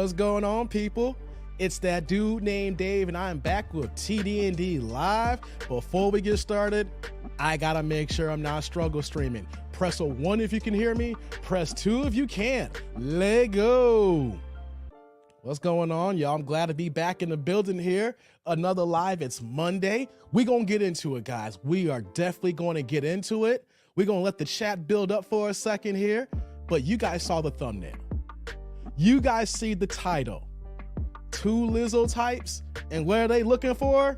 What's going on, people? It's that dude named Dave, and I'm back with TD&D Live. Before we get started, I gotta make sure I'm not struggle streaming. Press a 1 if you can hear me. Press 2 if you can't. Let go. What's going on, y'all? I'm glad to be back in the building here. Another live. It's Monday. We gonna get into it, guys. We are definitely going to get into it. We're gonna let the chat build up for a second here, but you guys saw the thumbnail. You guys see the title. 2 LIZZO types, and what are they looking for?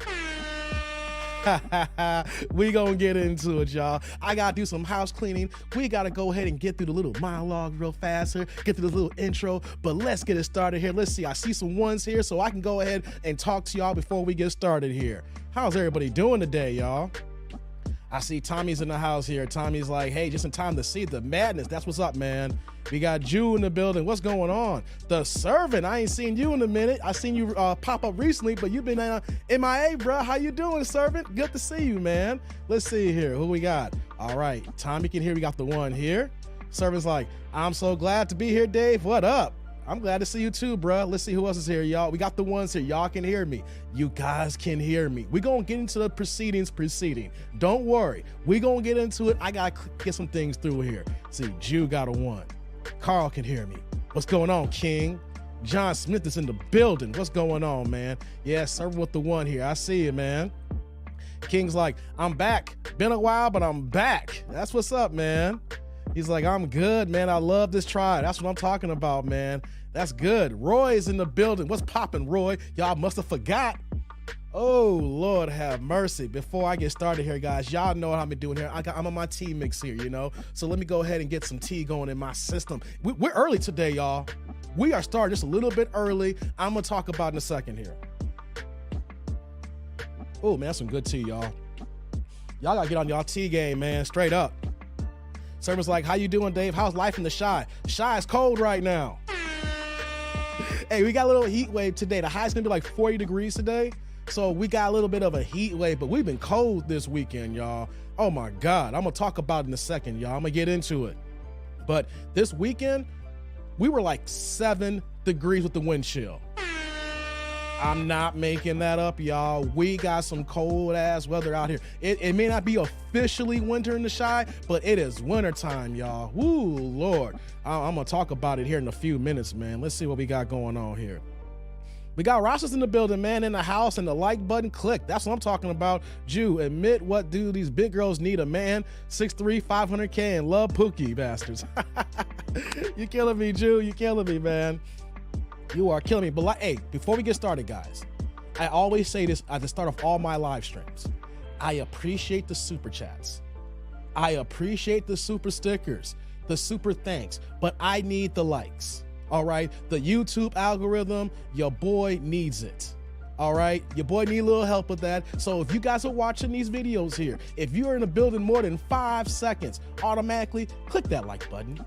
We gonna get into it, y'all. I gotta do some house cleaning. We gotta go ahead and get through the little monologue real faster, get through this little intro, but let's get it started here. Let's see, I see some ones here, so I can go ahead and talk to y'all before we get started here. How's everybody doing today, y'all? I see Tommy's in the house here. Tommy's like, hey, just in time to see the madness. That's what's up, man. We got Jew in the building. What's going on? The Servant. I ain't seen you in a minute. I seen you pop up recently, but you've been MIA, bro. How you doing, Servant? Good to see you, man. Let's see here. Who we got? All right. Tommy can hear. We got the one here. Servant's like, I'm so glad to be here, Dave. What up? I'm glad to see you too, bro. Let's see who else is here, y'all. We got the ones here. Y'all can hear me. You guys can hear me. We're going to get into the proceeding. Don't worry. We're going to get into it. I got to get some things through here. See, Jew got a 1. Carl can hear me. What's going on, King? John Smith is in the building. What's going on, man? Yeah, Servant with the 1 here. I see you, man. King's like, I'm back. Been a while, but I'm back. That's what's up, man. He's like, I'm good, man. I love this tribe. That's what I'm talking about, man. That's good. Roy's in the building. What's popping, Roy? Y'all must have forgot. Oh, Lord have mercy. Before I get started here, guys, y'all know what I've been doing here. I'm on my tea mix here, you know? So let me go ahead and get some tea going in my system. We're early today, y'all. We are starting just a little bit early. I'm going to talk about in a second here. Oh, man, that's some good tea, y'all. Y'all got to get on y'all tea game, man. Straight up. Servant's like, how you doing, Dave? How's life in the Chi? Chi is cold right now. Hey, we got a little heat wave today. The high's gonna be like 40 degrees today. So we got a little bit of a heat wave, but we've been cold this weekend, y'all. Oh my God. I'm gonna talk about it in a second, y'all. I'm gonna get into it. But this weekend, we were like 7 degrees with the wind chill. I'm not making that up, y'all. We got some cold ass weather out here. It may not be officially winter in the Chi, but it is winter time, y'all. Woo, Lord. I'm gonna talk about it here in a few minutes, man. Let's see what we got going on here. We got Rosses in the building, man, in the house, and the like button click. That's what I'm talking about. Jew, admit what do these big girls need a man, 6'3", 500K, and love Pookie, bastards. You killing me, Jew. You killing me, man. You are killing me. But like, hey, before we get started, guys, I always say this at the start of all my live streams. I appreciate the super chats. I appreciate the super stickers, the super thanks, but I need the likes. All right. The YouTube algorithm, your boy needs it. All right. Your boy need a little help with that. So if you guys are watching these videos here, if you're in the building more than 5 seconds, automatically click that like button.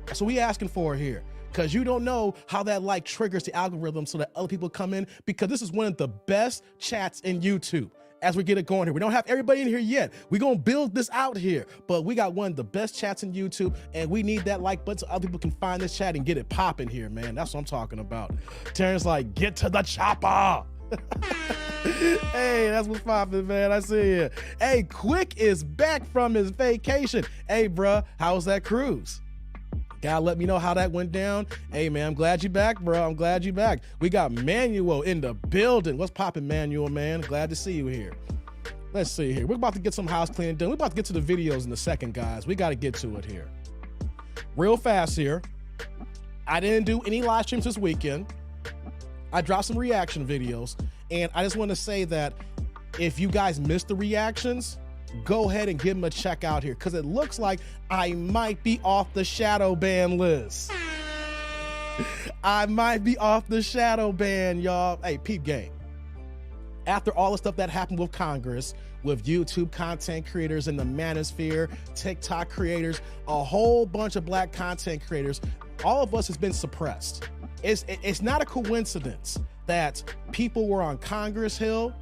That's what we asking for here. Because you don't know how that like triggers the algorithm so that other people come in, because this is one of the best chats in YouTube as we get it going here. We don't have everybody in here yet. We're going to build this out here, but we got one of the best chats in YouTube, and we need that like button so other people can find this chat and get it popping here, man. That's what I'm talking about. Terrence like, get to the chopper. Hey, that's what's popping, man. I see you. Hey, Quick is back from his vacation. Hey, bruh, how was that cruise? Gotta let me know how that went down. Hey, man, I'm glad you back, bro. I'm glad you back. We got Manuel in the building. What's popping, Manuel, man? Glad to see you here. Let's see here. We're about to get some house cleaning done. We're about to get to the videos in a second, guys. We got to get to it here. Real fast here. I didn't do any live streams this weekend. I dropped some reaction videos, and I just want to say that if you guys missed the reactions, go ahead and give them a check out here, because it looks like I might be off the shadow ban list. I might be off the shadow ban, y'all. Hey, peep game. After all the stuff that happened with Congress, with YouTube content creators in the manosphere, TikTok creators, a whole bunch of black content creators, all of us has been suppressed. It's not a coincidence that people were on Congress Hill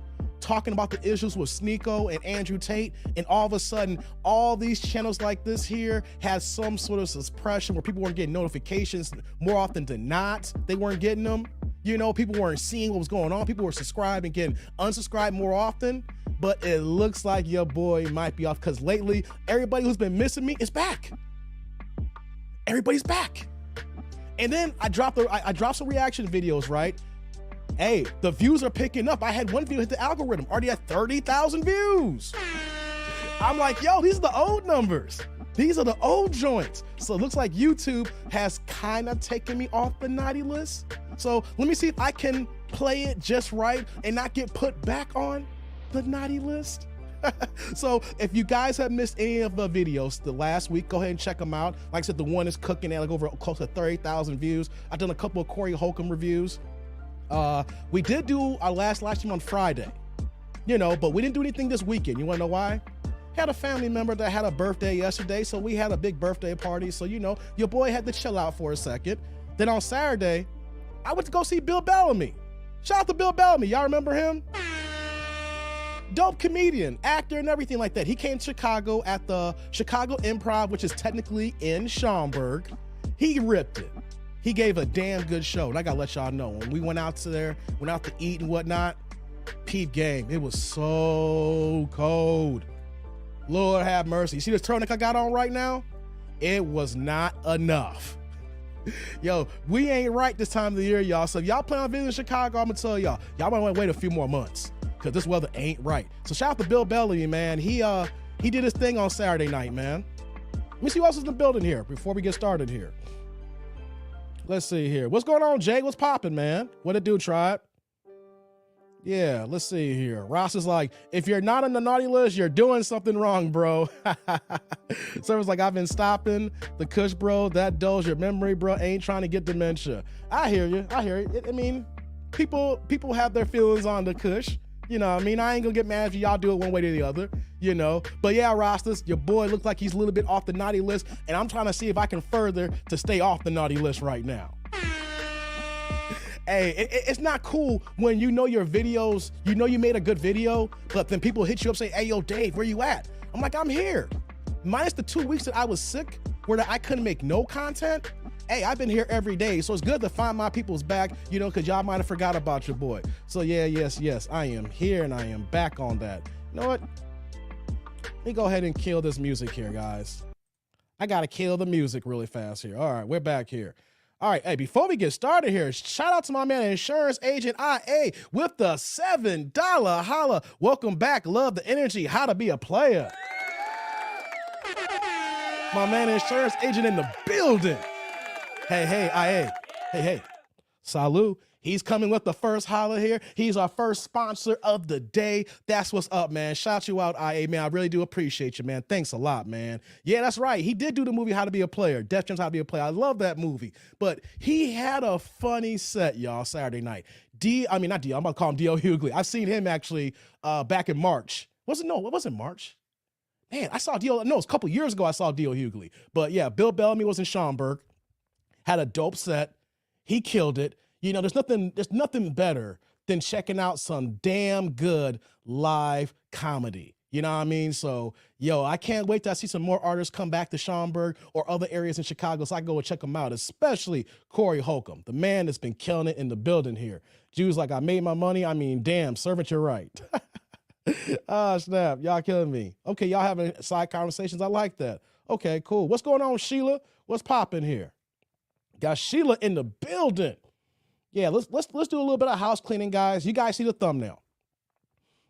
talking about the issues with Sneeko and Andrew Tate, and all of a sudden, all these channels like this here had some sort of suppression where people weren't getting notifications more often than not. They weren't getting them. You know, people weren't seeing what was going on. People were subscribing, getting unsubscribed more often. But it looks like your boy might be off, because lately, everybody who's been missing me is back. Everybody's back. And then I dropped some reaction videos, right? Hey, the views are picking up. I had one video hit the algorithm, already at 30,000 views. I'm like, yo, these are the old numbers. These are the old joints. So it looks like YouTube has kind of taken me off the naughty list. So let me see if I can play it just right and not get put back on the naughty list. So if you guys have missed any of the videos the last week, go ahead and check them out. Like I said, the one is cooking at like over close to 30,000 views. I've done a couple of Corey Holcomb reviews. We did do our last live stream on Friday, you know, but we didn't do anything this weekend. You wanna know why? Had a family member that had a birthday yesterday, so we had a big birthday party. So, you know, your boy had to chill out for a second. Then on Saturday, I went to go see Bill Bellamy. Shout out to Bill Bellamy. Y'all remember him? Dope comedian, actor, and everything like that. He came to Chicago at the Chicago Improv, which is technically in Schaumburg. He ripped it. He gave a damn good show, and I gotta let y'all know, when we went out to there, went out to eat and whatnot, peep game, it was so cold. Lord have mercy. You see this turtleneck I got on right now? It was not enough. Yo, we ain't right this time of the year, y'all. So if y'all plan on visiting Chicago, I'm gonna tell y'all might want to wait a few more months, because this weather ain't right. So shout out to Bill Bellamy, man. He did his thing on Saturday night, man. Let me see who else is in the building here before we get started here. Let's see here. What's going on, Jay? What's popping, man? What it do, tribe? Yeah, let's see here. Ross is like, if you're not on the naughty list, you're doing something wrong, bro. Someone's like, I've been stopping the kush, bro. That dulls your memory, bro. Ain't trying to get dementia. I hear you. I hear you. I mean, people have their feelings on the kush. You know what I mean? I ain't gonna get mad if y'all do it one way or the other, you know? But yeah, Rostas, your boy looks like he's a little bit off the naughty list, and I'm trying to see if I can further to stay off the naughty list right now. Hey, it's not cool when you know your videos, you know you made a good video, but then people hit you up saying, hey, yo, Dave, where you at? I'm like, I'm here. Minus the 2 weeks that I was sick, where I couldn't make no content. Hey, I've been here every day, so it's good to find my people's back, you know, because y'all might have forgot about your boy. So yeah, yes, I am here and I am back on that. You know what? Let me go ahead and kill this music here, guys. I gotta kill the music really fast here. All right, we're back here. All right, hey, before we get started here, shout out to my man, Insurance Agent IA, with the $7 holla. Welcome back, love the energy, how to be a player. My man, Insurance Agent in the building. Hey, IA. Hey. Salud. He's coming with the first holla here. He's our first sponsor of the day. That's what's up, man. Shout you out, IA, man. I really do appreciate you, man. Thanks a lot, man. Yeah, that's right. He did do the movie How to Be a Player. Def Jam's How to Be a Player. I love that movie. But he had a funny set, y'all, Saturday night. I'm about to call him D.L. Hughley. I've seen him actually back in March. What wasn't March? Man, I saw D.L. No, it was a couple years ago I saw D.L. Hughley. But yeah, Bill Bellamy was in Schaumburg. Had a dope set. He killed it. You know, there's nothing better than checking out some damn good live comedy. You know what I mean? So, yo, I can't wait till I see some more artists come back to Schaumburg or other areas in Chicago so I can go and check them out, especially Corey Holcomb, the man that's been killing it in the building here. Jews like, I made my money. I mean, damn, servant, you're right. Oh, snap. Y'all killing me. Okay, y'all having side conversations. I like that. Okay, cool. What's going on, Sheila? What's popping here? Got Sheila in the building. Yeah, let's do a little bit of house cleaning, guys. You guys see the thumbnail.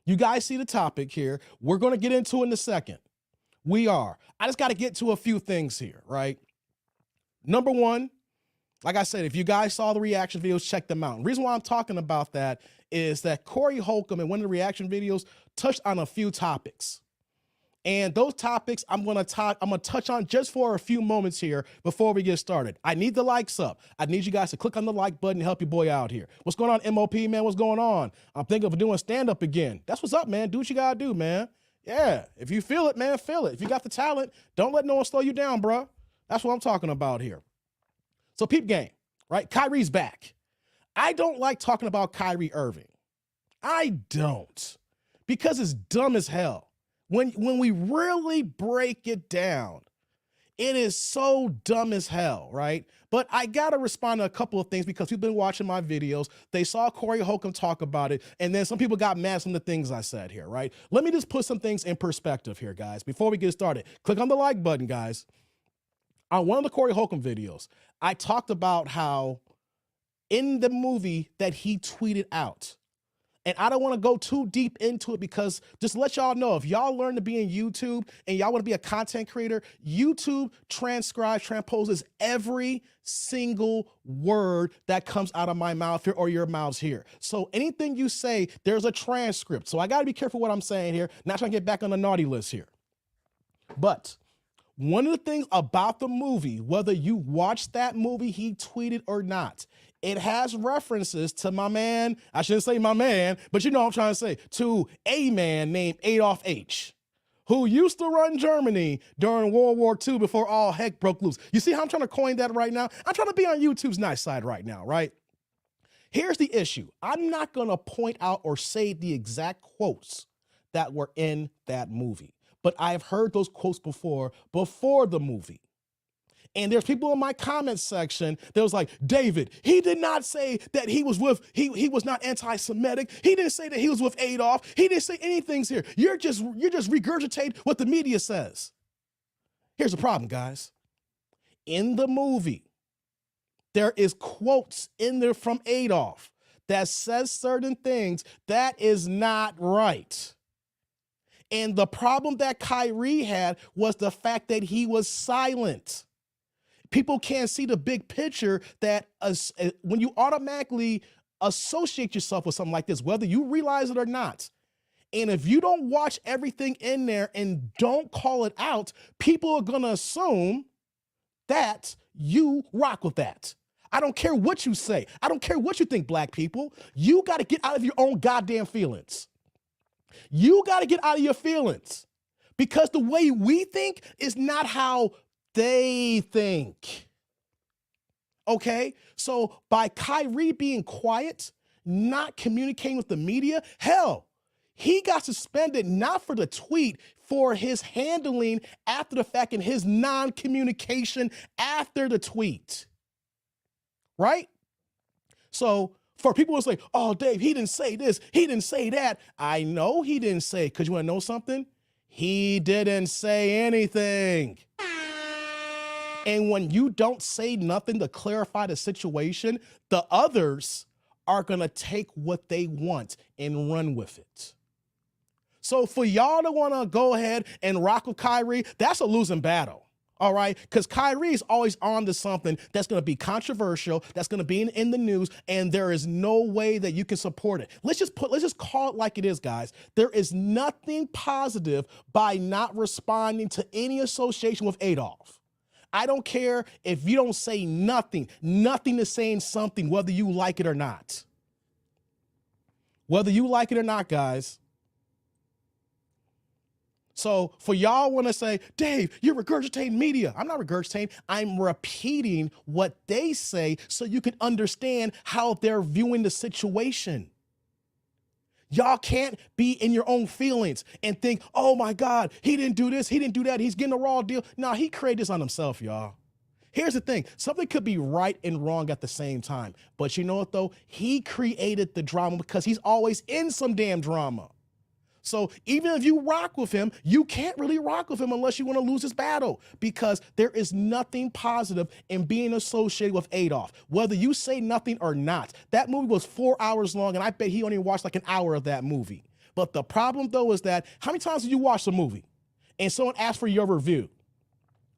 You guys see the topic here. We're going to get into it in a second. We are. I just got to get to a few things here, right? Number one, like I said, if you guys saw the reaction videos, check them out. The reason why I'm talking about that is that Corey Holcomb in one of the reaction videos touched on a few topics. And those topics I'm gonna touch on just for a few moments here before we get started. I need the likes up. I need you guys to click on the like button and help your boy out here. What's going on, MOP, man? What's going on? I'm thinking of doing stand-up again. That's what's up, man. Do what you gotta do, man. Yeah, if you feel it, man, feel it. If you got the talent, don't let no one slow you down, bro. That's what I'm talking about here. So peep game, right? Kyrie's back. I don't like talking about Kyrie Irving. I don't. because it's dumb as hell. When we really break it down, it is so dumb as hell, right? But I gotta respond to a couple of things because people been watching my videos. They saw Corey Holcomb talk about it, and then some people got mad at some of the things I said here, right? Let me just put some things in perspective here, guys, before we get started. Click on the like button, guys. On one of the Corey Holcomb videos, I talked about how in the movie that he tweeted out, and I don't want to go too deep into it because just to let y'all know, if y'all learn to be in YouTube and y'all want to be a content creator, YouTube transposes every single word that comes out of my mouth here or your mouths here. So anything you say, there's a transcript. So I got to be careful what I'm saying here, not trying to get back on the naughty list here. But one of the things about the movie, whether you watch that movie he tweeted or not, it has references to my man, I shouldn't say my man, but you know what I'm trying to say, to a man named Adolf H., who used to run Germany during World War II before all heck broke loose. You see how I'm trying to coin that right now? I'm trying to be on YouTube's nice side right now, right? Here's the issue. I'm not going to point out or say the exact quotes that were in that movie, but I've heard those quotes before the movie. And there's people in my comment section that was like, David, he did not say that he was with, he was not anti-Semitic. He didn't say that he was with Adolf. He didn't say anything here. You're just regurgitating what the media says. Here's the problem, guys. In the movie, there is quotes in there from Adolf that says certain things that is not right. And the problem that Kyrie had was the fact that he was silent. People can't see the big picture that when you automatically associate yourself with something like this, whether you realize it or not, and if you don't watch everything in there and don't call it out, people are going to assume that you rock with that. I don't care what you say. I don't care what you think, black people. You got to get out of your own goddamn feelings. You got to get out of your feelings because the way we think is not how they think. Okay? So by Kyrie being quiet, not communicating with the media, hell, he got suspended not for the tweet, for his handling after the fact and his non-communication after the tweet. Right? So for people who say, oh, Dave, he didn't say this, he didn't say that. I know he didn't say, because you want to know something? He didn't say anything. And when you don't say nothing to clarify the situation, the others are going to take what they want and run with it. So for y'all to want to go ahead and rock with Kyrie, that's a losing battle. All right, because Kyrie is always on to something that's going to be controversial, that's going to be in the news, and there is no way that you can support it. Let's just call it like it is, guys. There is nothing positive by not responding to any association with Adolf. I don't care if you don't say nothing. Nothing is saying something, whether you like it or not. Whether you like it or not, guys. So for y'all want to say, Dave, you're regurgitating media. I'm not regurgitating. I'm repeating what they say so you can understand how they're viewing the situation. Y'all can't be in your own feelings and think, oh my God, he didn't do this, he didn't do that, he's getting a raw deal. No, he created this on himself, y'all. Here's the thing, something could be right and wrong at the same time. But you know what though? He created the drama because he's always in some damn drama. So even if you rock with him, you can't really rock with him unless you want to lose this battle, because there is nothing positive in being associated with Adolf, whether you say nothing or not. That movie was 4 hours long, and I bet he only watched like an hour of that movie. But the problem, though, is that how many times did you watch the movie and someone asked for your review,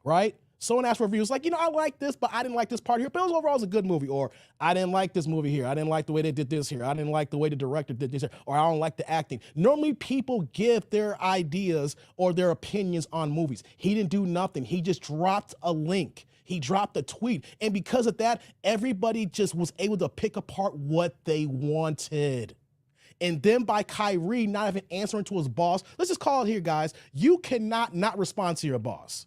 right? Someone asked for reviews like, you know, I like this, but I didn't like this part here. But overall, it was a good movie. Or I didn't like this movie here. I didn't like the way they did this here. I didn't like the way the director did this here. Or I don't like the acting. Normally, people give their ideas or their opinions on movies. He didn't do nothing. He just dropped a link. He dropped a tweet. And because of that, everybody just was able to pick apart what they wanted. And then by Kyrie not even answering to his boss, let's just call it here, guys. You cannot not respond to your boss.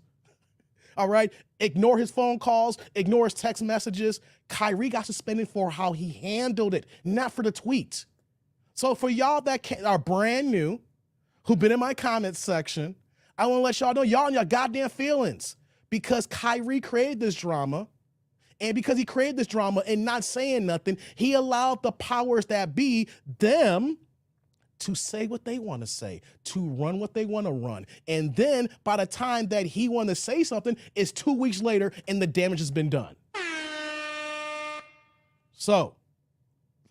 All right, ignore his phone calls, ignore his text messages. Kyrie got suspended for how he handled it, not for the tweet. So for y'all that are brand new, who've been in my comments section, I want to let y'all know y'all in your goddamn feelings because Kyrie created this drama. And because he created this drama and not saying nothing, he allowed the powers that be, them, to say what they want to say, to run what they want to run. And then by the time that he want to say something, it's 2 weeks later and the damage has been done. So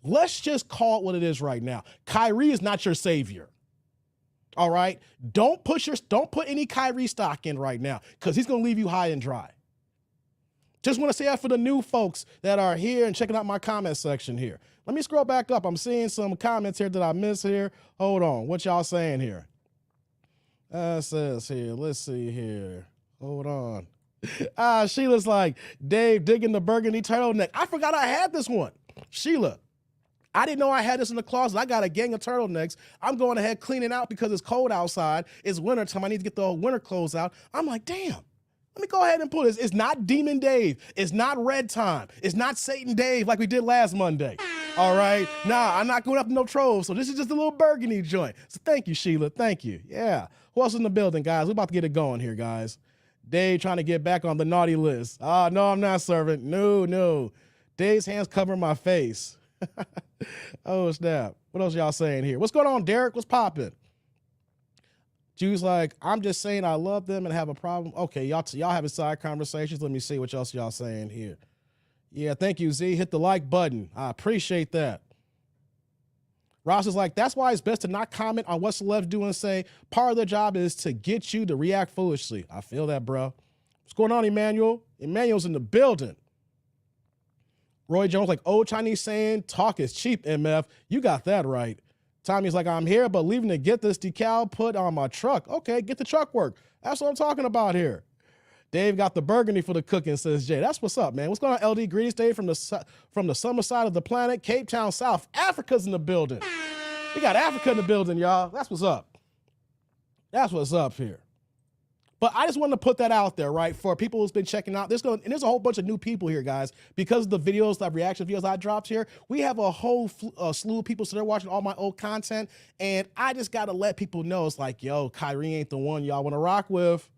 let's just call it what it is right now. Kyrie is not your savior. All right? Don't put any Kyrie stock in right now because he's going to leave you high and dry. Just want to say that for the new folks that are here and checking out my comment section here. Let me scroll back up. I'm seeing some comments here that I missed here. Hold on. What y'all saying here? Says here. Let's see here. Hold on. Sheila's like, Dave digging the burgundy turtleneck. I forgot I had this one. Sheila, I didn't know I had this in the closet. I got a gang of turtlenecks. I'm going ahead cleaning out because it's cold outside. It's winter time. I need to get the winter clothes out. I'm like, damn. Let me go ahead and pull this. It's not Demon Dave. It's not Red Time. It's not Satan Dave like we did last Monday. All right? Nah, I'm not going up to no trolls. So this is just a little burgundy joint. So thank you, Sheila. Thank you. Yeah. Who else in the building, guys? We're about to get it going here, guys. Dave trying to get back on the naughty list. No, I'm not, servant. No. Dave's hands covering my face. Oh, snap. What else y'all saying here? What's going on, Derek? What's popping? Jew's like, I'm just saying I love them and have a problem. Okay, y'all having side conversations. Let me see what else y'all saying here. Yeah, thank you, Z. Hit the like button. I appreciate that. Ross is like, that's why it's best to not comment on what celebs do and say part of their job is to get you to react foolishly. I feel that, bro. What's going on, Emmanuel? Emmanuel's in the building. Roy Jones like, old Chinese saying, talk is cheap, MF. You got that right. Tommy's like, I'm here, but leaving to get this decal put on my truck. Okay, get the truck work. That's what I'm talking about here. Dave got the burgundy for the cooking, says Jay. That's what's up, man. What's going on, LD? Greetings, Dave, from the summer side of the planet, Cape Town, South. Africa's in the building. We got Africa in the building, y'all. That's what's up. That's what's up here. But I just wanted to put that out there, right, for people who's been checking out. There's a whole bunch of new people here, guys, because of the videos, the reaction videos I dropped here. We have a whole slew of people, so they're watching all my old content, and I just got to let people know, it's like, yo, Kyrie ain't the one y'all want to rock with.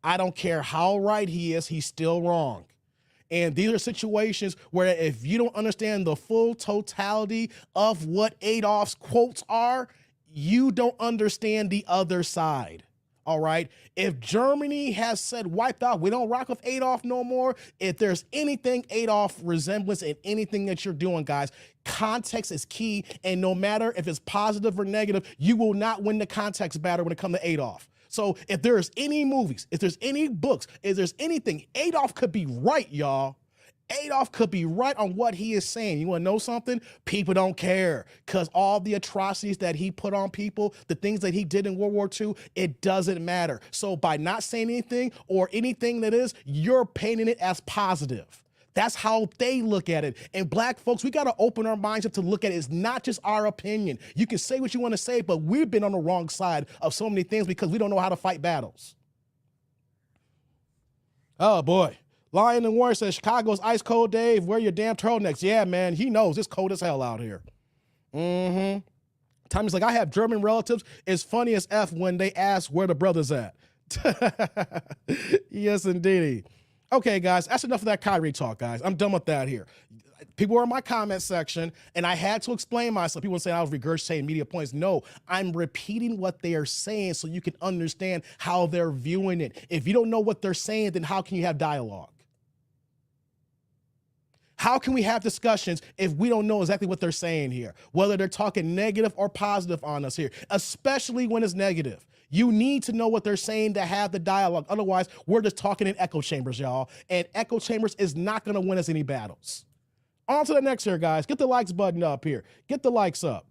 I don't care how right he is, he's still wrong. And these are situations where if you don't understand the full totality of what Adolf's quotes are, you don't understand the other side. All right. If Germany has said wiped out, we don't rock with Adolf no more. If there's anything Adolf resemblance in anything that you're doing, guys, context is key. And no matter if it's positive or negative, you will not win the context battle when it comes to Adolf. So if there's any movies, if there's any books, if there's anything, Adolf could be right, y'all. Adolf could be right on what he is saying. You want to know something? People don't care because all the atrocities that he put on people, the things that he did in World War II, it doesn't matter. So by not saying anything or anything that is, you're painting it as positive. That's how they look at it. And black folks, we got to open our minds up to look at it. It's not just our opinion. You can say what you want to say, but we've been on the wrong side of so many things because we don't know how to fight battles. Oh, boy. Lion and Warren says, Chicago's ice cold, Dave. Wear your damn turtlenecks. Yeah, man. He knows it's cold as hell out here. Tommy's like, I have German relatives. It's funny as F when they ask where the brother's at. Yes, indeed. Okay, guys, that's enough of that Kyrie talk, guys. I'm done with that here. People were in my comment section, and I had to explain myself. People were saying I was regurgitating media points. No, I'm repeating what they are saying so you can understand how they're viewing it. If you don't know what they're saying, then how can you have dialogue? How can we have discussions if we don't know exactly what they're saying here, whether they're talking negative or positive on us here, especially when it's negative? You need to know what they're saying to have the dialogue. Otherwise, we're just talking in echo chambers, y'all. And echo chambers is not going to win us any battles. On to the next here, guys. Get the likes button up here. Get the likes up.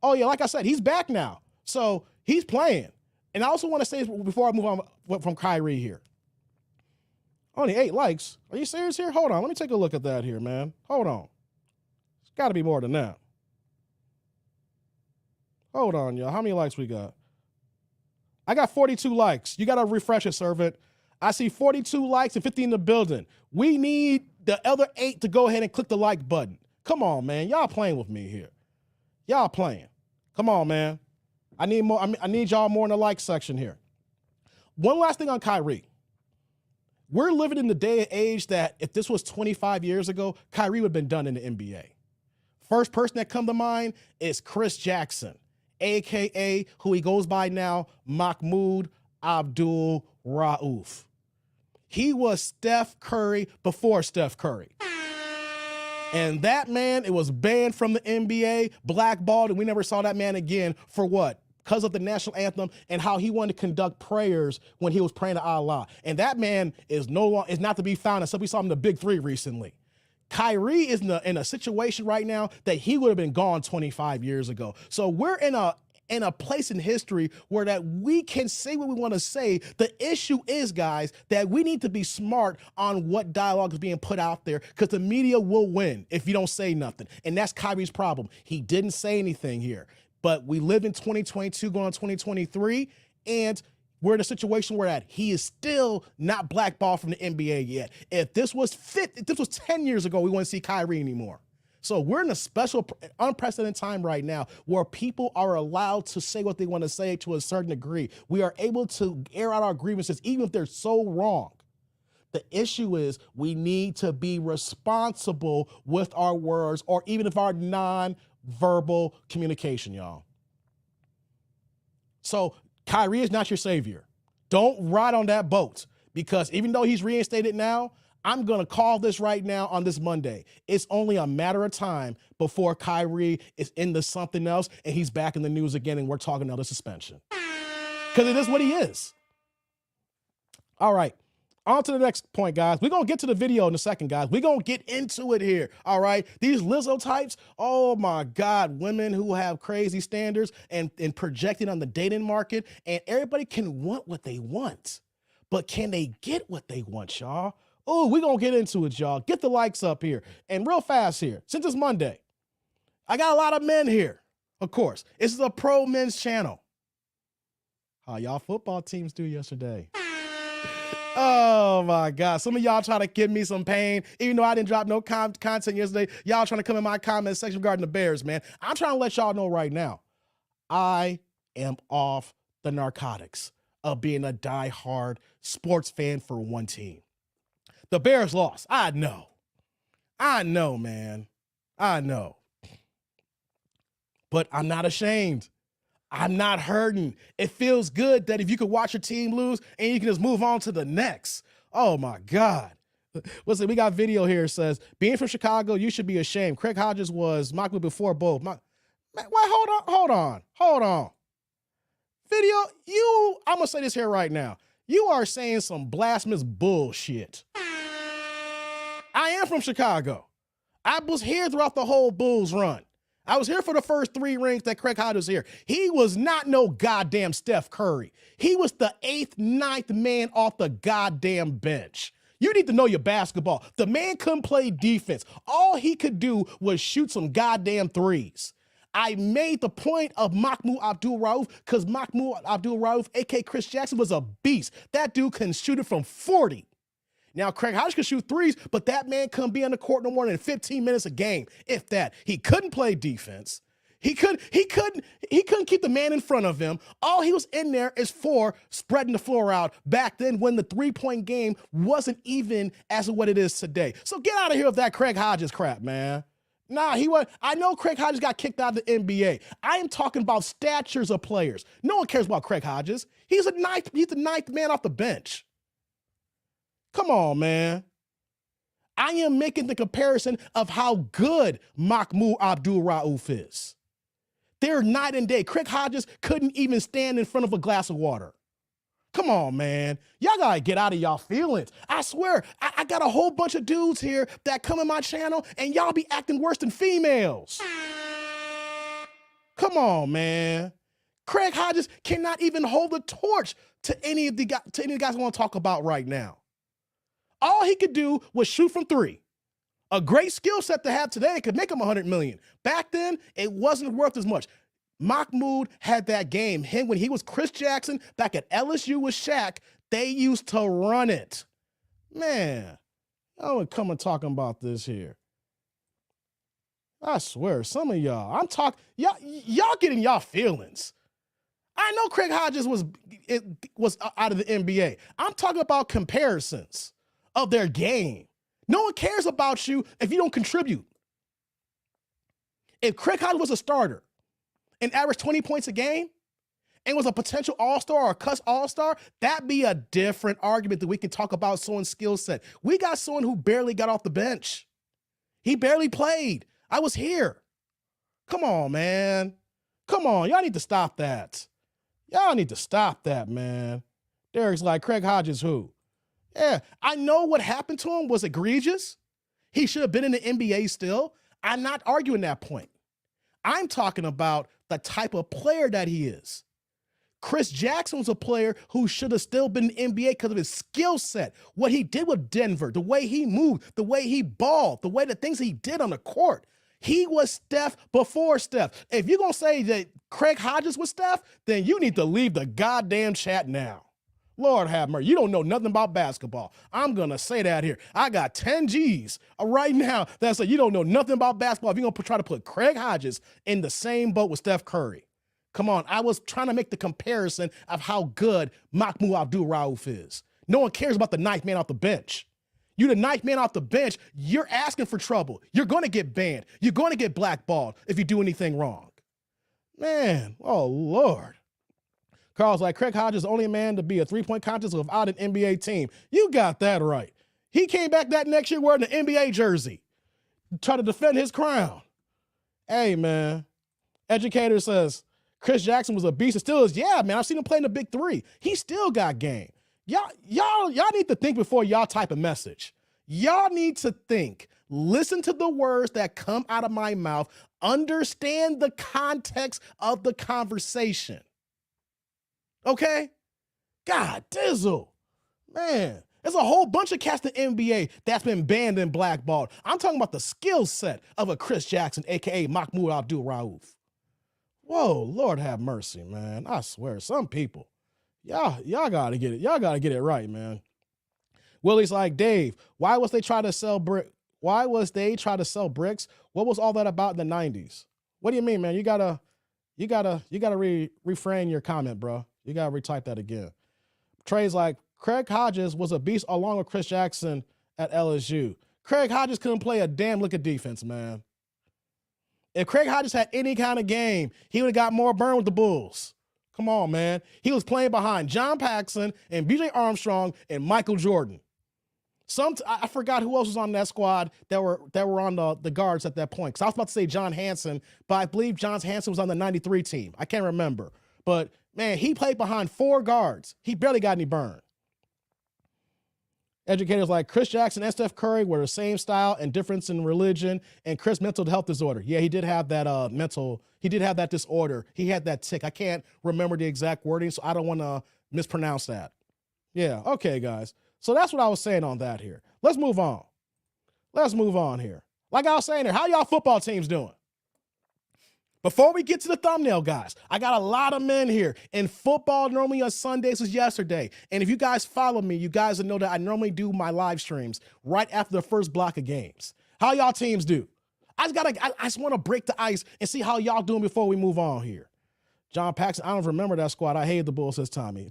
Oh, yeah, like I said, he's back now. So he's playing. And I also want to say before I move on from Kyrie here. Only 8 likes. Are you serious here? Hold on. Let me take a look at that here, man. Hold on. It's got to be more than that. Hold on, y'all. How many likes we got? I got 42 likes. You got to refresh it, servant. I see 42 likes and 50 in the building. We need the other 8 to go ahead and click the like button. Come on, man. Y'all playing with me here. Y'all playing. Come on, man. I need more. I need y'all more in the like section here. One last thing on Kyrie. We're living in the day and age that if this was 25 years ago, Kyrie would have been done in the NBA. First person that come to mind is Chris Jackson, AKA who he goes by now, Mahmoud Abdul-Rauf. He was Steph Curry before Steph Curry. And that man, it was banned from the NBA, blackballed, and we never saw that man again for what? Because of the national anthem and how he wanted to conduct prayers when he was praying to Allah. And that man is not to be found, except we saw him in the Big Three recently. Kyrie is in a situation right now that he would have been gone 25 years ago. So we're in a place in history where that we can say what we want to say. The issue is, guys, that we need to be smart on what dialogue is being put out there, because the media will win if you don't say nothing. And that's Kyrie's problem. He didn't say anything here. But we live in 2022 going on 2023, and we're in a situation where that he is still not blackballed from the NBA yet. If this was 10 years ago, we wouldn't see Kyrie anymore. So we're in a special, unprecedented time right now where people are allowed to say what they want to say to a certain degree. We are able to air out our grievances, even if they're so wrong. The issue is we need to be responsible with our words, or even if our non-verbal communication, y'all. So Kyrie is not your savior. Don't ride on that boat, because even though he's reinstated now, I'm going to call this right now on this Monday. It's only a matter of time before Kyrie is into something else and he's back in the news again and we're talking another suspension. Because it is what he is. All right. On to the next point, guys. We're going to get to the video in a second, guys. We're going to get into it here, all right? These LIZZO types, oh, my God, women who have crazy standards and projecting on the dating market, and everybody can want what they want, but can they get what they want, y'all? Oh, we're going to get into it, y'all. Get the likes up here. And real fast here, since it's Monday, I got a lot of men here, of course. This is a pro men's channel. How y'all football teams do yesterday? Oh my God. Some of y'all trying to give me some pain. Even though I didn't drop no content yesterday, y'all trying to come in my comment section regarding the Bears, man. I'm trying to let y'all know right now, I am off the narcotics of being a diehard sports fan for one team. The Bears lost. I know, man. I know. But I'm not ashamed. I'm not hurting. It feels good that if you could watch your team lose and you can just move on to the next. Oh my God. Listen, we got video here. It says, being from Chicago, you should be ashamed. Craig Hodges was Michael before both. Man, wait, hold on. Video, I'm going to say this here right now. You are saying some blasphemous bullshit. I am from Chicago. I was here throughout the whole Bulls run. I was here for the first 3 rings that Craig Hodges was here. He was not no goddamn Steph Curry. He was the 8th, 9th man off the goddamn bench. You need to know your basketball. The man couldn't play defense. All he could do was shoot some goddamn threes. I made the point of Mahmoud Abdul-Rauf because Mahmoud Abdul-Rauf, a.k.a. Chris Jackson, was a beast. That dude can shoot it from 40. Now, Craig Hodges could shoot threes, but that man couldn't be on the court no more than 15 minutes a game, if that. He couldn't play defense. He couldn't keep the man in front of him. All he was in there is for spreading the floor out back then when the three-point game wasn't even as what it is today. So get out of here with that Craig Hodges crap, man. Nah, I know Craig Hodges got kicked out of the NBA. I am talking about statures of players. No one cares about Craig Hodges. He's the ninth man off the bench. Come on, man. I am making the comparison of how good Mahmoud Abdul-Rauf is. They're night and day. Craig Hodges couldn't even stand in front of a glass of water. Come on, man. Y'all gotta get out of y'all feelings. I swear, I got a whole bunch of dudes here that come in my channel and y'all be acting worse than females. Come on, man. Craig Hodges cannot even hold the torch to any of the guys I want to talk about right now. All he could do was shoot from 3. A great skill set to have today could make him $100 million. Back then, it wasn't worth as much. Mahmoud had that game. Him when he was Chris Jackson back at LSU with Shaq, they used to run it. Man, I would come and talking about this here. I swear, some of y'all, y'all getting y'all feelings. I know Craig Hodges was out of the NBA. I'm talking about comparisons of their game. No one cares about you if you don't contribute. If Craig Hodges was a starter and averaged 20 points a game and was a potential all-star or a cuss all-star, that'd be a different argument that we can talk about someone's skill set. We got someone who barely got off the bench. He barely played. I was here. Come on, man. Come on. Y'all need to stop that. Y'all need to stop that, man. Derek's like, Craig Hodges who? Yeah, I know what happened to him was egregious. He should have been in the NBA still. I'm not arguing that point. I'm talking about the type of player that he is. Chris Jackson was a player who should have still been in the NBA because of his skill set, what he did with Denver, the way he moved, the way he balled, the things he did on the court. He was Steph before Steph. If you're going to say that Craig Hodges was Steph, then you need to leave the goddamn chat now. Lord have mercy. You don't know nothing about basketball. I'm going to say that here. I got 10 G's right now that say you don't know nothing about basketball if you're going to try to put Craig Hodges in the same boat with Steph Curry. Come on. I was trying to make the comparison of how good Mahmoud Abdul-Rauf is. No one cares about the ninth man off the bench. You the ninth man off the bench, you're asking for trouble. You're going to get banned. You're going to get blackballed if you do anything wrong. Man, oh, Lord. Carl's like, Craig Hodges is the only man to be a three-point contest without an NBA team. You got that right. He came back that next year wearing an NBA jersey, trying to defend his crown. Hey, man. Educator says, Chris Jackson was a beast and still is. Yeah, man, I've seen him play in the big three. He still got game. Y'all need to think before y'all type a message. Y'all need to think. Listen to the words that come out of my mouth. Understand the context of the conversation. Okay? God dizzle. Man, there's a whole bunch of cats in the NBA that's been banned and blackballed. I'm talking about the skill set of a Chris Jackson, a.k.a. Mahmoud Abdul-Rauf. Whoa, Lord have mercy, man. I swear, some people. Y'all gotta get it. Y'all gotta get it right, man. Willie's like, Dave, why was they trying to sell bricks? What was all that about in the 90s? What do you mean, man? You gotta reframe your comment, bro. You gotta retype that again. Trey's like, Craig Hodges was a beast along with Chris Jackson at LSU. Craig Hodges couldn't play a damn lick of defense, man. If Craig Hodges had any kind of game, he would have got more burn with the Bulls. Come on, man. He was playing behind John Paxson and B.J. Armstrong and Michael Jordan. I forgot who else was on that squad that were on the guards at that point. Because I was about to say John Hanson, but I believe John Hanson was on the 93 team. I can't remember. But, man, he played behind 4 guards. He barely got any burn. Educators like Chris Jackson and Steph Curry were the same style and difference in religion, and Chris mental health disorder. Yeah, he did have that he did have that disorder. He had that tick. I can't remember the exact wording, so I don't want to mispronounce that. Yeah, okay, guys. So that's what I was saying on that here. Let's move on. Let's move on here. Like I was saying here, how y'all football teams doing? Before we get to the thumbnail, guys, I got a lot of men here. And football normally on Sundays was yesterday. And if you guys follow me, you guys will know that I normally do my live streams right after the first block of games. How y'all teams do? I just want to break the ice and see how y'all doing before we move on here. John Paxson, I don't remember that squad. I hated the Bulls, says Tommy.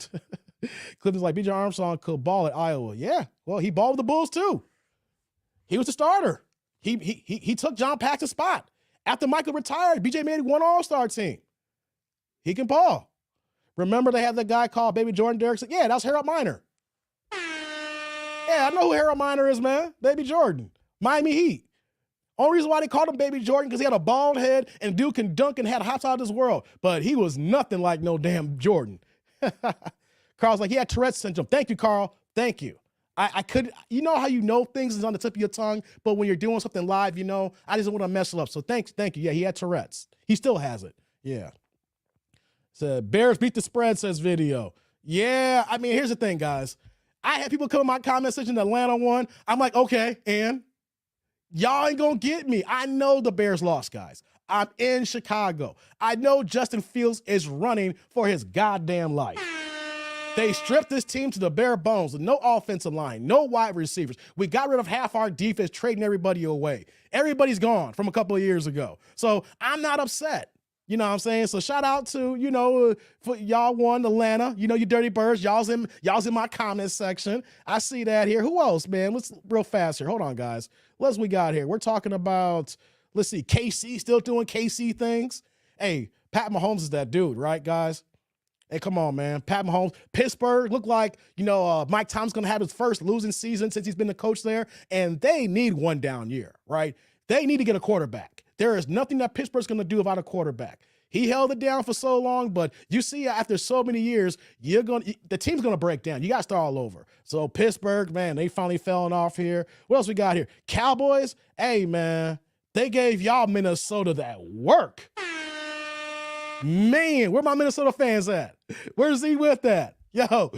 Clippers like B.J. Armstrong could ball at Iowa. Yeah, well, he balled with the Bulls too. He was the starter. He took John Paxson's spot. After Michael retired, B.J. made one all-star team. He can ball. Remember they had that guy called Baby Jordan? Derek said, yeah, that was Harold Miner. Yeah, I know who Harold Miner is, man. Baby Jordan. Miami Heat. Only reason why they called him Baby Jordan because he had a bald head and dude can dunk and had hops out of this world. But he was nothing like no damn Jordan. Carl's like, he had Tourette's syndrome. Thank you, Carl. Thank you. I could, you know how you know things is on the tip of your tongue, but when you're doing something live, you know, I just want to mess it up. So thank you. Yeah, he had Tourette's. He still has it. Yeah. Said, Bears beat the spread, says video. Yeah, I mean, here's the thing, guys. I had people come in my comment section, Atlanta won. I'm like, okay, and y'all ain't gonna get me. I know the Bears lost, guys. I'm in Chicago. I know Justin Fields is running for his goddamn life. They stripped this team to the bare bones with no offensive line, no wide receivers. We got rid of half our defense, trading everybody away. Everybody's gone from a couple of years ago. So I'm not upset. You know what I'm saying? So shout out to, for y'all won Atlanta. You Dirty Birds. Y'all's in my comment section. I see that here. Who else, man? Let's real fast here. Hold on, guys. What else we got here? We're talking about, let's see, KC still doing KC things. Hey, Pat Mahomes is that dude, right, guys? Hey, come on, man. Pat Mahomes. Pittsburgh looked like, Mike Tomlin's going to have his first losing season since he's been the coach there, and they need one down year, right? They need to get a quarterback. There is nothing that Pittsburgh's going to do about a quarterback. He held it down for so long, but you see after so many years, the team's going to break down. You got to start all over. So Pittsburgh, man, they finally falling off here. What else we got here? Cowboys, hey, man, they gave y'all Minnesota that work. Man, where my Minnesota fans at? Where's he with that? Yo,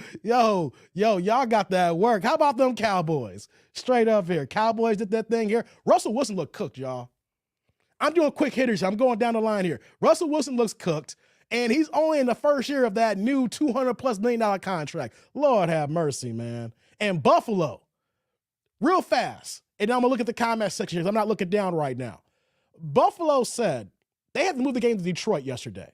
y'all got that work. How about them Cowboys? Straight up here. Cowboys did that thing here. Russell Wilson looked cooked, y'all. I'm doing quick hitters. I'm going down the line here. Russell Wilson looks cooked, and he's only in the first year of that new $200+ million contract. Lord have mercy, man. And Buffalo, real fast. And I'm going to look at the comment section here. I'm not looking down right now. Buffalo said they had to move the game to Detroit yesterday.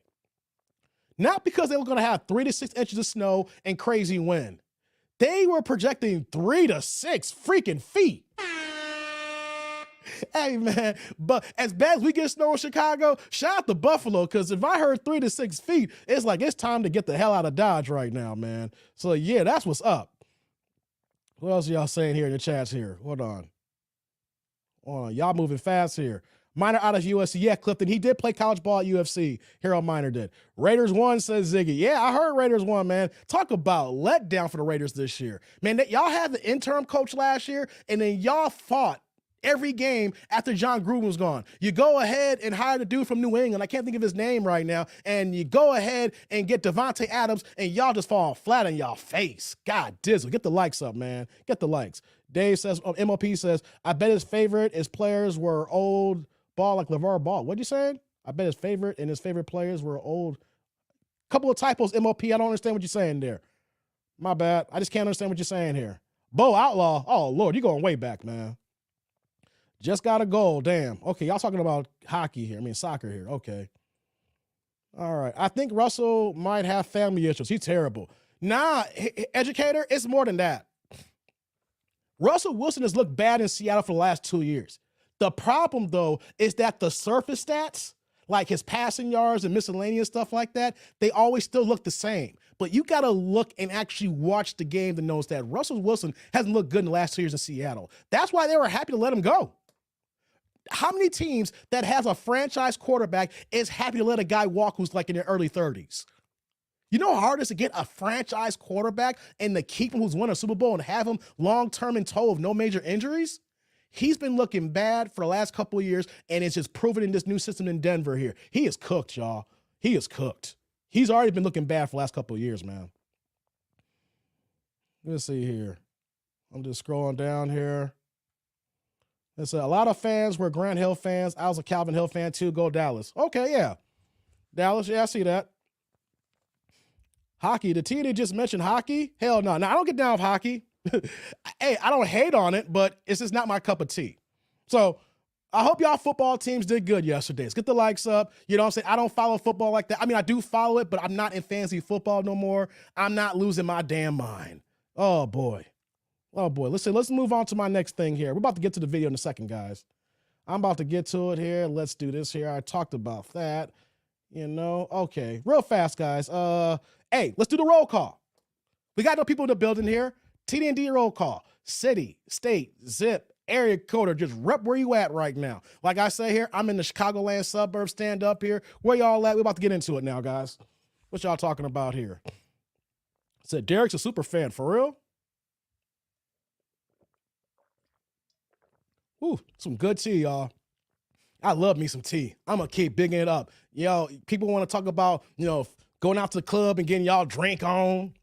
Not because they were going to have 3 to 6 inches of snow and crazy wind. They were projecting 3 to 6 freaking feet. Hey, man, but as bad as we get snow in Chicago, shout out to Buffalo, because if I heard 3 to 6 feet, it's like it's time to get the hell out of Dodge right now, man. So, yeah, that's what's up. What else are y'all saying here in the chats here? Hold on. Y'all moving fast here. Minor out of USC. Yeah, Clifton, he did play college ball at UFC. Harold Minor did. Raiders won, says Ziggy. Yeah, I heard Raiders won, man. Talk about letdown for the Raiders this year. Man, y'all had the interim coach last year, and then y'all fought every game after John Gruden was gone. You go ahead and hire the dude from New England. I can't think of his name right now. And you go ahead and get Devontae Adams, and y'all just fall flat on y'all face. God dizzle. Get the likes up, man. Get the likes. Dave says, MOP says, I bet his players were old ball like LeVar Ball. What'd you say? I bet his favorite players were old. Couple of typos, MOP. I don't understand what you're saying there. My bad. I just can't understand what you're saying here. Bo Outlaw. Oh, Lord, you're going way back, man. Just got a goal. Damn. Okay, y'all talking about hockey here. I mean, soccer here. Okay. All right. I think Russell might have family issues. He's terrible. Nah, educator, it's more than that. Russell Wilson has looked bad in Seattle for the last 2 years. The problem, though, is that the surface stats, like his passing yards and miscellaneous stuff like that, they always still look the same. But you got to look and actually watch the game to notice that Russell Wilson hasn't looked good in the last 2 years in Seattle. That's why they were happy to let him go. How many teams that has a franchise quarterback is happy to let a guy walk who's like in their early 30s? You know how hard it is to get a franchise quarterback and to keep him who's won a Super Bowl and have him long-term in tow of no major injuries? He's been looking bad for the last couple of years, and it's just proven in this new system in Denver here. He is cooked, y'all. He is cooked. He's already been looking bad for the last couple of years, man. Let's see here. I'm just scrolling down here. It's a lot of fans were Grant Hill fans. I was a Calvin Hill fan too. Go Dallas. Okay, yeah. Dallas, yeah, I see that. Hockey. The team that just mentioned hockey? Hell no. Now, I don't get down with hockey. Hey, I don't hate on it, but it's just not my cup of tea. So I hope y'all football teams did good yesterday. Let's get the likes up. You know what I'm saying? I don't follow football like that. I mean, I do follow it, but I'm not in fantasy football no more. I'm not losing my damn mind. Oh, boy. Oh, boy. Let's move on to my next thing here. We're about to get to the video in a second, guys. I'm about to get to it here. Let's do this here. I talked about that. Okay. Real fast, guys. Hey, let's do the roll call. We got no people in the building here. TD&D roll call. City, state, zip, area code, or just rep where you at right now. Like I say here, I'm in the Chicagoland suburbs. Stand up here. Where y'all at? We're about to get into it now, guys. What y'all talking about here? Said Derek's a super fan. For real? Ooh, some good tea, y'all. I love me some tea. I'm going to keep bigging it up. People want to talk about, going out to the club and getting y'all drink on.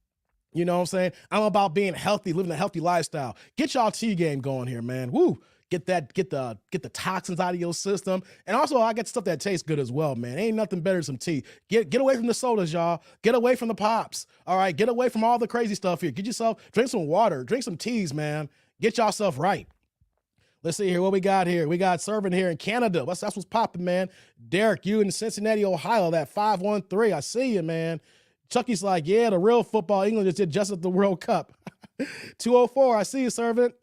You know what I'm saying? I'm about being healthy, living a healthy lifestyle. Get y'all tea game going here, man. Woo. Get the toxins out of your system. And also, I get stuff that tastes good as well, man. Ain't nothing better than some tea. Get away from the sodas, y'all. Get away from the pops. All right? Get away from all the crazy stuff here. Drink some water. Drink some teas, man. Get yourself right. Let's see here what we got here. We got serving here in Canada. That's what's popping, man. Derek, you in Cincinnati, Ohio, that 513. I see you, man. Chucky's like, yeah, the real football. England just did just at the World Cup. 204, I see you, servant.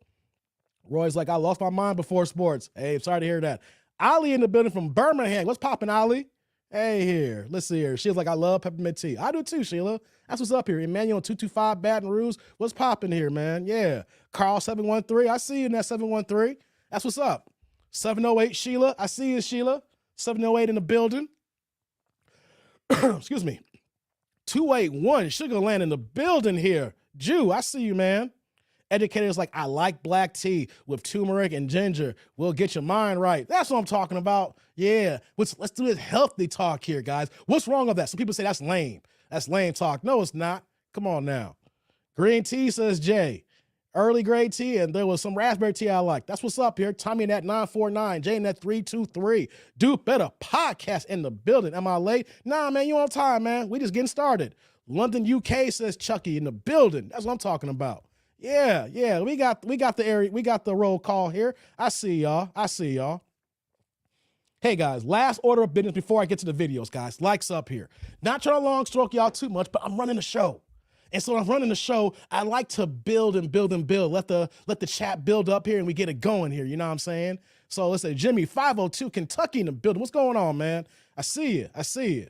Roy's like, I lost my mind before sports. Hey, sorry to hear that. Ali in the building from Birmingham. What's popping, Ali? Hey, here. Let's see here. She's like, I love peppermint tea. I do too, Sheila. That's what's up here. Emmanuel 225 Baton Rouge. What's popping here, man? Yeah. Carl 713. I see you in that 713. That's what's up. 708 Sheila. I see you, Sheila. 708 in the building. Excuse me. 281 Sugarland in the building here. Jew, I see you, man. Educators like, I like black tea with turmeric and ginger. We'll get your mind right. That's what I'm talking about. Yeah. Let's do this healthy talk here, guys. What's wrong with that? Some people say that's lame. That's lame talk. No, it's not. Come on now. Green tea, says Jay. Early grade tea, and there was some raspberry tea I like. That's what's up here. Tommy in that 949, Jay in that 323. Dude, better podcast in the building. Am I late? Nah, man, you on time, man. We just getting started. London, UK, says Chucky in the building. That's what I'm talking about. Yeah. We got the area. We got the roll call here. I see y'all. Hey guys, last order of business before I get to the videos, guys. Likes up here. Not trying to long stroke y'all too much, but I'm running the show. And so when I'm running the show, I like to build and build and build. Let the chat build up here and we get it going here. You know what I'm saying? So let's say Jimmy 502 Kentucky in the building. What's going on, man? I see you.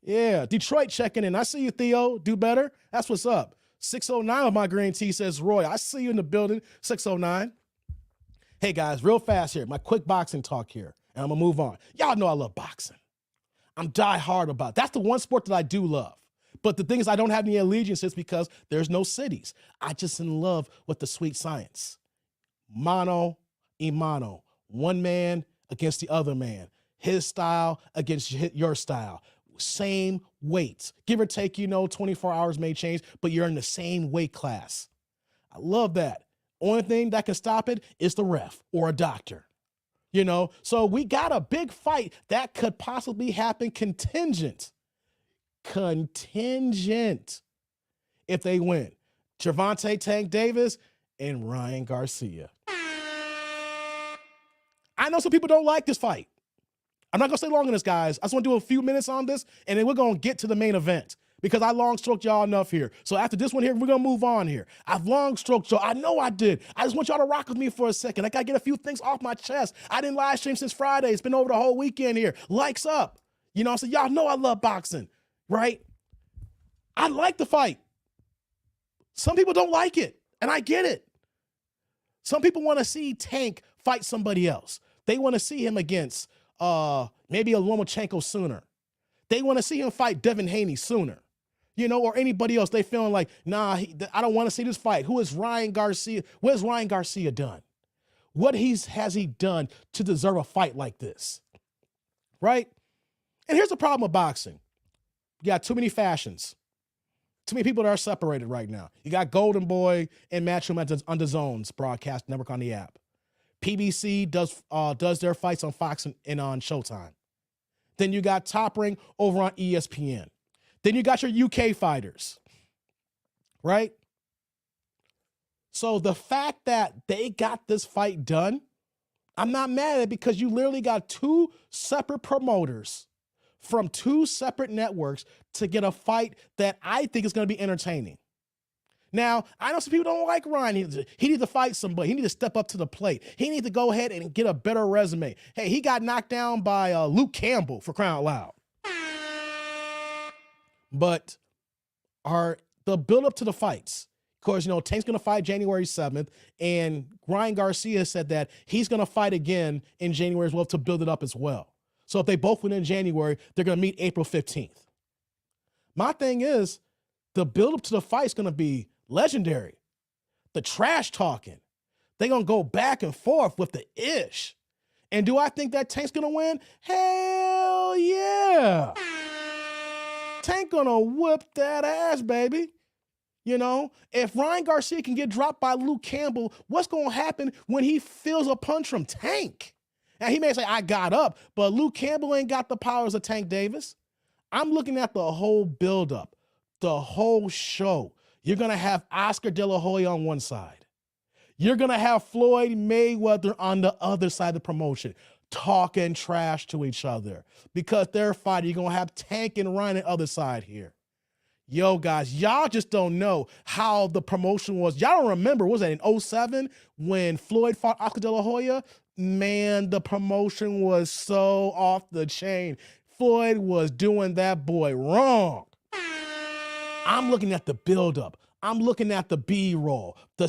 Yeah, Detroit checking in. I see you, Theo. Do better. That's what's up. 609 of my green tea, says Roy. I see you in the building. 609. Hey guys, real fast here. My quick boxing talk here. And I'm gonna move on. Y'all know I love boxing. I'm die hard about it. That's the one sport that I do love. But the thing is, I don't have any allegiances because there's no cities. I just in love with the sweet science. Mano y mano. One man against the other man. His style against your style. Same weights. Give or take, 24 hours may change, but you're in the same weight class. I love that. Only thing that can stop it is the ref or a doctor. So we got a big fight that could possibly happen contingent if they win. Gervonta Tank Davis and Ryan Garcia. I know some people don't like this fight. I'm not going to stay long on this, guys. I just want to do a few minutes on this, and then we're going to get to the main event because I long stroked y'all enough here. So after this one here, we're going to move on here. I've long stroked y'all. I know I did. I just want y'all to rock with me for a second. I got to get a few things off my chest. I didn't live stream since Friday. It's been over the whole weekend here. Likes up. So y'all know I love boxing, right? I like the fight. Some people don't like it, and I get it. Some people want to see Tank fight somebody else. They want to see him against maybe a Lomachenko sooner. They want to see him fight Devin Haney sooner, or anybody else. They feeling like, nah, I don't want to see this fight. Who is Ryan Garcia? What has Ryan Garcia done? What has he done to deserve a fight like this? Right? And here's the problem with boxing. You got too many fashions. Too many people that are separated right now. You got Golden Boy and Matchroom on the Zones broadcast network on the app. PBC does their fights on Fox and on Showtime. Then you got Top Ring over on ESPN. Then you got your UK fighters, right? So the fact that they got this fight done, I'm not mad at it because you literally got two separate promoters from two separate networks to get a fight that I think is going to be entertaining. Now, I know some people don't like Ryan. He needs to fight somebody. He needs to step up to the plate. He needs to go ahead and get a better resume. Hey, he got knocked down by Luke Campbell, for crying out loud. But the build-up to the fights, of course, Tank's going to fight January 7th, and Ryan Garcia said that he's going to fight again in January as well to build it up as well. So if they both win in January, they're going to meet April 15th. My thing is, the build-up to the fight is going to be legendary. The trash talking. They're going to go back and forth with the ish. And do I think that Tank's going to win? Hell yeah. Tank going to whip that ass, baby. If Ryan Garcia can get dropped by Luke Campbell, what's going to happen when he feels a punch from Tank? Now, he may say, I got up, but Luke Campbell ain't got the powers of Tank Davis. I'm looking at the whole buildup, the whole show. You're going to have Oscar De La Hoya on one side. You're going to have Floyd Mayweather on the other side of the promotion talking trash to each other because they're fighting. You're going to have Tank and Ryan on the other side here. Yo, guys, y'all just don't know how the promotion was. Y'all don't remember, was that in 2007 when Floyd fought Oscar De La Hoya? Man, the promotion was so off the chain. Floyd was doing that boy wrong. I'm looking at the buildup. I'm looking at the B-roll, the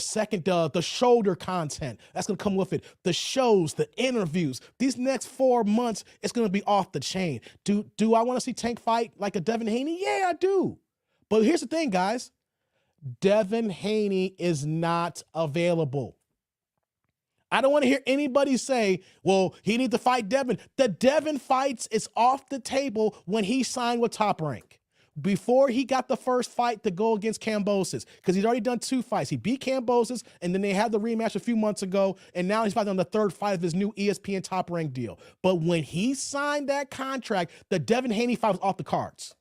shoulder content that's going to come with it, the shows, the interviews. These next 4 months, it's going to be off the chain. Do I want to see Tank fight like a Devin Haney? Yeah, I do. But here's the thing, guys. Devin Haney is not available. I don't want to hear anybody say, well, he needs to fight Devin. The Devin fights is off the table when he signed with Top Rank. Before he got the first fight to go against Kambosos, because he's already done 2 fights. He beat Kambosos, and then they had the rematch a few months ago, and now he's fighting on the 3rd fight of his new ESPN Top Rank deal. But when he signed that contract, the Devin Haney fight was off the cards.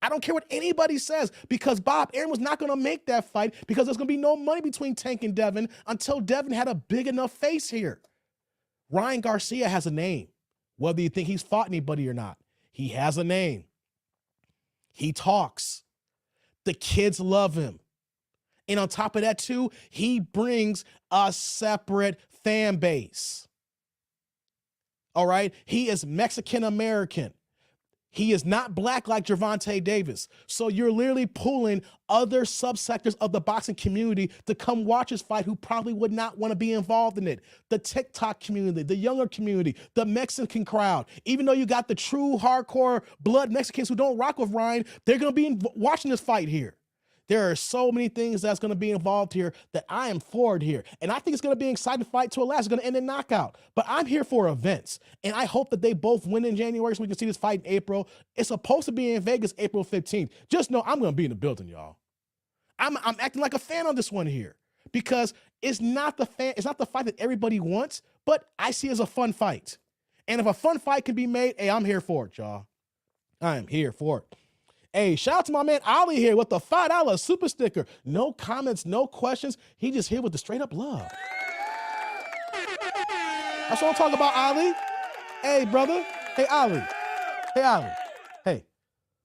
I don't care what anybody says because Bob Arum was not going to make that fight because there's going to be no money between Tank and Devin until Devin had a big enough face here. Ryan Garcia has a name, whether you think he's fought anybody or not. He has a name. He talks. The kids love him. And on top of that, too, he brings a separate fan base. All right? He is Mexican-American. He is not black like Gervonta Davis. So you're literally pulling other subsectors of the boxing community to come watch his fight who probably would not want to be involved in it. The TikTok community, the younger community, the Mexican crowd. Even though you got the true hardcore blood Mexicans who don't rock with Ryan, they're going to be watching this fight here. There are so many things that's going to be involved here that I am for it here. And I think it's going to be an exciting fight to a last. It's going to end in knockout. But I'm here for events. And I hope that they both win in January so we can see this fight in April. It's supposed to be in Vegas April 15th. Just know I'm going to be in the building, y'all. I'm acting like a fan on this one here because it's not the fight that everybody wants, but I see it as a fun fight. And if a fun fight can be made, hey, I'm here for it, y'all. I am here for it. Hey, shout out to my man Ali here with the $5 super sticker. No comments, no questions. He just here with the straight up love. That's what I'm talking about, Ali. Hey, brother. Hey, Ali. Hey, Ali. Hey,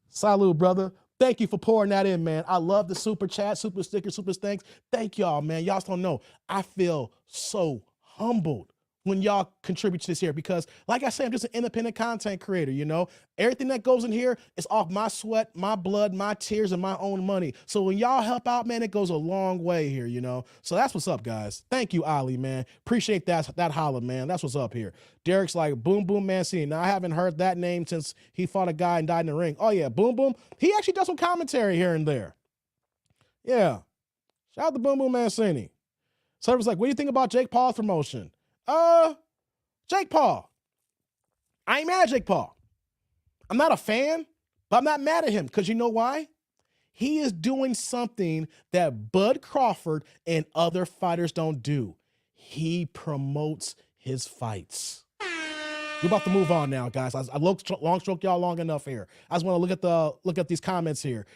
salute, brother. Thank you for pouring that in, man. I love the super chat, super sticker, super thanks. Thank y'all, man. Y'all don't know. I feel so humbled when y'all contribute to this here because, like I said, I'm just an independent content creator, you know? Everything that goes in here is off my sweat, my blood, my tears, and my own money. So when y'all help out, man, it goes a long way here, you know? So that's what's up, guys. Thank you, Ali, man. Appreciate that holla, man. That's what's up here. Derek's like, Boom Boom Mancini. Now, I haven't heard that name since he fought a guy and died in the ring. Oh, yeah, Boom Boom. He actually does some commentary here and there. Yeah. Shout out to Boom Boom Mancini. So it was like, what do you think about Jake Paul's promotion? Jake Paul. I ain't mad at Jake Paul. I'm not a fan, but I'm not mad at him because you know why? He is doing something that Bud Crawford and other fighters don't do. He promotes his fights. We're about to move on now, guys. I long stroke y'all long enough here. I just want to look at these comments here.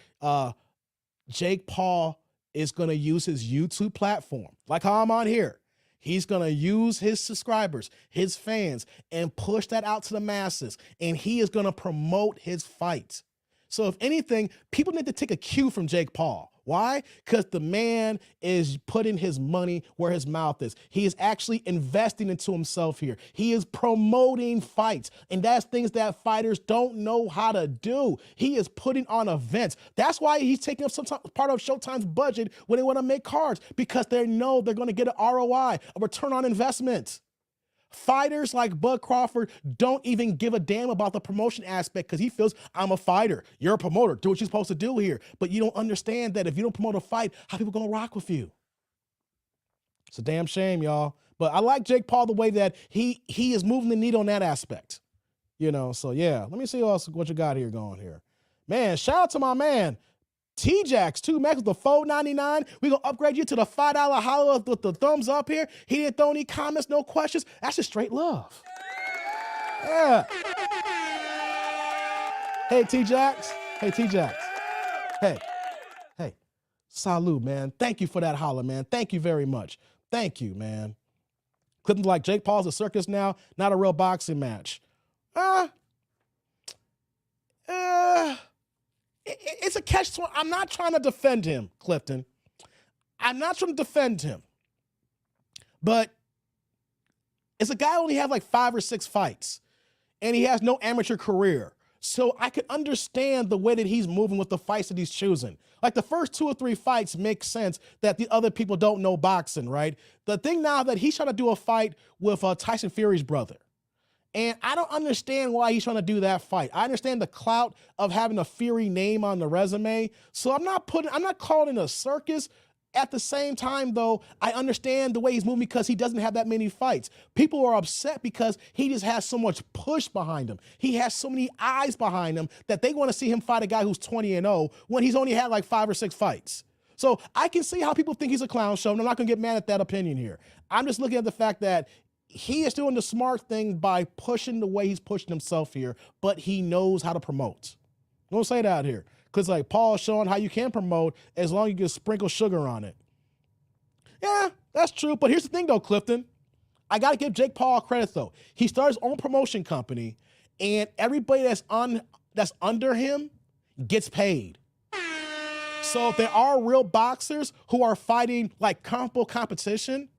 Jake Paul is going to use his YouTube platform, like how I'm on here. He's going to use his subscribers, his fans, and push that out to the masses. And he is going to promote his fights. So if anything, people need to take a cue from Jake Paul. Why? Because the man is putting his money where his mouth is. He is actually investing into himself here. He is promoting fights. And that's things that fighters don't know how to do. He is putting on events. That's why he's taking up some part of Showtime's budget when they want to make cards, because they know they're going to get an ROI, a return on investment. Fighters like Bud Crawford don't even give a damn about the promotion aspect because he feels, I'm a fighter. You're a promoter. Do what you're supposed to do here. But you don't understand that if you don't promote a fight, how people going to rock with you? It's a damn shame, y'all. But I like Jake Paul the way that he is moving the needle on that aspect. You know, so yeah. Let me see what you got here going here. Man, shout out to my man, T-Jax, 2 Max with the $4.99. We're going to upgrade you to the $5 holla with the thumbs up here. He didn't throw any comments, no questions. That's just straight love. Yeah. Hey, T-Jax. Hey, T-Jax. Hey. Salute, man. Thank you for that holla, man. Thank you very much. Thank you, man. Clifton's like, Jake Paul's a circus now, not a real boxing match. It's a catch. I'm not trying to defend him, Clifton. I'm not trying to defend him. But it's a guy who only had like 5 or 6 fights, and he has no amateur career. So I can understand the way that he's moving with the fights that he's choosing. Like the first 2 or 3 fights make sense that the other people don't know boxing, right? The thing now that he's trying to do a fight with Tyson Fury's brother. And I don't understand why he's trying to do that fight. I understand the clout of having a Fury name on the resume. So I'm not calling it a circus. At the same time, though, I understand the way he's moving because he doesn't have that many fights. People are upset because he just has so much push behind him. He has so many eyes behind him that they want to see him fight a guy who's 20-0 when he's only had like 5 or 6 fights. So I can see how people think he's a clown show, and I'm not going to get mad at that opinion here. I'm just looking at the fact that he is doing the smart thing by pushing the way he's pushing himself here, but he knows how to promote. I'm going to say that here. Because like Paul's showing how you can promote as long as you can sprinkle sugar on it. Yeah, that's true. But here's the thing though, Clifton. I got to give Jake Paul credit though. He started his own promotion company, and everybody that's under him gets paid. So if there are real boxers who are fighting like comparable competition,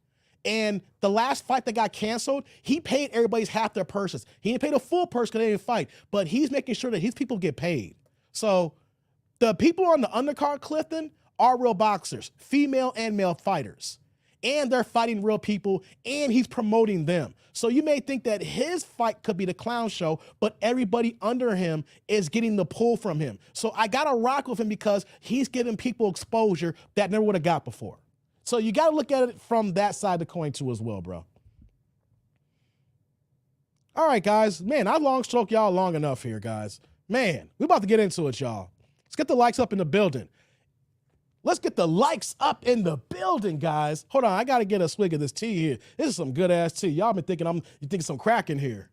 and the last fight that got canceled, he paid everybody's half their purses. He didn't pay the full purse because they didn't fight, but he's making sure that his people get paid. So the people on the undercard, Clifton, are real boxers, female and male fighters. And they're fighting real people, and he's promoting them. So you may think that his fight could be the clown show, but everybody under him is getting the pull from him. So I got to rock with him because he's giving people exposure that never would have got before. So you got to look at it from that side of the coin too as well, bro. All right, guys. Man, I long stroked y'all long enough here, guys. Man, we're about to get into it, y'all. Let's get the likes up in the building. Let's get the likes up in the building, guys. Hold on, I got to get a swig of this tea here. This is some good-ass tea. Y'all been thinking you think some crack in here.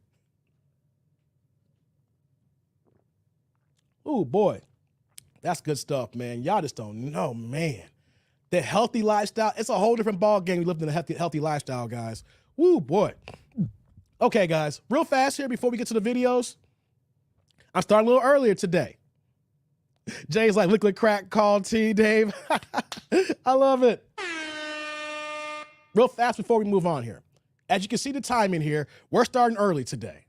Ooh, boy. That's good stuff, man. Y'all just don't know, man. The healthy lifestyle, it's a whole different ball game. We live in a healthy lifestyle, guys. Woo, boy. Okay, guys, real fast here before we get to the videos. I'm starting a little earlier today. Jay's like, liquid crack called tea, Dave. I love it. Real fast before we move on here. As you can see the timing here, we're starting early today.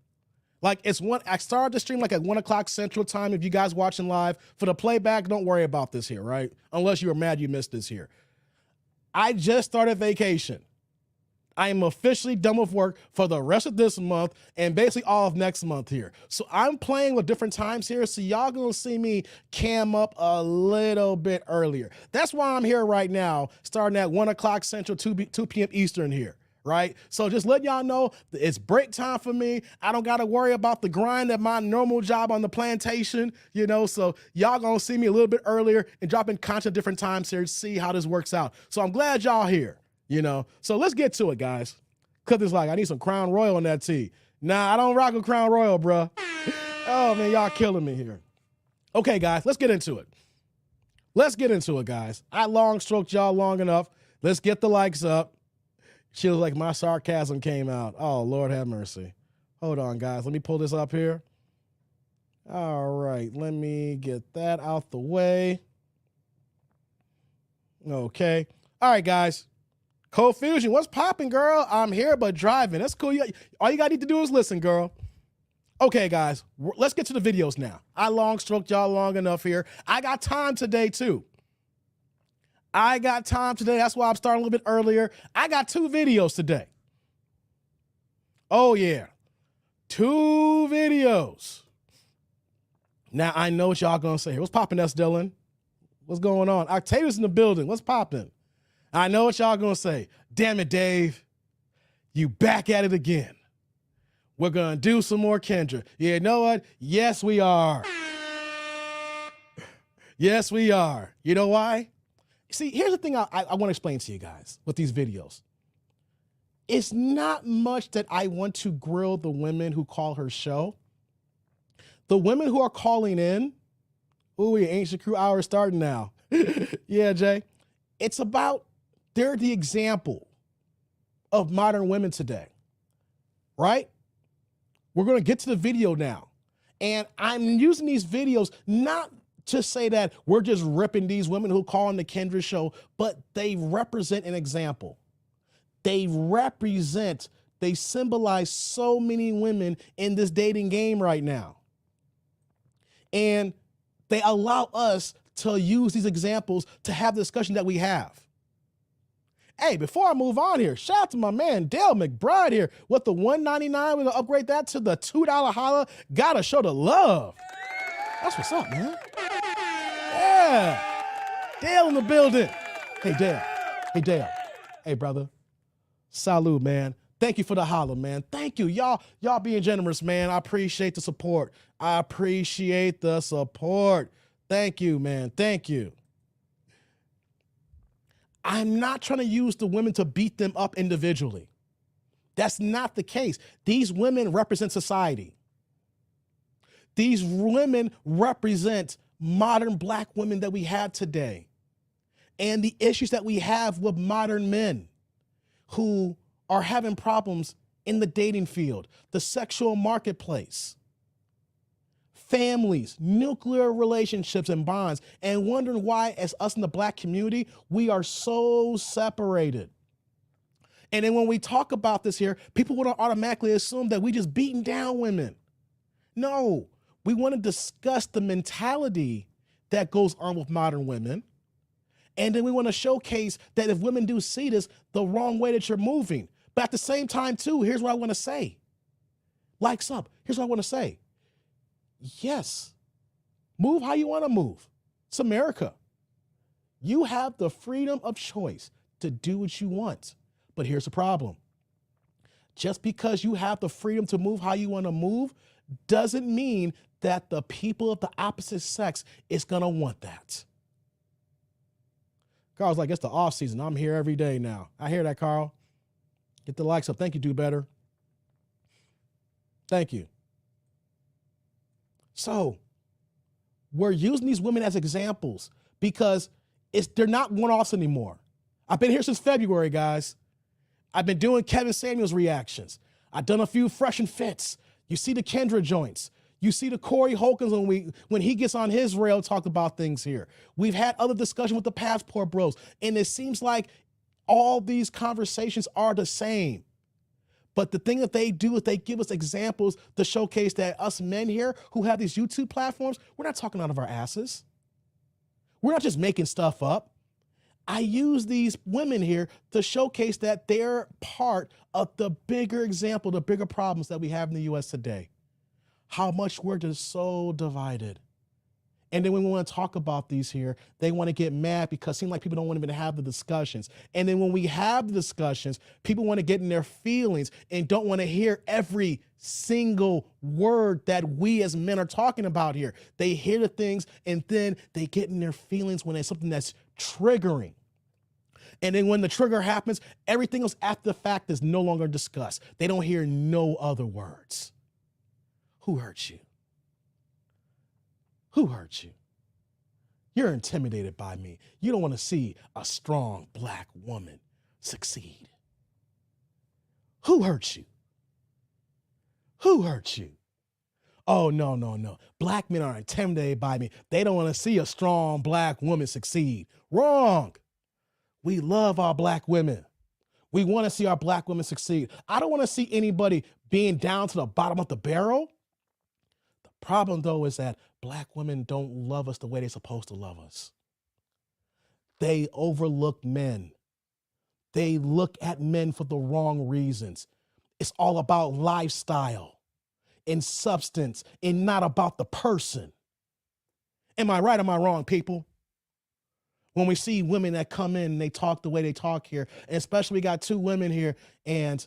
Like I started the stream like at 1 o'clock Central Time. If you guys watching live, for the playback, don't worry about this here, right? Unless you were mad you missed this here. I just started vacation. I am officially done with work for the rest of this month and basically all of next month here. So I'm playing with different times here. So y'all gonna see me cam up a little bit earlier. That's why I'm here right now, starting at 1 o'clock Central, 2 p.m. Eastern here. Right? So just let y'all know it's break time for me. I don't got to worry about the grind of my normal job on the plantation, you know, so y'all going to see me a little bit earlier and dropping content different times here to see how this works out. So I'm glad y'all here, you know. So let's get to it, guys. Clifton's like, I need some Crown Royal on that tea. Nah, I don't rock with Crown Royal, bruh. Oh, man, y'all killing me here. Okay, guys, let's get into it. Let's get into it, guys. I long stroked y'all long enough. Let's get the likes up. She was like, my sarcasm came out. Oh, Lord have mercy. Hold on, guys. Let me pull this up here. All right. Let me get that out the way. Okay. All right, guys. Cold Fusion, what's popping, girl? I'm here but driving. That's cool. All you got to do is listen, girl. Okay, guys. Let's get to the videos now. I long stroked y'all long enough here. I got time today, too. That's why I'm starting a little bit earlier. I got 2 videos today. Oh, yeah. 2 videos. Now, I know what y'all going to say here. What's popping, S. Dylan? What's going on? Octavius in the building. What's popping? I know what y'all going to say. Damn it, Dave. You back at it again. We're going to do some more Kendra. You know what? Yes, we are. Yes, we are. You know why? See, here's the thing I want to explain to you guys with these videos. It's not much that I want to grill the women who call her show. The women who are calling in, ooh, Ancient Crew Hour is starting now. Yeah, Jay. It's about, they're the example. of modern women today, right? We're going to get to the video now. And I'm using these videos not to say that we're just ripping these women who call on the Kendra show, but they represent an example. They symbolize so many women in this dating game right now. And they allow us to use these examples to have the discussion that we have. Hey, before I move on here, shout out to my man Dale McBride here with the $1.99. We're gonna upgrade that to the $2 holla. Gotta show the love. That's what's up, man. Yeah. Dale in the building. Hey, Dale. Hey, Dale. Hey, brother. Salud, man. Thank you for the holla, man. Thank you. Y'all being generous, man. I appreciate the support. I appreciate the support. Thank you, man. Thank you. I'm not trying to use the women to beat them up individually. That's not the case. These women represent society. These women represent modern black women that we have today and the issues that we have with modern men who are having problems in the dating field, the sexual marketplace, families, nuclear relationships and bonds, and wondering why, as us in the black community, we are so separated. And then when we talk about this here, people would automatically assume that we just beating down women. No, we want to discuss the mentality that goes on with modern women. And then we want to showcase that if women do see this, the wrong way that you're moving. But at the same time, too, here's what I want to say. Likes up. Here's what I want to say. Yes, move how you want to move. It's America. You have the freedom of choice to do what you want. But here's the problem. Just because you have the freedom to move how you want to move doesn't mean that the people of the opposite sex is going to want that. Carl's like, it's the off season. I'm here every day now. I hear that, Carl. Get the likes up. Thank you, Do Better. Thank you. So we're using these women as examples because they're not one-offs anymore. I've been here since February, guys. I've been doing Kevin Samuels reactions. I've done a few Fresh and Fits. You see the Kendra joints. You see the Corey Holkins when he gets on his rail, talk about things here. We've had other discussion with the Passport Bros, and it seems like all these conversations are the same. But the thing that they do is they give us examples to showcase that us men here who have these YouTube platforms, we're not talking out of our asses. We're not just making stuff up. I use these women here to showcase that they're part of the bigger example, the bigger problems that we have in the U.S. today. How much we're just so divided. And then when we want to talk about these here, they want to get mad because it seems like people don't want to even have the discussions. And then when we have the discussions, people want to get in their feelings and don't want to hear every single word that we as men are talking about here. They hear the things and then they get in their feelings when it's something that's triggering. And then when the trigger happens, everything else after the fact is no longer discussed. They don't hear no other words. Who hurt you? Who hurt you? You're intimidated by me. You don't want to see a strong black woman succeed. Who hurt you? Who hurt you? Oh, no, no, no. Black men are intimidated by me. They don't want to see a strong black woman succeed. Wrong. We love our black women. We want to see our black women succeed. I don't want to see anybody being down to the bottom of the barrel. The problem, though, is that black women don't love us the way they're supposed to love us. They overlook men. They look at men for the wrong reasons. It's all about lifestyle and substance and not about the person. Am I right or am I wrong, people? When we see women that come in and they talk the way they talk here, and especially we got two women here, and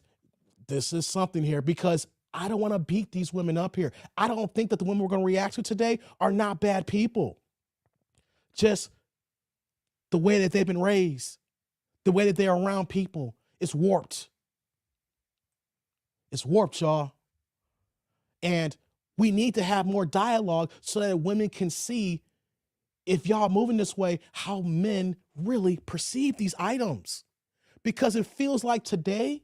this is something here because I don't want to beat these women up here. I don't think that the women we're going to react to today are not bad people. Just the way that they've been raised, the way that they're around people, it's warped. It's warped, y'all. And we need to have more dialogue so that women can see, if y'all moving this way, how men really perceive these items. Because it feels like today,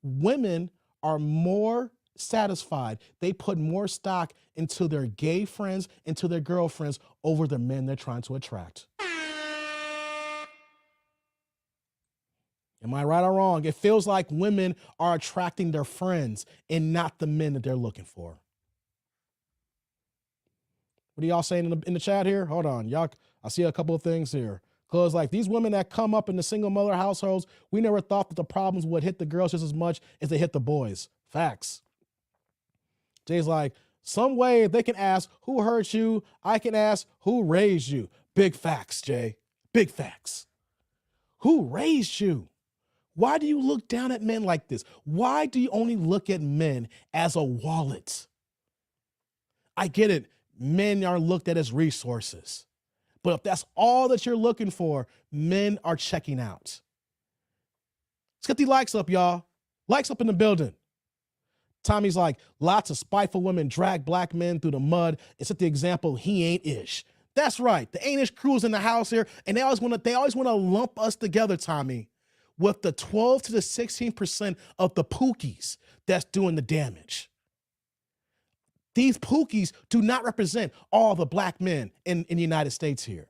women are more satisfied. They put more stock into their gay friends, into their girlfriends over the men they're trying to attract. Am I right or wrong? It feels like women are attracting their friends and not the men that they're looking for. What are y'all saying in the chat here? Hold on. Y'all, I see a couple of things here. Because like these women that come up in the single mother households, we never thought that the problems would hit the girls just as much as they hit the boys. Facts. Jay's like, some way they can ask who hurt you. I can ask who raised you. Big facts, Jay. Big facts. Who raised you? Why do you look down at men like this? Why do you only look at men as a wallet? I get it. Men are looked at as resources. But if that's all that you're looking for, men are checking out. Let's get the likes up, y'all. Likes up in the building. Tommy's like, lots of spiteful women drag black men through the mud. It's at the example, he ain't ish. That's right. The ain't ish crew's in the house here, and they always want to lump us together, Tommy, with the 12 to the 16% of the pookies that's doing the damage. These pookies do not represent all the black men in the United States here.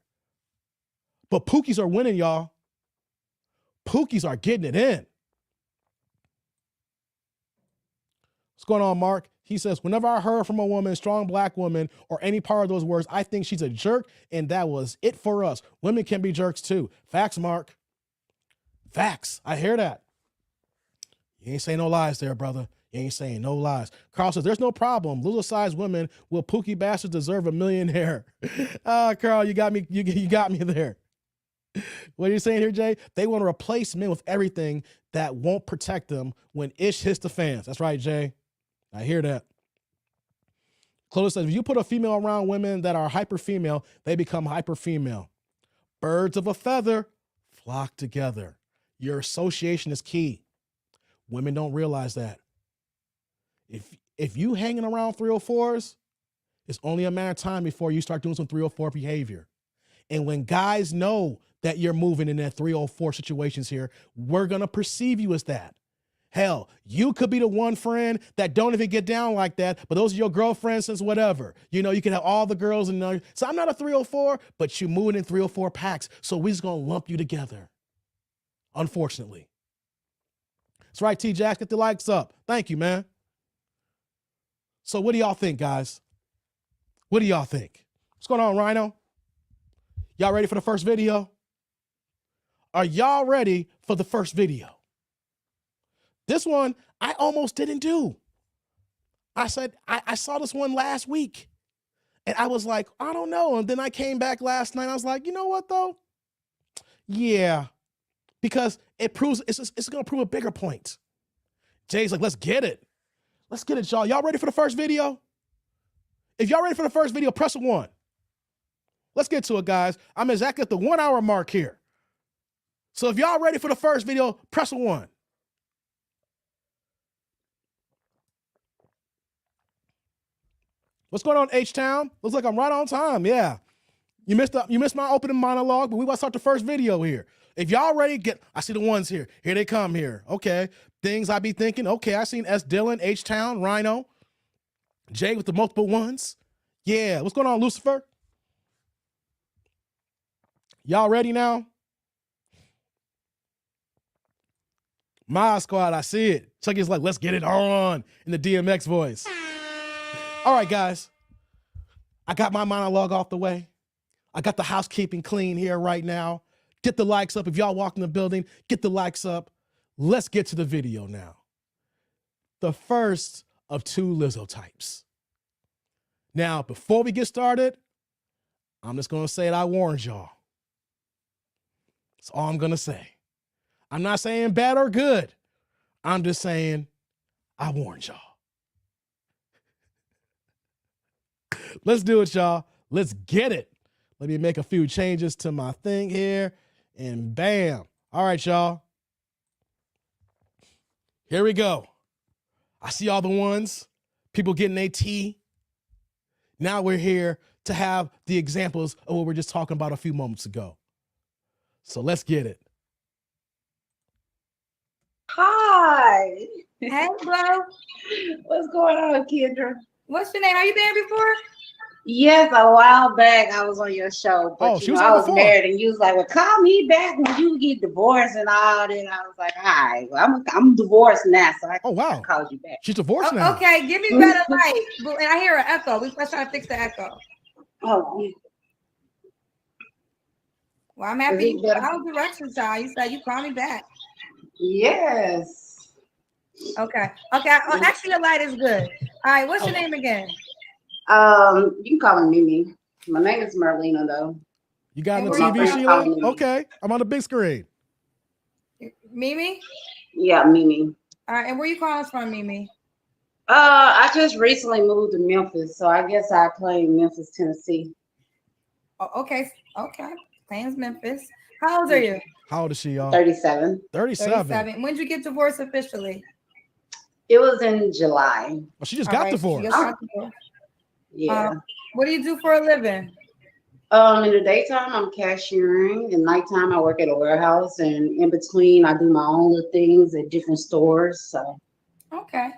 But pookies are winning, y'all. Pookies are getting it in. What's going on, Mark? He says, whenever I heard from a woman, strong black woman, or any part of those words, I think she's a jerk, and that was it for us. Women can be jerks too. Facts, Mark. Facts. I hear that. You ain't saying no lies there, brother. You ain't saying no lies. Carl says, there's no problem. Little-sized women will pookie bastards deserve a millionaire. Carl, you got me. You got me there. What are you saying here, Jay? They want to replace men with everything that won't protect them when ish hits the fans. That's right, Jay. I hear that. Clovis says, if you put a female around women that are hyper-female, they become hyper-female. Birds of a feather flock together. Your association is key. Women don't realize that. If you hanging around 304s, it's only a matter of time before you start doing some 304 behavior. And when guys know that you're moving in that 304 situations here, we're going to perceive you as that. Hell, you could be the one friend that don't even get down like that, but those are your girlfriends since whatever. You know, you can have all the girls in there. So I'm not a 304, but you're moving in 304 packs. So we're just going to lump you together. Unfortunately. That's right, T-Jax, get the likes up. Thank you, man. So what do y'all think, guys? What do y'all think? What's going on, Rhino? Y'all ready for the first video? Are y'all ready for the first video? This one, I almost didn't do. I said, I saw this one last week, and I was like, I don't know. And then I came back last night. I was like, you know what, though? Yeah, because it proves, it's going to prove a bigger point. Jay's like, let's get it. Let's get it, y'all. Y'all ready for the first video? If y'all ready for the first video, press 1. Let's get to it, guys. I'm exactly at the 1 hour mark here. So if y'all ready for the first video, press 1. What's going on, H-Town? Looks like I'm right on time. Yeah. You missed my opening monologue, but we about to start the first video here. If y'all ready, I see the ones here. Here they come here. Okay. Things I be thinking. Okay, I seen S. Dillon, H-Town, Rhino, Jay with the multiple ones. Yeah. What's going on, Lucifer? Y'all ready now? My squad, I see it. Chucky's like, let's get it on in the DMX voice. All right, guys. I got my monologue off the way. I got the housekeeping clean here right now. Get the likes up. If y'all walk in the building, get the likes up. Let's get to the video now. The first of 2 Lizzo types. Now, before we get started, I'm just going to say that I warned y'all. That's all I'm going to say. I'm not saying bad or good. I'm just saying I warned y'all. Let's do it, y'all. Let's get it. Let me make a few changes to my thing here, and bam. All right, y'all. Here we go. I see all the ones, people getting their tea. Now we're here to have the examples of what we were just talking about a few moments ago. So let's get it. Hi. Hey, Flo. What's going on, Kendra? What's your name? Are you been before? Yes, a while back I was on your show, Oh, but she was I on was before. married, and you was like, "Well, call me back when you get divorced and all that." I was like, "All right, well, I'm divorced now, so Oh, I wow. called you back." She's divorced now. Okay, give me better light. And I hear an echo. Let's try to fix the echo. Oh, Well, I'm is happy it you better? followed directions, child. You said you call me back. Yes. Okay. Actually, the light is good. All right. What's your name again? You can call me Mimi. My name is Merlina though, You got on And the but where you my TV, friends from? call Sheila? me Mimi. Okay. I'm on the big screen. Mimi? Yeah, Mimi. All right. And where you calling us from, Mimi? I just recently moved to Memphis, so I guess I claim Memphis, Tennessee. Oh, okay. Okay. Claims Memphis. How old are you? How old is she, y'all? 37. 37. 37. When did you get divorced officially? It was in July. Well, she just All got right. divorced. You just got divorced. Yeah. What do you do for a living? In the daytime, I'm cashiering. In nighttime, I work at a warehouse, and in between, I do my own little things at different stores. So, Okay.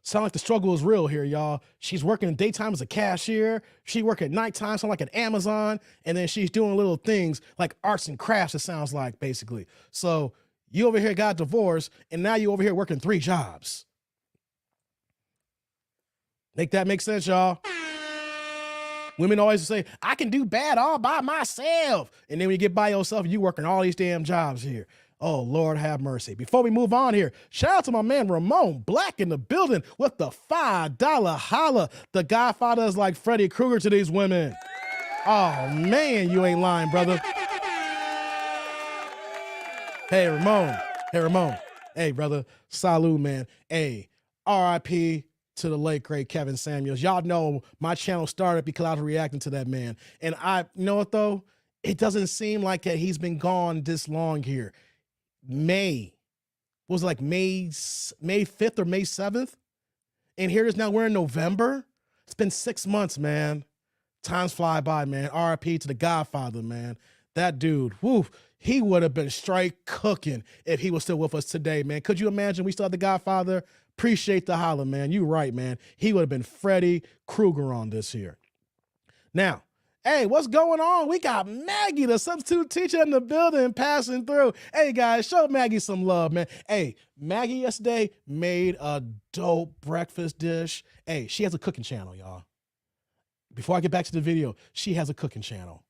Sound like the struggle is real here, y'all. She's working in daytime as a cashier. She work at nighttime, sound like at Amazon. And then she's doing little things like arts and crafts, it sounds like, basically. So you over here got divorced, and now you over here working 3 jobs. Make that make sense, y'all? Women always say, I can do bad all by myself. And then when you get by yourself, you working all these damn jobs here. Oh, Lord have mercy. Before we move on here, shout out to my man Ramon Black in the building with the $5 holla. The Godfather is like Freddy Krueger to these women. Oh, man, you ain't lying, brother. Hey, Ramon. Hey, Ramon. Hey, brother. Salud, man. Hey, RIP to the late, great Kevin Samuels. Y'all know my channel started because I was reacting to that man. And you know what, though? It doesn't seem like he's been gone this long here. May 5th or May 7th? And here it is now, we're in November. It's been 6 months, man. Times fly by, man. RIP to the Godfather, man. That dude, woo, he would have been straight cooking if he was still with us today, man. Could you imagine we still have the Godfather? Appreciate the holler, man. You right, man. He would have been Freddy Krueger on this here. Now, hey, what's going on? We got Maggie, the substitute teacher in the building, passing through. Hey, guys, show Maggie some love, man. Hey, Maggie yesterday made a dope breakfast dish. Hey, she has a cooking channel, y'all. Before I get back to the video, she has a cooking channel.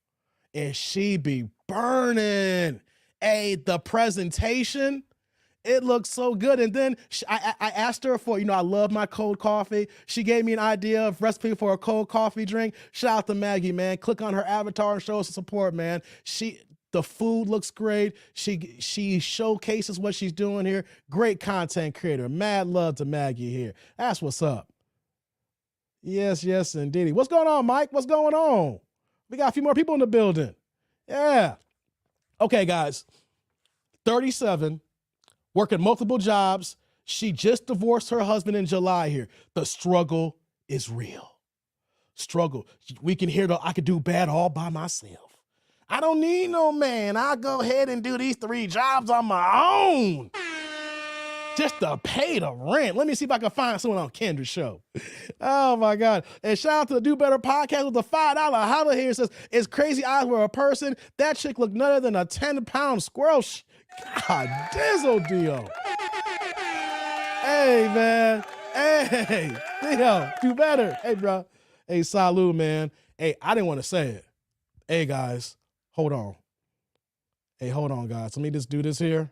And she be burning. Hey, the presentation, it looks so good. And then I asked her for, I love my cold coffee. She gave me an idea of recipe for a cold coffee drink. Shout out to Maggie, man. Click on her avatar and show us some support, man. The food looks great. She showcases what she's doing here. Great content creator. Mad love to Maggie here. That's what's up. Yes, indeed. What's going on, Mike? What's going on? We got a few more people in the building. Yeah. Okay, guys. 37. Working multiple jobs. She just divorced her husband in July here. The struggle is real. Struggle. We can hear I could do bad all by myself. I don't need no man. I'll go ahead and do these 3 jobs on my own. Just to pay the rent. Let me see if I can find someone on Kendra's show. Oh my God. And shout out to the Do Better podcast with the $5 holla here. It says, it's crazy eyes were a person. That chick looked nuttier than a 10-pound squirrel. God, dizzle deal. Hey, man. Hey, Theo, do better. Hey, bro. Hey, salud, man. Hey, I didn't want to say it. Hey, guys, hold on. Hey, hold on, guys. Let me just do this here.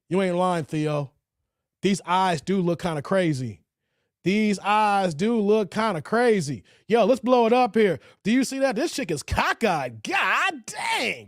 You ain't lying, Theo. These eyes do look kind of crazy. These eyes do look kind of crazy. Yo, let's blow it up here. Do you see that? This chick is cockeyed. God dang.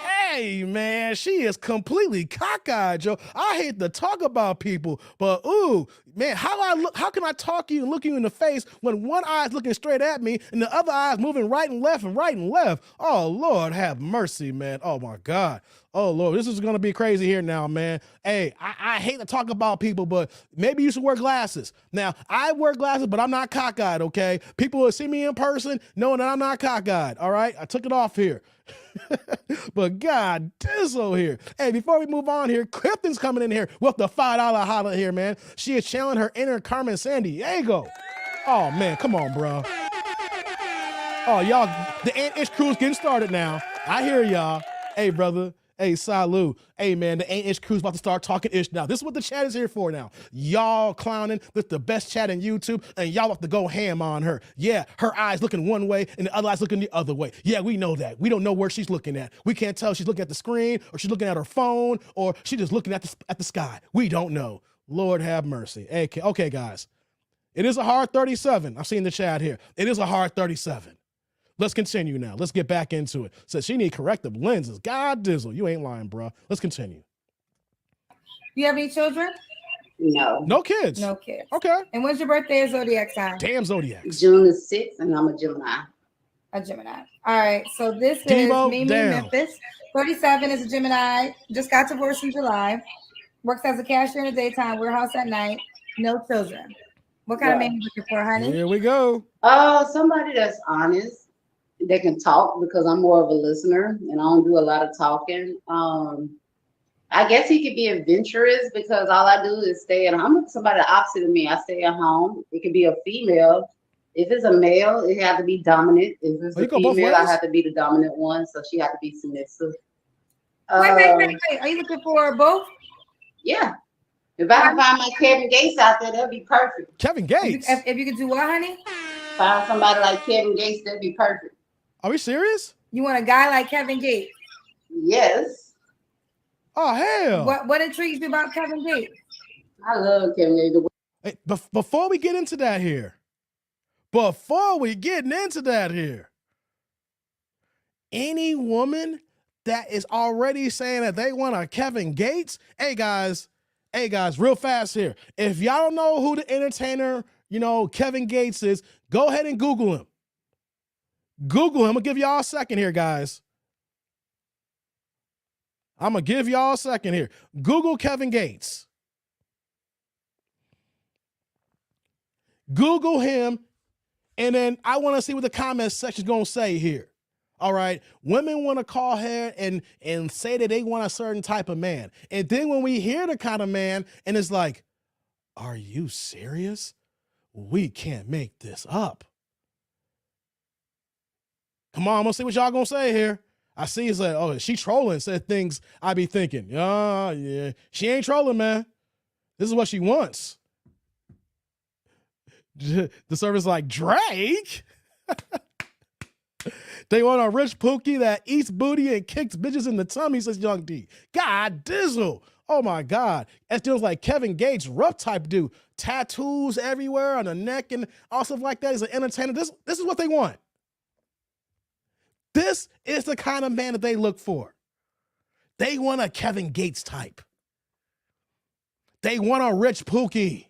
Hey, man, she is completely cockeyed, Joe. I hate to talk about people, but ooh, man, how can I talk to you and look you in the face when one eye is looking straight at me and the other eye is moving right and left and right and left? Oh, Lord, have mercy, man. Oh, my God. Oh, Lord, this is going to be crazy here now, man. Hey, I hate to talk about people, but maybe you should wear glasses. Now, I wear glasses, but I'm not cockeyed, okay? People will see me in person knowing that I'm not cockeyed, all right? I took it off here. But God, Dizzo here. Hey, before we move on here, Clifton's coming in here with the $5 holla here, man. She is channeling her inner Carmen Sandiego. Oh, man, come on, bro. Oh, y'all, the 8-inch crew's getting started now. I hear y'all. Hey, brother. Hey, salute. Hey, man, the 8-inch crew's about to start talking ish now. This is what the chat is here for now. Y'all clowning. This is the best chat in YouTube, and y'all have to go ham on her. Yeah, her eyes looking one way, and the other eye's looking the other way. Yeah, we know that. We don't know where she's looking at. We can't tell if she's looking at the screen, or she's looking at her phone, or she's just looking at the sky. We don't know. Lord have mercy. Okay, guys. It is a hard 37. I've seen the chat here. It is a hard 37. Let's continue now. Let's get back into it. Says she need corrective lenses. God Dizzle, you ain't lying, bro. Let's continue. You have any children? No. No kids. No kids. Okay. And when's your birthday or zodiac sign? Damn Zodiac. June the 6th, and I'm a Gemini. A Gemini. All right. So this Devo, is Mimi damn. Memphis. 37 is a Gemini. Just got divorced in July. Works as a cashier in the daytime, warehouse at night. No children. What kind of man you looking for, honey? Here we go. Somebody that's honest. They can talk because I'm more of a listener and I don't do a lot of talking. I guess he could be adventurous because all I do is stay at home. I'm somebody opposite of me. I stay at home. It could be a female. If it's a male, it has to be dominant. If it's a female, I have to be the dominant one. So she has to be submissive. Wait. Are you looking for both? Yeah. If I can find my Kevin Gates out there, that'd be perfect. Kevin Gates? If you could do what, honey? Find somebody like Kevin Gates, that'd be perfect. Are we serious? You want a guy like Kevin Gates? Yes. Oh, hell. What intrigues you about Kevin Gates? I love Kevin Gates. Hey, before we get into that here, any woman that is already saying that they want a Kevin Gates, hey guys, real fast here. If y'all don't know who the entertainer, Kevin Gates is, go ahead and Google him. Google him. I'll give y'all a second here, guys. Google Kevin Gates. Google him, and then I want to see what the comment section's going to say here. All right. Women want to call her and say that they want a certain type of man. And then when we hear the kind of man, and it's like, are you serious? We can't make this up. Come on, I'm gonna see what y'all gonna say here. I see it's like, oh, she trolling, said things I be thinking. Yeah. She ain't trolling, man. This is what she wants. The service like, Drake? They want a rich pookie that eats booty and kicks bitches in the tummy, says Young D. God Dizzle. Oh my God. That feels like Kevin Gates, rough type dude. Tattoos everywhere on the neck and all stuff like that. He's an entertainer. This is what they want. This is the kind of man that they look for. They want a Kevin Gates type. They want a rich pookie.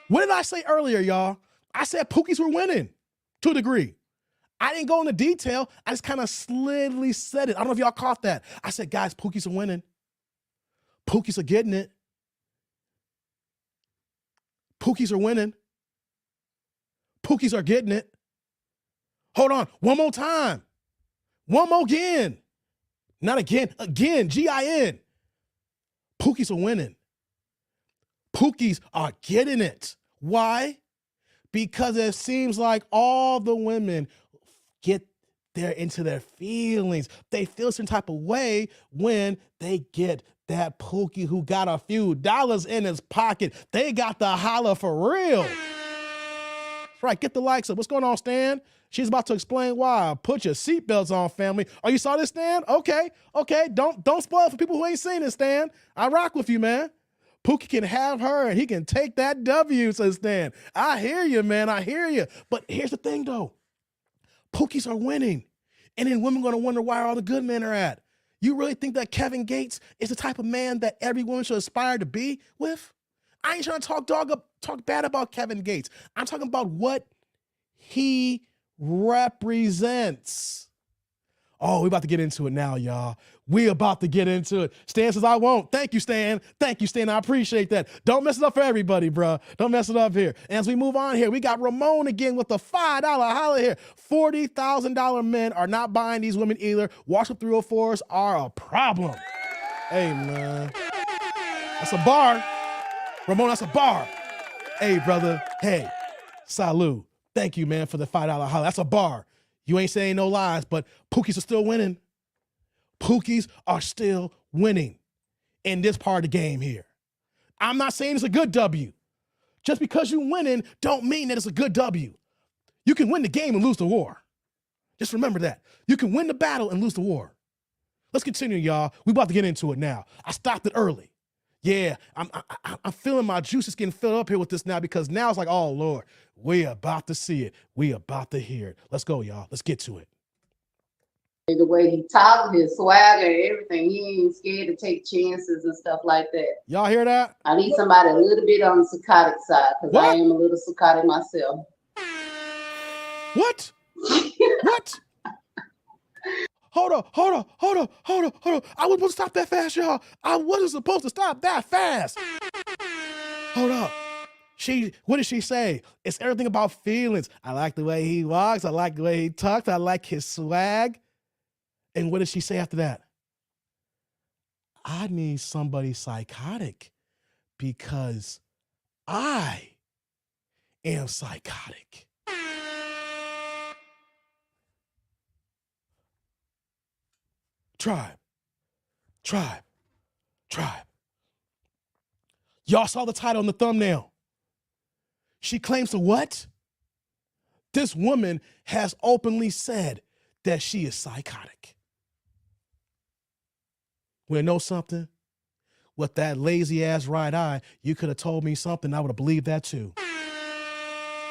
What did I say earlier, y'all? I said pookies were winning to a degree. I didn't go into detail. I just kind of slowly said it. I don't know if y'all caught that. I said, guys, pookies are winning. Pookies are getting it. Pookies are winning. Pookies are getting it. Hold on. One more time. One more again. Not again. Again. G-I-N. Pookies are winning. Pookies are getting it. Why? Because it seems like all the women get there into their feelings. They feel some type of way when they get that pookie who got a few dollars in his pocket. They got the holla for real. That's right. Get the likes up. What's going on, Stan? She's about to explain why. Put your seatbelts on, family. Oh, you saw this, Stan? Okay. Don't spoil it for people who ain't seen it, Stan. I rock with you, man. Pookie can have her and he can take that W, says Stan. I hear you, man. I hear you. But here's the thing, though. Pookies are winning. And then women are going to wonder why all the good men are at. You really think that Kevin Gates is the type of man that every woman should aspire to be with? I ain't trying to talk bad about Kevin Gates. I'm talking about what he represents. Oh, we about to get into it now, y'all. We about to get into it. Stan says, I won't. Thank you, Stan. Thank you, Stan. I appreciate that. Don't mess it up for everybody, bro. Don't mess it up here. And as we move on here, we got Ramon again with the $5 holla here. $40,000 men are not buying these women either. WhatsApp 304s are a problem. Hey, man. That's a bar. Ramon, that's a bar. Hey, brother. Hey, salute. Thank you, man, for the $5 holla. That's a bar. You ain't saying no lies, but Pookies are still winning. Pookies are still winning in this part of the game here. I'm not saying it's a good W. Just because you're winning don't mean that it's a good W. You can win the game and lose the war. Just remember that. You can win the battle and lose the war. Let's continue, y'all. We about to get into it now. I stopped it early. Yeah, I'm feeling my juices getting filled up here with this now because now it's like, oh, Lord, we about to see it. We about to hear it. Let's go, y'all. Let's get to it. The way he talks, his swagger, everything, he ain't scared to take chances and stuff like that. Y'all hear that? I need somebody a little bit on the psychotic side because I am a little psychotic myself. What? What? Hold on. I wasn't supposed to stop that fast, y'all. I wasn't supposed to stop that fast. Hold up. What did she say? It's everything about feelings. I like the way he walks. I like the way he talks. I like his swag. And what did she say after that? I need somebody psychotic because I am psychotic. Tribe. Y'all saw the title on the thumbnail. She claims to what? This woman has openly said that she is psychotic. Want to know something? With that lazy ass right eye, you could have told me something. I would have believed that too.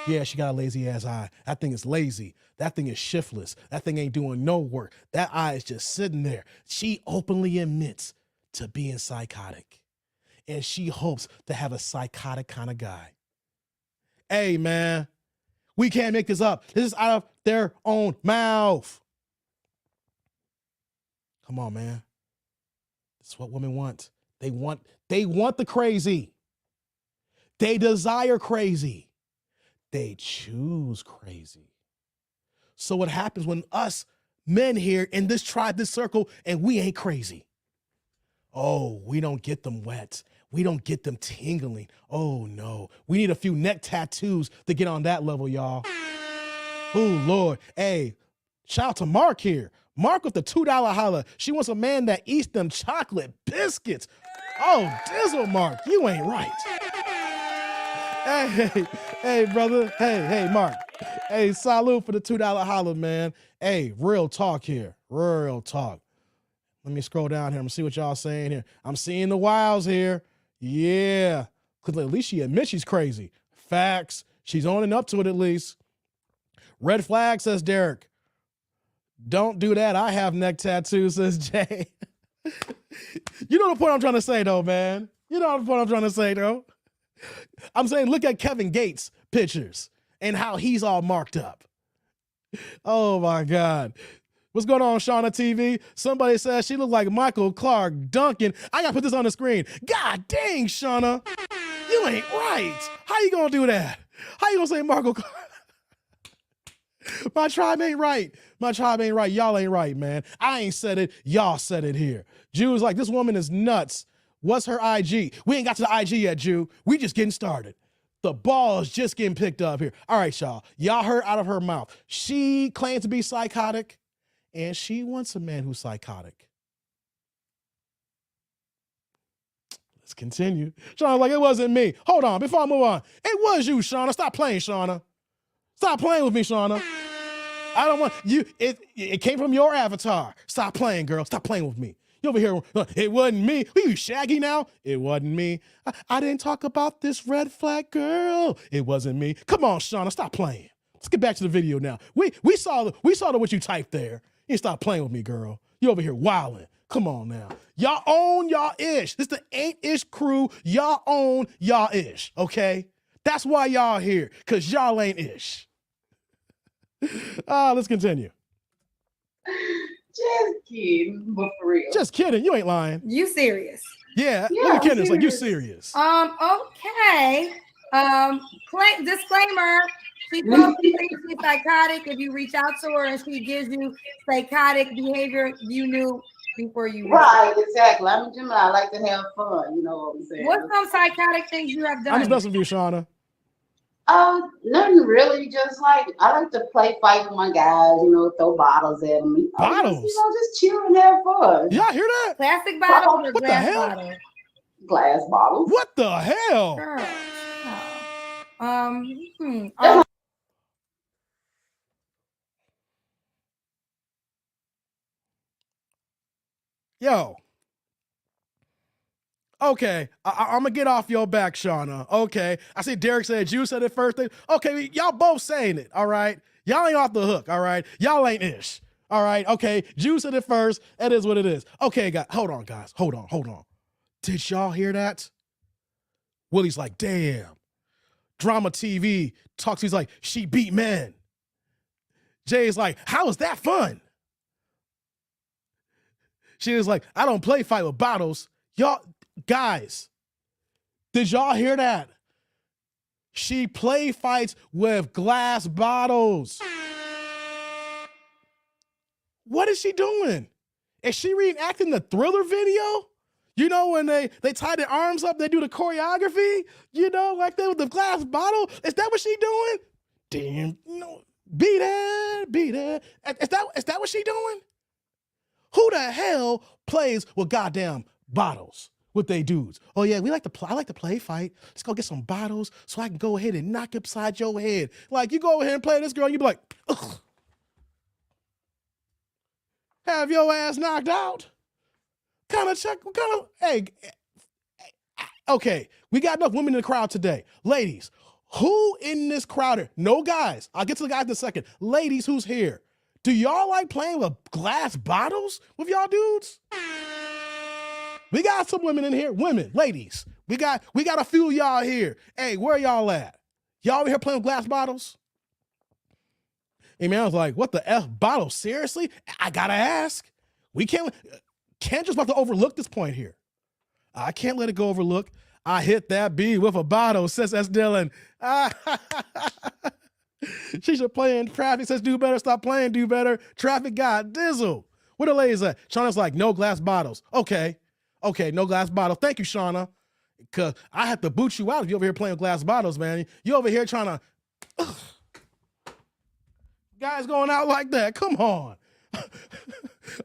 Yeah, she got a lazy ass eye. That thing is lazy. That thing is shiftless. That thing ain't doing no work. That eye is just sitting there. She openly admits to being psychotic. And she hopes to have a psychotic kind of guy. Hey, man, we can't make this up. This is out of their own mouth. Come on, man. This is what women want. They want the crazy. They desire crazy. They choose crazy. So what happens when us men here in this tribe, this circle, and we ain't crazy? Oh, we don't get them wet. We don't get them tingling. Oh, no. We need a few neck tattoos to get on that level, y'all. Oh, Lord. Hey, shout out to Mark here. Mark with the $2 holla. She wants a man that eats them chocolate biscuits. Oh, Dizzle, Mark. You ain't right. Hey, brother. Hey, Mark. Hey, salute for the $2 holla, man. Hey, real talk here. Real talk. Let me scroll down here. I'm going to see what y'all saying here. I'm seeing the wilds here. Yeah. Because at least she admits she's crazy. Facts. She's owning up to it at least. Red flag, says Derek. Don't do that. I have neck tattoos, says Jay. You know the point I'm trying to say, though, man. You know the point I'm trying to say, though. I'm saying look at Kevin Gates' pictures and how he's all marked up. Oh, my God. What's going on, Shauna TV? Somebody says she looked like Michael Clark Duncan. I got to put this on the screen. God dang, Shauna. You ain't right. How you going to do that? How you going to say Michael Clark? My tribe ain't right. My tribe ain't right. Y'all ain't right, man. I ain't said it. Y'all said it here. Jew's like, this woman is nuts. What's her IG? We ain't got to the IG yet, Jew. We just getting started. The ball is just getting picked up here. All right, y'all. Y'all heard out of her mouth. She claims to be psychotic, and she wants a man who's psychotic. Let's continue. Shauna's like, it wasn't me. Hold on, before I move on. It was you, Shauna. Stop playing, Shauna. Stop playing with me, Shauna. I don't want you. It came from your avatar. Stop playing, girl. Stop playing with me. You over here, it wasn't me. Are you Shaggy now? It wasn't me. I didn't talk about this red flag girl. It wasn't me. Come on, Shauna, stop playing. Let's get back to the video now. We saw what you typed there. You stop playing with me, girl. You over here wilding. Come on now. Y'all own y'all ish. This the ain't ish crew. Y'all own y'all ish, okay? That's why y'all here, because y'all ain't ish. Let's continue. Just kidding, but for real. Just kidding. You ain't lying. You serious? Yeah. Yeah, Look at I'm Kenneth. Like, you serious. serious. Okay. Disclaimer. She's supposed to think she's psychotic. If you reach out to her and she gives you psychotic behavior, you knew before you. Right, exactly. I'm a Gemini. I like to have fun. You know what I'm saying? What's some psychotic things you have done? I'm just messing with you, Shauna. Nothing really. Just like I like to play fight with my guys. You know, throw bottles at them. Bottles? Just chill and have fun. Y'all hear that? Plastic bottles or What the glass hell? bottles? Glass bottles. What the hell? Girl. Oh. Yo. Okay, I'm gonna get off your back, Shauna. Okay, I see Derek said you said it first. Okay, y'all both saying it. All right, y'all ain't off the hook. All right, y'all ain't ish. All right, okay, Jew said it first. It is what it is. Okay, guys, hold on, guys, hold on. Did y'all hear that? Willie's like, damn. Drama TV talks. He's like, she beat men. Jay's like, how is that fun? She was like, I don't play fight with bottles. Y'all, guys, did y'all hear that? She play fights with glass bottles. What is she doing? Is she reenacting the Thriller video? You know, when they tie their arms up, they do the choreography, you know, like that with the glass bottle. Is that what she doing? Damn, no, beat it. Is that what she doing? Who the hell plays with goddamn bottles with they dudes? Oh yeah, I like to play fight. Let's go get some bottles so I can go ahead and knock upside your head. Like, you go over here and play this girl, and you be like, ugh. Have your ass knocked out? Hey, okay, we got enough women in the crowd today. Ladies, who in this crowd? No guys. I'll get to the guys in a second. Ladies, who's here? Do y'all like playing with glass bottles with y'all dudes? We got some women in here. Women, ladies. We got a few of y'all here. Hey, where y'all at? Y'all over here playing with glass bottles? Hey man, I was like, what the F bottle? Seriously? I gotta ask. We can't just about to overlook this point here. I can't let it go overlook. I hit that B with a bottle, says S. Dillon. She should play in traffic, says do better, stop playing, do better. Traffic got dizzle. Where the ladies at? Shauna's like, no glass bottles. Okay, no glass bottles. Thank you, Shauna. Because I have to boot you out if you're over here playing with glass bottles, man. You over here trying to... Guys going out like that. Come on.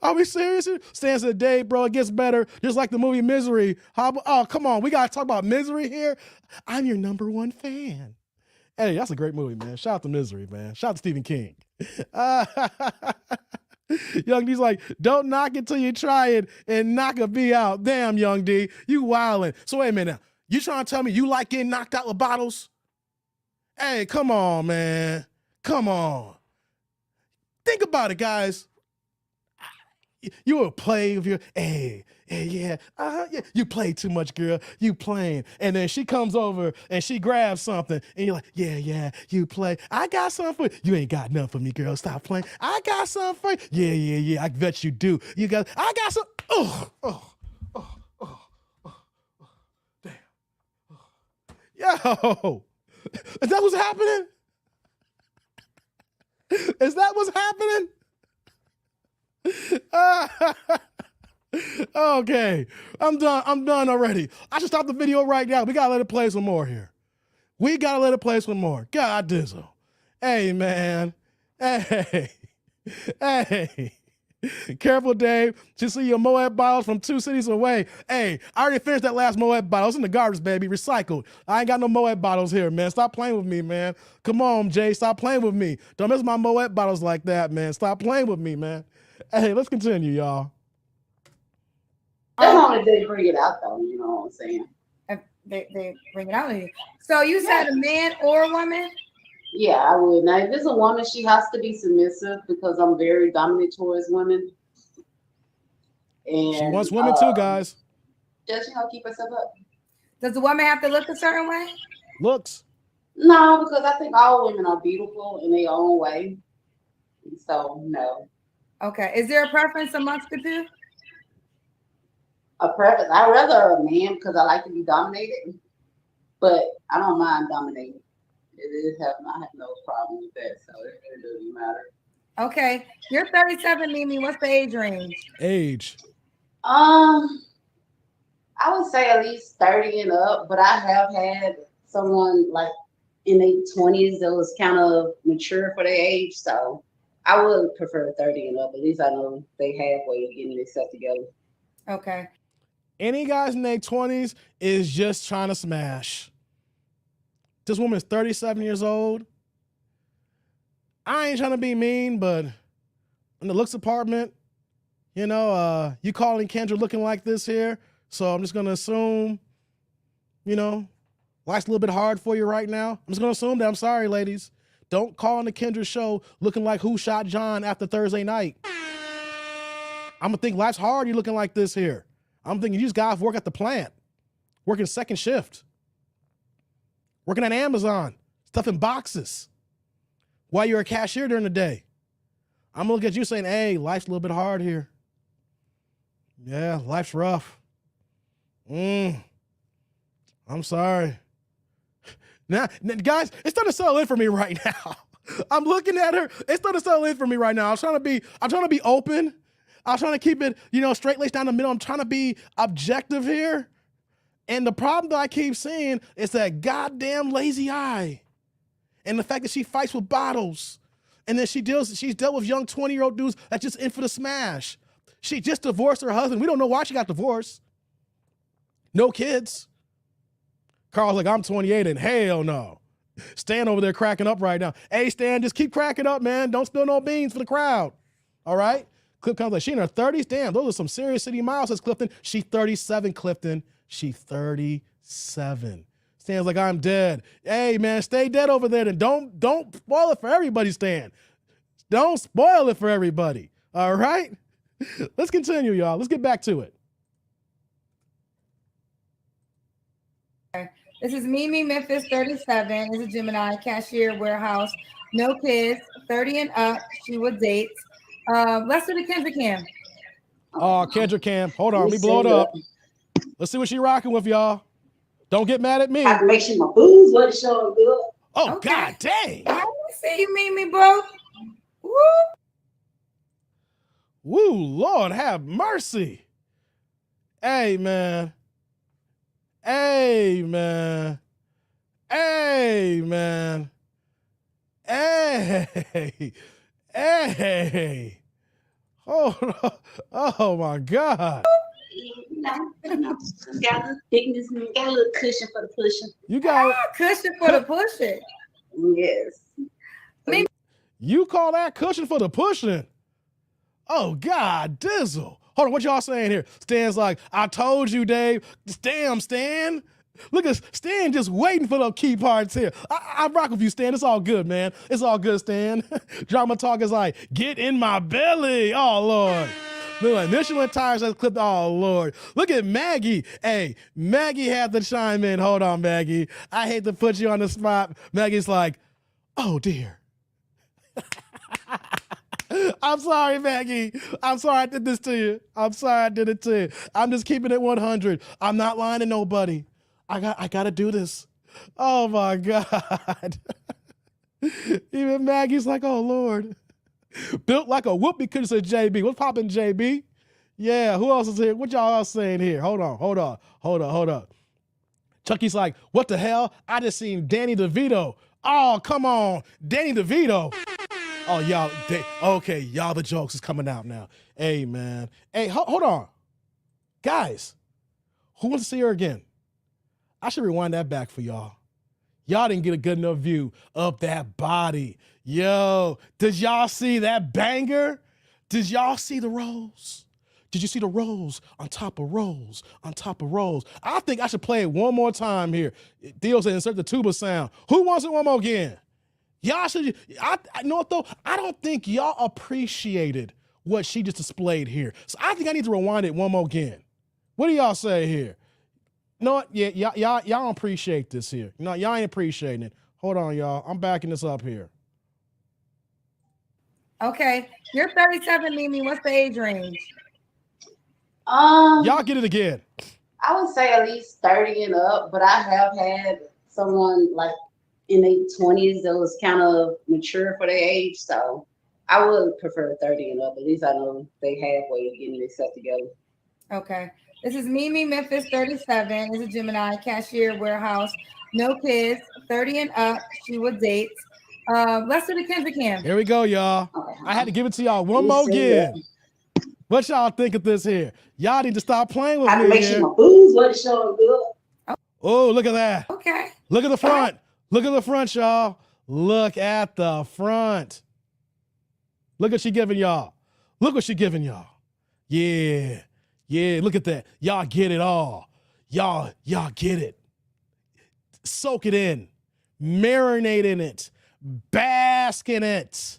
Are we serious? Stands of the day, bro. It gets better. Just like the movie Misery. Oh, come on. We got to talk about Misery here. I'm your #1 fan. Hey, that's a great movie, man. Shout out to Misery, man. Shout out to Stephen King. Young D's like, don't knock it till you try it and knock a B out. Damn, Young D, you wildin'. So wait a minute. You trying to tell me you like getting knocked out with bottles? Hey, come on, man. Come on. Think about it, guys. You will play with your, yeah, you play too much, girl. You playing. And then she comes over and she grabs something and you're like, yeah, you play. I got something for you. You ain't got nothing for me, girl. Stop playing. I got something for you. Yeah, I bet you do. I got some, damn. Yo, is that what's happening? Is that what's happening? Okay, I'm done already. I should stop the video right now. We gotta let it play some more here. God dizzle. Hey, man. Hey. Careful, Dave. You see your Moet bottles from 2 cities away. Hey, I already finished that last Moet bottle. It's in the garbage, baby. Recycled. I ain't got no Moet bottles here, man. Stop playing with me, man. Come on, Jay. Stop playing with me. Don't miss my Moet bottles like that, man. Stop playing with me, man. Hey, let's continue, y'all. As long as they bring it out, though, you know what I'm saying? They bring it out of you. So you said a man or a woman? Yeah, I would. Now, if it's a woman, she has to be submissive because I'm very dominant towards women. And she wants women too, guys. Just, keep herself up. Does the woman have to look a certain way? Looks. No, because I think all women are beautiful in their own way. So, no. Okay. Is there a preference amongst the two? A preference. I'd rather a man because I like to be dominated, but I don't mind dominating. I have no problem with that, so it really doesn't matter. Okay. You're 37, Mimi. What's the age range? Age. I would say at least 30 and up, but I have had someone like in their 20s that was kind of mature for their age, so I would prefer 30 and up. At least I know they halfway getting themselves together. Okay. Any guys in their 20s is just trying to smash. This woman is 37 years old. I ain't trying to be mean, but in the looks department, you calling Kendra looking like this here, so I'm just going to assume, life's a little bit hard for you right now. I'm just going to assume that. I'm sorry, ladies. Don't call on the Kendra show looking like Who Shot John after Thursday night. I'm going to think life's hard you looking like this here. I'm thinking you just got off work at the plant, working second shift, working at Amazon, stuffing boxes while you're a cashier during the day. I'm going to look at you saying, hey, life's a little bit hard here. Yeah, life's rough. I'm sorry. Now, guys, it's starting to settle in for me right now. I'm looking at her. It's starting to settle in for me right now. I'm trying to be open. I'm trying to keep it, straight laced down the middle. I'm trying to be objective here. And the problem that I keep seeing is that goddamn lazy eye. And the fact that she fights with bottles. And then she's dealt with young 20-year-old dudes that's just in for the smash. She just divorced her husband. We don't know why she got divorced. No kids. Carl's like, I'm 28 and hell no. Stan over there cracking up right now. Hey, Stan, just keep cracking up, man. Don't spill no beans for the crowd. All right? Clip comes like, she in her 30s? Damn, those are some serious city miles, says Clifton. She 37, Clifton. She 37. Stan's like, I'm dead. Hey, man, stay dead over there. Then don't spoil it for everybody, Stan. Don't spoil it for everybody. All right? Let's continue, y'all. Let's get back to it. This is Mimi Memphis, 37. Is a Gemini, cashier, warehouse, no kids, 30 and up. She would date. Let's do the Kendra Cam. Oh, Kendra Cam. Hold on, let me blow it up. Let's see what she rocking with, y'all. Don't get mad at me. I have to make sure my boobs wasn't showing good. Oh, okay. God dang. I see you, Mimi, bro. Woo. Woo, Lord have mercy. Hey, man. Hey, man. Hey, man. Hey. Hey. Oh my God. Got a thickness, got a little cushion for the pushing. You got cushion for the pushing. Yes. You call that cushion for the pushing? Oh God, Dizzle. Hold on, what y'all saying here? Stan's like, I told you, Dave. Damn, Stan. Look at Stan just waiting for the key parts here. I rock with you, Stan. It's all good, man. It's all good, Stan. Drama talk is like, get in my belly. Oh, Lord. Look like Michelin tires has clipped. Oh, Lord. Look at Maggie. Hey, Maggie had to chime in. Hold on, Maggie. I hate to put you on the spot. Maggie's like, oh, dear. I'm sorry, Maggie. I'm sorry I did this to you. I'm sorry I did it to you. I'm just keeping it 100. I'm not lying to nobody. I got to do this. Oh, my God. Even Maggie's like, oh, Lord. Built like a whoopee cushion, said JB. What's popping, JB? Yeah, who else is here? What y'all else saying here? Hold on. Chucky's like, what the hell? I just seen Danny DeVito. Oh, come on. Danny DeVito. Oh, y'all, okay, y'all, the jokes is coming out now. Hey, man. Hey, hold on. Guys, who wants to see her again? I should rewind that back for y'all. Y'all didn't get a good enough view of that body. Yo, did y'all see that banger? Did y'all see the rolls? Did you see the rolls on top of rolls on top of rolls? I think I should play it one more time here. Theo said insert the tuba sound. Who wants it one more again? Y'all should, I know what though? I don't think y'all appreciated what she just displayed here. So I think I need to rewind it one more again. What do y'all say here? You know what? Yeah, y'all don't appreciate this here. No, y'all ain't appreciating it. Hold on, y'all. I'm backing this up here. Okay. You're 37, Mimi. What's the age range? Y'all get it again. I would say at least 30 and up, but I have had someone like in their 20s that was kind of mature for their age, so I would prefer 30 and up. At least I know they halfway getting themselves together. Okay. This is Mimi Memphis, 37. Is a Gemini, cashier, warehouse, no kids, 30 and up. She would date. Let's do the Kendrick Cam. Here we go, y'all. Okay. I had to give it to y'all one You more see again. that? What y'all think of this here? Y'all need to stop playing with I have me to make here. sure my boobs wasn't showing good. Oh, look at that. Okay. Look at the front. Look at the front, y'all. Look at the front. Look what she giving y'all. Look what she giving y'all. Yeah. Yeah, look at that. Y'all get it all. Y'all get it. Soak it in. Marinate in it. Bask in it.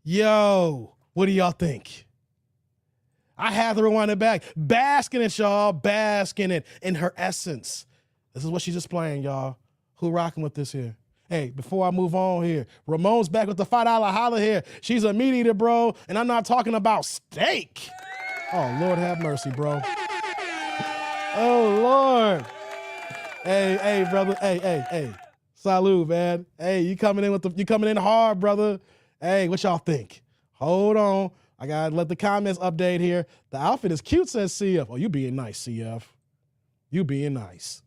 Yo, what do y'all think? I have to rewind it back. Bask in it, y'all. Bask in it. In her essence. This is what she's displaying, y'all. Who rocking with this here? Hey, before I move on here, Ramon's back with the $5 holla here. She's a meat eater, bro, and I'm not talking about steak. Oh, Lord have mercy, bro. Oh, Lord. Hey, brother. Hey. Salud, man. Hey, you coming in hard, brother. Hey, what y'all think? Hold on. I gotta let the comments update here. The outfit is cute, says CF. Oh, you being nice, CF. You being nice.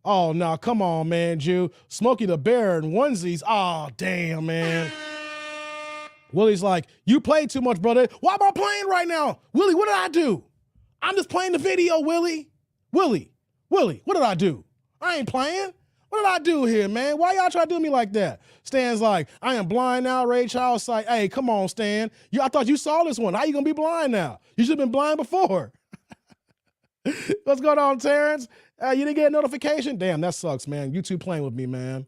Oh, no, come on, man, Jew. Smokey the Bear in onesies. Oh, damn, man. Willie's like, you played too much, brother. Why am I playing right now? Willie, what did I do? I'm just playing the video, Willie. Willie, what did I do? I ain't playing. What did I do here, man? Why y'all try to do me like that? Stan's like, I am blind now, Ray Charles. Like, hey, come on, Stan. I thought you saw this one. How you gonna be blind now? You should have been blind before. What's going on, Terrence? You didn't get a notification? Damn, that sucks, man. You two playing with me, man.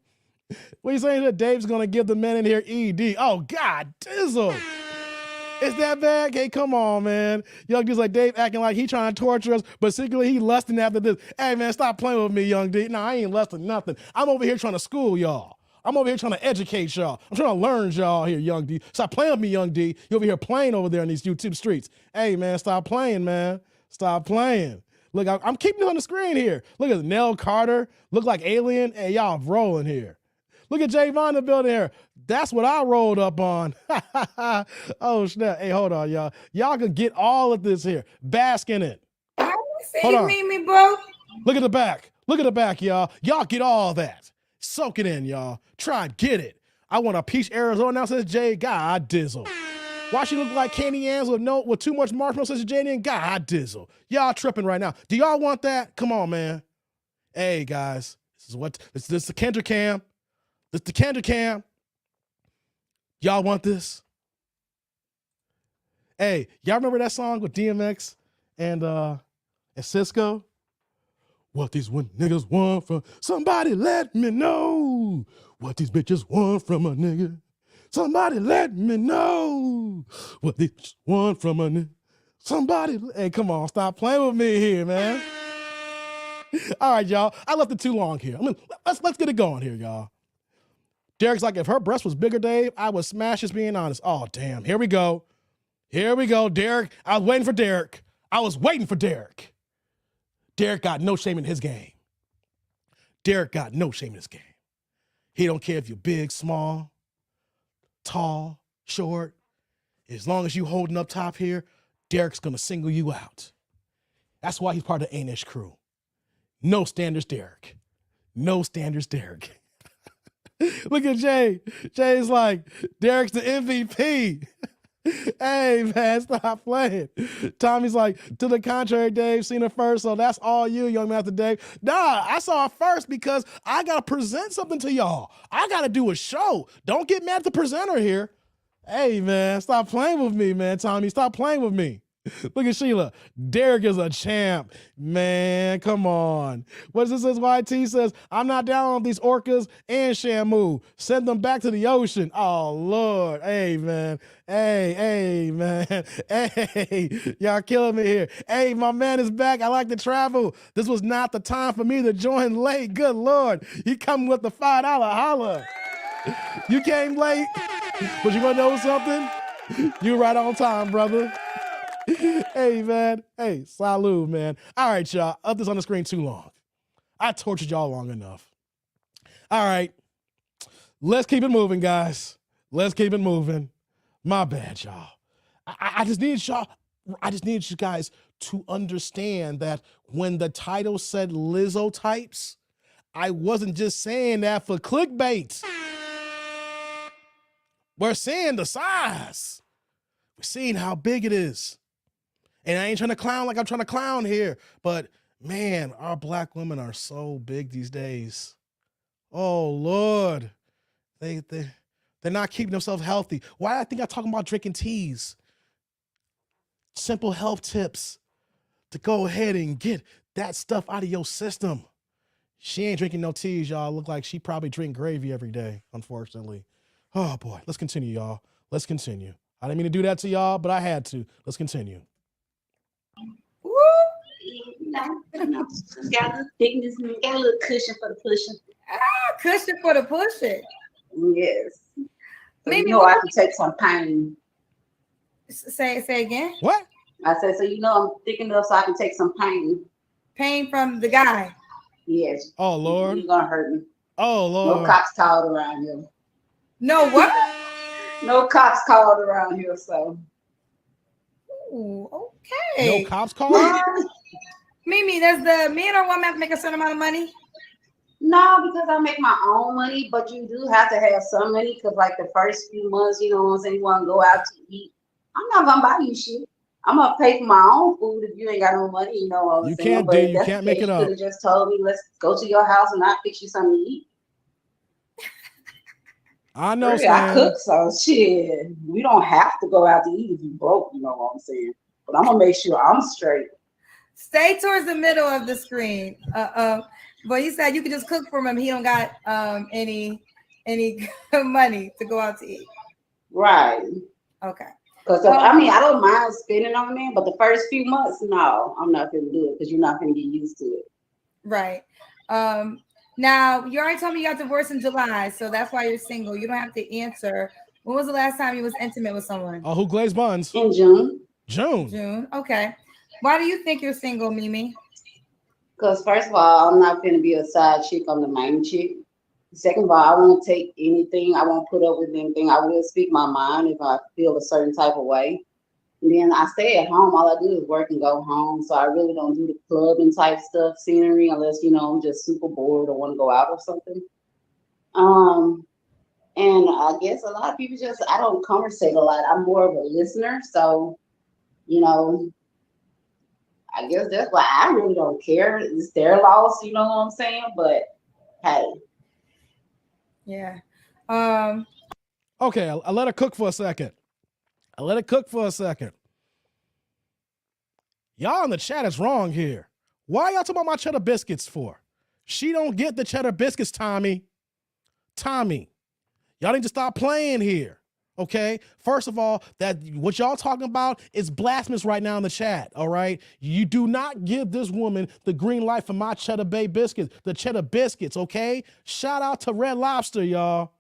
What are you saying that Dave's gonna give the men in here ED? Oh, God, Dizzle. Is that bad? Hey, come on, man. Young D's like Dave acting like he trying to torture us, but secretly he lusting after this. Hey, man, stop playing with me, Young D. No, I ain't lusting nothing. I'm over here trying to school y'all. I'm over here trying to educate y'all. I'm trying to learn y'all here, Young D. Stop playing with me, Young D. You over here playing over there in these YouTube streets. Hey, man, stop playing, man. Stop playing. Look, I'm keeping it on the screen here. Look at Nell Carter. Look like Alien. Hey, y'all rolling here. Look at Javon in the building here. That's what I rolled up on. Oh, snap. Hey, hold on, y'all. Y'all can get all of this here. Bask in it. Hold on. Me, bro. Look at the back. Look at the back, y'all. Y'all get all that. Soak it in, y'all. Try and get it. I want a peach Arizona now, says Jay. God dizzle. Why she look like Candy Yams with too much marshmallow, says Jay, and God dizzle. Y'all tripping right now. Do y'all want that? Come on, man. Hey, guys. This is the Kendrick Cam. This is the Kendrick Cam. Y'all want this? Hey, y'all remember that song with DMX and Cisco? What these niggas want from somebody let me know. What these bitches want from a nigga. Somebody let me know. What these bitches want from a nigga. Somebody, hey, come on, stop playing with me here, man. All right, y'all. I left it too long here. Let's get it going here, y'all. Derek's like, if her breast was bigger, Dave, I would smash, just being honest. Oh, damn. Here we go. Derek. I was waiting for Derek. Derek got no shame in his game. He don't care if you're big, small, tall, short. As long as you holding up top here, Derek's going to single you out. That's why he's part of the Anish crew. No standards, Derek. Look at Jay. Jay's like, Derek's the MVP. Hey, man, stop playing. Tommy's like, to the contrary, Dave, seen it first, so that's all you, young master Dave. Nah, I saw it first because I got to present something to y'all. I got to do a show. Don't get mad at the presenter here. Hey, man, stop playing with me, man, Tommy. Stop playing with me. Look at Sheila. Derek is a champ. Man, come on. What does this YT says? I'm not down on these orcas and Shamu. Send them back to the ocean. Oh, Lord. Hey, man. Hey, man. Hey, y'all killing me here. Hey, my man is back. I like to travel. This was not the time for me to join late. Good Lord. He coming with the $5 holla. You came late, but you want to know something? You right on time, brother. Hey, man. Hey, salud, man. All right, y'all. Up this on the screen too long. I tortured y'all long enough. All right. Let's keep it moving, guys. Let's keep it moving. My bad, y'all. I just need you guys to understand that when the title said Lizzo types, I wasn't just saying that for clickbait. We're seeing the size. We're seeing how big it is. And I ain't trying to clown like I'm trying to clown here, but man, our black women are so big these days. Oh, Lord. They're not keeping themselves healthy. Why I think I'm talking about drinking teas? Simple health tips to go ahead and get that stuff out of your system. She ain't drinking no teas, y'all. Look like she probably drink gravy every day, unfortunately. Oh, boy. Let's continue, y'all. Let's continue. I didn't mean to do that to y'all, but I had to. Let's continue. Woo! No. Got a little thickness, got a little cushion for the pushing. Cushion for the pushing. Yes. So Maybe I can take some pain. Say again. What? I said, so I'm thick enough so I can take some pain. Pain from the guy. Yes. Oh, Lord. You're gonna hurt me. Oh, Lord. No cops called around here. No what? No cops called around here, so. Ooh, okay. No cops called? Mimi, does the man or woman have to make a certain amount of money? No, because I make my own money, but you do have to have some money because, like, the first few months, you know what I'm saying, you want to go out to eat. I'm not going to buy you shit. I'm going to pay for my own food if you ain't got no money, you know what I'm saying? You can't make it up. You could have just told me, let's go to your house and I'll fix you something to eat. I know, really, I cook, so shit. We don't have to go out to eat if you broke, you know what I'm saying? But I'm going to make sure I'm straight. Stay towards the middle of the screen. But he said you could just cook for him. He don't got any money to go out to eat. Right. Okay. Because I don't mind spending on them, but the first few months, no, I'm not gonna do it because you're not gonna get used to it. Right. Now you already told me you got divorced in July, so that's why you're single. You don't have to answer. When was the last time you was intimate with someone? Oh, who glazed buns? In June. June. Okay. Why do you think you're single, Mimi? Because first of all, I'm not going to be a side chick. I'm the main chick. Second of all, I won't take anything. I won't put up with anything. I will speak my mind if I feel a certain type of way. And then I stay at home. All I do is work and go home. So I really don't do the clubbing type stuff, scenery, unless, I'm just super bored or want to go out or something. And I guess a lot of people I don't conversate a lot. I'm more of a listener. So, I guess that's why I really don't care. It's their loss, you know what I'm saying? But hey. Yeah. Okay, I let her cook for a second. Y'all in the chat is wrong here. Why y'all talking about my cheddar biscuits for? She don't get the cheddar biscuits, Tommy. Y'all need to stop playing here. Okay, first of all, that what y'all talking about is blasphemous right now in the chat. All right, you do not give this woman the green light for my cheddar bay biscuits, the cheddar biscuits. Okay, shout out to Red Lobster, y'all.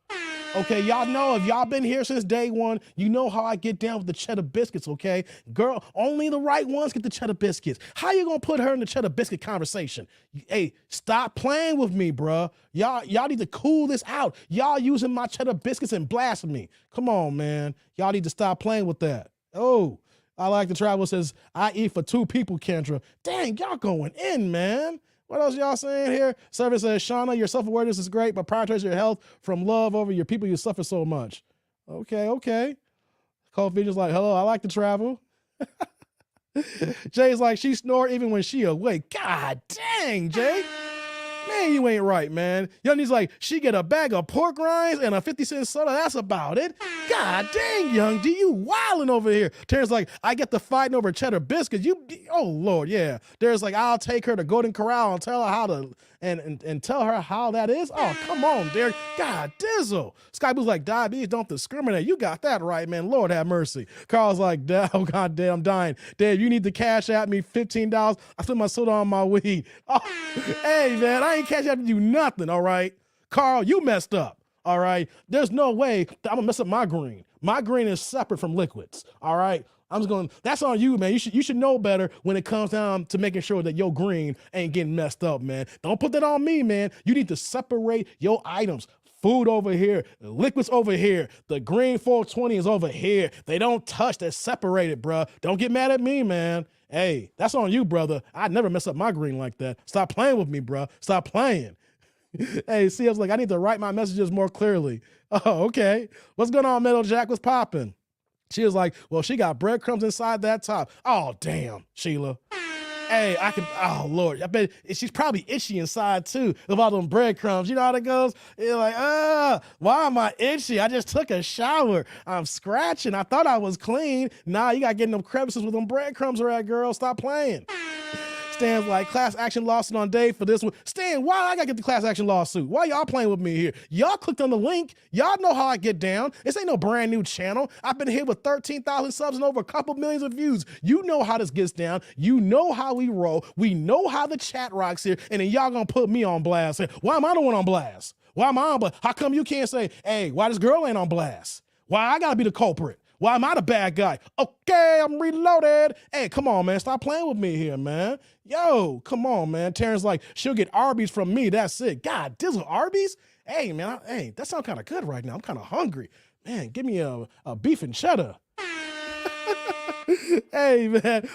Okay, y'all know if y'all been here since day one, you know how I get down with the cheddar biscuits. Okay, girl, only the right ones get the cheddar biscuits. How you gonna put her in the cheddar biscuit conversation? Hey, stop playing with me, bruh. Y'all need to cool this out. Y'all using my cheddar biscuits and blasphemy. Come on, man. Y'all need to stop playing with that. Oh, I like the travel says, I eat for 2 people, Kendra. Dang, y'all going in, man. What else y'all saying here? Service says, Shauna, your self-awareness is great, but prioritize your health from love over your people. You suffer so much. Okay. Cold Feature's like, hello, I like to travel. Jay's like, she snore even when she awake. God dang, Jay. Man, you ain't right, man. Young D's like, she get a bag of pork rinds and a 50-cent soda. That's about it. God dang, Young D, you wilding over here. Terrence's like, I get the fighting over cheddar biscuits. Oh Lord, yeah. There's like, I'll take her to Golden Corral and tell her how to and tell her how that is. Oh, come on, Derek. God dizzle. Sky Blue's like, diabetes don't discriminate. You got that right, man. Lord have mercy. Carl's like, oh God damn, I'm dying. Dave, you need to cash at me $15. I spent my soda on my weed. Oh, hey man, I ain't cash at you nothing. All right, Carl, you messed up. all right? There's no way that I'm gonna mess up my green. My green is separate from liquids, all right? That's on you, man. You should know better when it comes down to making sure that your green ain't getting messed up, man. Don't put that on me, man. You need to separate your items. Food over here, liquids over here. The green 420 is over here. They don't touch, they're separated, bruh. Don't get mad at me, man. Hey, that's on you, brother. I'd never mess up my green like that. Stop playing with me, bruh. Stop playing. Hey, see, I was like, I need to write my messages more clearly. Oh, okay. What's going on, Metal Jack? What's popping? She was like, well, she got breadcrumbs inside that top. Oh, damn, Sheila. Hey, oh, Lord. I bet she's probably itchy inside, too, of all them breadcrumbs. You know how that goes? You're like, why am I itchy? I just took a shower. I'm scratching. I thought I was clean. Nah, you got to get in them crevices where them breadcrumbs are at, girl. Stop playing. Stan's like, class action lawsuit on Dave for this one. Stan, why I gotta get the class action lawsuit? Why y'all playing with me here? Y'all clicked on the link. Y'all know how I get down. This ain't no brand new channel. I've been here with 13,000 subs and over a couple millions of views. You know how this gets down. You know how we roll. We know how the chat rocks here. And then y'all gonna put me on blast. Why am I the one on blast? Why am I on blast? How come you can't say, hey, why this girl ain't on blast? Why I gotta be the culprit? Why am I the bad guy? Okay, I'm reloaded. Hey, come on, man. Stop playing with me here, man. Yo, come on, man. Terrence's like, she'll get Arby's from me. That's it. God, dizzle Arby's? Hey, man. Hey, that sounds kind of good right now. I'm kind of hungry. Man, give me a beef and cheddar. Hey, man,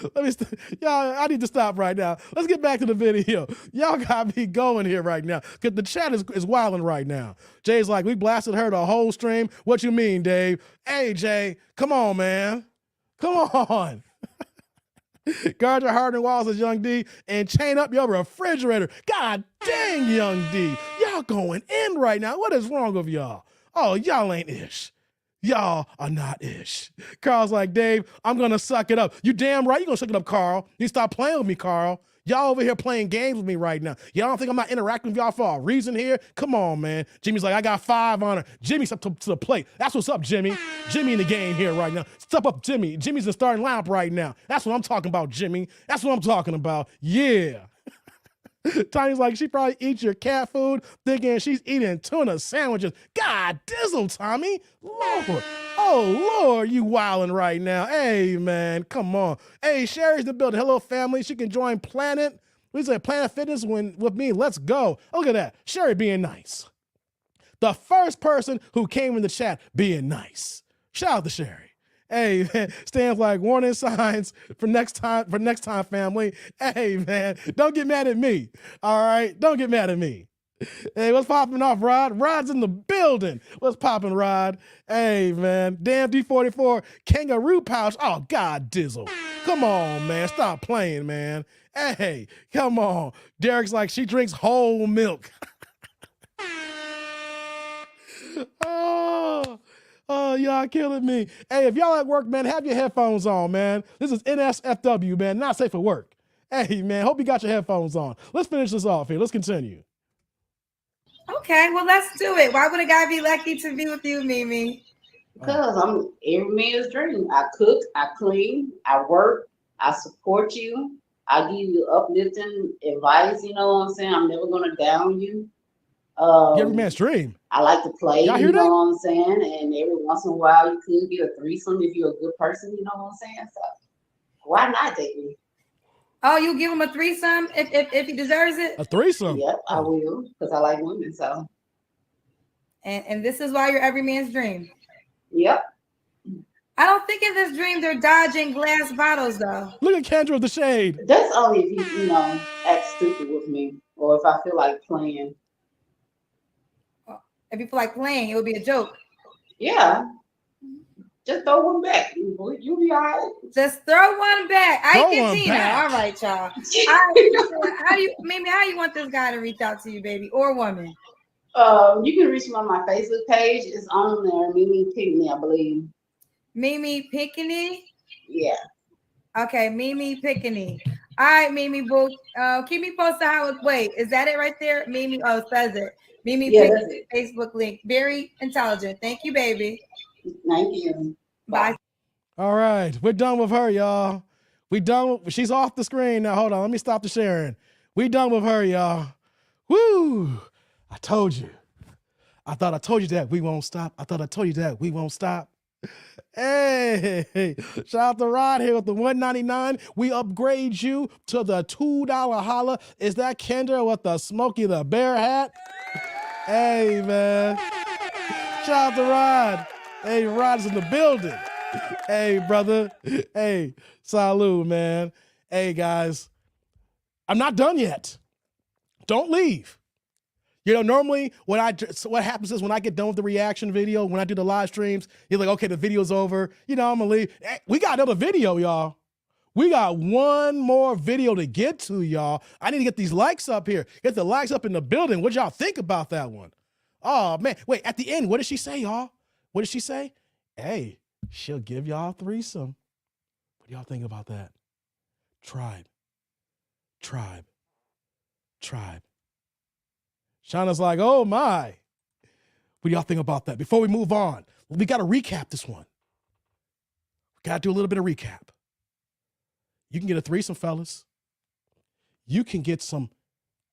y'all, I need to stop right now. Let's get back to the video. Y'all got me going here right now because the chat is wilding right now. Jay's like, we blasted her the whole stream. What you mean, Dave? Hey, Jay, come on, man. Come on. Guard your heart and walls as Young D and chain up your refrigerator. God dang, Young D. Y'all going in right now. What is wrong with y'all? Oh, y'all ain't ish. Y'all are not ish. Carl's like, Dave, I'm going to suck it up. You damn right you're going to suck it up, Carl. You stop playing with me, Carl. Y'all over here playing games with me right now. Y'all don't think I'm not interacting with y'all for a reason here? Come on, man. Jimmy's like, I got 5 on her. Jimmy's up to the plate. That's what's up, Jimmy. Jimmy in the game here right now. Step up, Jimmy. Jimmy's in the starting lineup right now. That's what I'm talking about, Jimmy. That's what I'm talking about. Yeah. Tiny's like, she probably eats your cat food thinking she's eating tuna sandwiches. God dizzle, Tommy. Lord. Oh, Lord, you wilding right now. Hey, man, come on. Hey, Sherry's in the building. Hello, family. She can join Planet. We say Planet Fitness with me. Let's go. Look at that. Sherry being nice. The first person who came in the chat being nice. Shout out to Sherry. Hey, man, Stan's like, warning signs for next time, family. Hey, man, don't get mad at me, all right? Don't get mad at me. Hey, what's popping off, Rod? Rod's in the building. What's popping, Rod? Hey, man, damn D44 kangaroo pouch. Oh, God, dizzle. Come on, man, stop playing, man. Hey, come on. Derek's like, she drinks whole milk. Oh, y'all killing me. Hey, if y'all at work, man, have your headphones on, man. This is NSFW, man, not safe for work. Hey, man, hope you got your headphones on. Let's finish this off here. Let's continue. Okay, well, let's do it. Why would a guy be lucky to be with you, Mimi? Because I'm every man's dream. I cook, I clean, I work, I support you. I give you uplifting advice, you know what I'm saying? I'm never going to down you. Every man's dream. I like to play, y'all you hear know that? what I'm saying? And every once in a while, you could get a threesome if you're a good person, you know what I'm saying? So why not take me? Oh, you give him a threesome if he deserves it? A threesome? Yep, I will, because I like women, so. And this is why you're every man's dream. Yep. I don't think in this dream they're dodging glass bottles, though. Look at Kendra with the shade. That's only if you know, act stupid with me, or if I feel like playing. If you feel like playing, it would be a joke. Yeah. Just throw one back. You'll be all right. Just throw one back. Throw Ike and one Tina. back. All right, y'all. How you want this guy to reach out to you, baby, or woman? You can reach me on my Facebook page. It's on there. Mimi Pinkney, I believe. Mimi Pinkney? Yeah. Okay, Mimi Pinkney. All right, Mimi Boo. Keep me posted how it. Wait, is that it right there? Mimi. Oh, it says it. Mimi Pinkney Facebook link. Very intelligent. Thank you, baby. Thank you. Bye. All right, we're done with her, y'all. She's off the screen now. Hold on, let me stop the sharing. We done with her, y'all. Woo! I told you. I thought I told you that we won't stop. I thought I told you that we won't stop. Hey, shout out to Rod here with the $1.99. We upgrade you to the $2 holla. Is that Kendra with the Smokey the Bear hat? Hey, man. Shout out to Rod. Hey, Rod's in the building. Hey, brother. Hey, salute, man. Hey, guys. I'm not done yet. Don't leave. You know, normally what happens is when I get done with the reaction video, when I do the live streams, you're like, okay, the video's over. You know, I'm gonna leave. Hey, we got another video, y'all. We got one more video to get to, y'all. I need to get these likes up here. Get the likes up in the building. What y'all think about that one? Oh, man. Wait, at the end, what did she say, y'all? What did she say? Hey, she'll give y'all a threesome. What do y'all think about that? Tribe. Tribe. Tribe. Shauna's like, oh my. What do y'all think about that? Before we move on, we got to recap this one. We got to do a little bit of recap. You can get a threesome, fellas. You can get some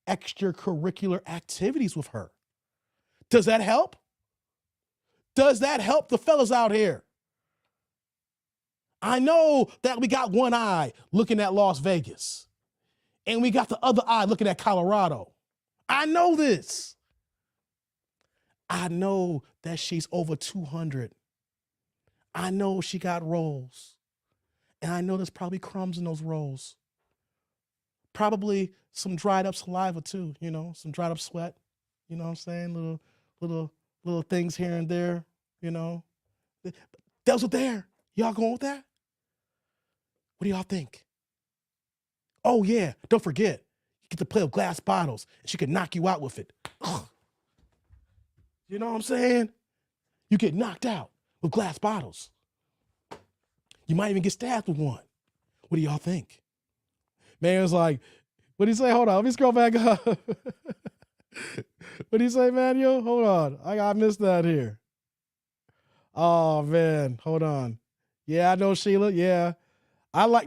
extracurricular activities with her. Does that help? Does that help the fellas out here? I know that we got one eye looking at Las Vegas, and we got the other eye looking at Colorado. I know this. I know that she's over 200. I know she got rolls. And I know there's probably crumbs in those rolls. Probably some dried up saliva too, you know, some dried up sweat. You know what I'm saying? Little things here and there, you know. Those are there. Y'all going with that? What do y'all think? Oh yeah, don't forget. Get to play with glass bottles, and she could knock you out with it. Ugh. You know what I'm saying? You get knocked out with glass bottles. You might even get stabbed with one. What do y'all think? Man was like, what did he say? Hold on, let me scroll back up. What did he say, Manuel? Hold on, I missed that here. Oh man, hold on. Yeah, I know Sheila. Yeah,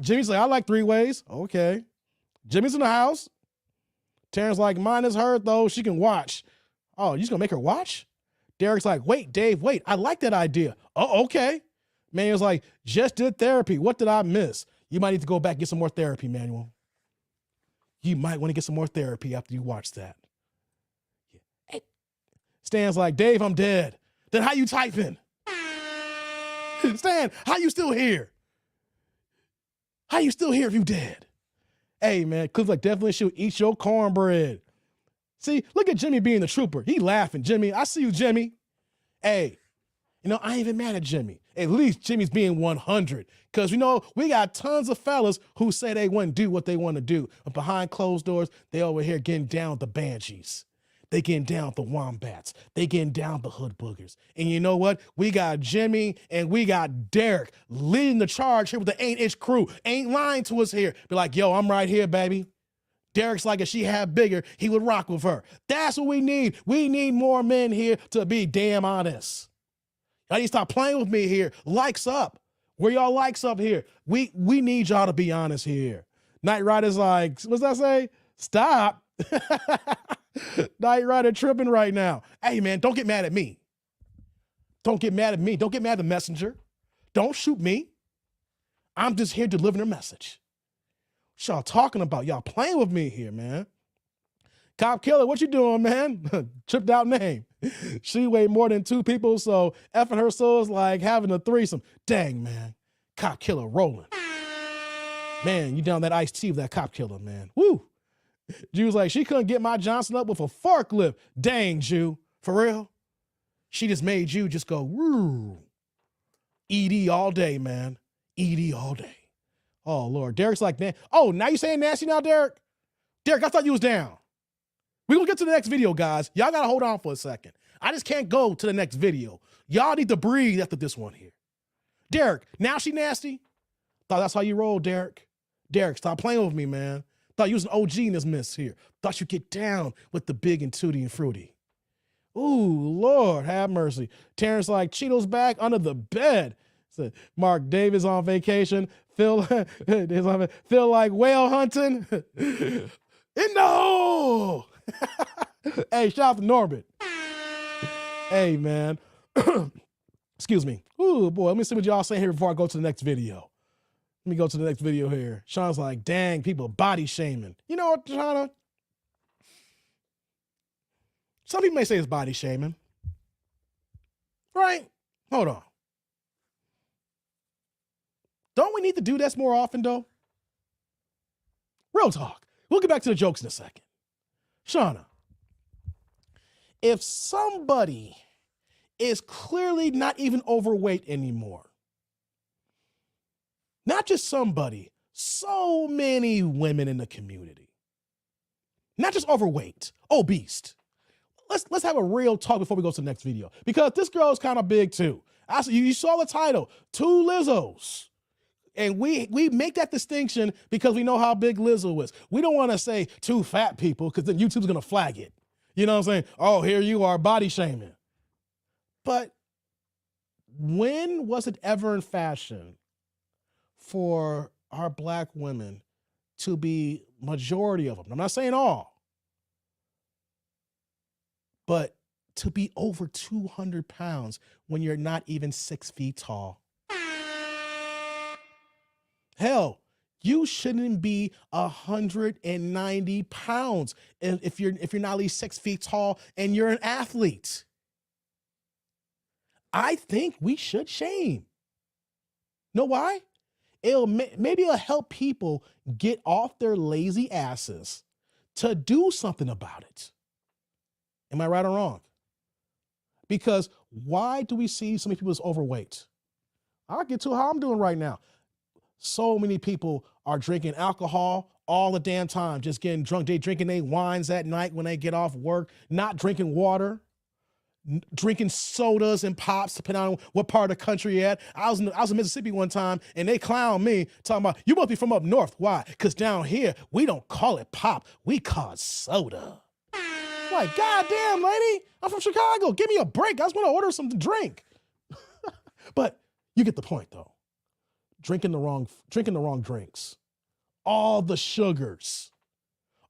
Jimmy's like, I like three ways. Okay, Jimmy's in the house. Terrence like, mine is her though. She can watch. Oh, you just gonna make her watch? Derek's like, wait, Dave, wait. I like that idea. Oh, okay. Manuel's like, just did therapy. What did I miss? You might need to go back and get some more therapy, Manuel. You might want to get some more therapy after you watch that. Yeah. Hey. Stan's like, Dave, I'm dead. Then how you typing? Stan, how you still here? How you still here if you dead? Hey, man, Cliff's like, definitely should eat your cornbread. See, look at Jimmy being the trooper. He laughing. Jimmy, I see you, Jimmy. Hey, you know, I ain't even mad at Jimmy. At least Jimmy's being 100. Because, you know, we got tons of fellas who say they wouldn't do what they want to do. But behind closed doors, they over here getting down with the banshees. They getting down with the wombats. They getting down with the hood boogers. And you know what? We got Jimmy and we got Derek leading the charge here with the 8-inch crew. Ain't lying to us here. Be like, yo, I'm right here, baby. Derek's like, if she had bigger, he would rock with her. That's what we need. We need more men here to be damn honest. Y'all need to stop playing with me here. Likes up. Where y'all likes up here? We need y'all to be honest here. Knight Rider's like, what's that say? Stop. Knight Rider tripping right now. Hey, man, don't get mad at me. Don't get mad at me. Don't get mad at the messenger. Don't shoot me. I'm just here delivering a message. What y'all talking about? Y'all playing with me here, man. Cop Killer, what you doing, man? Tripped out name. She weighed more than 2 people, so effing her soul is like having a threesome. Dang, man. Cop Killer rolling. Man, you down that iced tea with that Cop Killer, man. Woo. Jew was like, she couldn't get my Johnson up with a forklift. Dang, Jew. For real? She just made you just go, woo. ED all day, man. ED all day. Oh, Lord. Derek's like, oh, now you saying nasty now, Derek? Derek, I thought you was down. We're going to get to the next video, guys. Y'all got to hold on for a second. I just can't go to the next video. Y'all need to breathe after this one here. Derek, now she nasty? Thought that's how you roll, Derek. Derek, stop playing with me, man. Thought you was an OG in this mess here. Thought you get down with the big and tutti and fruity. Ooh, Lord, have mercy. Terrence like, Cheeto's back under the bed. So Mark Davis on vacation. Phil like whale hunting. No! Hey, shout out to Norbert. Hey, man. Excuse me. Ooh, boy. Let me see what y'all saying here before I go to the next video. Let me go to the next video here. Sean's like, dang, people body shaming. You know what, Shauna? Some people may say it's body shaming. Right? Hold on. Don't we need to do this more often, though? Real talk. We'll get back to the jokes in a second. Shauna, if somebody is clearly not even overweight anymore, not just somebody, so many women in the community, not just overweight, obese. Let's have a real talk before we go to the next video, because this girl is kind of big too. You saw the title, 2 Lizzos. And we make that distinction because we know how big Lizzo is. We don't want to say 2 fat people because then YouTube's going to flag it. You know what I'm saying? Oh, here you are body shaming. But when was it ever in fashion for our black women to be majority of them? I'm not saying all, but to be over 200 pounds when you're not even 6 feet tall. Hell, you shouldn't be 190 pounds if you're not at least 6 feet tall and you're an athlete. I think we should shame. Know why? Maybe it'll help people get off their lazy asses to do something about it. Am I right or wrong? Because why do we see so many people as overweight? I'll get to how I'm doing right now. So many people are drinking alcohol all the damn time, just getting drunk. They drinking their wines at night when they get off work, not drinking water, drinking sodas and pops, depending on what part of the country you're at. I was in Mississippi one time, and they clowned me, talking about, you must be from up north. Why? Because down here, we don't call it pop. We call it soda. Like, goddamn, lady, I'm from Chicago. Give me a break. I just want to order something to drink. But you get the point, though. Drinking the wrong drinks, all the sugars,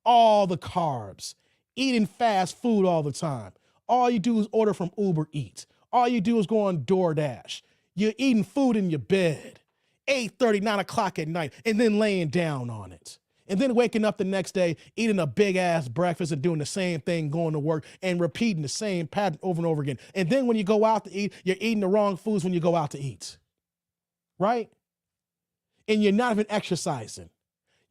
all the carbs, eating fast food all the time. All you do is order from Uber Eats. All you do is go on DoorDash. You're eating food in your bed, 8:30, 9 o'clock at night, and then laying down on it. And then waking up the next day, eating a big ass breakfast and doing the same thing, going to work and repeating the same pattern over and over again. And then when you go out to eat, you're eating the wrong foods when you go out to eat, right? And you're not even exercising.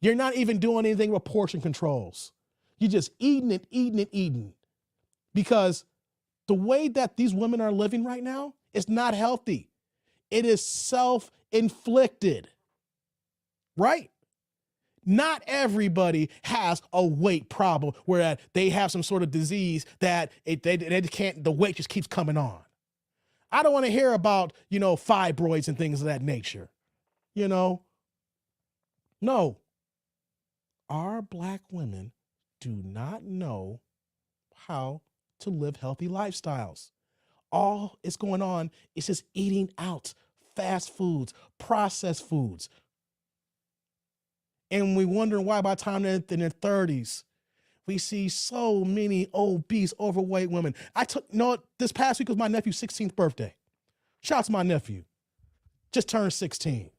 You're not even doing anything with portion controls. You're just eating. Because the way that these women are living right now is not healthy. It is self-inflicted, right? Not everybody has a weight problem where they have some sort of disease that they can't, the weight just keeps coming on. I don't want to hear about, fibroids and things of that nature. No, our black women do not know how to live healthy lifestyles. All is going on is just eating out, fast foods, processed foods. And we wonder why by the time they're in their 30s, we see so many obese, overweight women. This past week was my nephew's 16th birthday. Shout out to my nephew. Just turned 16.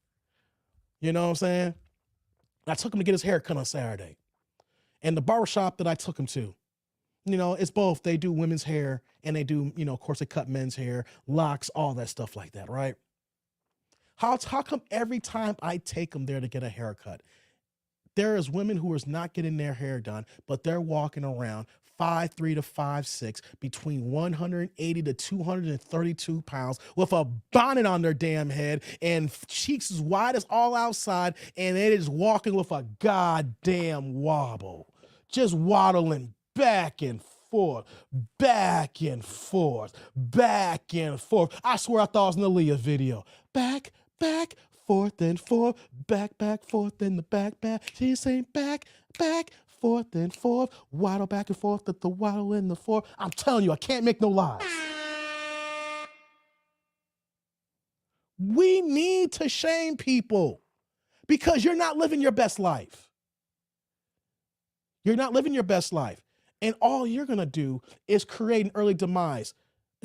You know what I'm saying? I took him to get his hair cut on Saturday. And the barbershop that I took him to, it's both. They do women's hair and they do, of course, they cut men's hair, locks, all that stuff like that, right? How come every time I take them there to get a haircut, there is women who is not getting their hair done, but they're walking around 5'3" to 5'6", between 180 to 232 pounds with a bonnet on their damn head and cheeks as wide as all outside, and they is walking with a goddamn wobble, just waddling back and forth, back and forth, back and forth. I swear I thought it was an Aaliyah video. Back, forth and forth, back, forth, and the back. She's saying back, forth and forth, waddle back and forth, the waddle in the forth. I'm telling you, I can't make no lies. We need to shame people because you're not living your best life. You're not living your best life. And all you're going to do is create an early demise.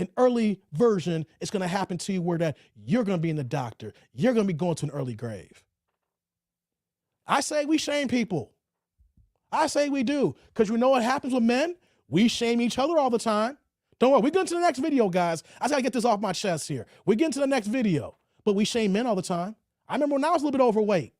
an early version is going to happen to you where that you're going to be in the doctor. You're going to be going to an early grave. I say we shame people. I say we do. Because you know what happens with men? We shame each other all the time. Don't worry. We get into the next video, guys. I just got to get this off my chest here. We get into the next video. But we shame men all the time. I remember when I was a little bit overweight.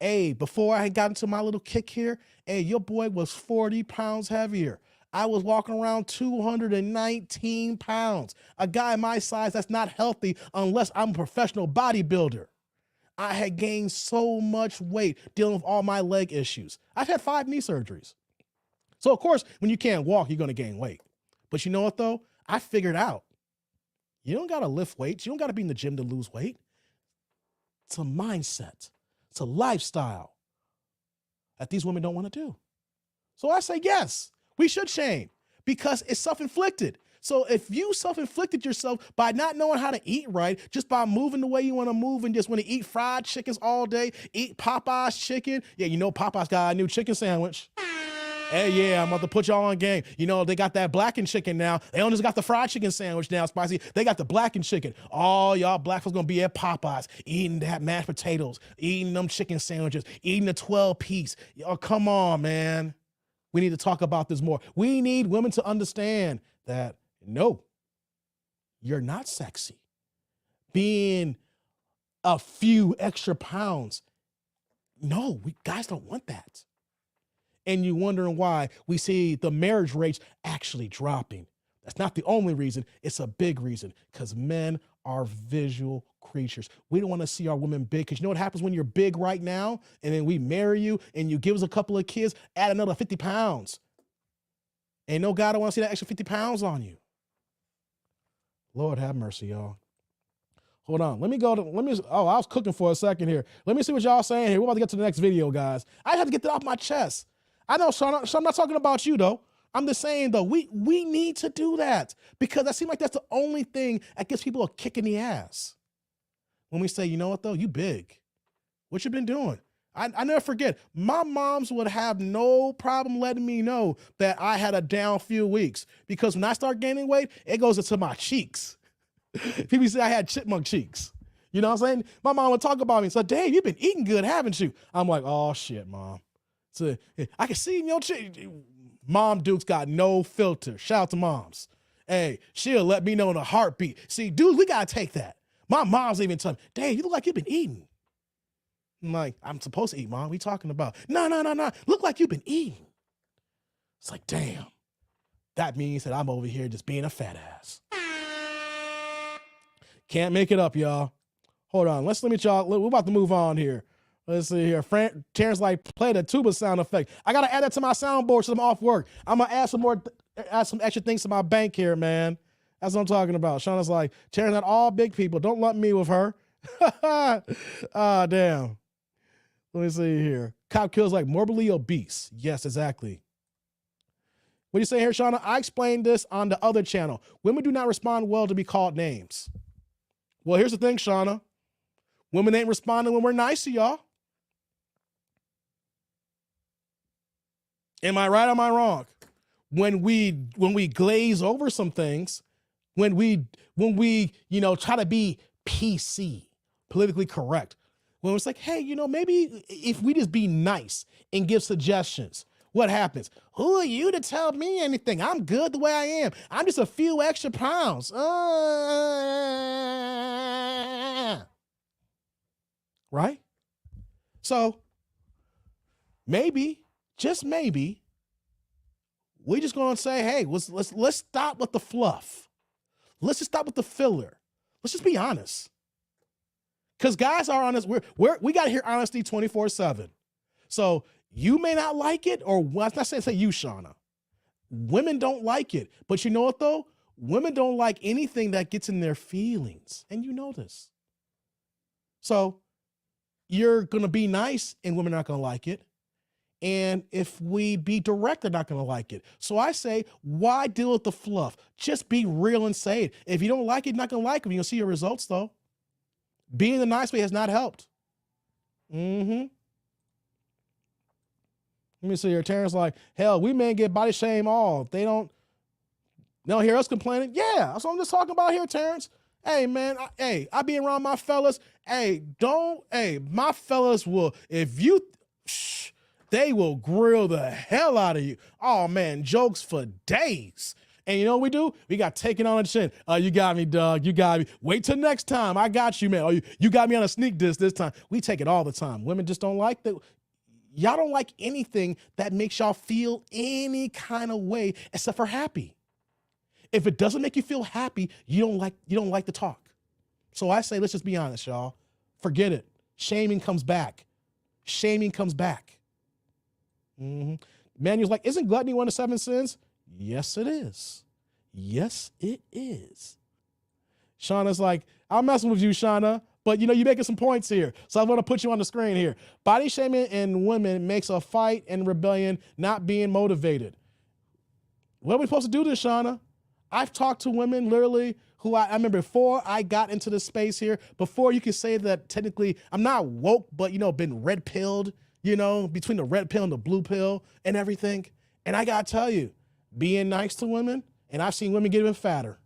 Hey, before I had gotten to my little kick here, hey, your boy was 40 pounds heavier. I was walking around 219 pounds. A guy my size that's not healthy unless I'm a professional bodybuilder. I had gained so much weight dealing with all my leg issues. I've had 5 knee surgeries. So, of course, when you can't walk, you're going to gain weight. But you know what, though? I figured out you don't got to lift weights. You don't got to be in the gym to lose weight. It's a mindset. It's a lifestyle that these women don't want to do. So I say, yes, we should shame because it's self-inflicted. So if you self-inflicted yourself by not knowing how to eat right, just by moving the way you want to move and just want to eat fried chickens all day, eat Popeye's chicken. Yeah, you know Popeye's got a new chicken sandwich. Hey, yeah, I'm about to put y'all on game. You know, they got that blackened chicken now. They don't just got the fried chicken sandwich now, spicy. They got the blackened chicken. All y'all black folks gonna be at Popeyes, eating that mashed potatoes, eating them chicken sandwiches, eating the 12-piece. Y'all, come on, man. We need to talk about this more. We need women to understand that, no, you're not sexy. Being a few extra pounds, no, we guys don't want that. And you're wondering why we see the marriage rates actually dropping. That's not the only reason. It's a big reason because men are visual creatures. We don't want to see our women big because you know what happens when you're big right now and then we marry you and you give us a couple of kids, add another 50 pounds. Ain't no guy that want to see that extra 50 pounds on you. Lord have mercy, y'all. Hold on. I was cooking for a second here. Let me see what y'all saying here. We're about to get to the next video, guys. I have to get that off my chest. I know, Shauna, I'm not talking about you, though. I'm just saying, though, we need to do that because I seem like that's the only thing that gives people a kick in the ass. When we say, you know what, though, you big. What you been doing? I never forget. My moms would have no problem letting me know that I had a down few weeks because when I start gaining weight, it goes into my cheeks. People say I had chipmunk cheeks. You know what I'm saying? My mom would talk about me and say, Dave, you've been eating good, haven't you? I'm like, oh, shit, Mom. So I can see in your cheek. Mom Duke's got no filter. Shout out to moms. Hey, she'll let me know in a heartbeat. See, dude, we got to take that. My mom's even telling me, Dave, you look like you've been eating. I'm like, I'm supposed to eat, Mom. What are you talking about? No. Look like you've been eating. It's like, damn. That means that I'm over here just being a fat ass. Can't make it up, y'all. Hold on. Let me y'all. We're about to move on here. Let's see here. Terrence like play the tuba sound effect. I gotta add that to my soundboard so I'm off work. I'm gonna add some extra things to my bank here, man. That's what I'm talking about. Shauna's like, Terrence, not all big people. Don't lump me with her. Ah, damn. Let me see here. Cop kills like morbidly obese. Yes, exactly. What do you say here, Shauna? I explained this on the other channel. Women do not respond well to be called names. Well, here's the thing, Shauna. Women ain't responding when we're nice to y'all. Am I right or am I wrong? When we glaze over some things, when we try to be PC, politically correct, when it's like, hey, maybe if we just be nice and give suggestions, what happens? Who are you to tell me anything? I'm good the way I am. I'm just a few extra pounds. Right? So maybe, just maybe, we're just going to say, hey, let's stop with the fluff. Let's just stop with the filler. Let's just be honest. Because guys are honest. We got to hear honesty 24/7. So you may not like it, or I'm not saying say you, Shauna. Women don't like it. But you know what, though? Women don't like anything that gets in their feelings. And you know this. So you're going to be nice, and women are not going to like it. And if we be direct, they're not going to like it. So I say, why deal with the fluff? Just be real and say it. If you don't like it, you're not going to like it. You're going to see your results, though. Being the nice way has not helped. Let me see here. Terrence like, hell, we men get body shame all. They don't You don't hear us complaining? Yeah, that's what I'm just talking about here, Terrence. Hey, man, I be around my fellas. My fellas will, they will grill the hell out of you. Oh, man, jokes for days. And you know what we do? We got taken on the chin. You got me, dog. You got me. Wait till next time. I got you, man. You got me on a sneak diss this time. We take it all the time. Women just don't like that. Y'all don't like anything that makes y'all feel any kind of way except for happy. If it doesn't make you feel happy, you don't like the talk. So I say, let's just be honest, y'all. Forget it. Shaming comes back. Shaming comes back. Manuel's like, isn't gluttony one of 7 sins? Yes, it is. Yes, it is. Shauna's like, I'm messing with you, Shauna, but you're making some points here. So I want to put you on the screen here. Body shaming in women makes a fight and rebellion not being motivated. What are we supposed to do this, Shauna? I've talked to women literally who I remember before I got into this space here, before you could say that technically I'm not woke, but been red pilled, between the red pill and the blue pill and everything. And I gotta tell you, being nice to women, and I've seen women get even fatter.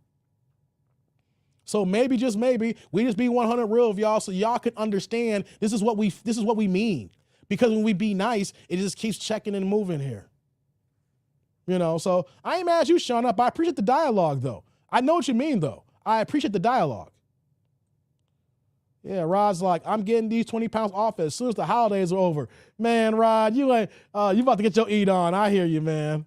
So maybe, just maybe, we just be 100 real with y'all so y'all can understand this is what we mean. Because when we be nice, it just keeps checking and moving here. So I ain't mad at you, Shauna, but I appreciate the dialogue, though. I know what you mean, though. I appreciate the dialogue. Yeah, Rod's like, I'm getting these 20 pounds off as soon as the holidays are over. Man, Rod, you about to get your eat on. I hear you, man.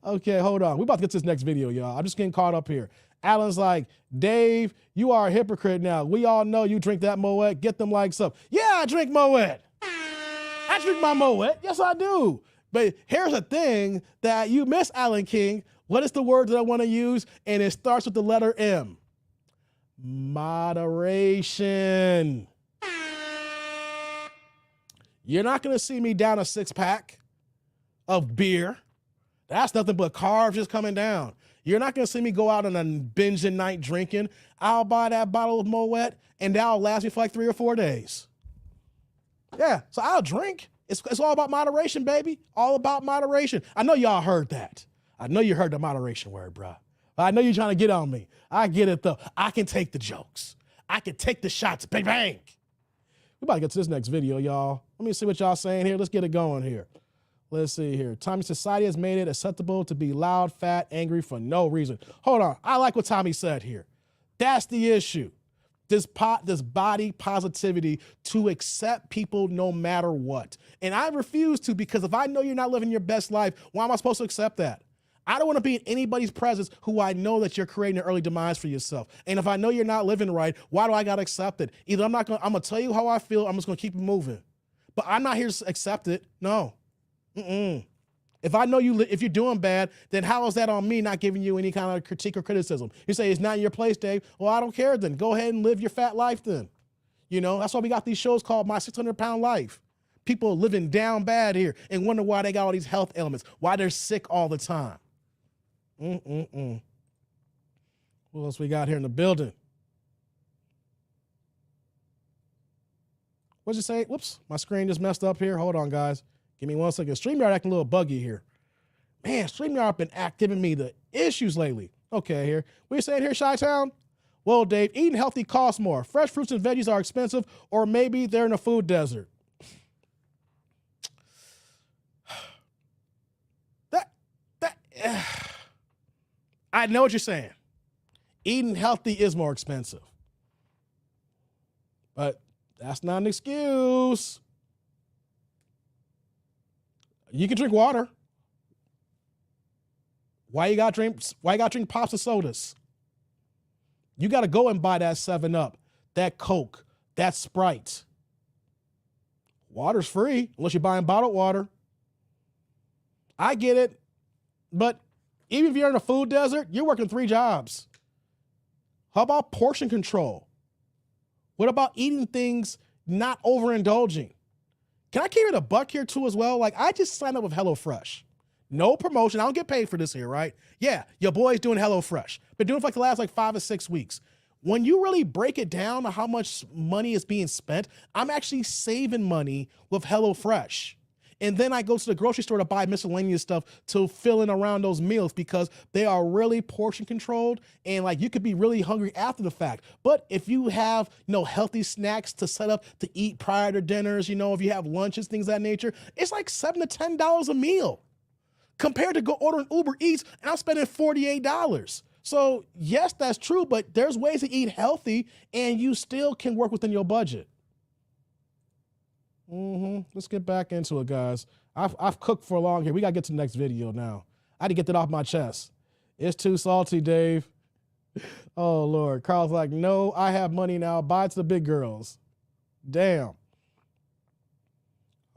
Okay, hold on. We about to get to this next video, y'all. I'm just getting caught up here. Alan's like, Dave, you are a hypocrite now. We all know you drink that Moet. Get them likes up. Yeah, I drink Moet. I drink my Moet. Yes, I do. But here's a thing that you miss, Alan King. What is the word that I want to use? And it starts with the letter M. Moderation. You're not going to see me down a 6-pack of beer. That's nothing but carbs just coming down. You're not going to see me go out on a binging night drinking. I'll buy that bottle of Moet, and that'll last me for like 3 or 4 days. Yeah, so I'll drink. It's all about moderation, baby. All about moderation. I know y'all heard that. I know you heard the moderation word, bro. I know you're trying to get on me. I get it, though. I can take the jokes. I can take the shots. Bang, bang. We about to get to this next video, y'all. Let me see what y'all saying here. Let's get it going here. Let's see here. Tommy, society has made it acceptable to be loud, fat, angry for no reason. Hold on. I like what Tommy said here. That's the issue. This body positivity to accept people no matter what. And I refuse to, because if I know you're not living your best life, why am I supposed to accept that? I don't want to be in anybody's presence who I know that you're creating an early demise for yourself. And if I know you're not living right, why do I got to accept it? Either I'm going to tell you how I feel, I'm just going to keep it moving. But I'm not here to accept it. No. If I know if you're doing bad, then how is that on me not giving you any kind of critique or criticism? You say it's not your place, Dave. Well, I don't care then. Go ahead and live your fat life then. That's why we got these shows called My 600-Pound Life. People living down bad here and wonder why they got all these health ailments, why they're sick all the time. What else we got here in the building? What'd you say? Whoops, my screen just messed up here. Hold on, guys. Give me 1 second. StreamYard acting a little buggy here. Man, StreamYard been giving me the issues lately. Okay, here. What you saying here, Chi-Town? Well, Dave, eating healthy costs more. Fresh fruits and veggies are expensive, or maybe they're in a food desert. I know what you're saying. Eating healthy is more expensive. But that's not an excuse. You can drink water. Why you gotta drink pops and sodas? You gotta go and buy that 7-Up, that Coke, that Sprite. Water's free unless you're buying bottled water. I get it, but even if you're in a food desert, you're working 3 jobs. How about portion control? What about eating things, not overindulging? Can I keep it a buck here too as well? Like, I just signed up with HelloFresh. No promotion. I don't get paid for this here, right? Yeah, your boy's doing HelloFresh. Been doing it for like the last 5 or 6 weeks. When you really break it down to how much money is being spent, I'm actually saving money with HelloFresh. And then I go to the grocery store to buy miscellaneous stuff to fill in around those meals because they are really portion controlled and like you could be really hungry after the fact. But if you have, healthy snacks to set up to eat prior to dinners, if you have lunches, things of that nature, it's like $7 to $10 a meal compared to go ordering Uber Eats and I'm spending $48. So yes, that's true, but there's ways to eat healthy and you still can work within your budget. Let's get back into it, guys. I've cooked for long here. We got to get to the next video now. I had to get that off my chest. It's too salty, Dave. Oh, Lord. Carl's like, no, I have money now. Buy it to the big girls. Damn.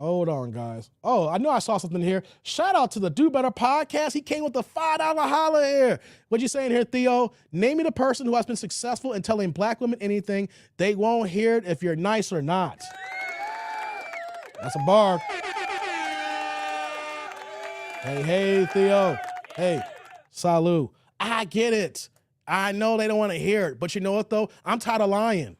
Hold on, guys. Oh, I know I saw something here. Shout out to the Do Better podcast. He came with the $5 holla here. What you saying here, Theo? Name me the person who has been successful in telling black women anything. They won't hear it if you're nice or not. That's a bar. Hey, Theo. Hey, Salud. I get it. I know they don't want to hear it, but you know what, though? I'm tired of lying.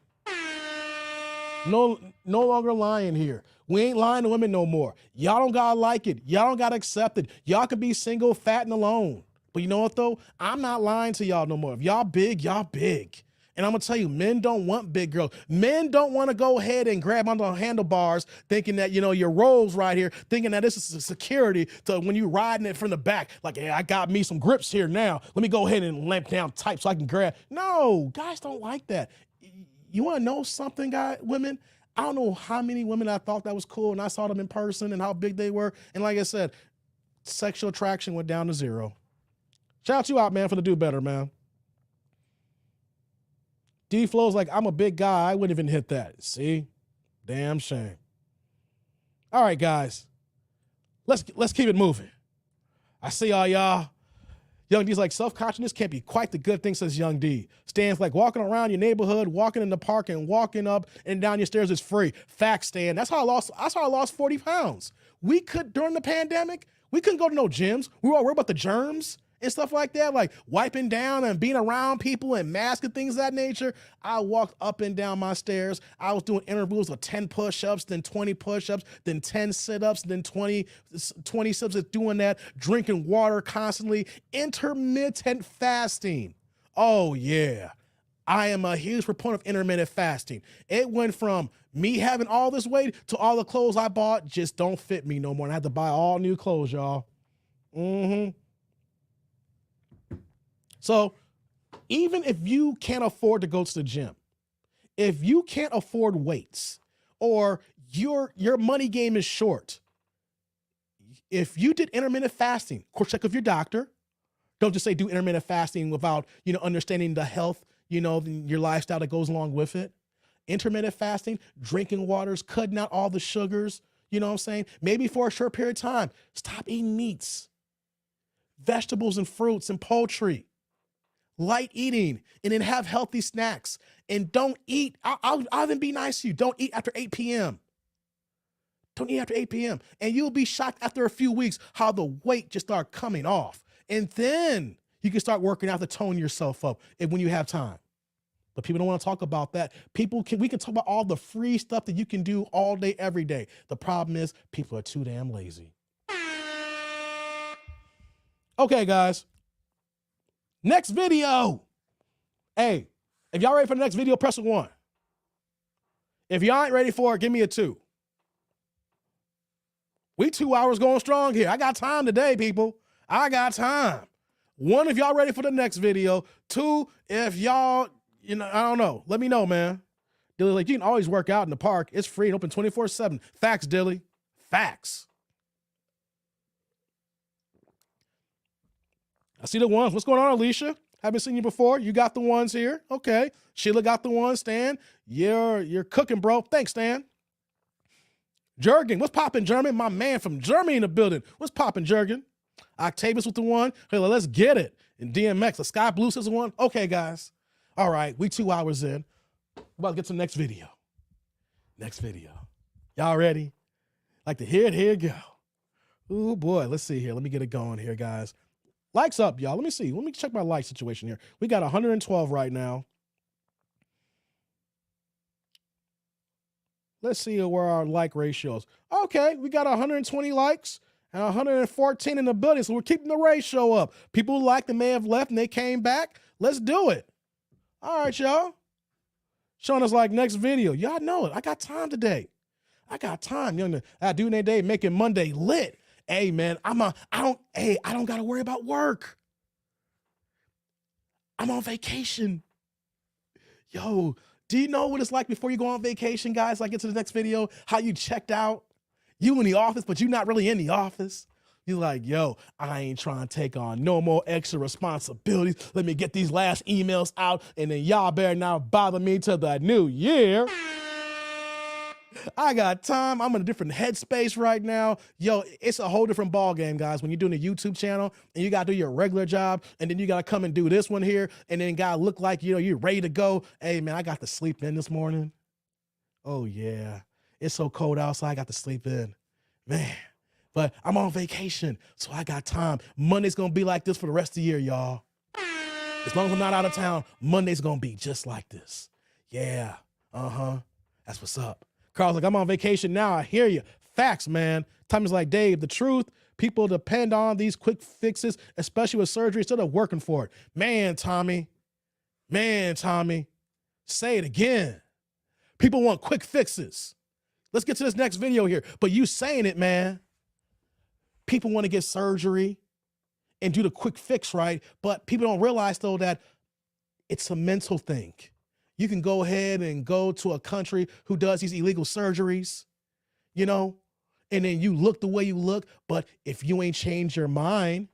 No longer lying here. We ain't lying to women no more. Y'all don't gotta like it. Y'all don't gotta accept it. Y'all could be single, fat, and alone. But you know what, though? I'm not lying to y'all no more. If y'all big, y'all big. And I'm going to tell you, men don't want big girls. Men don't want to go ahead and grab onto the handlebars thinking that, your rolls right here, thinking that this is a security to when you riding it from the back. Like, hey, I got me some grips here now. Let me go ahead and lamp down tight so I can grab. No, guys don't like that. You want to know something, women? I don't know how many women I thought that was cool and I saw them in person and how big they were. And like I said, sexual attraction went down to 0. Shout you out, man, for the Do Better, man. D-Flow's like, I'm a big guy. I wouldn't even hit that. See? Damn shame. All right, guys. Let's keep it moving. I see all y'all. Young D's like, self-consciousness can't be quite the good thing, says Young D. Stan's like, walking around your neighborhood, walking in the park, and walking up and down your stairs is free. Facts, Stan. That's how I lost 40 pounds. During the pandemic, we couldn't go to no gyms. We were all worried about the germs and stuff like that, like wiping down and being around people and masks and things of that nature. I walked up and down my stairs. I was doing intervals of 10 push-ups, then 20 push-ups, then 10 sit-ups, then 20 sit-ups of doing that, drinking water constantly, intermittent fasting. Oh, yeah. I am a huge proponent of intermittent fasting. It went from me having all this weight to all the clothes I bought just don't fit me no more. And I had to buy all new clothes, y'all. So even if you can't afford to go to the gym, if you can't afford weights or your money game is short, if you did intermittent fasting, of course, check with your doctor. Don't just say do intermittent fasting without, understanding the health, your lifestyle that goes along with it. Intermittent fasting, drinking waters, cutting out all the sugars, you know what I'm saying? Maybe for a short period of time, stop eating meats, vegetables and fruits and poultry. Light eating, and then have healthy snacks. And don't eat, I'll even be nice to you. Don't eat after 8 p.m. Don't eat after 8 p.m. And you'll be shocked after a few weeks how the weight just start coming off. And then you can start working out to tone yourself up when you have time. But people don't want to talk about that. We can talk about all the free stuff that you can do all day, every day. The problem is people are too damn lazy. Okay, guys. Next video. Hey, if y'all ready for the next video, press a 1. If y'all ain't ready for it, give me a 2. We 2 hours going strong here. I got time today, people. I got time. 1, if y'all ready for the next video. 2, if y'all, I don't know. Let me know, man. Dilly, like, you can always work out in the park. It's free and open 24/7. Facts, Dilly. Facts. I see the ones. What's going on, Alicia? Haven't seen you before. You got the ones here. Okay. Sheila got the ones. Stan, you're cooking, bro. Thanks, Stan. Jurgen, what's popping, German? My man from Germany in the building. What's popping, Jurgen? Octavius with the 1. Hey, let's get it. And DMX, the Sky Blue says the 1. Okay, guys. All right. We 2 hours in. We're about to get to the next video. Next video. Y'all ready? Like to hear it? Here it go. Oh, boy. Let's see here. Let me get it going here, guys. Likes up, y'all. Let me see. Let me check my like situation here. We got 112 right now. Let's see where our like ratio is. Okay, we got 120 likes and 114 in the building, so we're keeping the ratio up. People who liked and may have left and they came back. Let's do it. All right, y'all. Showing us like next video. Y'all know it. I got time today. I got time. I do that day making Monday lit. Hey man, I don't gotta worry about work. I'm on vacation. Yo, do you know what it's like before you go on vacation, guys? Like, get to the next video, how you checked out. You in the office, but you're not really in the office. You're like, yo, I ain't trying to take on no more extra responsibilities. Let me get these last emails out, and then y'all better not bother me till the new year. I got time. I'm in a different headspace right now. Yo, it's a whole different ball game, guys. When you're doing a YouTube channel and you got to do your regular job, and then you got to come and do this one here, and then got to look like, you're ready to go. Hey, man, I got to sleep in this morning. Oh, yeah. It's so cold outside. I got to sleep in. Man, but I'm on vacation, so I got time. Monday's going to be like this for the rest of the year, y'all. As long as I'm not out of town, Monday's going to be just like this. Yeah. That's what's up. Carl's like, I'm on vacation now. I hear you. Facts, man. Tommy's like, Dave, the truth, people depend on these quick fixes, especially with surgery, instead of working for it. Man, Tommy. Say it again. People want quick fixes. Let's get to this next video here. But you saying it, man. People want to get surgery and do the quick fix, right? But people don't realize, though, that it's a mental thing. You can go ahead and go to a country who does these illegal surgeries, and then you look the way you look. But if you ain't changed your mind,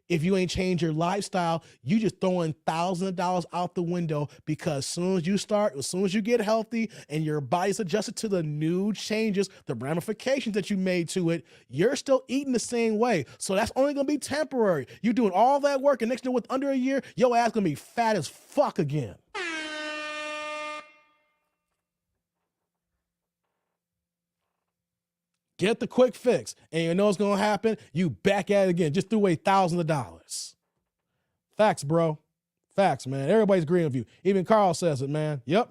if you ain't changed your lifestyle, you just throwing thousands of dollars out the window, because as soon as you get healthy and your body's adjusted to the new changes, the ramifications that you made to it, you're still eating the same way. So that's only going to be temporary. You're doing all that work, and next thing, with under a year, your ass going to be fat as fuck again. Get the quick fix, and you know what's going to happen? You back at it again. Just threw away thousands of dollars. Facts, bro. Facts, man. Everybody's agreeing with you. Even Carl says it, man. Yep.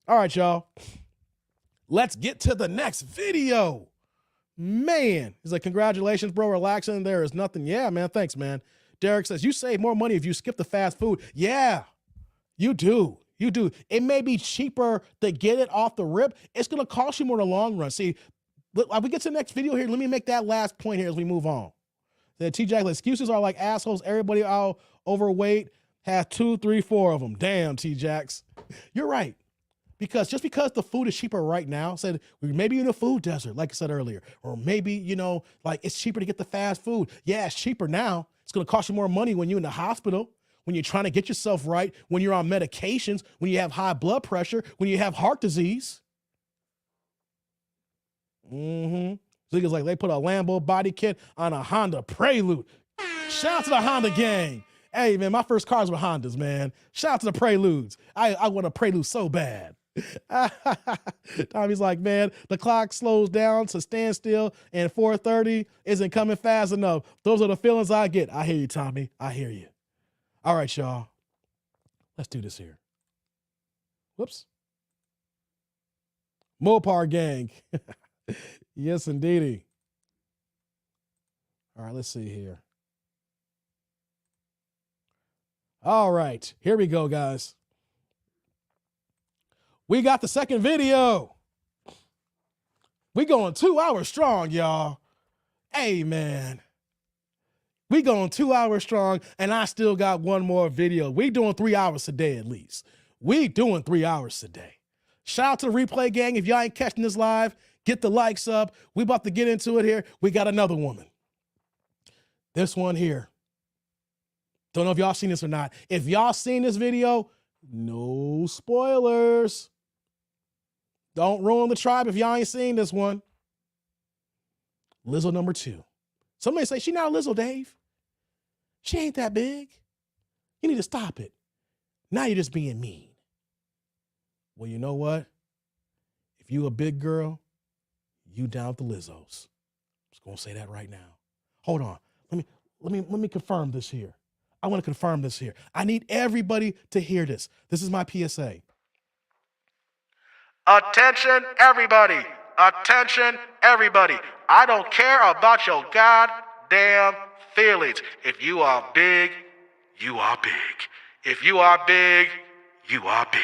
All right, y'all. Let's get to the next video. Man. He's like, congratulations, bro. Relaxing. There is nothing. Yeah, man. Thanks, man. Derek says, you save more money if you skip the fast food. Yeah, you do. You do. It may be cheaper to get it off the rip. It's going to cost you more in the long run. See, we get to the next video here. Let me make that last point here as we move on. The T-Jack, excuses are like assholes. Everybody out overweight has 2, 3, 4 of them. Damn, T-Jacks. You're right. Because the food is cheaper right now, said maybe in a food desert, like I said earlier, or maybe, it's cheaper to get the fast food. Yeah, it's cheaper now. It's going to cost you more money when you're in the hospital, when you're trying to get yourself right, when you're on medications, when you have high blood pressure, when you have heart disease. Niggas like they put a Lambo body kit on a Honda Prelude. Shout out to the Honda gang. Hey man, my first cars were Hondas, man. Shout out to the Preludes. I want a Prelude so bad. Tommy's like, man, the clock slows down to standstill and 4:30 isn't coming fast enough. Those are the feelings I get. I hear you, Tommy. I hear you. All right, y'all. Let's do this here. Whoops. Mopar gang. Yes, indeedy. All right, let's see here. All right, here we go, guys. We got the second video. We going 2 hours strong, y'all. Hey, man. We going 2 hours strong, and I still got one more video. We doing 3 hours today at least. We doing 3 hours today. Shout out to the replay gang. If y'all ain't catching this live, get the likes up. We about to get into it here. We got another woman. This one here. Don't know if y'all seen this or not. If y'all seen this video, no spoilers. Don't ruin the tribe if y'all ain't seen this one. LIZZO number 2. Somebody say, she not LIZZO, Dave. She ain't that big. You need to stop it. Now you're just being mean. Well, you know what? If you a big girl, you down with the LIZZOs. I'm just gonna say that right now. Hold on. Let me confirm this here. I want to confirm this here. I need everybody to hear this. This is my PSA. Attention, everybody. Attention, everybody. I don't care about your goddamn feelings. If you are big, you are big. If you are big, you are big.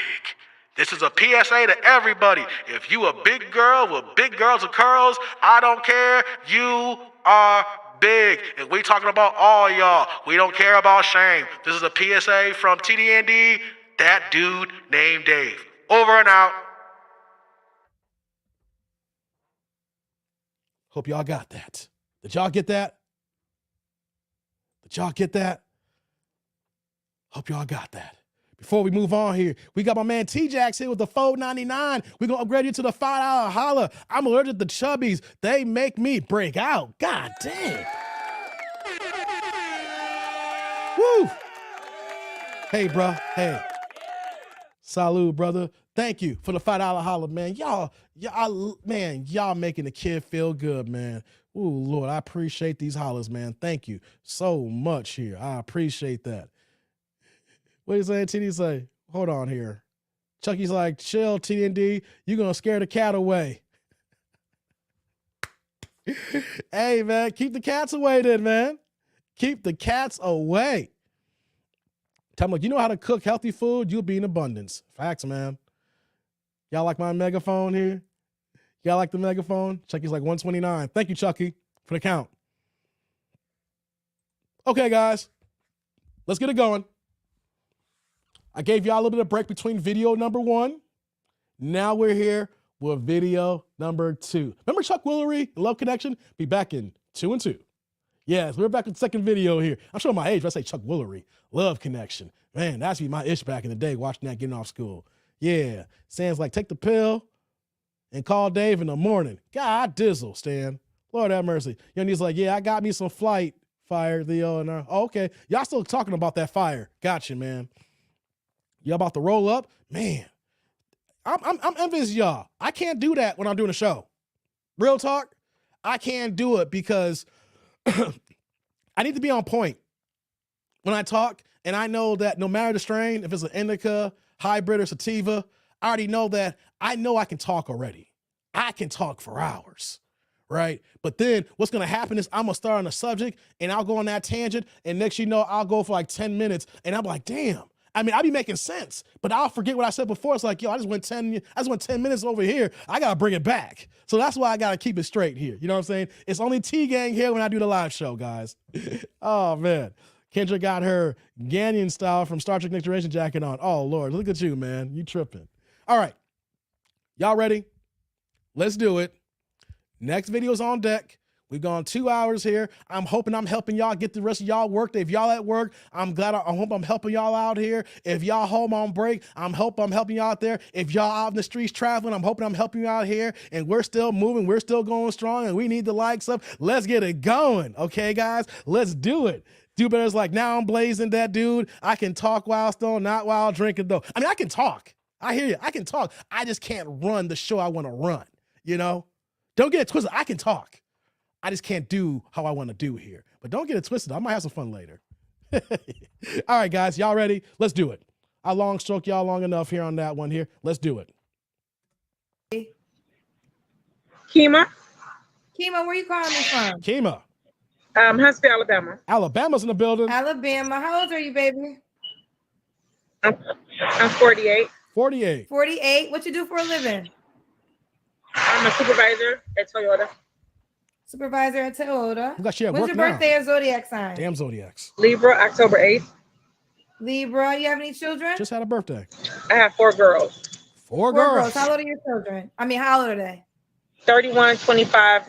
This is a PSA to everybody. If you a big girl with big girls and curls, I don't care. You are big. And we talking about all y'all. We don't care about shame. This is a PSA from TDND, that dude named Dave. Over and out. Hope y'all got that. Did y'all get that? Did y'all get that? Hope y'all got that. Before we move on here, we got my man T-Jax here with the $4.99. We're going to upgrade you to the $5 holla. I'm allergic to chubbies. They make me break out. God damn. Woo. Hey, bro. Hey. Salud, brother. Thank you for the $5 holla, man. Y'all making the kid feel good, man. Ooh, Lord, I appreciate these hollers, man. Thank you so much here. I appreciate that. What do you say, TD say? Hold on here. Chucky's like, chill, TND. You're going to scare the cat away. Hey, man, keep the cats away then, man. Keep the cats away. Tell me, you know how to cook healthy food? You'll be in abundance. Facts, man. Y'all like my megaphone here? Y'all like the megaphone? Chucky's like 129. Thank you, Chucky, for the count. Okay, guys. Let's get it going. I gave y'all a little bit of break between video number 1. Now we're here with video number 2. Remember Chuck Woolery, Love Connection? Be back in 2 and 2. Yes, we're back with the second video here. I'm showing my age, but I say Chuck Woolery, Love Connection. Man, that's be my ish back in the day, watching that getting off school. Yeah, Stan's like, take the pill and call Dave in the morning. God dizzle, Stan. Lord have mercy. And he's like, yeah, I got me some flight fire, Theo. And oh, okay, y'all still talking about that fire. Gotcha, man. Y'all about to roll up? Man, I'm envious of y'all. I can't do that when I'm doing a show. Real talk, I can't do it because I need to be on point when I talk, and I know that no matter the strain, if it's an indica, hybrid, or sativa, I already know that I can talk already. I can talk for hours, right? But then what's going to happen is I'm going to start on a subject, and I'll go on that tangent, and next you know, I'll go for like 10 minutes, and I'm like, damn. I mean, I'll be making sense, but I'll forget what I said before. It's like, yo, I just went 10 minutes over here. I got to bring it back. So that's why I got to keep it straight here. You know what I'm saying? It's only T-Gang here when I do the live show, guys. Oh, man. Kendra got her Ganyan style from Star Trek Next Generation jacket on. Oh, Lord, look at you, man. You tripping. All right. Y'all ready? Let's do it. Next video's on deck. We've gone 2 hours here. I'm hoping I'm helping y'all get the rest of y'all work. If y'all at work, I hope I'm helping y'all out here. If y'all home on break, I'm helping y'all out there. If y'all out in the streets traveling, I'm hoping I'm helping you out here. And we're still moving. We're still going strong. And we need the likes up. Let's get it going. Okay, guys? Let's do it. Do better's like, now I'm blazing that dude. I can talk while stoned, not while drinking, though. I mean, I can talk. I hear you. I can talk. I just can't run the show I want to run. You know? Don't get it twisted. I can talk. I just can't do how I want to do here. But don't get it twisted. I might have some fun later. All right, guys. Y'all ready? Let's do it. I long stroke y'all long enough here on that one here. Let's do it. Kima, where you calling me from? Kima. Huntsville, Alabama. Alabama's in the building. Alabama. How old are you, baby? I'm 48. 48. 48. What you do for a living? I'm a supervisor at Toyota. Supervisor at Toyota. When's your birthday or zodiac sign? Damn Zodiacs. Libra, October 8th. Libra. You have any children? Just had a birthday. I have 4 girls. Four girls. How old are your children? I mean, how old are they? 31, 25,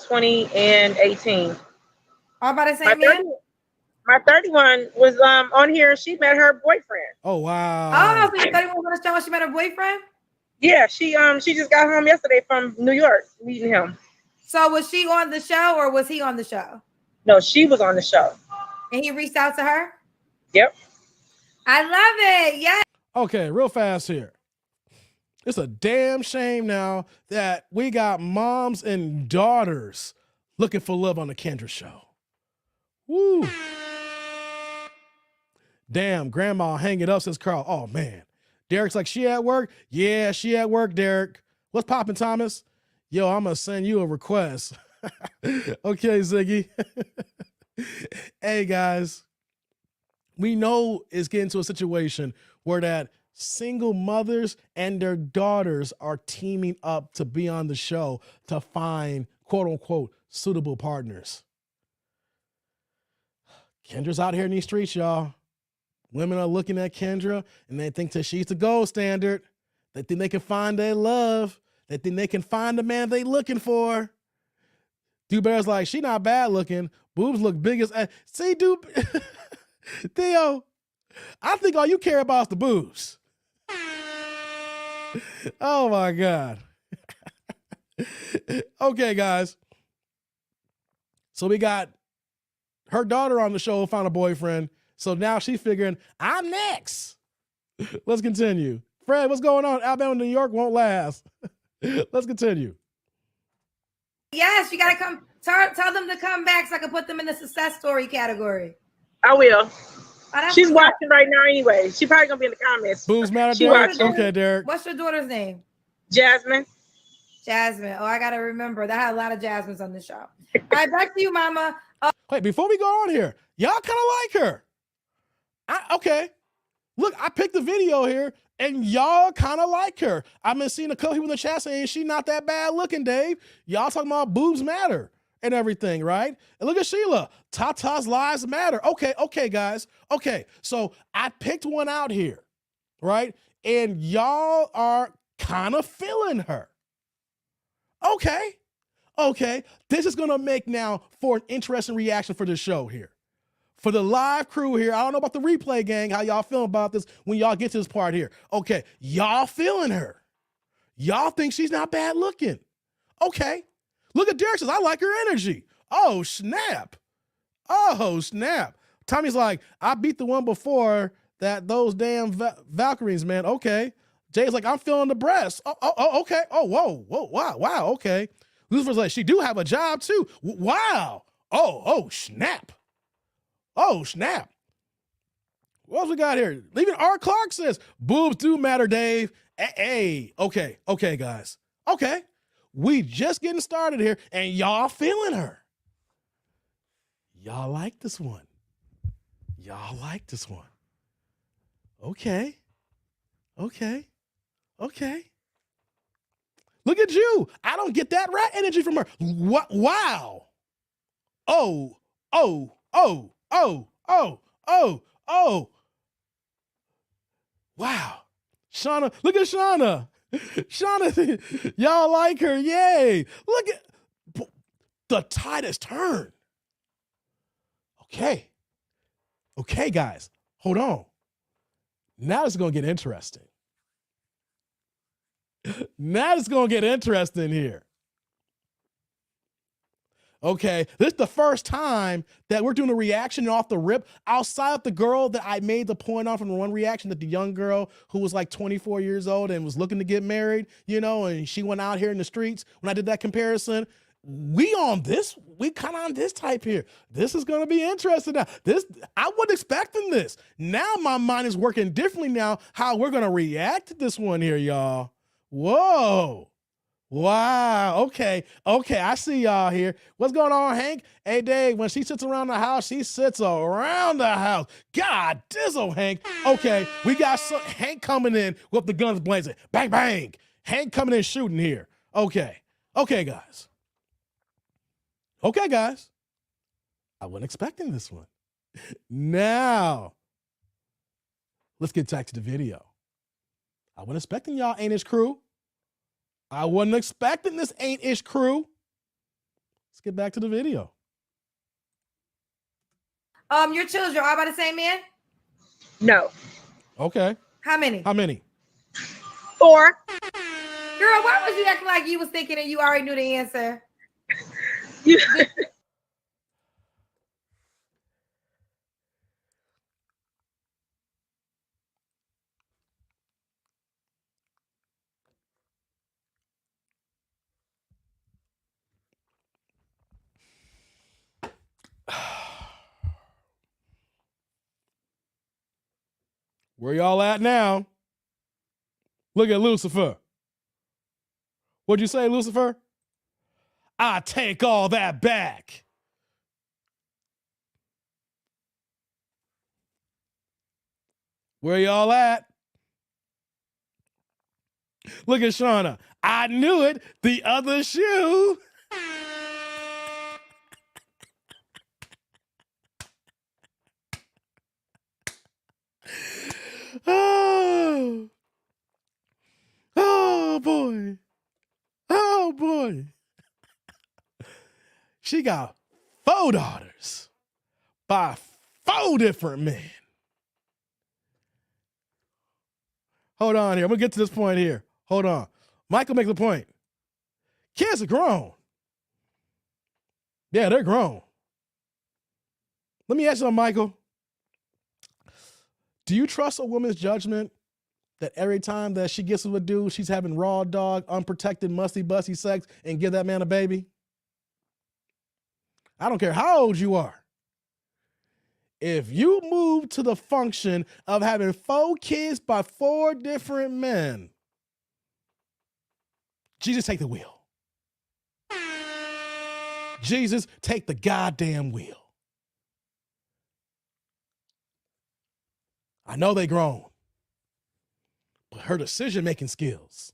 20, and 18. All by the same man? My 31 was on here. She met her boyfriend. Oh, wow. Oh, so your 31 was on the show when she met her boyfriend? Yeah, she just got home yesterday from New York meeting him. So was she on the show or was he on the show? No, she was on the show. And he reached out to her? Yep. I love it. Yeah. Okay, real fast here. It's a damn shame now that we got moms and daughters looking for love on the Kendra show. Woo. Damn, grandma hang it up, says Carl. Oh, man. Derek's like, she at work? Yeah, she at work, Derek. What's poppin', Thomas? Yo, I'm going to send you a request. Okay, Ziggy. Hey, guys. We know it's getting to a situation where that single mothers and their daughters are teaming up to be on the show to find, quote unquote, suitable partners. Kendra's out here in these streets, y'all. Women are looking at Kendra and they think that she's the gold standard. They think they can find their love. They think they can find the man they looking for. Dude Bear's like, she not bad looking. Boobs look big as... See, dude... Theo, I think all you care about is the boobs. Oh, my God. Okay, guys. So we got her daughter on the show found a boyfriend. So now she's figuring, I'm next. Let's continue. Fred, what's going on? Alabama, New York won't last. Let's continue. Yes, you got to come. Tell them to come back so I can put them in the success story category. I will. Oh, she's watching right now anyway. She probably going to be in the comments. Boobs matter, Derek? Okay, Derek. What's your daughter's name? Jasmine. Jasmine. Oh, I got to remember. That had a lot of Jasmines on the show. All right, back to you, Mama. Wait, before we go on here, y'all kind of like her. Okay. Look, I picked the video here, and y'all kind of like her. I've been seeing a couple people in the chat saying she's not that bad looking, Dave. Y'all talking about boobs matter and everything, right? And look at Sheila. Tata's lives matter. Okay, guys. Okay, so I picked one out here, right? And y'all are kind of feeling her. Okay. This is going to make now for an interesting reaction for the show here. For the live crew here, I don't know about the replay gang, how y'all feeling about this when y'all get to this part here. Okay, y'all feeling her. Y'all think she's not bad looking. Okay. Look at Derek says, I like her energy. Oh, snap. Tommy's like, I beat the one before that, those damn Valkyries, man. Okay. Jay's like, I'm feeling the breast. Oh, okay. Oh, whoa, wow, okay. Lucifer's like, she do have a job too. Wow. Oh, snap. Oh, snap. What else we got here? Even R. Clark says, boobs do matter, Dave. Hey, okay, guys. Okay. We just getting started here, and y'all feeling her. Y'all like this one. Okay. Look at you. I don't get that rat energy from her. Wow. Oh. Wow. Shauna, look at Shauna. Shauna, y'all like her. Yay. Look at the tide has turned. Okay, guys, hold on. Now it's going to get interesting. Here. Okay, this is the first time that we're doing a reaction off the rip outside of the girl that I made the point on from the one reaction, that the young girl who was like 24 years old and was looking to get married, and she went out here in the streets. When I did that comparison, we kind of on this type here. This is going to be interesting now. I wasn't expecting this. Now my mind is working differently now, how we're going to react to this one here, y'all. Whoa. Wow. Okay. I see y'all here. What's going on, Hank? Hey, Dave, when she sits around the house, she sits around the house. God dizzle, Hank. Okay, we got Hank coming in with the guns blazing. Bang, bang. Hank coming in shooting here. Okay, guys. I wasn't expecting this one. Now, let's get back to the video. I wasn't expecting y'all ain't-ish crew. I wasn't expecting this ain't-ish crew. Let's get back to the video. Your children are by the same man? No. Okay. How many? 4. Girl, why was you acting like you was thinking and you already knew the answer? Where y'all at now? Look at Lucifer. What'd you say, Lucifer? I take all that back. Where y'all at? Look at Shauna. I knew it. The other shoe. Oh. Oh boy. Oh boy. She got 4 daughters by 4 different men. Hold on here. I'm going to get to this point here. Hold on. Michael makes a point. Kids are grown. Yeah, they're grown. Let me ask you something, Michael. Do you trust a woman's judgment that every time that she gets with a dude, she's having raw dog, unprotected, musty sex and give that man a baby? I don't care how old you are. If you move to the function of having 4 kids by 4 different men, Jesus, take the wheel. Jesus, take the goddamn wheel. I know they grown, but her decision-making skills.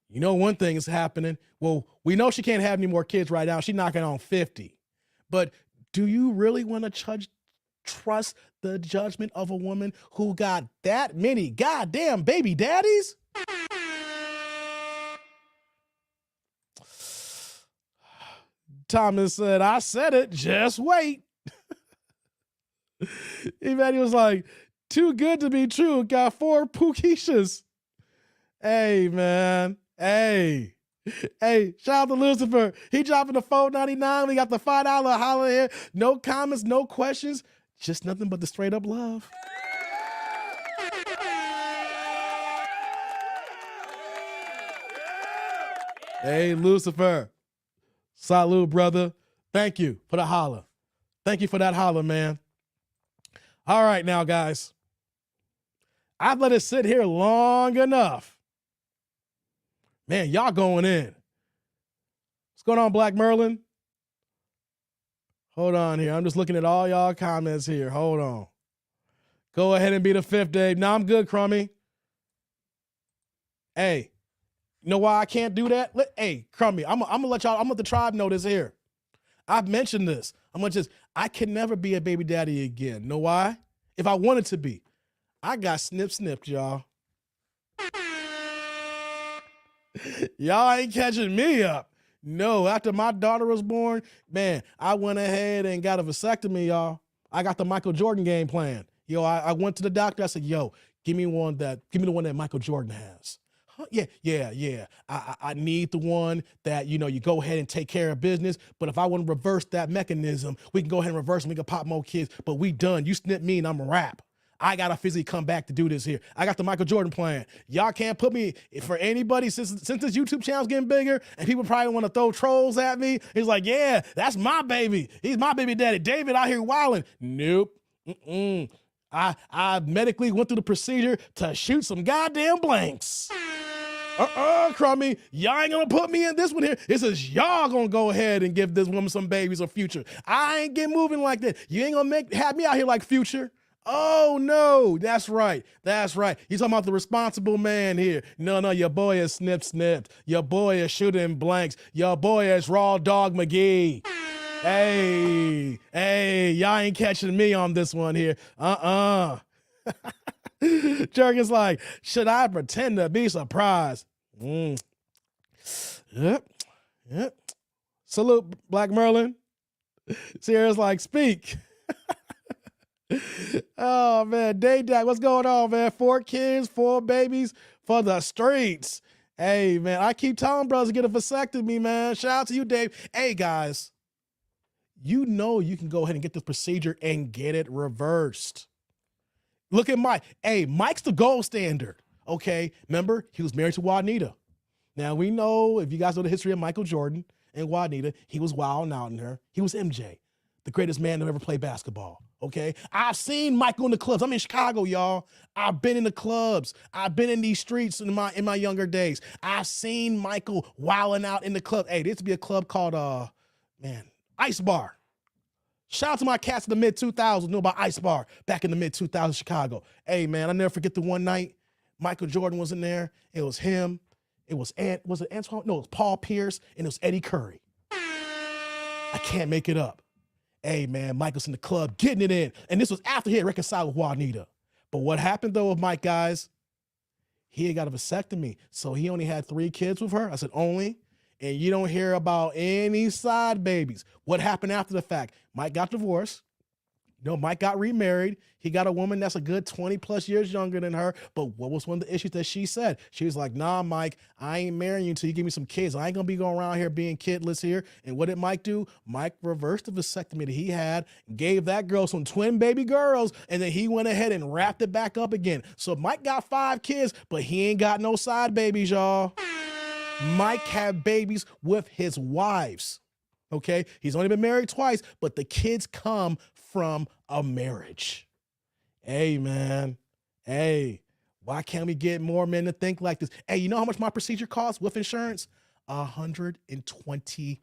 You know one thing is happening. Well, we know she can't have any more kids right now. She's knocking on 50. But do you really want to trust the judgment of a woman who got that many goddamn baby daddies? Thomas said, I said it, just wait. Emmanuel was like, too good to be true. Got 4 Pookieshas. Hey, man. Hey, shout out to Lucifer. He dropping the $4.99. We got the $5 holler here. No comments, no questions. Just nothing but the straight up love. Hey, Lucifer. Salute, brother. Thank you for the holler. Thank you for that holler, man. All right, now, guys. I've let it sit here long enough. Man, y'all going in. What's going on, Black Merlin? Hold on here. I'm just looking at all y'all comments here. Hold on. Go ahead and be the 5th, Dave. No, I'm good, Crummy. Hey, you know why I can't do that? Hey, Crummy, I'm gonna let y'all, I'm gonna let the tribe know this here. I've mentioned this. I can never be a baby daddy again. Know why? If I wanted to be. I got snipped, y'all. Y'all ain't catching me up. No, after my daughter was born, man, I went ahead and got a vasectomy, y'all. I got the Michael Jordan game plan. Yo, I went to the doctor. I said, yo, give me the one that Michael Jordan has. Huh? Yeah. I need the one that, you go ahead and take care of business. But if I want to reverse that mechanism, we can go ahead and reverse and we can pop more kids. But we done. You snip me and I'm a rap. I got to physically come back to do this here. I got the Michael Jordan plan. Y'all can't put me, for anybody, since this YouTube channel's getting bigger and people probably want to throw trolls at me, it's like, yeah, that's my baby. He's my baby daddy. David out here wilding. Nope. I medically went through the procedure to shoot some goddamn blanks. Crummy, y'all ain't gonna put me in this one here. It says y'all gonna go ahead and give this woman some babies or Future. I ain't get moving like that. You ain't gonna have me out here like Future. Oh, no, that's right. You talking about the responsible man here. No, your boy is snipped. Your boy is shooting blanks. Your boy is Raw Dog McGee. Hey, y'all ain't catching me on this one here. Jerk is like, should I pretend to be surprised? Yep. Salute, Black Merlin. Sierra's like, speak. Oh, man. Day-Dak, what's going on, man? 4 kids, 4 babies for the streets. Hey, man, I keep telling brothers to get a vasectomy, man. Shout out to you, Dave. Hey, guys, you can go ahead and get this procedure and get it reversed. Look at Mike. Hey, Mike's the gold standard, okay? Remember, he was married to Juanita. Now, we know, if you guys know the history of Michael Jordan and Juanita, he was wilding out in her. He was MJ. the greatest man to ever play basketball. Okay, I've seen Michael in the clubs. I'm in Chicago, y'all. I've been in the clubs. I've been in these streets in my younger days. I've seen Michael wilding out in the club. Hey, there used to be a club called Ice Bar. Shout out to my cats in the mid 2000s knew about Ice Bar back in the mid 2000s Chicago. Hey man, I never forget the one night Michael Jordan was in there. It was him. It was Antoine? No, it was Paul Pierce and it was Eddie Curry. I can't make it up. Hey man, Michael's in the club getting it in. And this was after he had reconciled with Juanita. But what happened though with Mike, guys, he had got a vasectomy. So he only had 3 kids with her. I said only. And you don't hear about any side babies. What happened after the fact? Mike got divorced. Mike got remarried. He got a woman that's a good 20 plus years younger than her. But what was one of the issues that she said? She was like, nah, Mike, I ain't marrying you until you give me some kids. I ain't going to be going around here being kidless here. And what did Mike do? Mike reversed the vasectomy that he had, gave that girl some twin baby girls, and then he went ahead and wrapped it back up again. So Mike got 5 kids, but he ain't got no side babies, y'all. Mike had babies with his wives. Okay, he's only been married twice, but the kids come from a marriage. Hey, man. Hey, why can't we get more men to think like this? Hey, you know how much my procedure costs with insurance? $122.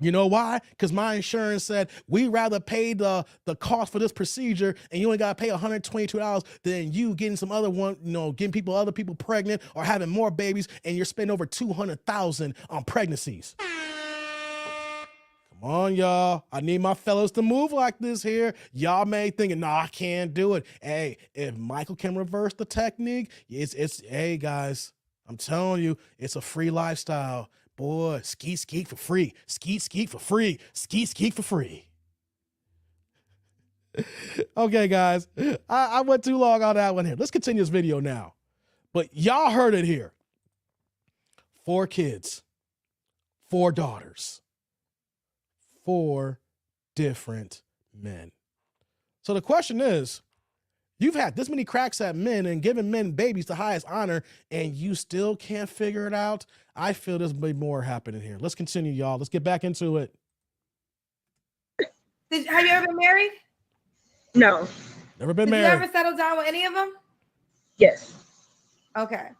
You know why? Because my insurance said we rather pay the cost for this procedure and you only got to pay $122 than you getting some other one, getting other people pregnant or having more babies and you're spending over $200,000 on pregnancies. Come on, y'all. I need my fellows to move like this here. Y'all may thinking, no, I can't do it. Hey, if Michael can reverse the technique, hey guys, I'm telling you, it's a free lifestyle. Boy, skeet for free. Skeet for free. Skeet for free. Okay, guys. I went too long on that one here. Let's continue this video now. But y'all heard it here. 4 kids, 4 daughters, 4 different men. So the question is, you've had this many cracks at men and given men babies the highest honor, and you still can't figure it out? I feel there's be more happening here. Let's continue, y'all. Let's get back into it. Have you ever been married? No. Never been married. married. Did you ever settle down with any of them? Yes. Okay.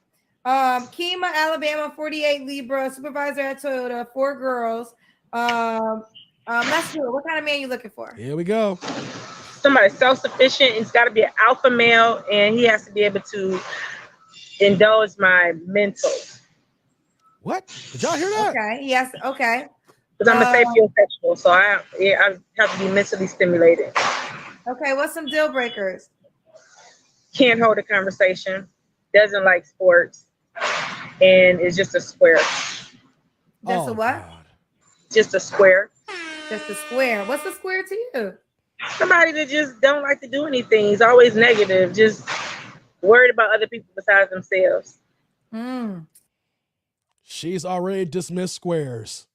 Kima, Alabama, 48 Libra, supervisor at Toyota, 4 girls. Let's do it. What kind of man you looking for? Here we go. Somebody self-sufficient. It's got to be an alpha male, and he has to be able to indulge my mental. What? Did y'all hear that? Okay. Yes. Okay. Because I'm a sapiosexual, so I have to be mentally stimulated. Okay. What's some deal breakers? Can't hold a conversation. Doesn't like sports, and is just a square. Just a what? God. Just a square. Just a square. What's a square to you? Somebody that just don't like to do anything. He's always negative, just worried about other people besides themselves. She's already dismissed squares.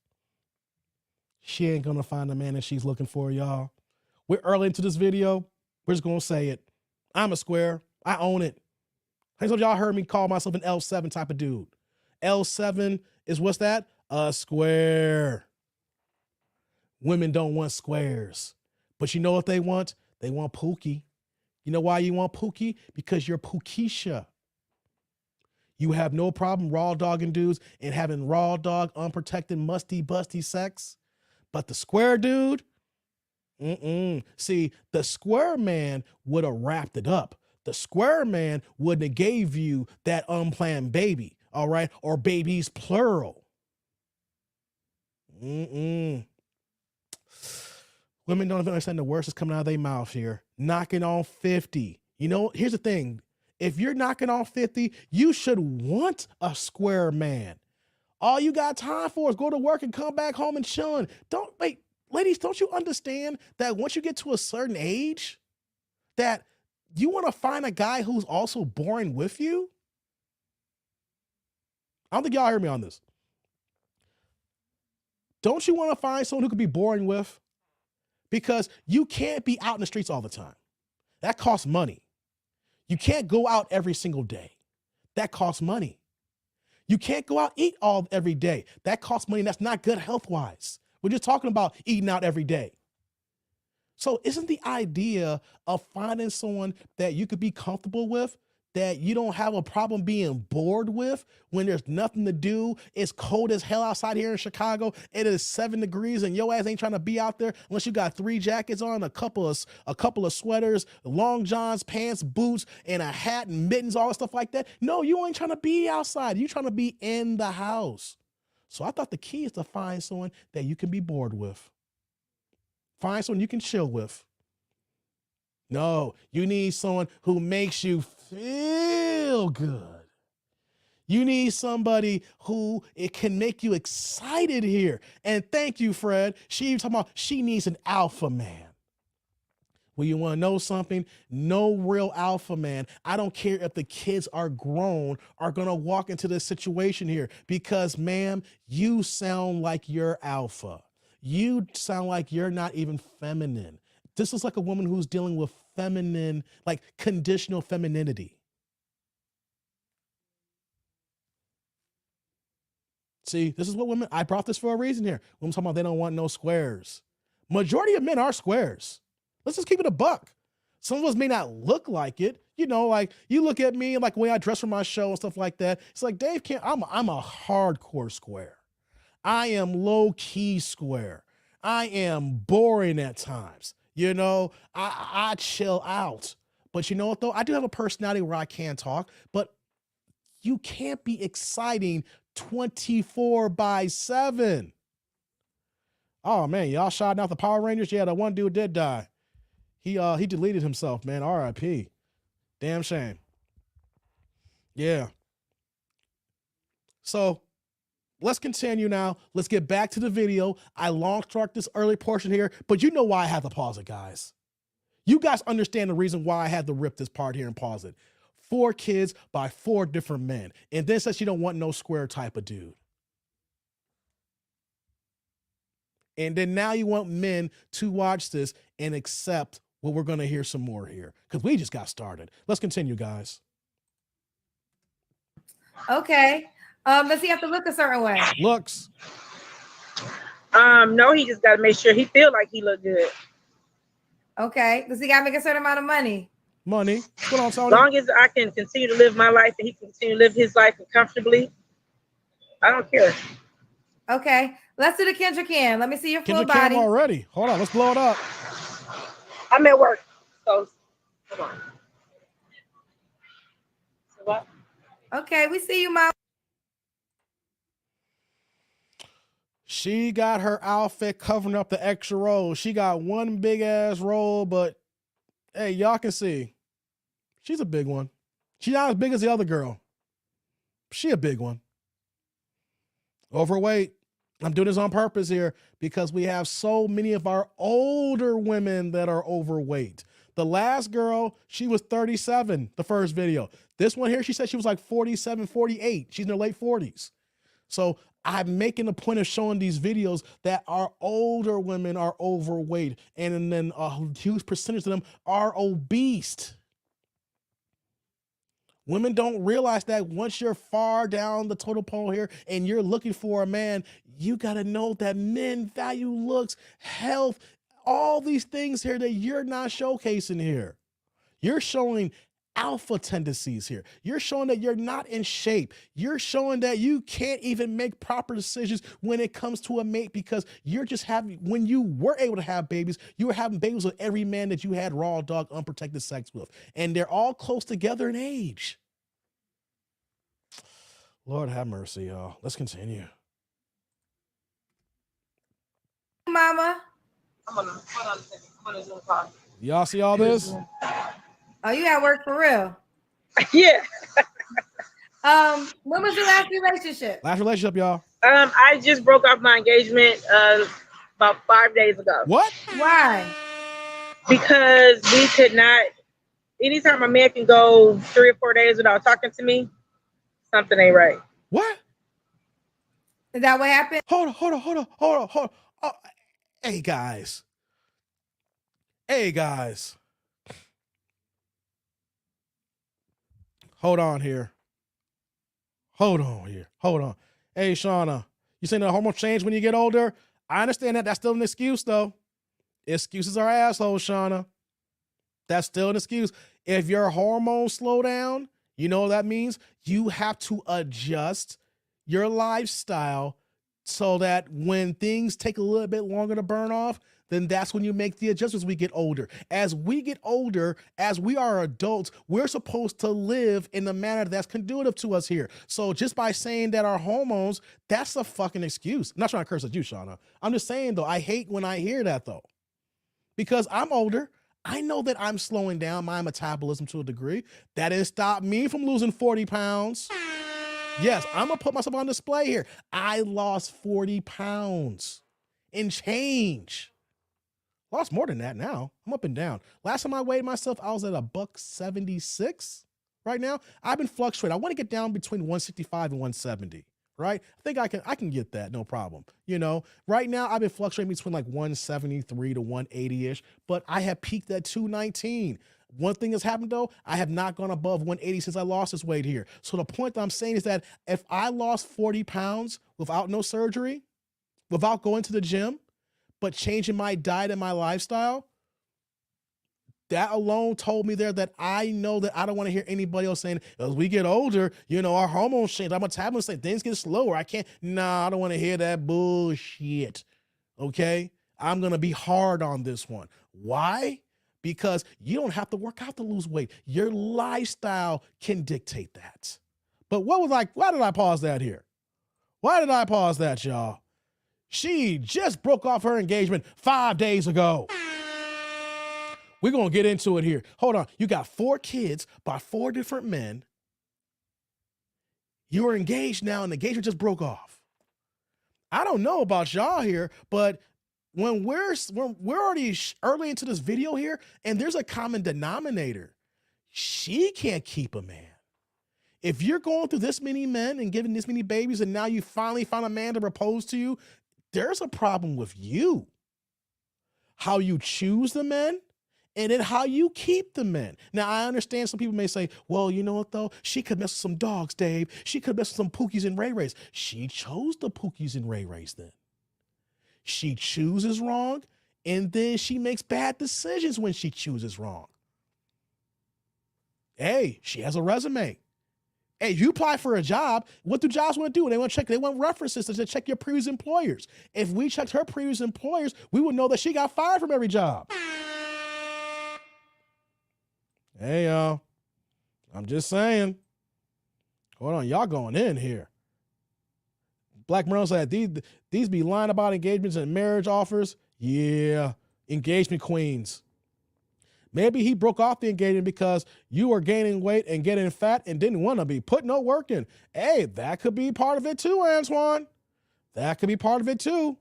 She ain't gonna find the man that she's looking for, y'all. We're early into this video. We're just gonna say it. I'm a square. I own it. How many of y'all heard me call myself an L7 type of dude? L7 is what's that? A square. Women don't want squares. But you know what they want? They want Pookie. You know why you want Pookie? Because you're Pookisha. You have no problem raw dogging dudes and having raw dog, unprotected, musty, busty sex. But the square dude, See, the square man would have wrapped it up. The square man wouldn't have gave you that unplanned baby, all right? Or babies plural. Women don't even understand the words that's coming out of their mouth here. Knocking on 50. You know, here's the thing. If you're knocking on 50, you should want a square man. All you got time for is go to work and come back home and chilling. Ladies, don't you understand that once you get to a certain age, that you want to find a guy who's also boring with you? I don't think y'all heard me on this. Don't you want to find someone who could be boring with? Because you can't be out in the streets all the time. That costs money. You can't go out every single day. That costs money. You can't go out eat every day. That costs money. And that's not good health-wise. We're just talking about eating out every day. So isn't the idea of finding someone that you could be comfortable with, that you don't have a problem being bored with when there's nothing to do? It's cold as hell outside here in Chicago. It is 7 degrees and your ass ain't trying to be out there unless you got 3 jackets on, a couple of sweaters, long johns, pants, boots, and a hat and mittens, all that stuff like that. No, you ain't trying to be outside. You trying to be in the house. So I thought the key is to find someone that you can be bored with. Find someone you can chill with. No, you need someone who makes you feel good. You need somebody who it can make you excited here. And thank you, Fred. She's talking about she needs an alpha man. Well, you want to know something? No real alpha man, I don't care if the kids are grown, are going to walk into this situation here because, ma'am, you sound like you're alpha. You sound like you're not even feminine. This is like a woman who's dealing with feminine, like conditional femininity. See, this is what women, I brought this for a reason here. Women talking about they don't want no squares. Majority of men are squares. Let's just keep it a buck. Some of us may not look like it. You know, like you look at me, like the way I dress for my show and stuff like that. It's like, Dave can't, I'm a hardcore square. I am low-key square. I am boring at times. You know, I chill out. But you know what, though? I do have a personality where I can talk, but you can't be exciting 24/7. Oh, man, y'all shouting out the Power Rangers? Yeah, that one dude did die. He deleted himself, man. R.I.P. Damn shame. Yeah. So let's continue now. Let's get back to the video. I long struck this early portion here, but you know why I had to pause it, guys. You guys understand the reason why I had to rip this part here and pause it. 4 kids by 4 different men. And then says you don't want no square type of dude. And then now you want men to watch this and accept what we're going to hear some more here. Because we just got started. Let's continue, guys. Okay. Does he have to look a certain way? Looks. No, he just got to make sure he feel like he look good. Okay. Does he got to make a certain amount of money? Money. What's going on, Tony? As long as I can continue to live my life and he can continue to live his life comfortably, I don't care. Okay. Let's do the Kendra Cam. Let me see your full Kendra body. Cam already. Hold on. Let's blow it up. I'm at work. So, hold on. So what? Okay. We see you, Mom. She got her outfit covering up the extra roll. She got one big ass roll, but hey, y'all can see. She's a big one. She's not as big as the other girl. She a big one. Overweight. I'm doing this on purpose here because we have so many of our older women that are overweight. The last girl, she was 37, the first video. This one here, she said she was like 47, 48. She's in her late 40s. So I'm making a point of showing these videos that our older women are overweight, and then a huge percentage of them are obese. Women don't realize that once you're far down the totem pole here and you're looking for a man, you got to know that men value looks, health, all these things here that you're not showcasing here. You're showing alpha tendencies here. You're showing that you're not in shape. You're showing that you can't even make proper decisions when it comes to a mate because you're just having, when you were able to have babies, you were having babies with every man that you had raw dog unprotected sex with. And they're all close together in age. Lord have mercy, y'all. Let's continue. Mama. Hold on a second. I'm on a Zoom call. Y'all see all this? Oh, you at work for real? Yeah. When was your last relationship? Last relationship, y'all. I just broke off my engagement about 5 days ago. What? Why? Because we could not. Anytime a man can go 3 or 4 days without talking to me, something ain't right. What? Is that what happened? Hold on. Oh, hey, guys. Hold on here. Hold on here. Hold on. Hey, Shauna, you saying the hormones change when you get older? I understand that. That's still an excuse, though. Excuses are assholes, Shauna. That's still an excuse. If your hormones slow down, you know what that means? You have to adjust your lifestyle so that when things take a little bit longer to burn off, then that's when you make the adjustments as we get older. As we get older, as we are adults, we're supposed to live in the manner that's conducive to us here. So just by saying that our hormones, that's a fucking excuse. I'm not trying to curse at you, Shauna. I'm just saying, though, I hate when I hear that, though. Because I'm older. I know that I'm slowing down my metabolism to a degree. That didn't stop me from losing 40 pounds. Yes, I'm going to put myself on display here. I lost 40 pounds and change. Lost more than that now. I'm up and down. Last time I weighed myself, I was at $176. Right now, I've been fluctuating. I want to get down between 165 and 170. Right? I think I can get that, no problem. You know, right now I've been fluctuating between like 173 to 180-ish, but I have peaked at 219. One thing that's happened though, I have not gone above 180 since I lost this weight here. So the point that I'm saying is that if I lost 40 pounds without no surgery, without going to the gym, but changing my diet and my lifestyle, that alone told me there that I know that I don't want to hear anybody else saying, as we get older, you know, our hormones change. I'm metabolism, things get slower. I can't, I don't want to hear that bullshit. Okay? I'm going to be hard on this one. Why? Because you don't have to work out to lose weight. Your lifestyle can dictate that. But why did I pause that here? Why did I pause that, y'all? She just broke off her engagement 5 days ago. We're going to get into it here. Hold on. You got 4 kids by 4 different men. You are engaged now and the engagement just broke off. I don't know about y'all here, but when we're already early into this video here and there's a common denominator, she can't keep a man. If you're going through this many men and giving this many babies and now you finally found a man to propose to you, there's a problem with you. How you choose the men and then how you keep the men. Now, I understand some people may say, well, you know what, though? She could mess with some dogs, Dave. She could mess with some Pookies and Ray Rays. She chose the Pookies and Ray Rays then. She chooses wrong, and then she makes bad decisions when she chooses wrong. Hey, she has a resume. Hey, you apply for a job. What do jobs want to do? They want references to check your previous employers. If we checked her previous employers, we would know that she got fired from every job. Hey, y'all. I'm just saying. Hold on. Y'all going in here. Black Merle said, these be lying about engagements and marriage offers. Yeah. Engagement queens. Maybe he broke off the engagement because you were gaining weight and getting fat and didn't want to be. Put no work in. Hey, that could be part of it too, Antoine. That could be part of it too.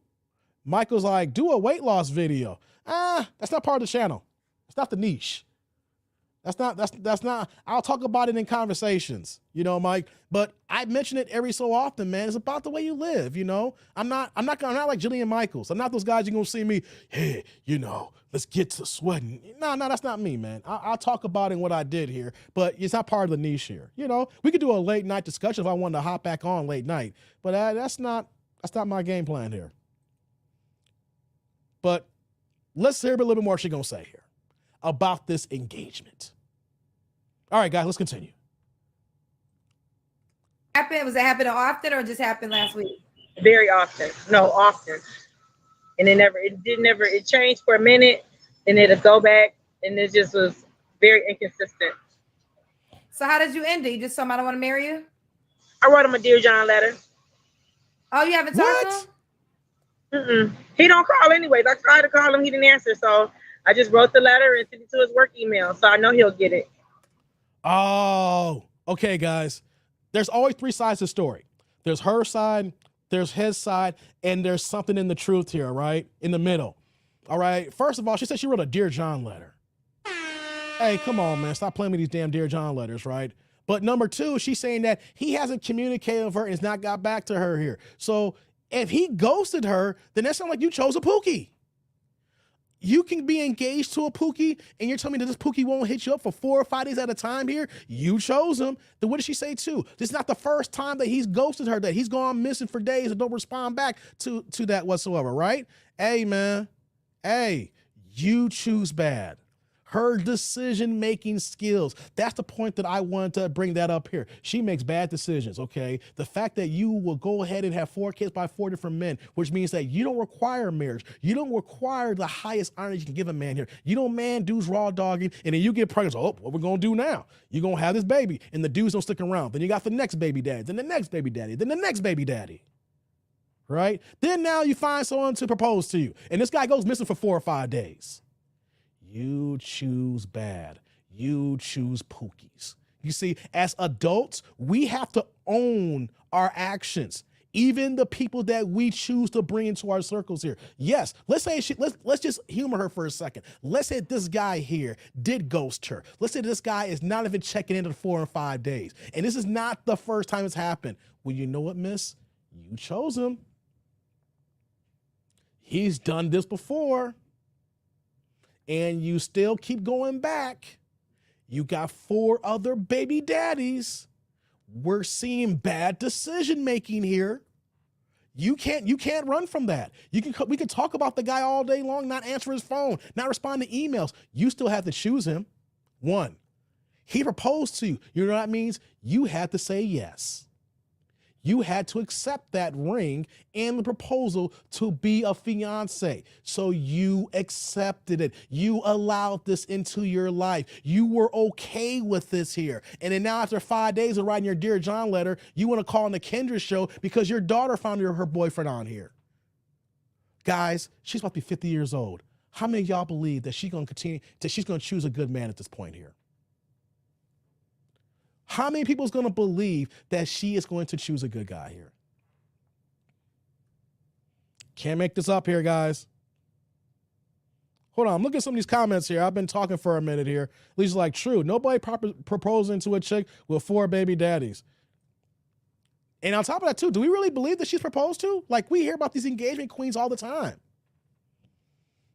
Michael's like, do a weight loss video. That's not part of the channel. It's not the niche. That's not, I'll talk about it in conversations, you know, Mike, but I mention it every so often, man. It's about the way you live, you know. I'm not like Jillian Michaels. I'm not those guys you're going to see me, hey, you know, let's get to sweating. No, that's not me, man. I'll talk about it what I did here, but it's not part of the niche here. You know, we could do a late night discussion if I wanted to hop back on late night, but that's not my game plan here. But let's hear a little bit more what she's going to say here about this engagement. All right, guys, let's continue. Was it happening often or just happened last week? Very often. No, often. And it changed for a minute and it'll go back and it just was very inconsistent. So how did you end it? You just told him I don't want to marry you? I wrote him a Dear John letter. Oh, you haven't talked to him? He don't call anyways. I tried to call him, he didn't answer. So I just wrote the letter and sent it to his work email. So I know he'll get it. Oh, okay, guys. There's always 3 sides to the story. There's her side, there's his side, and there's something in the truth here, right? In the middle. All right. First of all, she said she wrote a Dear John letter. Hey, come on, man. Stop playing with these damn Dear John letters, right? But number 2, she's saying that he hasn't communicated with her and has not got back to her here. So if he ghosted her, then that sounds like you chose a Pookie. You can be engaged to a Pookie, and you're telling me that this Pookie won't hit you up for 4 or 5 days at a time here? You chose him. Then what did she say too? This is not the first time that he's ghosted her, that he's gone missing for days and don't respond back to that whatsoever, right? Hey, man. Hey, you choose bad. Her decision-making skills. That's the point that I wanted to bring that up here. She makes bad decisions, okay? The fact that you will go ahead and have 4 kids by 4 different men, which means that you don't require marriage. You don't require the highest honor you can give a man here. You don't man dudes raw dogging, and then you get pregnant. Oh, what we're going to do now? You're going to have this baby, and the dudes don't stick around. Then you got the next baby daddy, then the next baby daddy, then the next baby daddy. Right? Then now you find someone to propose to you, and this guy goes missing for 4 or 5 days. You choose bad. You choose Pookies. You see, as adults, we have to own our actions, even the people that we choose to bring into our circles here. Yes, let's say let's just humor her for a second. Let's say this guy here did ghost her. Let's say this guy is not even checking in 4 or 5 days, and this is not the first time it's happened. Well, you know what, miss? You chose him. He's done this before. And you still keep going back. You got 4 other baby daddies. We're seeing bad decision making here. You can't run from that. We can talk about the guy all day long, not answer his phone, not respond to emails. You still have to choose him. 1, he proposed to you. You know what that means? You had to say yes. You had to accept that ring and the proposal to be a fiance. So you accepted it. You allowed this into your life. You were okay with this here. And then now after 5 days of writing your Dear John letter, you want to call on the Kendra show because your daughter found her boyfriend on here. Guys, she's about to be 50 years old. How many of y'all believe that she's going to choose a good man at this point here? How many people is going to believe that she is going to choose a good guy here? Can't make this up here, guys. Hold on, I'm looking at some of these comments here. I've been talking for a minute here. Lisa's like, true, nobody proposing to a chick with 4 baby daddies. And on top of that, too, do we really believe that she's proposed to? Like, we hear about these engagement queens all the time.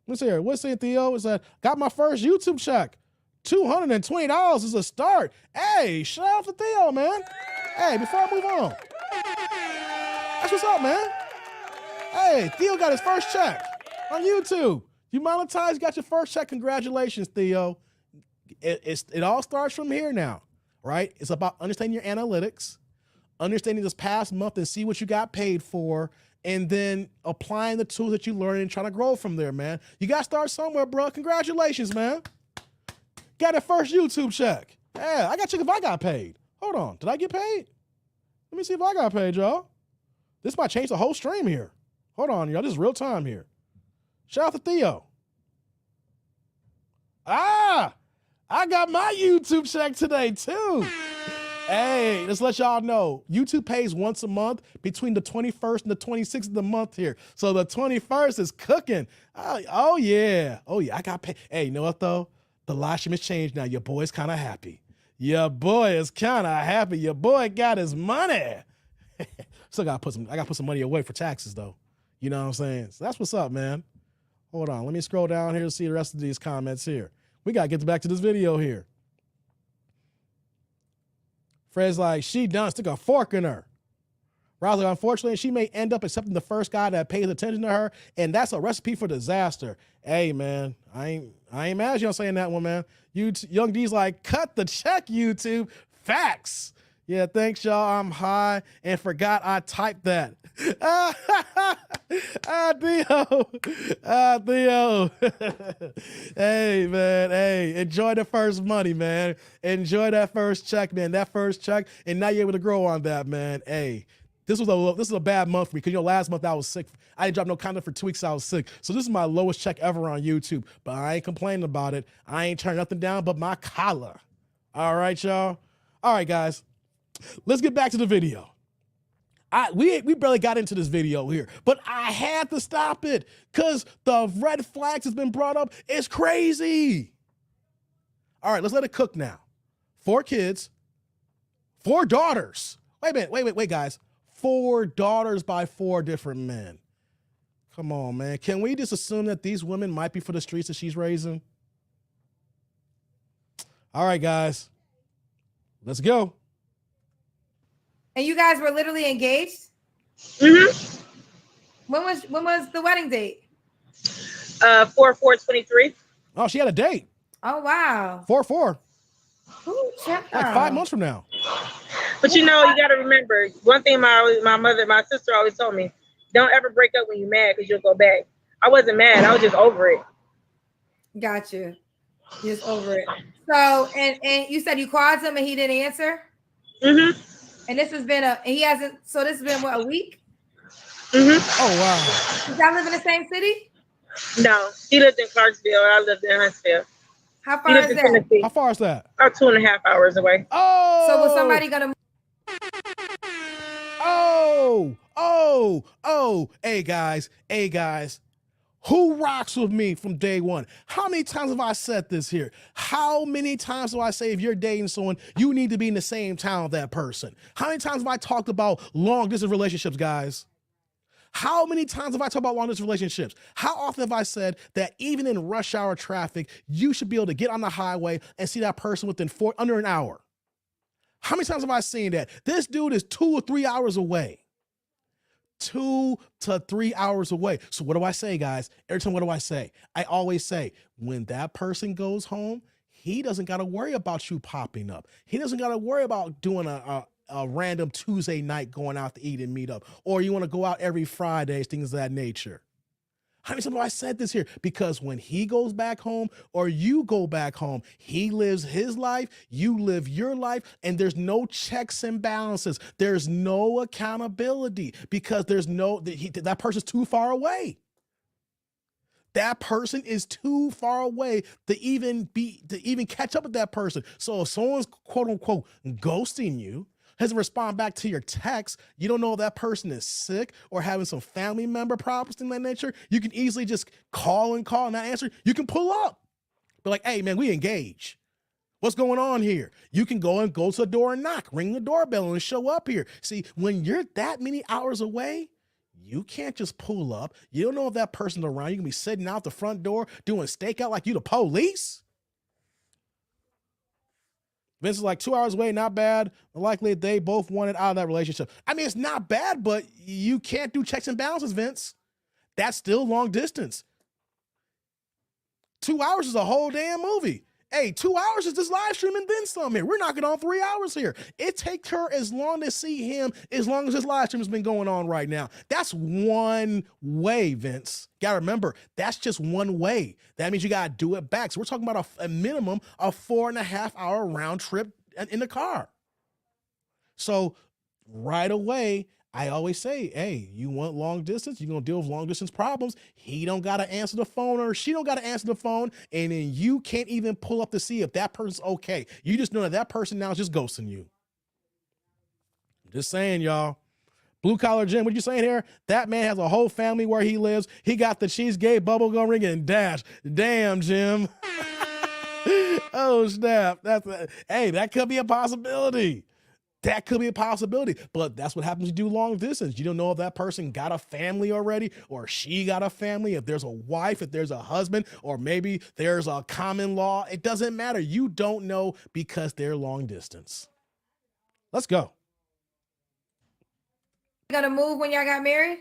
Let's hear. What's saying, Theo? Is that got my first YouTube check. $220 is a start. Hey, shout out to Theo, man. Hey, before I move on. That's what's up, man. Hey, Theo got his first check on YouTube. You monetized, got your first check. Congratulations, Theo. It all starts from here now, right? It's about understanding your analytics, understanding this past month and see what you got paid for, and then applying the tools that you learned and trying to grow from there, man. You got to start somewhere, bro. Congratulations, man. Got a first YouTube check. Yeah, I got to check if I got paid. Hold on. Did I get paid? Let me see if I got paid, y'all. This might change the whole stream here. Hold on, y'all. This is real time here. Shout out to Theo. I got my YouTube check today, too. Hey, let's let y'all know. YouTube pays once a month between the 21st and the 26th of the month here. So the 21st is cooking. Oh yeah. Oh, yeah. I got paid. Hey, you know what, though? The live stream has changed now. Your boy's kind of happy. Your boy is kind of happy. Your boy got his money. Still I gotta put some money away for taxes though. You know what I'm saying? So that's what's up, man. Hold on. Let me scroll down here to see the rest of these comments here. We gotta get back to this video here. Fred's like, she done stick a fork in her. Rousey, unfortunately, she may end up accepting the first guy that pays attention to her, and that's a recipe for disaster. Hey, man, I ain't mad at you on saying that one, man. Young D's like, cut the check, YouTube. Facts. Yeah, thanks, y'all. I'm high and forgot I typed that. Theo. Hey, man. Hey, enjoy the first money, man. Enjoy that first check, man. That first check, and now you're able to grow on that, man. Hey. This is a bad month for me because, last month I was sick. I didn't drop no content for 2 weeks. I was sick. So this is my lowest check ever on YouTube. But I ain't complaining about it. I ain't turning nothing down but my collar. All right, y'all. All right, guys. Let's get back to the video. We barely got into this video here, but I had to stop it because the red flags has been brought up. It's crazy. All right, let's let it cook now. 4 kids, 4 daughters. Wait a minute. Wait, guys. 4 daughters by 4 different men. Come on, man. Can we just assume that these women might be for the streets that she's raising? All right, guys. Let's go. And you guys were literally engaged? Mm-hmm. When was the wedding date? 4/4/23. Oh, she had a date. Oh, wow. 4/4. Ooh, check Like out. 5 months from now. But you know, you got to remember one thing. My sister always told me: don't ever break up when you're mad because you'll go back. I wasn't mad. I was just over it. Got you. Just over it. So, and you said you called him and he didn't answer? Mm-hmm. And this has been so this has been what, a week? Mm-hmm. Oh, wow. Does y'all live in the same city? No, he lived in Clarksville. I lived in Huntsville. How He far lived is in that? Tennessee. How far is that? About 2.5 hours away. Oh. So was somebody gonna? Oh. Hey, guys. Who rocks with me from day one? How many times have I said this here? How many times do I say if you're dating someone, you need to be in the same town with that person? How many times have I talked about long distance relationships, guys? How many times have I talked about long distance relationships? How often have I said that even in rush hour traffic, you should be able to get on the highway and see that person within under an hour? How many times have I seen that? This dude is 2 or 3 hours away. 2 to 3 hours away. So what do I say, guys? Every time, what do I say? I always say, when that person goes home, he doesn't got to worry about you popping up. He doesn't got to worry about doing a random Tuesday night going out to eat and meet up, or you want to go out every Friday, things of that nature. How many times have I said this here? Because when he goes back home or you go back home, he lives his life, you live your life, and there's no checks and balances. There's no accountability because there's that person's too far away. That person is too far away to even catch up with that person. So if someone's quote unquote ghosting you, doesn't respond back to your text, you don't know if that person is sick or having some family member problems in that nature, you can easily just call and not answer. You can pull up. Be like, hey, man, we engage. What's going on here? You can go to the door and knock, ring the doorbell and show up here. See, when you're that many hours away, you can't just pull up. You don't know if that person's around. You can be sitting out the front door doing stakeout like you the police. Vince is like 2 hours away, not bad. Likely they both wanted out of that relationship. I mean, it's not bad, but you can't do checks and balances, Vince. That's still long distance. 2 hours is a whole damn movie. Hey, 2 hours is this live stream and then some here. We're knocking on 3 hours here. It takes her as long to see him as long as this live stream has been going on right now. That's one way, Vince. Gotta remember, that's just one way. That means you gotta do it back. So we're talking about a minimum of 4.5 hour round trip in the car. So right away, I always say, hey, you want long distance? You're going to deal with long distance problems. He don't got to answer the phone or she don't got to answer the phone. And then you can't even pull up to see if that person's okay. You just know that person now is just ghosting you. I'm just saying, y'all. Blue Collar Jim, what you saying here? That man has a whole family where he lives. He got the cheesecake bubblegum ring and dash. Damn, Jim. Oh, snap. Hey, that could be a possibility. That could be a possibility, but that's what happens when you do long distance. You don't know if that person got a family already or she got a family, if there's a wife, if there's a husband, or maybe there's a common law. It doesn't matter. You don't know because they're long distance. Let's go. You gonna move when y'all got married?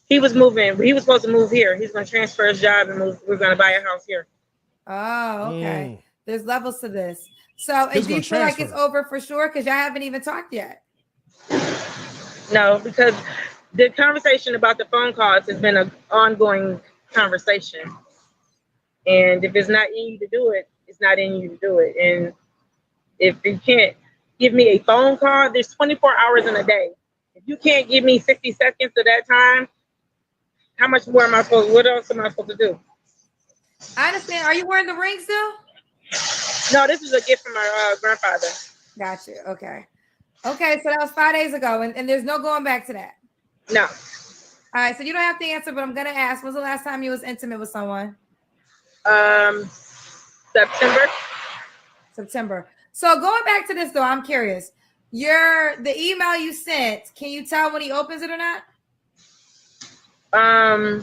He was moving. He was supposed to move here. He's going to transfer his job and move. We're going to buy a house here. Oh, okay. There's levels to this. So, do you feel like it's over for sure? Because y'all haven't even talked yet. No, because the conversation about the phone calls has been an ongoing conversation. And if it's not in you to do it, it's not in you to do it. And if you can't give me a phone call, there's 24 hours in a day. If you can't give me 60 seconds of that time, how much more what else am I supposed to do? I understand. Are you wearing the ring still? No, this is a gift from my grandfather. Gotcha. Okay, so that was 5 days ago, and there's no going back to that. No. All right, so you don't have to answer, but I'm gonna ask. When's the last time you was intimate with someone? September. So going back to this though, I'm curious. The email you sent, can you tell when he opens it or not? I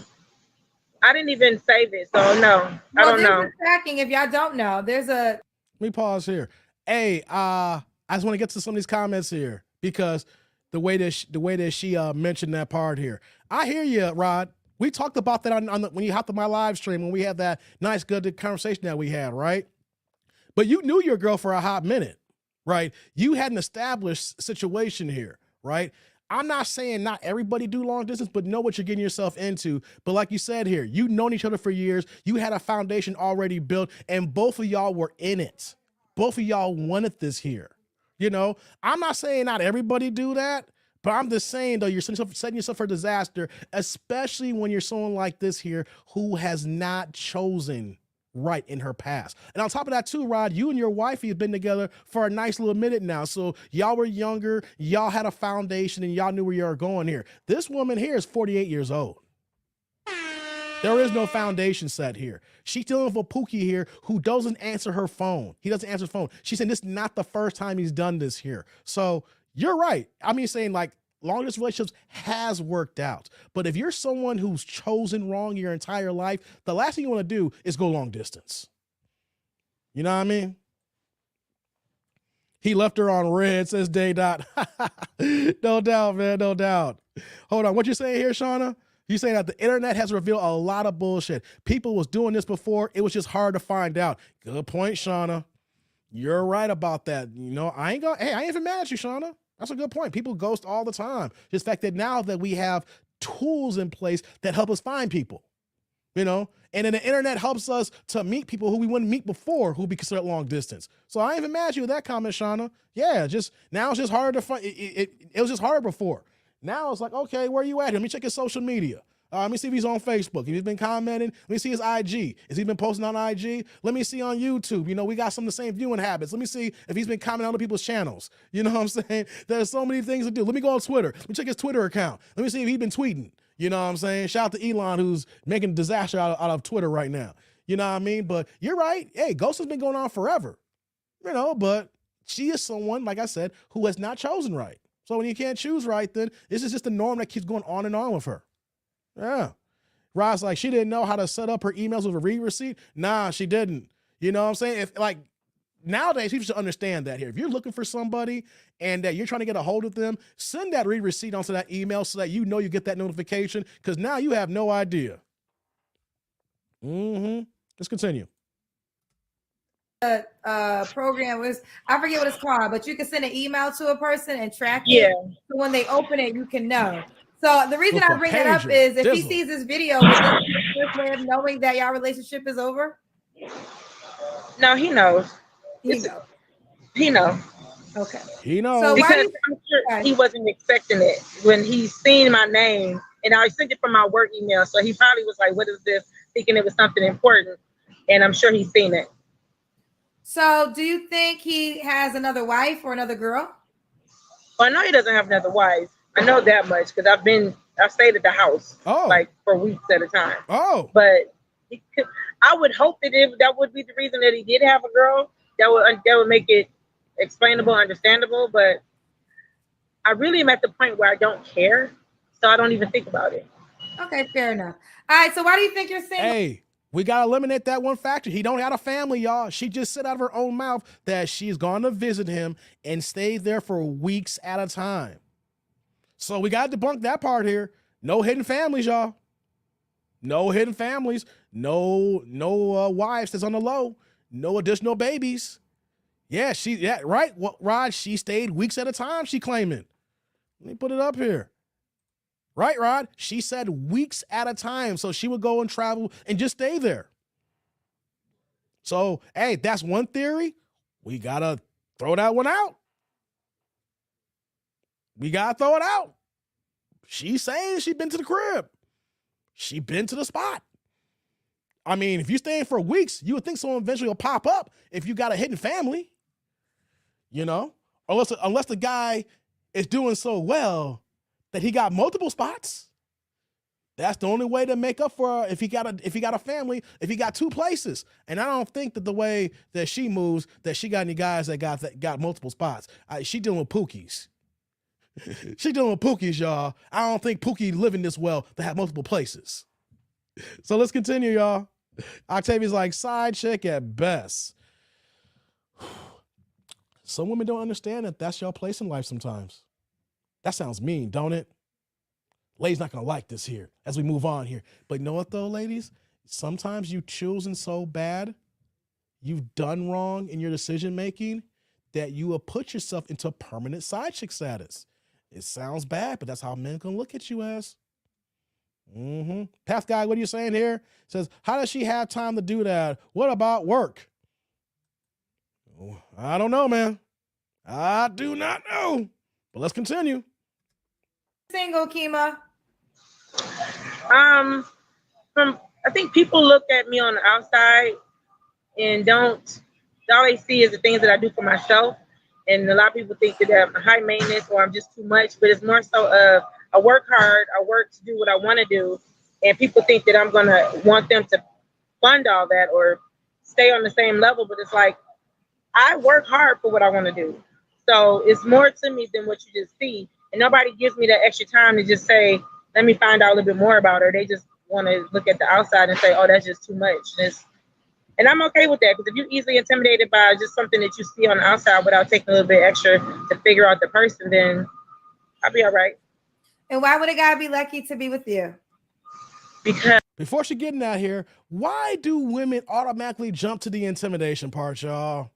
didn't even save it, so no, I don't know. There's a tracking. If y'all don't know, there's a. Let me pause here. Hey, I just want to get to some of these comments here because the way that she mentioned that part here. I hear you, Rod. We talked about that when you hopped on my live stream when we had that nice, good conversation that we had, right? But you knew your girl for a hot minute, right? You had an established situation here, right? I'm not saying not everybody do long distance, but know what you're getting yourself into. But like you said here, you've known each other for years. You had a foundation already built, and both of y'all were in it. Both of y'all wanted this here. You know, I'm not saying not everybody do that, but I'm just saying, though, you're setting yourself for disaster, especially when you're someone like this here who has not chosen right in her past. And on top of that too, Rod, you and your wife have been together for a nice little minute now. So y'all were younger, y'all had a foundation, and y'all knew where you were going here. This woman here is 48 years old. There is no foundation set here. She's dealing with a Pookie here who doesn't answer her phone. He doesn't answer his phone. She said this is not the first time he's done this here. So you're right. I mean, saying like long distance relationships has worked out. But if you're someone who's chosen wrong your entire life, the last thing you want to do is go long distance. You know what I mean? He left her on red, says Day Dot. No doubt, man. No doubt. Hold on. What you saying here, Shauna? You saying that the internet has revealed a lot of bullshit. People was doing this before. It was just hard to find out. Good point, Shauna. You're right about that. You know, I ain't even mad at you, Shauna. That's a good point. People ghost all the time. Just the fact that now that we have tools in place that help us find people, you know, and then the internet helps us to meet people who we wouldn't meet before who be considered long distance. So I ain't even mad at you with that comment, Shauna. Yeah, just now it's just harder to find. It was just harder before. Now it's like, okay, where you at? Let me check his social media. Let me see if he's on Facebook. If he's been commenting, let me see his IG. Has he been posting on IG? Let me see on YouTube. You know, we got some of the same viewing habits. Let me see if he's been commenting on other people's channels. You know what I'm saying? There's so many things to do. Let me go on Twitter. Let me check his Twitter account. Let me see if he's been tweeting. You know what I'm saying? Shout out to Elon, who's making a disaster out of Twitter right now. You know what I mean? But you're right. Hey, Ghost has been going on forever. You know, but she is someone, like I said, who has not chosen right. So when you can't choose right, then this is just the norm that keeps going on and on with her. Yeah. Rod's like, she didn't know how to set up her emails with a read receipt. Nah, she didn't. You know what I'm saying? If like nowadays, people should understand that here. If you're looking for somebody and that you're trying to get a hold of them, send that read receipt onto that email so that you know you get that notification, because now you have no idea. Let's continue. Program was, I forget what it's called, but you can send an email to a person and track it. So when they open it, you can know. So the reason I bring that up is if he sees this video, is this the first way of knowing that y'all relationship is over? No, he knows. He knows. Okay. He knows. So because I'm sure he wasn't expecting it when he seen my name, and I sent it from my work email. So he probably was like, "What is this?" Thinking it was something important, and I'm sure he's seen it. So, do you think he has another wife or another girl? Well, I know he doesn't have another wife. I know that much because I've stayed at the house like for weeks at a time. But I would hope that would be the reason that he did have a girl. That would make it explainable, understandable. But I really am at the point where I don't care, so I don't even think about it. Okay, fair enough. All right, so why do you think you're single? Hey. We got to eliminate that one factor. He don't have a family, y'all. She just said out of her own mouth that she's gone to visit him and stayed there for weeks at a time. So we got to debunk that part here. No hidden families, y'all. No hidden families. No wives that's on the low. No additional babies. Yeah, right. Well, Rod, she stayed weeks at a time, she claiming. Let me put it up here. Right, Rod? She said weeks at a time. So she would go and travel and just stay there. So, hey, that's one theory. We got to throw that one out. We got to throw it out. She's saying she's been to the crib. She been to the spot. I mean, if you're staying for weeks, you would think someone eventually will pop up if you got a hidden family. You know? Unless the guy is doing so well that he got multiple spots. That's the only way to make up for if he got a family, if he got two places. And I don't think that the way that she moves, that she got any guys that got multiple spots. She dealing with Pookies. She dealing with Pookies, y'all. I don't think Pookie living this well to have multiple places. So let's continue, y'all. Octavia's like, side chick at best. Some women don't understand that that's your place in life sometimes. That sounds mean, don't it? Ladies not gonna like this here as we move on here. But you know what though, ladies? Sometimes you choosing so bad, you've done wrong in your decision making that you will put yourself into permanent side chick status. It sounds bad, but that's how men can look at you as. Path guy, what are you saying here? Says, how does she have time to do that? What about work? I don't know, man. I do not know. But let's continue. Single, Kima. I think people look at me on the outside and all they see is the things that I do for myself. And a lot of people think that I'm high maintenance or I'm just too much, but it's more so of I work hard, I work to do what I want to do. And people think that I'm going to want them to fund all that or stay on the same level. But it's like, I work hard for what I want to do. So it's more to me than what you just see. And nobody gives me that extra time to just say, let me find out a little bit more about her. They just want to look at the outside and say, oh, that's just too much. And I'm okay with that, because if you're easily intimidated by just something that you see on the outside without taking a little bit extra to figure out the person, then I'll be all right. And why would a guy be lucky to be with you? Because before she getting out here, why do women automatically jump to the intimidation part, y'all?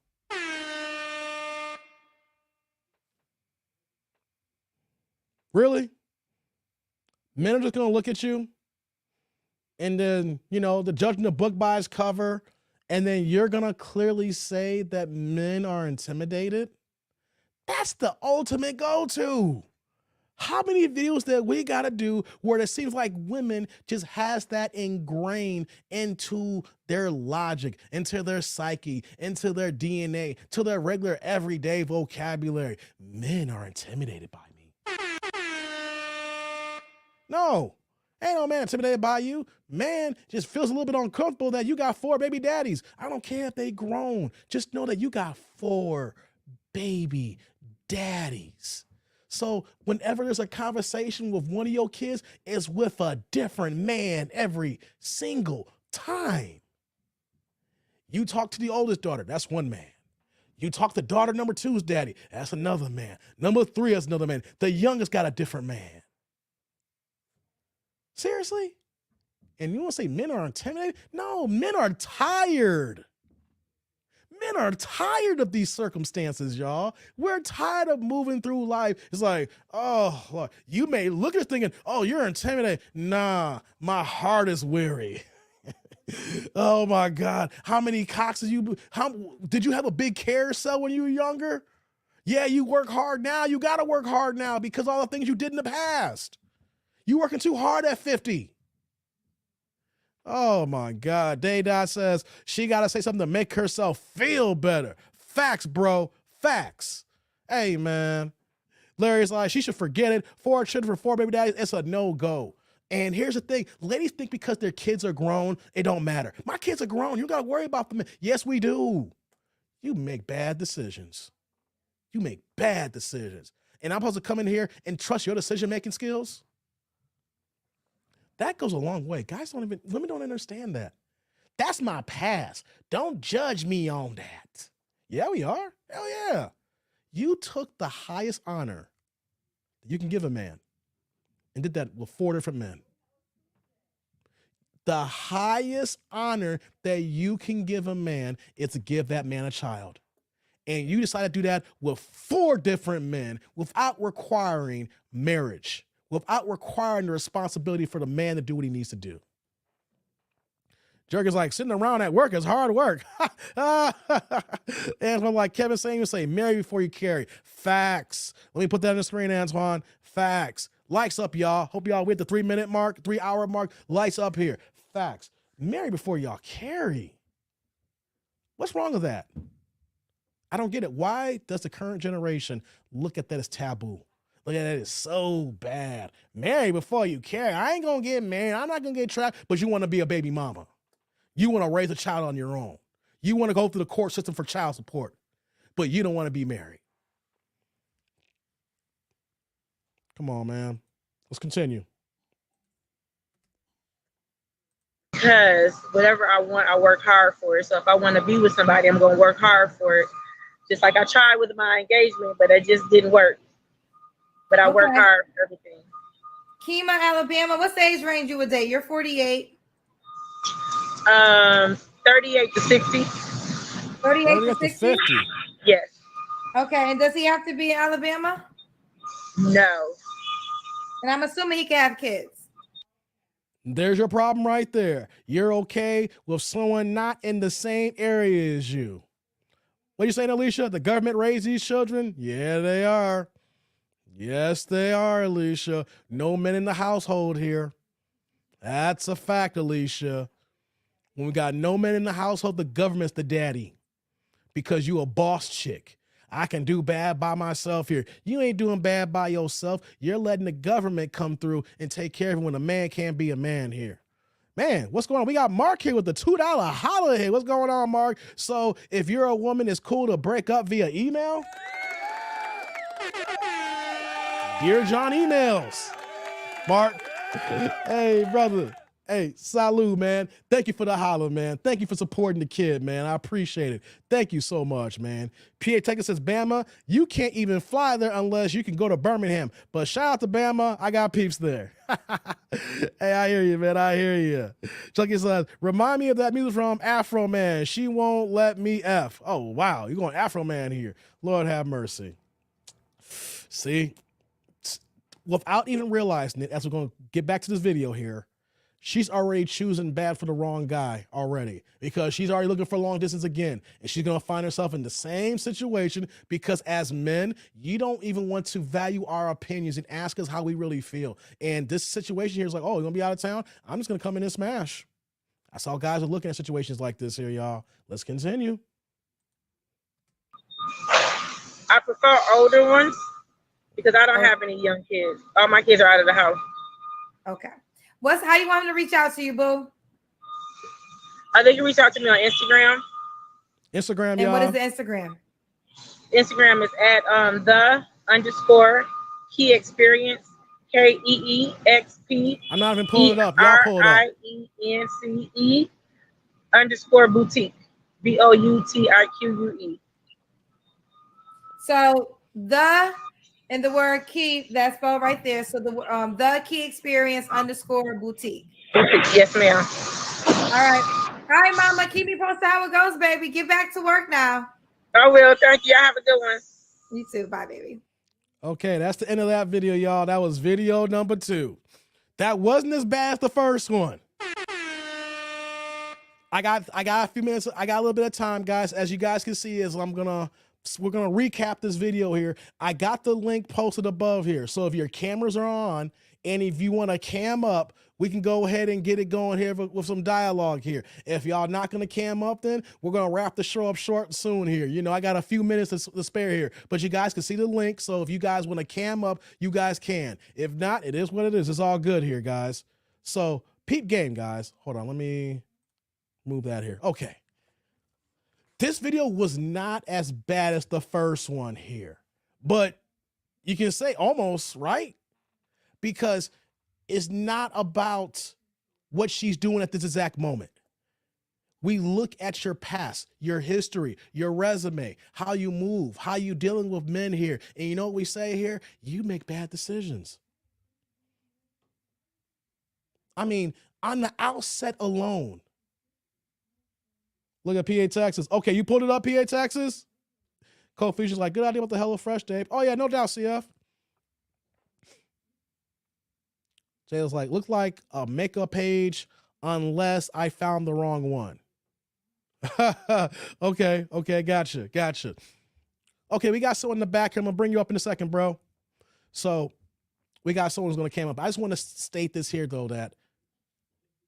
Really? Men are just gonna look at you and then, the judging the book by its cover, and then you're gonna clearly say that men are intimidated? That's the ultimate go-to. How many videos that we gotta do where it seems like women just has that ingrained into their logic, into their psyche, into their DNA, to their regular everyday vocabulary? Men are intimidated by me. No, ain't no man intimidated by you. Man just feels a little bit uncomfortable that you got 4 baby daddies. I don't care if they grown. Just know that you got 4 baby daddies. So whenever there's a conversation with one of your kids, it's with a different man every single time. You talk to the oldest daughter, that's one man. You talk to daughter number 2's daddy, that's another man. Number 3 is another man. The youngest got a different man. Seriously? And you want to say men are intimidated? No, men are tired. Men are tired of these circumstances, y'all. We're tired of moving through life. It's like, oh, you may look at this thinking, oh, you're intimidated. Nah, my heart is weary. Oh my God. How many cocks did you have a big carousel when you were younger? Yeah, you work hard now. You got to work hard now because all the things you did in the past. You working too hard at 50. Oh my God. Daydot says she got to say something to make herself feel better. Facts, bro. Facts. Hey, man. Larry's like, she should forget it. 4 children for 4 baby daddies. It's a no-go. And here's the thing. Ladies think because their kids are grown, it don't matter. My kids are grown. You got to worry about them. Yes, we do. You make bad decisions. You make bad decisions. And I'm supposed to come in here and trust your decision-making skills? That goes a long way. Women don't understand that. That's my past. Don't judge me on that. Yeah, we are. Hell yeah. You took the highest honor that you can give a man and did that with 4 different men. The highest honor that you can give a man is to give that man a child. And you decided to do that with 4 different men without requiring marriage, without requiring the responsibility for the man to do what he needs to do. Jerk is like, sitting around at work is hard work. Antoine, like Kevin saying, you say, marry before you carry. Facts. Let me put that on the screen, Antoine. Facts. Lights up, y'all. Hope y'all with the 3-minute mark, 3-hour mark. Lights up here. Facts. Marry before y'all carry. What's wrong with that? I don't get it. Why does the current generation look at that as taboo? Look at that as so bad. Marry before you carry. I ain't going to get married. I'm not going to get trapped, but you want to be a baby mama. You want to raise a child on your own. You want to go through the court system for child support, but you don't want to be married. Come on, man. Let's continue. Because whatever I want, I work hard for it. So if I want to be with somebody, I'm going to work hard for it. Just like I tried with my engagement, but it just didn't work. But I work hard for everything. Kima, Alabama, what's the age range you would date? You're 48. 38 to 60. 38 to 50? Yes. Okay, and does he have to be in Alabama? No. And I'm assuming he can have kids. There's your problem right there. You're okay with someone not in the same area as you. What are you saying, Alicia? The government raised these children? Yeah, they are. Yes, they are, Alicia. No men in the household here. That's a fact, Alicia. When we got no men in the household, the government's the daddy. Because you a boss chick. I can do bad by myself here. You ain't doing bad by yourself. You're letting the government come through and take care of it when a man can't be a man here. Man, what's going on? We got Mark here with the $2 holla here. What's going on, Mark? So if you're a woman, it's cool to break up via email? Dear John emails. Mark. Hey, brother. Hey, salute, man. Thank you for the holler, man. Thank you for supporting the kid, man. I appreciate it. Thank you so much, man. PA Texas says, Bama, you can't even fly there unless you can go to Birmingham. But shout out to Bama. I got peeps there. Hey, I hear you, man. I hear you. Chucky says, remind me of that music from Afro Man. She won't let me F. Oh, wow. You're going Afro Man here. Lord have mercy. See, without even realizing it, as we're going to get back to this video here, she's already choosing bad for the wrong guy already because she's already looking for long distance again. And she's going to find herself in the same situation because as men, you don't even want to value our opinions and ask us how we really feel. And this situation here is like, oh, you're going to be out of town? I'm just going to come in and smash. I saw guys are looking at situations like this here, y'all. Let's continue. I prefer older ones because I don't have any young kids. All my kids are out of the house. Okay. How you want them to reach out to you, boo? They can reach out to me on Instagram. Instagram, and y'all. what is the Instagram? Instagram is at _key experience, KEEXP. I'm not even pulling it up. Y'all pull it up. RIENCE_boutique. BOUTIQUE. So and the word key, that's spelled right there. So the key experience _boutique. Yes, ma'am. All right. All right, mama. Keep me posted how it goes, baby. Get back to work now. I will. Thank you. Have a good one. You too. Bye, baby. Okay, that's the end of that video, y'all. That was video number 2. That wasn't as bad as the first one. I got a few minutes. I got a little bit of time, guys. As you guys can see, we're gonna recap this video here. I got the link posted above here. So if your cameras are on and if you want to cam up, we can go ahead and get it going here with some dialogue here. If y'all not gonna cam up, then we're gonna wrap the show up short soon here. You know, I got a few minutes to spare here, but you guys can see the link. So if you guys want to cam up, you guys can. If not, it is what it is. It's all good here, guys. So peep game, guys. Hold on, let me move that here. Okay. This video was not as bad as the first one here, but you can say almost, right? Because it's not about what she's doing at this exact moment. We look at your past, your history, your resume, how you move, how you dealing with men here. And you know what we say here? You make bad decisions. I mean, on the outset alone, look at PA Texas. Okay, you pulled it up, PA Texas? Cole Fisher's like, good idea with the HelloFresh, Dave. Oh, yeah, no doubt, CF. Jay was like, looks like a makeup page unless I found the wrong one. Okay, gotcha. Okay, we got someone in the back here. I'm going to bring you up in a second, bro. So we got someone who's going to come up. I just want to state this here, though, that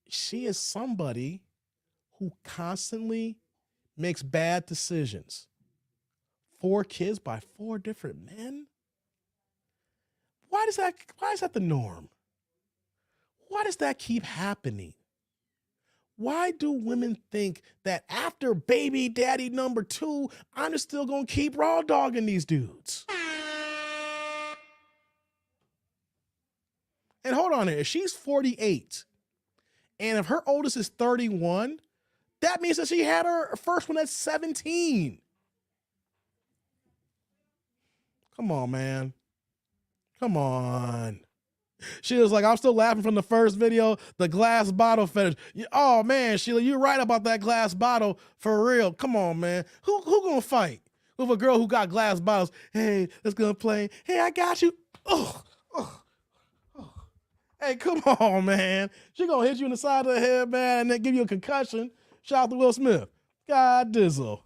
she is somebody who constantly makes bad decisions. 4 kids by 4 different men? Why is that the norm? Why does that keep happening? Why do women think that after baby daddy number 2, I'm still gonna keep raw dogging these dudes? And hold on here, if she's 48, and if her oldest is 31, that means that she had her first one at 17. Come on, man. Come on. She was like, I'm still laughing from the first video, the glass bottle fetish. Oh man, Sheila, you're right about that glass bottle for real. Come on, man. Who gonna fight with a girl who got glass bottles? Hey, let's go play. Hey, I got you. Oh. Hey, come on, man. She gonna hit you in the side of the head, man, and then give you a concussion. Shout out to Will Smith. God dizzle.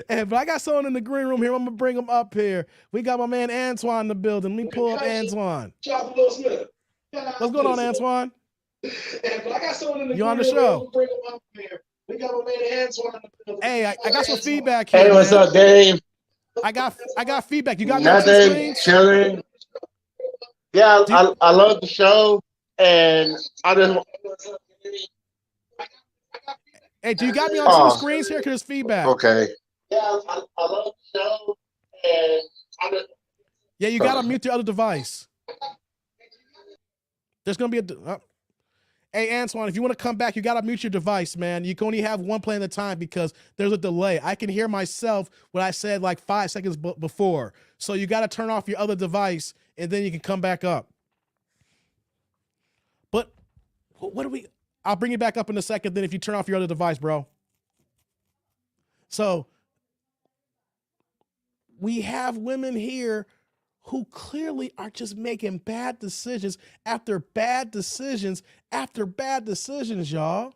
But I got someone in the green room here. I'm gonna bring him up here. We got my man Antoine in the building. Let me pull up Antoine. What's going on, Antoine? But I got someone in the you on the show? Bring him up here. We got my man Antoine in the building. Hey, I got some feedback here. Hey, what's up, Dave? I got feedback. You got nothing. Chilling. Yeah, I love the show, and I just. Hey, do you got me on two screens here? Cause there's feedback. Okay. Yeah, I love the show, and I just. Yeah, you gotta mute the other device. There's gonna be a. Hey, Antoine, if you want to come back, you gotta mute your device, man. You can only have one play at a time because there's a delay. I can hear myself what I said like 5 seconds before, so you gotta turn off your other device and then you can come back up. But what do we? I'll bring you back up in a second. Then if you turn off your other device, bro. So we have women here who clearly are just making bad decisions after bad decisions after bad decisions, y'all.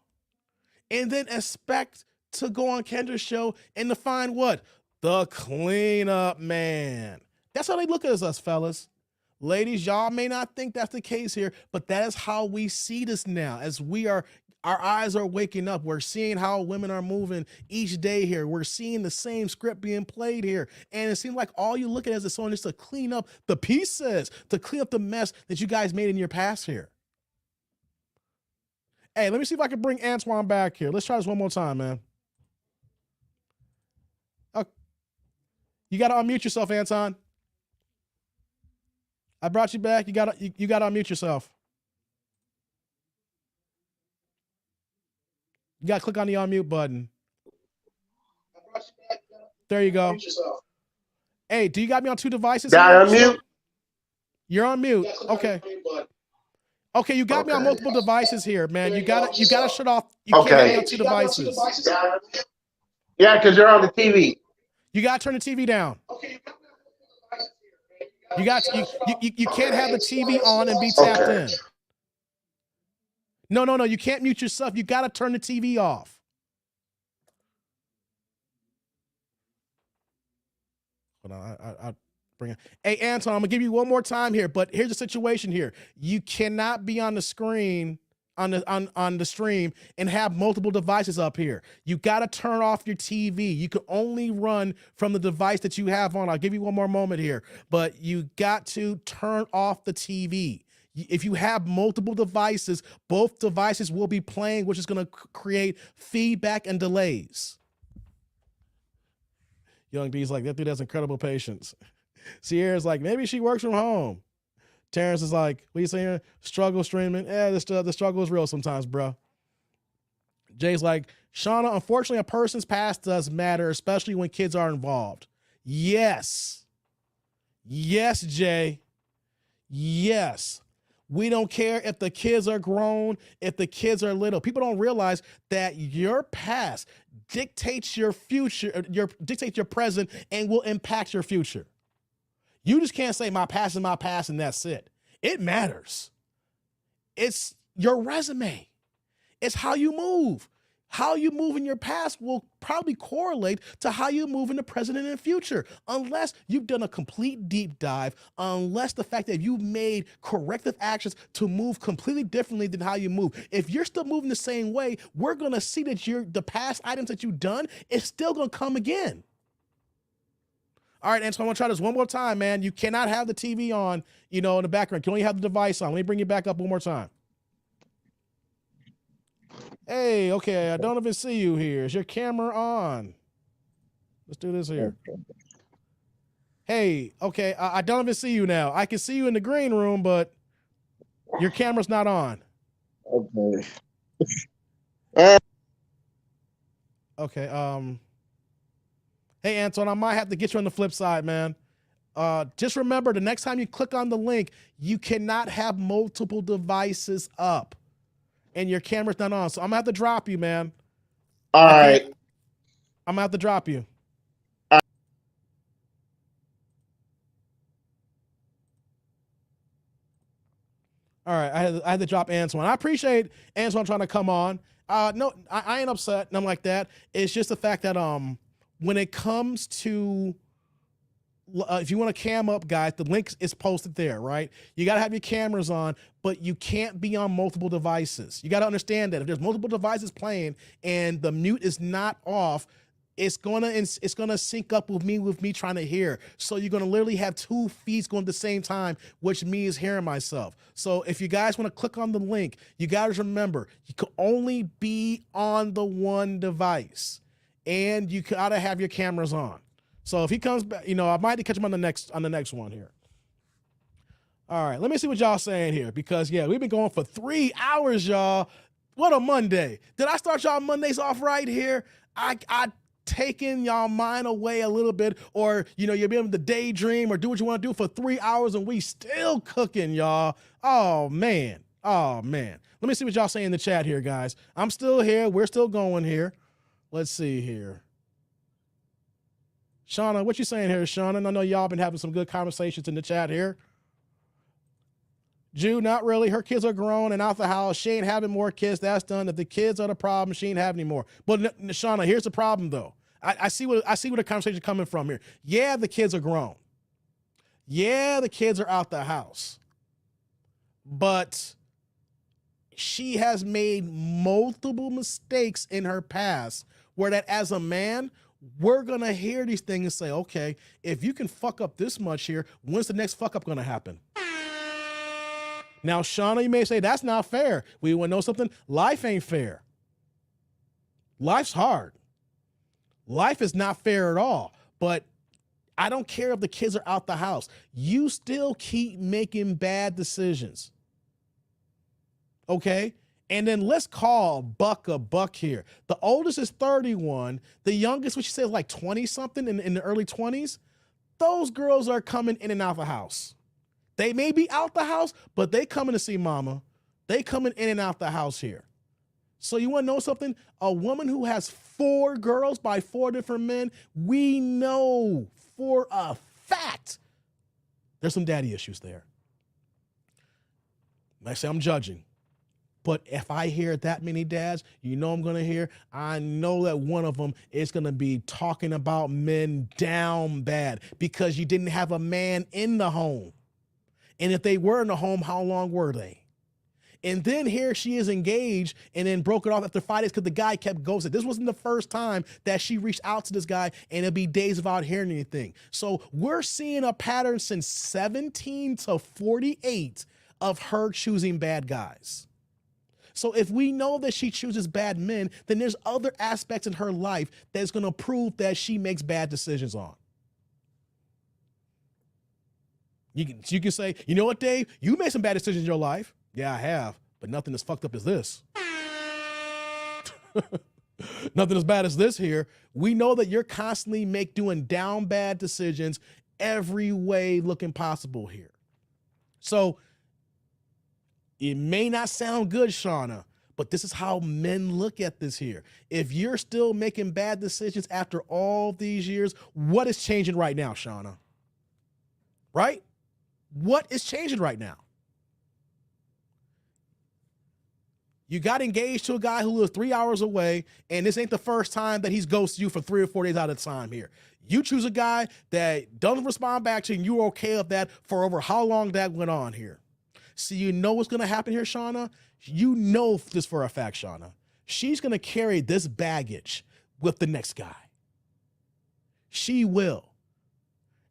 And then expect to go on Kendra's show and to find what? The cleanup man. That's how they look at us, fellas. Ladies, y'all may not think that's the case here, but that is how we see this now. As our eyes are waking up. We're seeing how women are moving each day here. We're seeing the same script being played here. And it seems like all you look at is someone just to clean up the pieces, to clean up the mess that you guys made in your past here. Hey, let me see if I can bring Antoine back here. Let's try this one more time, man. You got to unmute yourself, Anton. I brought you back. You got to unmute yourself. You got to click on the unmute button. There you go. Hey, do you got me on two devices? Got unmute? You're on mute. Okay. Okay, you got me on multiple devices here, man. You gotta shut off. You can't have me on two devices. Yeah, because you're on the TV. You gotta turn the TV down. You can't have the TV on and be tapped in. No. You can't mute yourself. You got to turn the TV off. Hold on. I'll bring it. Hey, Anton, I'm going to give you one more time here, but here's the situation here. You cannot be on the screen, on the stream, and have multiple devices up here. You got to turn off your TV. You can only run from the device that you have on. I'll give you one more moment here, but you got to turn off the TV. If you have multiple devices, both devices will be playing, which is going to create feedback and delays. Young D's like, that dude has incredible patience. Sierra's like, maybe she works from home. Terrence is like, what are you saying? Struggle streaming? Yeah, the struggle is real sometimes, bro. Jay's like, Shauna, unfortunately, a person's past does matter, especially when kids are involved. Yes. Yes, Jay. Yes. We don't care if the kids are grown, if the kids are little. People don't realize that your past dictates your future, dictates your present, and will impact your future. You just can't say my past is my past and that's it. It matters. It's your resume. It's how you move. How you move in your past will probably correlate to how you move in the present and in the future, unless you've done a complete deep dive, unless the fact that you made corrective actions to move completely differently than how you move. If you're still moving the same way, we're going to see that the past items that you've done is still going to come again. All right, and so I'm going to try this one more time, man. You cannot have the TV on, in the background. You can only have the device on. Let me bring you back up one more time. Hey, okay, I don't even see you here. Is your camera on? Let's do this here. Hey, okay, I don't even see you now. I can see you in the green room, but Your camera's not on. Okay. Okay. Hey, Antoine, I might have to get you on the flip side, man. Just remember, the next time you click on the link, you cannot have multiple devices up, and your camera's not on. So I'm gonna have to drop you, man. All right. I'm gonna have to drop you. All right, I had to drop Antoine. I appreciate Antoine trying to come on. No, I ain't upset, nothing like that. It's just the fact that when it comes to if you want to cam up, guys, the link is posted there, right? You got to have your cameras on, but you can't be on multiple devices. You got to understand that if there's multiple devices playing and the mute is not off, it's gonna sync up with me trying to hear. So you're gonna literally have two feeds going at the same time, which me is hearing myself. So if you guys want to click on the link, you guys remember you can only be on the one device, and you gotta have your cameras on. So if he comes back, I might have to catch him on the next one here. All right, let me see what y'all saying here, because we've been going for 3 hours, y'all. What a Monday! Did I start y'all Mondays off right here? I taking y'all mind away a little bit, or you'll be able to daydream or do what you want to do for 3 hours, and we still cooking, y'all. Oh man. Let me see what y'all say in the chat here, guys. I'm still here. We're still going here. Let's see here. Shauna, what you saying here, Shauna? I know y'all been having some good conversations in the chat here. Jew, not really. Her kids are grown and out the house. She ain't having more kids. That's done. If the kids are the problem, she ain't having any more. But Shauna, here's the problem though. I see where the conversation is coming from here. Yeah, the kids are grown. Yeah, the kids are out the house. But she has made multiple mistakes in her past where that as a man, we're going to hear these things and say, okay, if you can fuck up this much here, when's the next fuck up going to happen? Now, Shauna, you may say, that's not fair. We want to know something? Life ain't fair. Life's hard. Life is not fair at all. But I don't care if the kids are out the house. You still keep making bad decisions. Okay? And then let's call Buck a buck here. The oldest is 31. The youngest, what she said, is like 20-something in the early 20s. Those girls are coming in and out the house. They may be out the house, but they coming to see mama. They coming in and out the house here. So you want to know something? A woman who has 4 girls by 4 different men, we know for a fact there's some daddy issues there. I say I'm judging. But if I hear that many dads, I'm going to hear, I know that one of them is going to be talking about men down bad because you didn't have a man in the home. And if they were in the home, how long were they? And then here she is engaged and then broke it off after 5 days because the guy kept ghosting. This wasn't the first time that she reached out to this guy, and it'll be days without hearing anything. So we're seeing a pattern since 17 to 48 of her choosing bad guys. So if we know that she chooses bad men, then there's other aspects in her life that's going to prove that she makes bad decisions on. You can say, you know what, Dave? You made some bad decisions in your life. Yeah, I have, but nothing as fucked up as this. Nothing as bad as this here. We know that you're constantly doing down bad decisions every way looking possible here. So it may not sound good, Shauna, but this is how men look at this here. If you're still making bad decisions after all these years, what is changing right now, Shauna? Right? What is changing right now? You got engaged to a guy who lives 3 hours away, and this ain't the first time that he's ghosted you for 3 or 4 days out of time here. You choose a guy that doesn't respond back to you, and you're okay with that for over how long that went on here. So you know what's going to happen here, Shauna? You know this for a fact, Shauna. She's going to carry this baggage with the next guy. She will.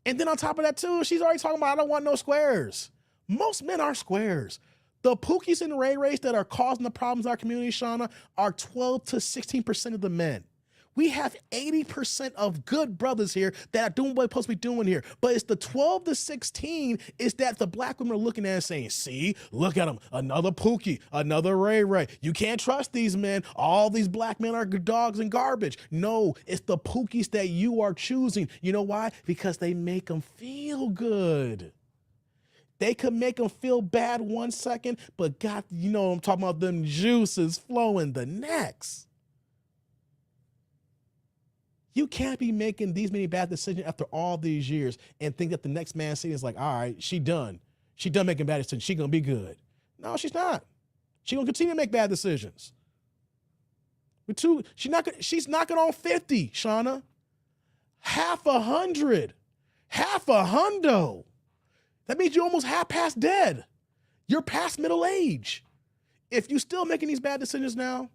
And then on top of that, too, she's already talking about, I don't want no squares. Most men are squares. The Pookies and Ray Rays that are causing the problems in our community, Shauna, are 12 to 16% of the men. We have 80% of good brothers here that are doing what they're supposed to be doing here. But it's the 12 to 16 is that the black women are looking at and saying, see, look at them. Another Pookie, another Ray Ray. You can't trust these men. All these black men are dogs and garbage. No, it's the Pookies that you are choosing. You know why? Because they make them feel good. They could make them feel bad 1 second, but God, you know, I'm talking about them juices flowing the next. You can't be making these many bad decisions after all these years and think that the next man scene is like, all right, she done. She done making bad decisions. She gonna be good. No, she's not. She gonna continue to make bad decisions. She's knocking on 50, Shauna. Half a hundred. Half a hundo. That means you're almost half past dead. You're past middle age. If you're still making these bad decisions now,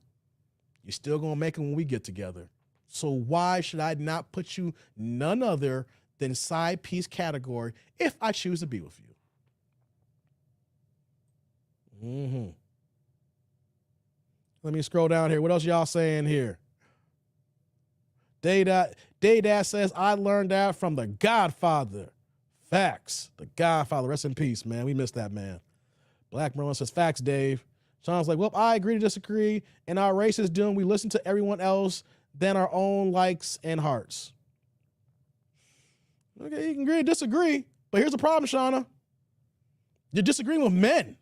you're still gonna make them when we get together. So why should I not put you none other than side piece category if I choose to be with you? Let me scroll down here. What else y'all saying here? Daydad says, I learned that from The Godfather. Facts. The Godfather. Rest in peace, man. We missed that man. Black Merlin says, facts, Dave. Sean's like, well, I agree to disagree. In our racist doom, we listen to everyone else than our own likes and hearts. Okay, you can agree to disagree, but here's the problem, Shauna. You're disagreeing with men.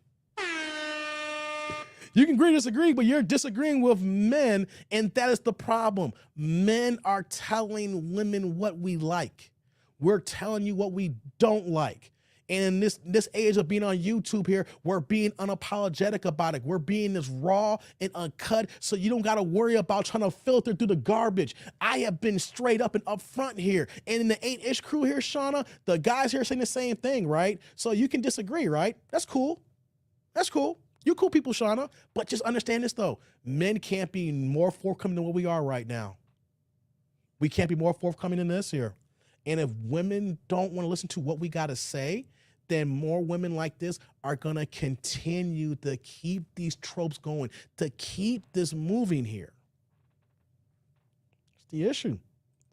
You can agree to disagree, but you're disagreeing with men, and that is the problem. Men are telling women what we like. We're telling you what we don't like. And in this age of being on YouTube here, we're being unapologetic about it. We're being this raw and uncut, so you don't got to worry about trying to filter through the garbage. I have been straight up and upfront here. And in the 8-ish crew here, Shauna, the guys here are saying the same thing, right? So you can disagree, right? That's cool. That's cool. You cool people, Shauna. But just understand this, though. Men can't be more forthcoming than what we are right now. We can't be more forthcoming than this here. And if women don't want to listen to what we got to say, then more women like this are going to continue to keep these tropes going, to keep this moving here. It's the issue.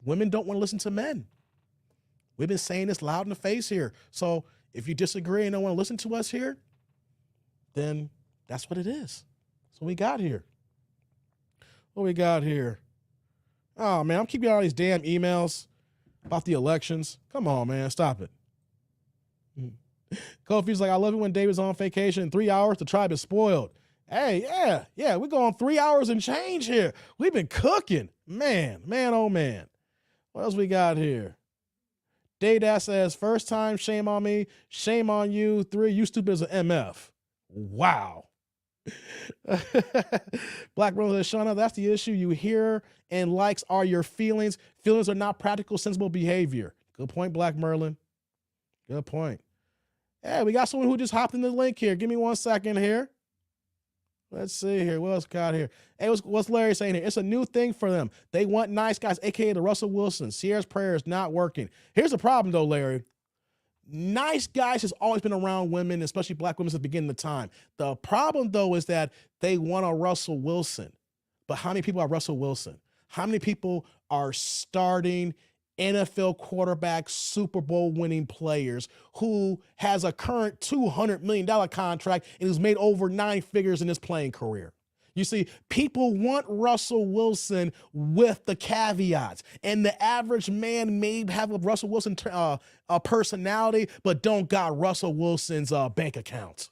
Women don't want to listen to men. We've been saying this loud in the face here. So if you disagree and don't want to listen to us here, then that's what it is. So we got here. What we got here? Oh, man, I'm keeping all these damn emails about the elections. Come on, man, stop it. Kofi's like, I love it when David's on vacation. 3 hours, the tribe is spoiled. Hey, yeah, we're going 3 hours and change here. We've been cooking. Man, oh man. What else we got here? Daydat says, first time, shame on me. Shame on you. 3, you stupid as an MF. Wow. Black Rose says, Shauna, that's the issue. You hear and likes are your feelings. Feelings are not practical, sensible behavior. Good point, Black Merlin. Good point. Hey, we got someone who just hopped in the link here. Give me 1 second here. Let's see here. What else got here? Hey, what's Larry saying here? It's a new thing for them. They want nice guys, a.k.a. the Russell Wilson. Sierra's prayer is not working. Here's the problem, though, Larry. Nice guys has always been around women, especially black women, since the beginning of time. The problem, though, is that they want a Russell Wilson. But how many people are Russell Wilson? How many people are starting NFL quarterback, Super Bowl winning players who has a current $200 million contract and who's made over 9 figures in his playing career? You see, people want Russell Wilson with the caveats. And the average man may have a Russell Wilson personality, but don't got Russell Wilson's bank account.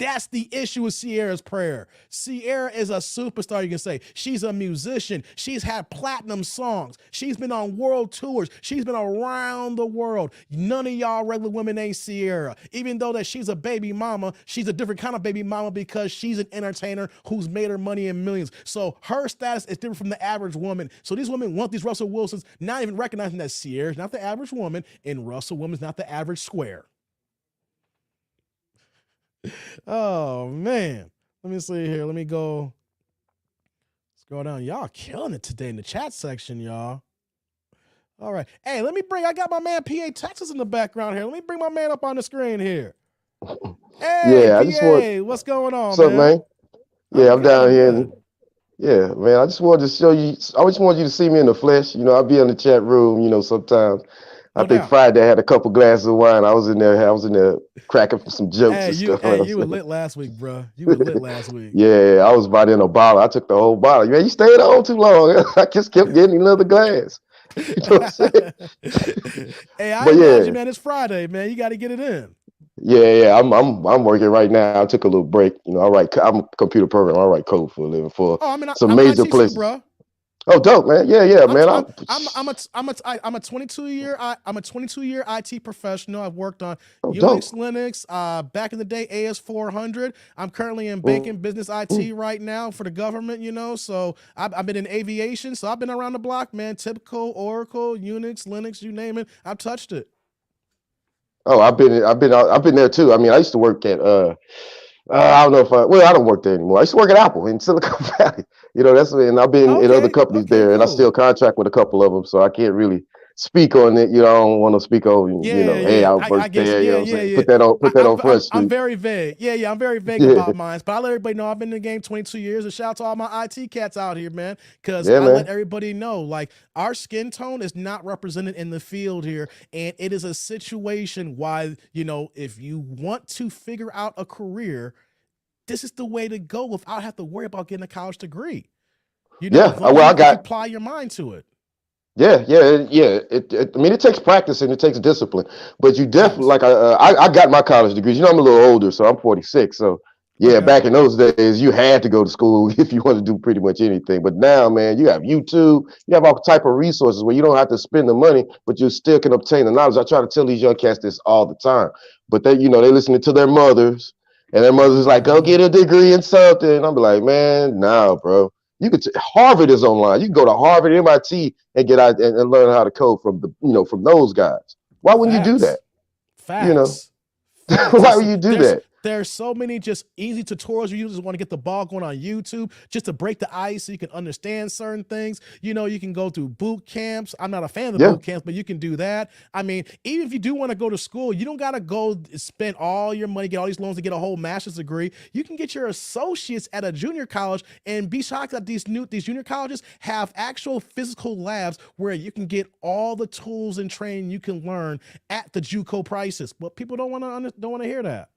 That's the issue with Sierra's prayer. Sierra is a superstar, you can say. She's a musician. She's had platinum songs. She's been on world tours. She's been around the world. None of y'all regular women ain't Sierra. Even though that she's a baby mama, she's a different kind of baby mama because she's an entertainer who's made her money in millions. So her status is different from the average woman. So these women want these Russell Wilsons, not even recognizing that Sierra's not the average woman and Russell Wilson's not the average square. Oh, man. Let me see here. Let me go scroll down. Y'all killing it today in the chat section, y'all. All right. Hey, I got my man PA Texas in the background here. Let me bring my man up on the screen here. Hey, yeah, PA, what's going on, what's up, man? Yeah, I'm down here. Yeah, man. I just wanted to show you. I just wanted you to see me in the flesh. I'll be in the chat room. Sometimes. I No think doubt. Friday I had a couple glasses of wine. I was in there. cracking for some jokes Hey, and stuff. you were lit last week, bro. You were lit last week. Yeah, I was about in a bottle. I took the whole bottle. Man, you stayed on too long. I just kept getting another glass. You know what I'm saying? Hey, I But ain't mad at yeah, you, man. It's Friday, man. You got to get it in. yeah. I'm working right now. I took a little break. I'm a computer programmer. I write code for a living for Oh, I mean, some I'm major IT too, places. bro. Oh, dope, man. Yeah, man. I'm a 22-year IT professional. I've worked on Oh, dope. Unix, Linux, back in the day AS400. I'm currently in Mm, banking business mm. IT right now for the government. So I've been in aviation. So I've been around the block, man. Typical Oracle, Unix, Linux, you name it. I've touched it. Oh, I've been there too. I mean, I used to work at I don't know if I don't work there anymore. I used to work at Apple in Silicon Valley. And I've been in other companies Okay, there, and I still cool. contract with a couple of them, so I can't really speak on it. I don't want to speak on, hey, Yeah. I I worked guess. there. You know Yeah, what I'm yeah, saying? yeah. Put that on, Front I'm Street. very vague. Yeah. I'm very vague Yeah, about mine, but I let everybody know I've been in the game 22 years. And shout out to all my IT cats out here, man, because yeah, I let man. everybody know, like, our skin tone is not represented in the field here, and it is a situation why if you want to figure out a career, this is the way to go without having to worry about getting a college degree. Yeah. As long Well, as I if you got. apply your mind to it. Yeah. I mean, it takes practice and it takes discipline, but you definitely Facts. like I got my college degrees. I'm a little older, so I'm 46. So yeah, Okay. back in those days, you had to go to school if you want to do pretty much anything. But now, man, you have YouTube, you have all type of resources where you don't have to spend the money, but you still can obtain the knowledge. I try to tell these young cats this all the time, but they listening to their mothers, and their mothers like, go Mm-hmm. get a degree in something. And I'm like, man, no, bro. Harvard is online. You can go to Harvard, MIT, and get out and learn how to code from from those guys. Why wouldn't you do that? Facts. You know, Facts. Facts. why would you do that? There's so many just easy tutorials you just want to get the ball going on YouTube just to break the ice so you can understand certain things. You can go through boot camps. I'm not a fan of the Yeah, boot camps, but you can do that. I mean, even if you do want to go to school, you don't got to go spend all your money, get all these loans to get a whole master's degree. You can get your associates at a junior college and be shocked that these junior colleges have actual physical labs where you can get all the tools and training you can learn at the JUCO prices. But people don't want to hear that.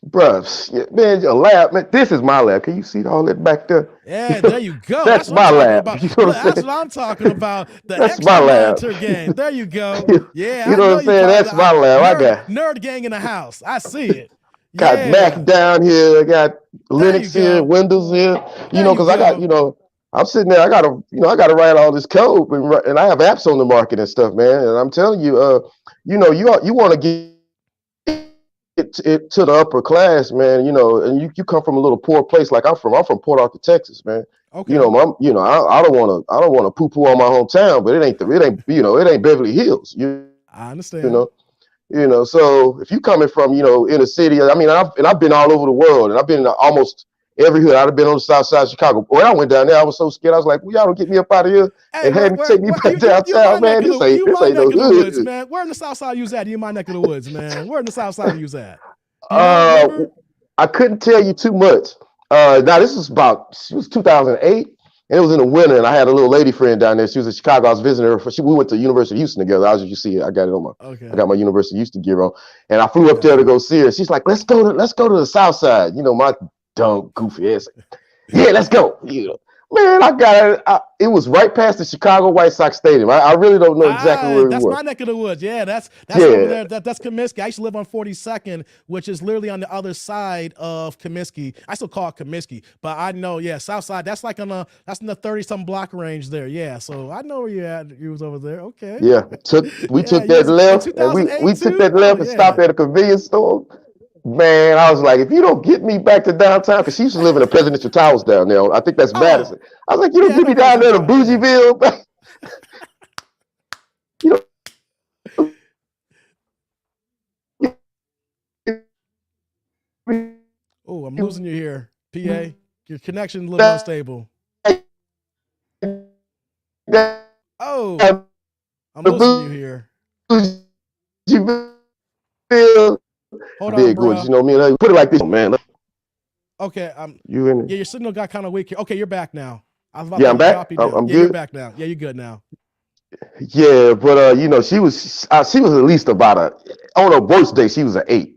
bruh, man, a lab, man. This is my lab. Can you see all that back there? Yeah, there you go. That's That's what I'm my talking lab. about. You know what I'm That's saying? what I'm talking about. The That's my extra lab. monitor game. There you go. You Yeah, I know what know I'm you saying? probably That's my lab. I nerd gang in the house. I see it. got Mac Yeah, down here. I got there you Linux here, go. Windows here. There you Because I got go. I'm sitting there. I gotta write all this code, and I have apps on the market and stuff, man. And I'm telling you, you want to get it to the upper class, man. And you come from a little poor place like I'm from. I'm from Port Arthur, Texas, man. Okay, I don't want to poo poo on my hometown, but it ain't Beverly Hills. I You understand. know. So if you coming from, in a city, I mean, I've been all over the world, and I've been in almost every hood. I've been on the south side of Chicago. When I went down there, I was so scared. I was like, well, y'all don't get me up out of here Hey, and had me take me where back you my downtown, neck man. of the This ain't no woods, hood. man? Where in the south side you at? You my neck of the woods, man. Where in the south side you at? Uh, Remember? I couldn't tell you too much. Now this was 2008, and it was in the winter, and I had a little lady friend down there. She was in Chicago. I was visiting her. We went to University of Houston together. As you see, I got it on I Okay, got my University of Houston gear on, and I flew up there to gotcha. go see her. She's like, let's go to the South Side. My dumb goofy ass. Yeah, let's go. Man, I got it. It was right past the Chicago White Sox Stadium. I really don't know exactly where we That's were. my neck of the woods. Yeah, that's over Yeah, there. That's Comiskey. I used to live on 42nd, which is literally on the other side of Comiskey. I still call it Comiskey, but I know, yeah, South Side. That's like that's in the 30-some block range there. Yeah, so I know where you at. You was over there. Okay. yeah. We Yeah, took you that was in left, and we 2008 took too. that Oh left and stopped yeah. at a convenience store. Man, I was like, if you don't get me back to downtown, because she used to live in the presidential towers down there. I think that's Oh Madison. I was like, you don't yeah, I get know me down Madison there to Tower. Yeah. Bougieville. you Oh, I'm losing you here, PA. Your connection a little know, unstable. down Oh, I'm losing you to here. Bougieville. Hold on, Big woods, bro. me and her. Put it like this, man. Okay, You in yeah, your signal got kind of weak here. Okay, you're back now. I was about Yeah, to I'm back. drop you down. I'm Yeah, you're good. back now. Yeah, you're good now. Yeah, but you know, she was at least about on her worst day, she was an 8.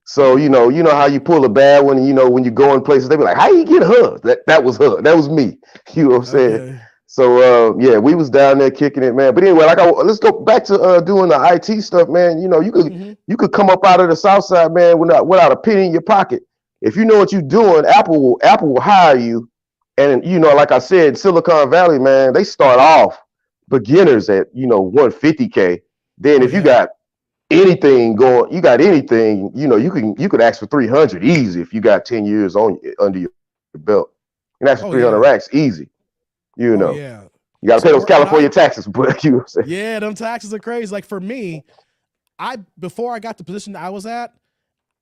So you know how you pull a bad one, and when you go in places, they be like, "How you get her?" That was her. That was me. You know what I'm saying? Okay. So yeah, we was down there kicking it, man. But anyway, let's go back to doing the IT stuff, man. You could come up out of the South Side, man, without a penny in your pocket. If you know what you're doing, Apple will hire you. And like I said, Silicon Valley, man, they start off beginners at 150K. Then Oh if you yeah. got anything, you could ask for 300 easy if you got 10 years under your belt. You can ask for Oh 300 yeah. racks easy. Oh yeah. You got to pay those when California taxes, but you know what I'm saying? yeah, them taxes are crazy. Like for me, before I got the position I was at,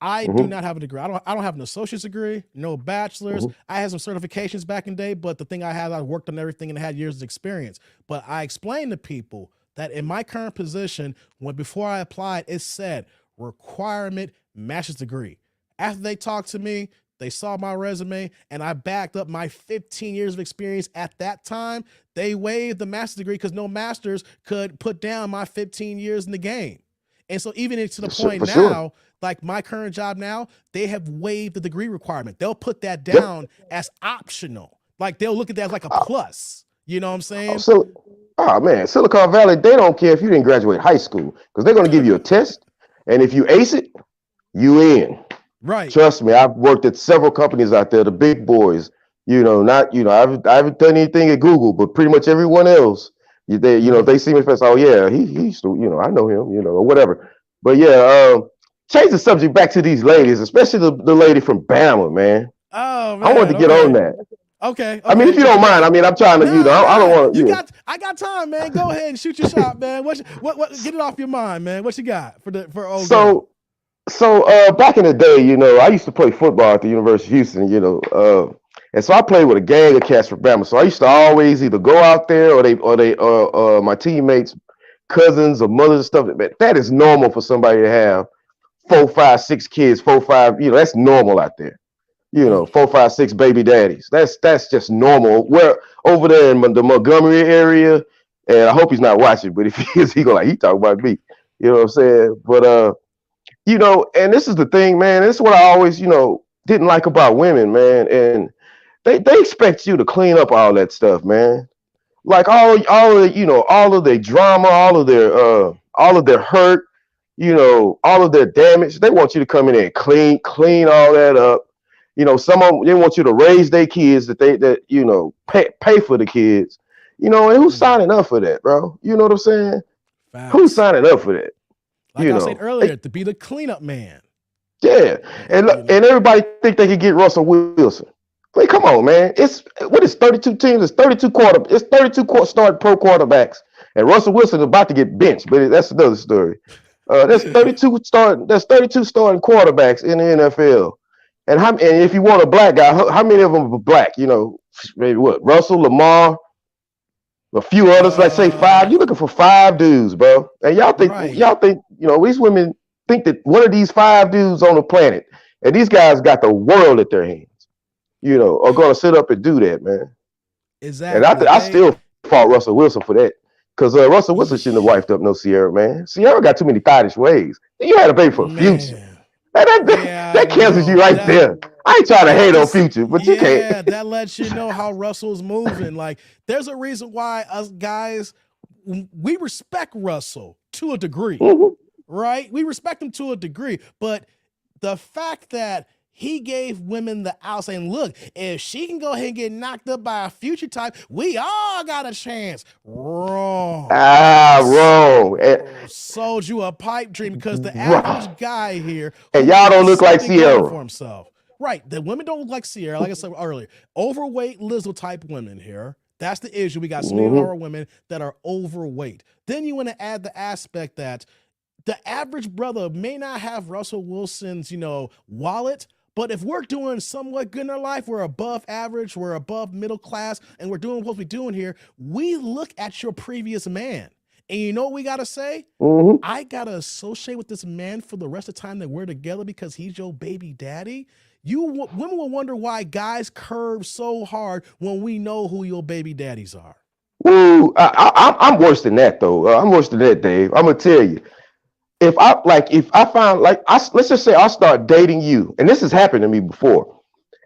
I do not have a degree. I don't have an associate's degree, no bachelor's. I had some certifications back in the day, but the thing I worked on everything and had years of experience. But I explained to people that in my current position, before I applied, it said requirement master's degree. After they talked to me, they saw my resume, and I backed up my 15 years of experience at that time. They waived the master's degree because no masters could put down my 15 years in the game. And so even to the point now, like my current job now, they have waived the degree requirement. They'll put that down as optional. Like they'll look at that as like a plus. You know what I'm saying? Oh man, Silicon Valley, they don't care if you didn't graduate high school because they're going to give you a test. And if you ace it, you in. Right. Trust me, I've worked at several companies out there, the big boys. I haven't done anything at Google, but pretty much everyone else, they see me first. Oh yeah, he used to, I know him, or whatever. But yeah, change the subject back to these ladies, especially the lady from Bama, man. Oh man, I wanted to get on that. Okay. I mean, if you don't mind, I mean, I'm trying to, I don't want to. I got time, man. Go ahead and shoot your shot, man. What? Get it off your mind, man. What you got for old girl? So back in the day, I used to play football at the University of Houston, and so I played with a gang of cats from Bama. So I used to always either go out there or my teammates, cousins or mothers and stuff. But that is normal for somebody to have 4, 5, 6 kids, 4, 5. That's normal out there. 4, 5, 6 baby daddies. That's just normal. Where over there in the Montgomery area, and I hope he's not watching, but if he is, he talk about me. You know what I'm saying? But and this is the thing, man. This is what I always, didn't like about women, man. And they expect you to clean up all that stuff, man. Like all of their drama, all of their hurt, all of their damage. They want you to come in and clean all that up. Some of them, they want you to raise their kids pay for the kids. And who's signing up for that, bro? You know what I'm saying? Facts. Who's signing up for that? Like I said earlier, to be the cleanup man. Yeah, and everybody think they can get Russell Wilson. Like, come on, man. It's 32 teams. It's 32 starting pro quarterbacks, and Russell Wilson is about to get benched. But that's another story. There's 32 starting quarterbacks in the NFL, and if you want a black guy, how many of them are black? Maybe what? Russell, Lamar, a few others, like say 5. You're looking for 5 dudes, bro. And y'all think these women think that one of these 5 dudes on the planet, and these guys got the world at their hands, are going to sit up and do that, man. Exactly. And I still fault Russell Wilson for that, because Russell Wilson shouldn't have wifed up no Sierra, man. Sierra got too many thottish ways. You had a baby for Future. That cancels you right there. I ain't trying to hate on Future, but you can't. Yeah, that lets you know how Russell's moving. Like, there's a reason why us guys, we respect Russell to a degree, right? We respect him to a degree, but the fact that he gave women the out saying, look, if she can go ahead and get knocked up by a Future type, we all got a chance. Wrong. Wrong. Sold you a pipe dream, because the average guy here, and y'all don't look like Sierra for himself. Right. The women don't look like Sierra. Like I said earlier, overweight LIZZO type women here. That's the issue. We got so many of our women that are overweight. Then you want to add the aspect that the average brother may not have Russell Wilson's, wallet, but if we're doing somewhat good in our life, we're above average, we're above middle class, and we're doing what we're doing here, we look at your previous man. And you know what we got to say? I got to associate with this man for the rest of the time that we're together because he's your baby daddy. women will wonder why guys curve so hard when we know who your baby daddies are. Ooh, I'm worse than that though. I'm worse than that, Dave. I'm gonna tell you. If I find let's just say I start dating you, and this has happened to me before,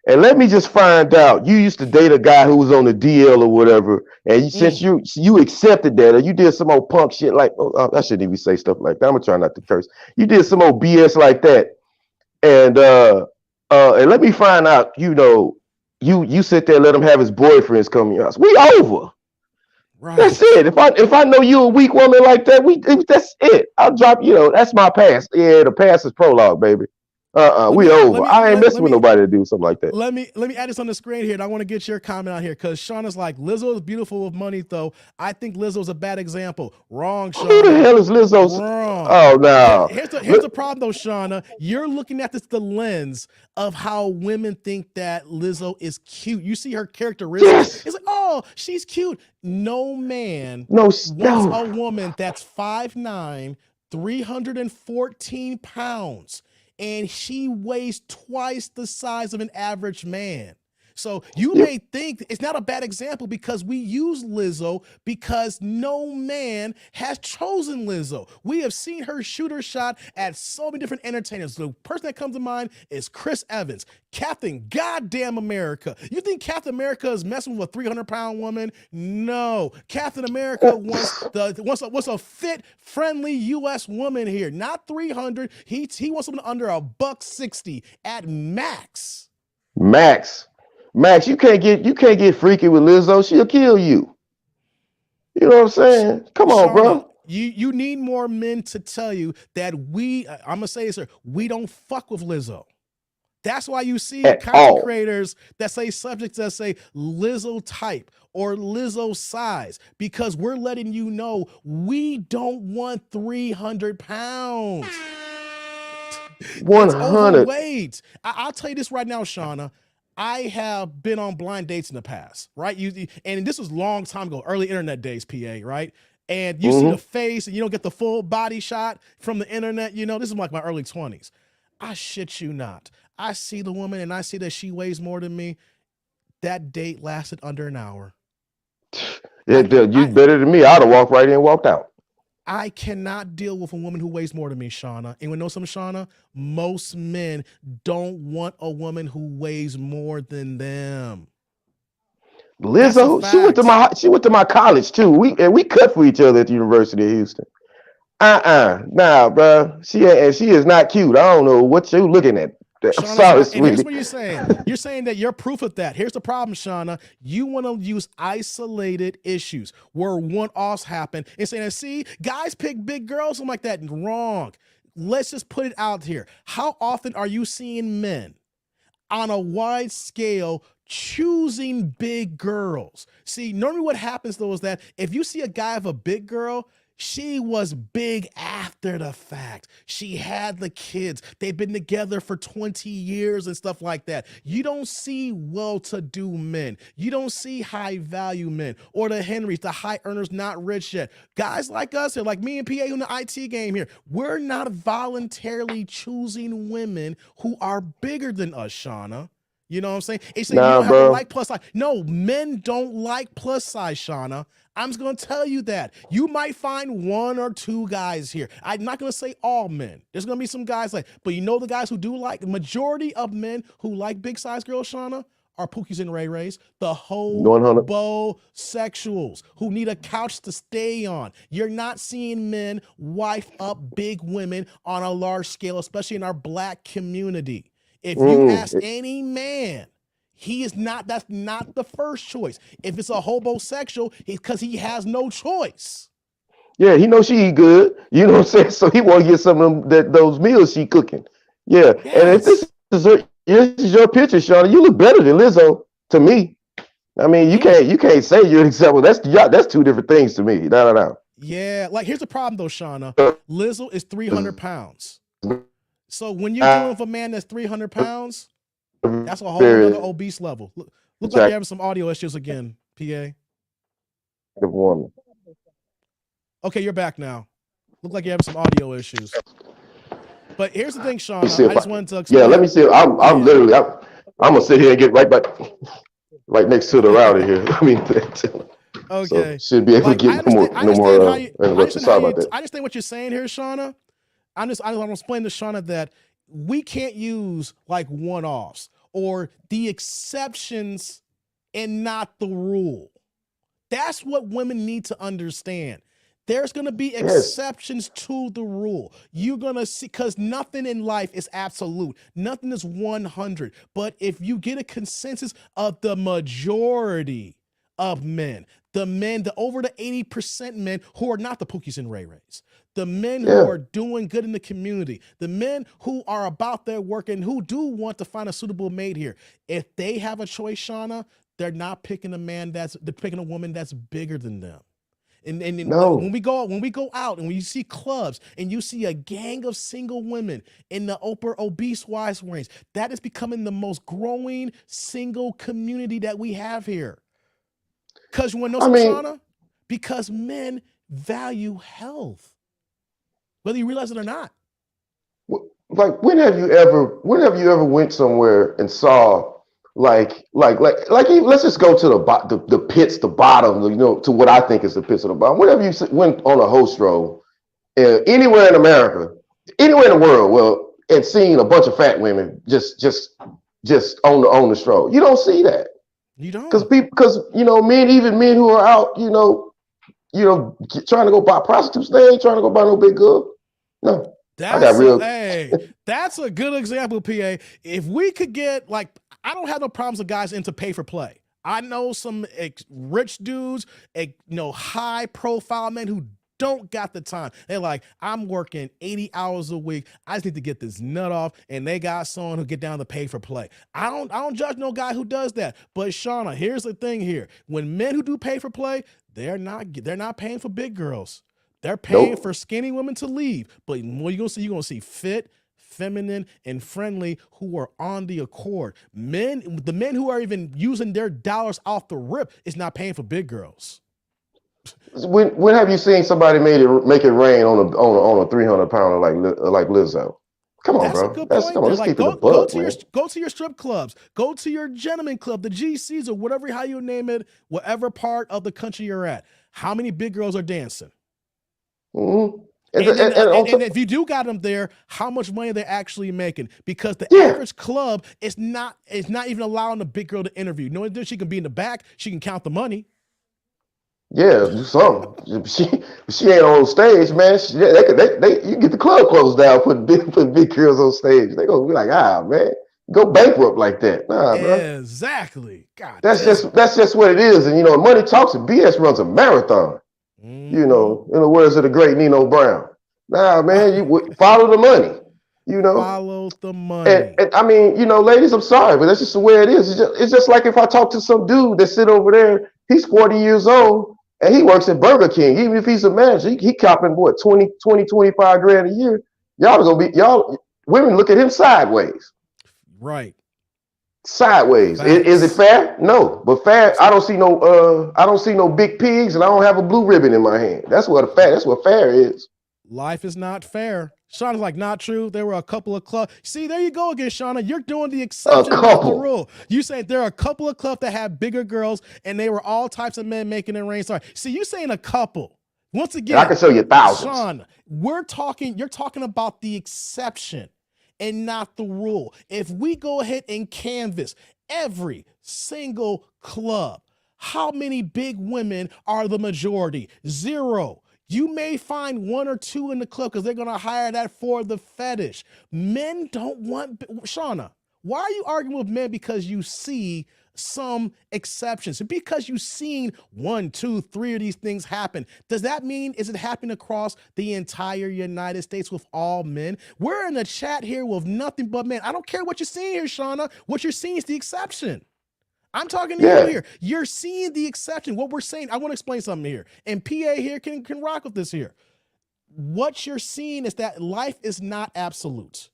and let me just find out you used to date a guy who was on the DL or whatever, and since you accepted that, or you did some old punk shit like I shouldn't even say stuff like that. I'm gonna try not to curse. You did some old BS like that, and let me find out, you sit there and let him have his boyfriends come to your house. We over. Right. That's it. If I know you a weak woman like that, that's it. I'll drop. That's my pass. Yeah, the pass is prologue, baby. We over. I ain't messing with nobody to do something like that. Let me add this on the screen here, and I want to get your comment out here because Shauna's like, Lizzo is beautiful with money, though. I think Lizzo's a bad example. Wrong, Shauna. Who the hell is Lizzo? Wrong. Oh no. Here's the problem, though, Shauna. You're looking at this the lens of how women think that Lizzo is cute. You see her characteristics. Yes. It's like, oh, she's cute. No man wants a woman that's 5'9", 314 pounds. And she weighs twice the size of an average man. So you may think it's not a bad example because we use Lizzo because no man has chosen Lizzo. We have seen her shoot her shot at so many different entertainers. The person that comes to mind is Chris Evans, Captain Goddamn America. You think Captain America is messing with a 300-pound woman? No. Captain America wants a fit, friendly U.S. woman here, not 300. He wants someone under $160 at max. Max, you can't get freaky with Lizzo. She'll kill you. You know what I'm saying? Come on, bro. You need more men to tell you that I'm gonna say this, sir. We don't fuck with Lizzo. That's why you see content creators that say subjects that say Lizzo type or Lizzo size, because we're letting you know we don't want 300 pounds. 100. Overweight. I'll tell you this right now, Shauna. I have been on blind dates in the past, right? And this was a long time ago, early internet days, PA, right? And you see the face and you don't get the full body shot from the internet. This is like my early 20s. I shit you not. I see the woman and I see that she weighs more than me. That date lasted under an hour. Yeah, you better than me. I'd have walked right in and walked out. I cannot deal with a woman who weighs more than me, Shauna. And we know something, Shauna? Most men don't want a woman who weighs more than them. Lizzo, she went to my college too. We cut for each other at the University of Houston. Nah, bro. She is not cute. I don't know what you're looking at. Shauna, sorry, and here's what you're saying. You're saying that you're proof of that. Here's the problem, Shauna. You want to use isolated issues where one-offs happen and saying, see, guys pick big girls, something like that. Wrong. Let's just put it out here. How often are you seeing men on a wide scale choosing big girls? See, normally what happens, though, is that if you see a guy with a big girl, she was big after the fact. She had the kids. They've been together for 20 years and stuff like that. You don't see well-to-do men. You don't see high-value men or the Henrys, the high earners, not rich yet. Guys like us here, like me and PA in the IT game here, we're not voluntarily choosing women who are bigger than us, Shauna. You know what I'm saying? It's saying you don't have to like plus size. No, men don't like plus size, Shauna. I'm just going to tell you that. You might find one or two guys here. I'm not going to say all men. There's going to be some guys but the guys who do like, the majority of men who like big size girls, Shauna, are Pookies and Ray Rays, the homosexuals who need a couch to stay on. You're not seeing men wife up big women on a large scale, especially in our black community. If you ask any man, that's not the first choice. If it's a homosexual, because he has no choice. Yeah, he knows she eat good. You know what I'm saying? So he want to get some of those meals she cooking. Yeah, yes. And if this is your picture, Shauna, you look better than Lizzo to me. I mean, you can't say you're an example. That's two different things to me. No. Yeah, like here's the problem though, Shauna. Lizzo is 300 pounds. So when you're dealing with a man that's 300 pounds, that's a whole other obese level. Look like you're having some audio issues again, PA. Okay, you're back now. Look like you're having some audio issues. But here's the thing, Shauna. I just wanted to Yeah, explain. let me see. I'm literally. I'm gonna sit here and get right back, right next to the router here. I mean, Okay. so should be able to get no more interruptions. Sorry about that. I understand what you're saying here, Shauna. I want to explain to Shauna that we can't use like one-offs or the exceptions and not the rule. That's what women need to understand. There's going to be exceptions to the rule. You're going to see, because nothing in life is absolute. Nothing is 100. But if you get a consensus of the majority of men, the over the 80% men who are not the Pookies and Ray Rays, the men who are doing good in the community, the men who are about their work and who do want to find a suitable mate here, if they have a choice, Shauna, they're not picking they're picking a woman that's bigger than them. And when we go out and when you see clubs and you see a gang of single women in the upper obese wise range, that is becoming the most growing single community that we have here. Because you want to know something, Shauna? Because men value health, whether you realize it or not. Like when have you ever went somewhere and saw like even, let's just go to the pits, the bottom, you know, to what I think is the pits of the bottom. Whenever you went on a host roll anywhere in America, anywhere in the world, well, and seen a bunch of fat women just on the stroll, you don't see that. You don't, because you know, men who are out, you know, trying to go buy prostitutes, they ain't trying to go buy no big girl. No. That's a good example, PA. If we could get, like, I don't have no problems with guys into pay for play. I know some rich dudes, high profile men who don't got the time. They're like, I'm working 80 hours a week. I just need to get this nut off, and they got someone who get down to pay for play. I don't judge no guy who does that. But Shauna, here's the thing here: when men who do pay for play, they're not paying for big girls. They're paying for skinny women to leave. But what you're gonna see fit, feminine, and friendly who are on the accord. The men who are even using their dollars off the rip is not paying for big girls. When have you seen somebody make it rain on a 300-pounder like Lizzo? Come on, bro. Let's keep it a buck, man. Go to your strip clubs. Go to your gentleman club, the GCs, or whatever, how you name it, whatever part of the country you're at. How many big girls are dancing? Mm-hmm. And if you do got them there, how much money they're actually making? Because the average club is not even allowing the big girl to interview. You know what? She can be in the back. She can count the money. Yeah, do something. She ain't on stage, man. You get the club closed down, put big girls on stage. They gonna be like, man, go bankrupt like that. Nah, exactly. God, that's just what it is. And you know, money talks, and BS runs a marathon. Mm-hmm. You know, in the words of the great Nino Brown. Nah, man, you follow the money. You know, follow the money. And I mean, you know, ladies, I'm sorry, but that's just the way it is. It's just like if I talk to some dude that sit over there, he's 40 years old and he works at Burger King. Even if he's a manager, he copping what 25 grand a year. Women look at him sideways. Right. Sideways. Is it fair? No, but fair. I don't see no big pigs, and I don't have a blue ribbon in my hand. That's what fair is. Life is not fair. Shauna's like, not true. There were a couple of clubs. See, there you go again, Shauna. You're doing the exception, not the rule. You saying there are a couple of clubs that have bigger girls, and they were all types of men making it rain. Sorry. See, you saying a couple. Once again, I can show you thousands. Shauna, you're talking about the exception and not the rule. If we go ahead and canvas every single club, how many big women are the majority? 0. You may find 1 or 2 in the club because they're going to hire that for the fetish. Men don't want, Shauna, why are you arguing with men because you see some exceptions? Because you've seen 1, 2, 3 of these things happen. Does that mean, is it happening across the entire United States with all men? We're in a chat here with nothing but men. I don't care what you're seeing here, Shauna. What you're seeing is the exception. I'm talking to you here. You're seeing the exception. What we're saying, I want to explain something here. And PA here can rock with this here. What you're seeing is that life is not absolute.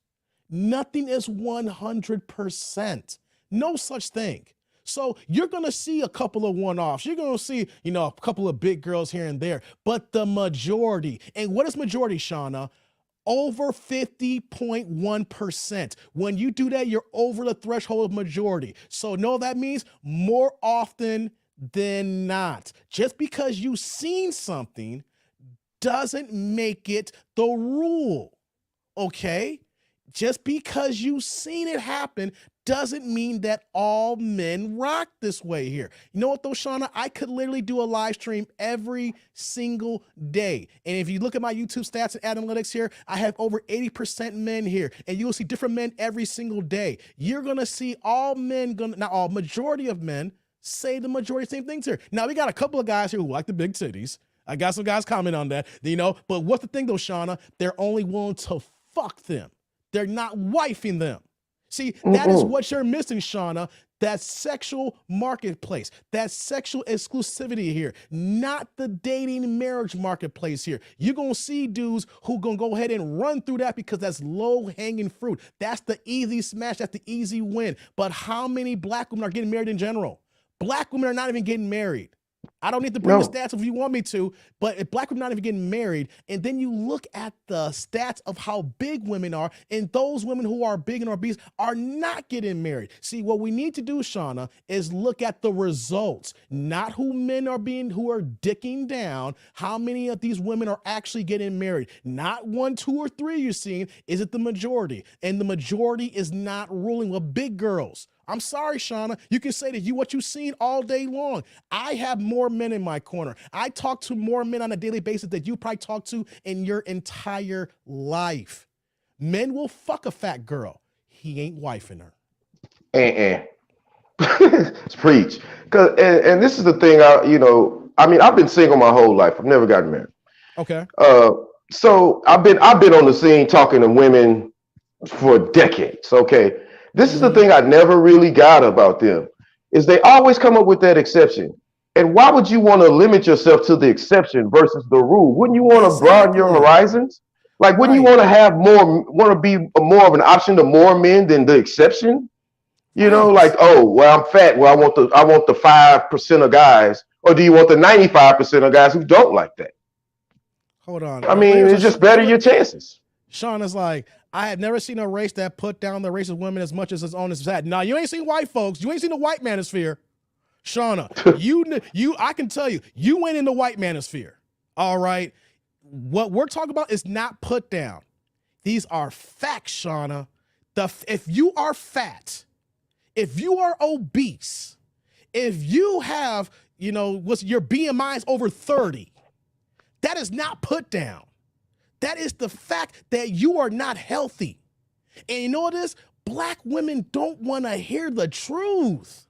Nothing is 100%. No such thing. So you're going to see a couple of one-offs. You're going to see, a couple of big girls here and there. But the majority, and what is majority, Shauna? Over 50.1%. When you do that, you're over the threshold of majority. So no, that means more often than not. Just because you've seen something doesn't make it the rule, okay? Just because you've seen it happen doesn't mean that all men rock this way here. You know what though, Shauna? I could literally do a live stream every single day. And if you look at my YouTube stats and analytics here, I have over 80% men here. And you'll see different men every single day. You're gonna see all men, not all, majority of men say the majority same things here. Now we got a couple of guys here who like the big titties. I got some guys comment on that, you know, but what's the thing though, Shauna? They're only willing to fuck them. They're not wifing them. See, that is what you're missing, Shauna. That sexual marketplace, that sexual exclusivity here, not the dating marriage marketplace here. You're going to see dudes who going to go ahead and run through that because that's low hanging fruit. That's the easy smash. That's the easy win. But how many black women are getting married in general? Black women are not even getting married. I don't need to bring the stats if you want me to, but if black women not even getting married, and then you look at the stats of how big women are, and those women who are big and obese are not getting married. See, what we need to do, Shauna, is look at the results, not who men are being, who are dicking down, how many of these women are actually getting married. Not 1, 2, or 3 you're seeing, is it the majority? And the majority is not ruling with big girls. I'm sorry, Shauna. You can say that what you've seen all day long. I have more men in my corner. I talk to more men on a daily basis that you probably talk to in your entire life. Men will fuck a fat girl. He ain't wifing her. It's preach. And this is the thing, I've been single my whole life. I've never gotten married. Okay. So I've been on the scene talking to women for decades. Okay. This is the thing I never really got about them, is they always come up with that exception. And why would you want to limit yourself to the exception versus the rule? Wouldn't you want to broaden your horizons? Like, wouldn't you want to be more of an option to more men than the exception? You know, like, oh, well, I'm fat. Well, I want the 5% of guys, or do you want the 95% of guys who don't like that? Hold on. I mean, it's just better your chances. Sean is like, I had never seen a race that put down the race of women as much as its own is sad. Now, you ain't seen white folks. You ain't seen the white manosphere. Shauna, I can tell you, you went in the white manosphere. All right. What we're talking about is not put down. These are facts, Shauna. If you are fat, if you are obese, if you have, what's your BMI is over 30, that is not put down. That is the fact that you are not healthy. And you know what it is? Black women don't want to hear the truth.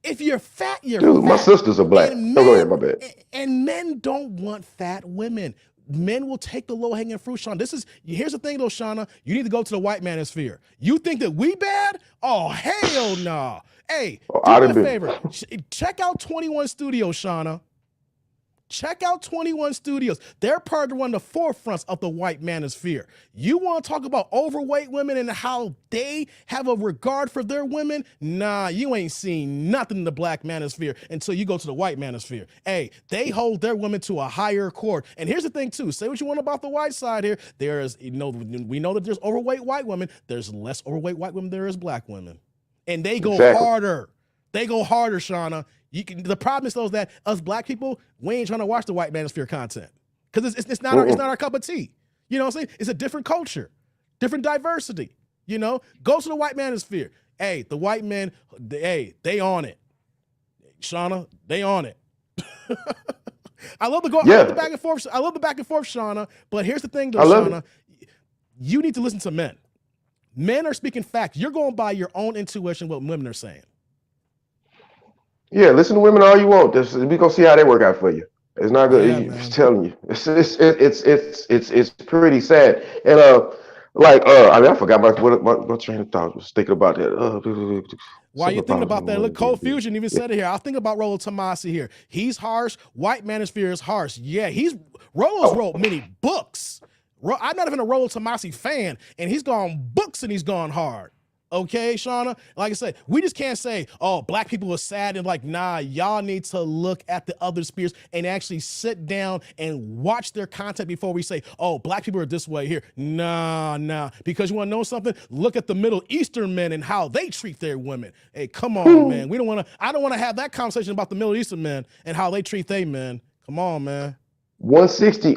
If you're fat, you're fat. My sisters are black. Go ahead, my bad. And men don't want fat women. Men will take the low-hanging fruit, Shauna. Here's the thing, though, Shauna. You need to go to the white manosphere. You think that we bad? Oh, hell no. Nah. Hey, do me a favor. Check out 21 Studios, Shauna. Check out 21 Studios. They're part of one of the forefronts of the white manosphere. You want to talk about overweight women and how they have a regard for their women? Nah, you ain't seen nothing in the black manosphere until you go to the white manosphere. Hey, they hold their women to a higher accord. And here's the thing, too. Say what you want about the white side here. We know that there's overweight white women. There's less overweight white women than there is black women. And they go harder. They go harder, Shauna. The problem is though that us black people, we ain't trying to watch the white manosphere content because it's not our cup of tea. You know what I'm saying? It's a different culture, different diversity. Go to the white manosphere. Hey, the white men, they on it. Shauna, they on it. I love the back and forth. I love the back and forth, Shauna. But here's the thing, though, Shauna. You need to listen to men. Men are speaking facts. You're going by your own intuition, what women are saying. Yeah, listen to women all you want. We're gonna see how they work out for you. It's not good. I'm just telling you. It's pretty sad. And I forgot what train of thought was thinking about that. While you're thinking about that, look, Cold Fusion even said it here. I was thinking about Rollo Tomasi here. He's harsh. White manosphere is harsh. Yeah, Rollo's wrote many books. I'm not even a Rollo Tomasi fan, and he's gone books and he's gone hard. Okay, Shauna. Like I said, we just can't say, "Oh, black people are sad," and like, nah. Y'all need to look at the other spheres and actually sit down and watch their content before we say, "Oh, black people are this way here." Nah. Because you want to know something? Look at the Middle Eastern men and how they treat their women. Hey, come on, man. We don't want to. I don't want to have that conversation about the Middle Eastern men and how they treat their men. Come on, man. 160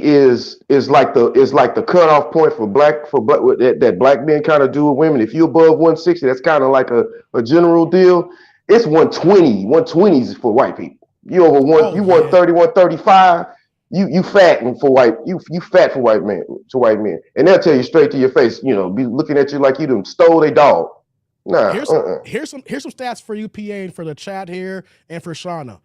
is like the cutoff point for black that black men kind of do with women. If you're above 160, that's kind of like a general deal. It's 120. 120s for white people. You over one, Oh, you yeah. 130, 135. You fat for white. You fat for white men to white men, and they'll tell you straight to your face. You know, be looking at you like you done stole a dog. Nah. Here's some stats for you, PA, and for the chat here, and for Shauna.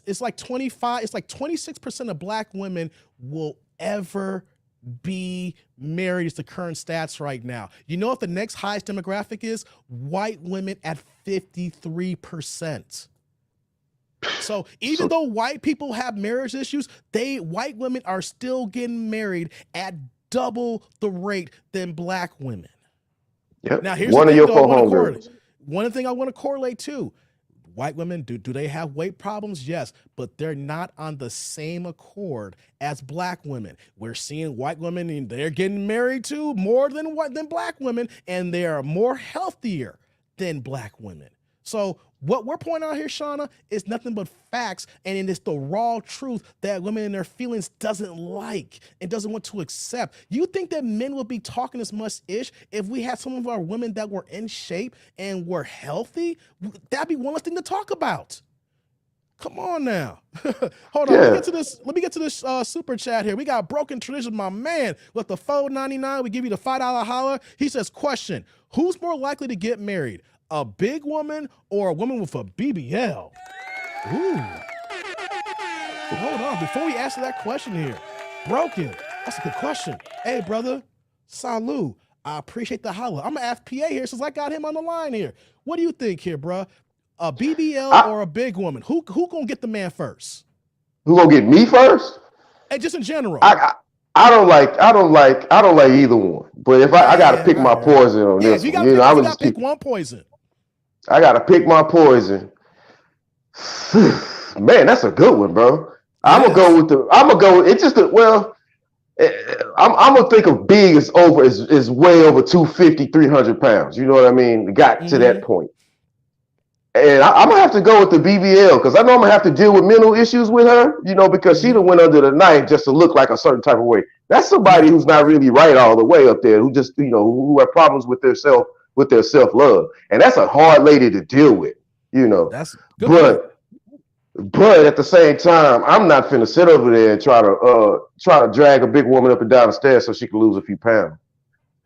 It's like 25. It's like 26% of black women will ever be married. Is the current stats right now. You know what the next highest demographic is? White women at 53%. So even though white people have marriage issues, white women are still getting married at double the rate than black women. Yep. Now here's one the of thing your four homegirls. One thing I want to correlate to. White women, do they have weight problems? Yes, but they're not on the same accord as black women. We're seeing white women, and they're getting married to more than black women, and they are more healthier than black women. So what we're pointing out here, Shauna, is nothing but facts, and it's the raw truth that women in their feelings doesn't like and doesn't want to accept. You think that men would be talking as much ish if we had some of our women that were in shape and were healthy? That'd be one less thing to talk about. Come on now. Hold on. Yeah. Let me get to this super chat here. We got Broken Tradition, my man, with the $4.99. We give you the $5 holler. He says, question, who's more likely to get married? A big woman or a woman with a BBL? Ooh. Hold on. Before we answer that question here, Broken, that's a good question. Hey, brother, salud. I appreciate the holler. I'm going to ask PA here since I got him on the line here. What do you think here, bro? A BBL or a big woman? Who gonna get the man first? Who gonna get me first? Hey, just in general. I don't like either one. But if I gotta pick my poison on this one, you gotta pick one poison. I gotta pick my poison. Man, that's a good one, bro. I'm gonna go. It's just I'm gonna think of big is way over 250, 300 pounds. You know what I mean? Got to that point. And I'm gonna have to go with the BBL because I know I'm gonna have to deal with mental issues with her, you know, because she done went under the knife just to look like a certain type of way. That's somebody who's not really right all the way up there, who just, you know, who have problems with their self-love. And that's a hard lady to deal with, you know. That's good. But at the same time, I'm not finna sit over there and try to drag a big woman up and down the stairs so she can lose a few pounds.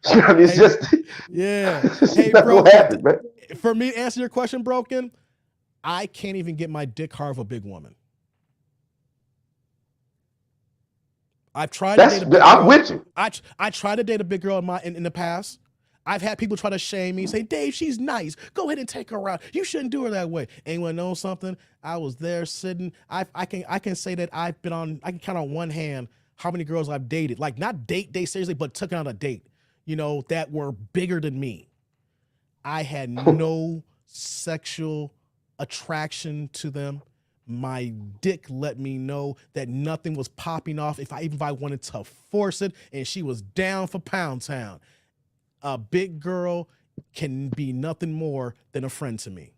It's Hey, bro, happen, man. For me to answer your question, Broken, I can't even get my dick hard with a big woman. I've tried to date a big girl. I'm with you. I tried to date a big girl in the past. I've had people try to shame me, say, Dave, she's nice. Go ahead and take her out. You shouldn't do her that way. Anyone know something? I was there sitting. I can say that I can count on one hand how many girls I've dated. Like not date seriously, but took out a date, you know, that were bigger than me. I had no sexual attraction to them. My dick let me know that nothing was popping off if I wanted to force it, and she was down for Pound Town. A big girl can be nothing more than a friend to me.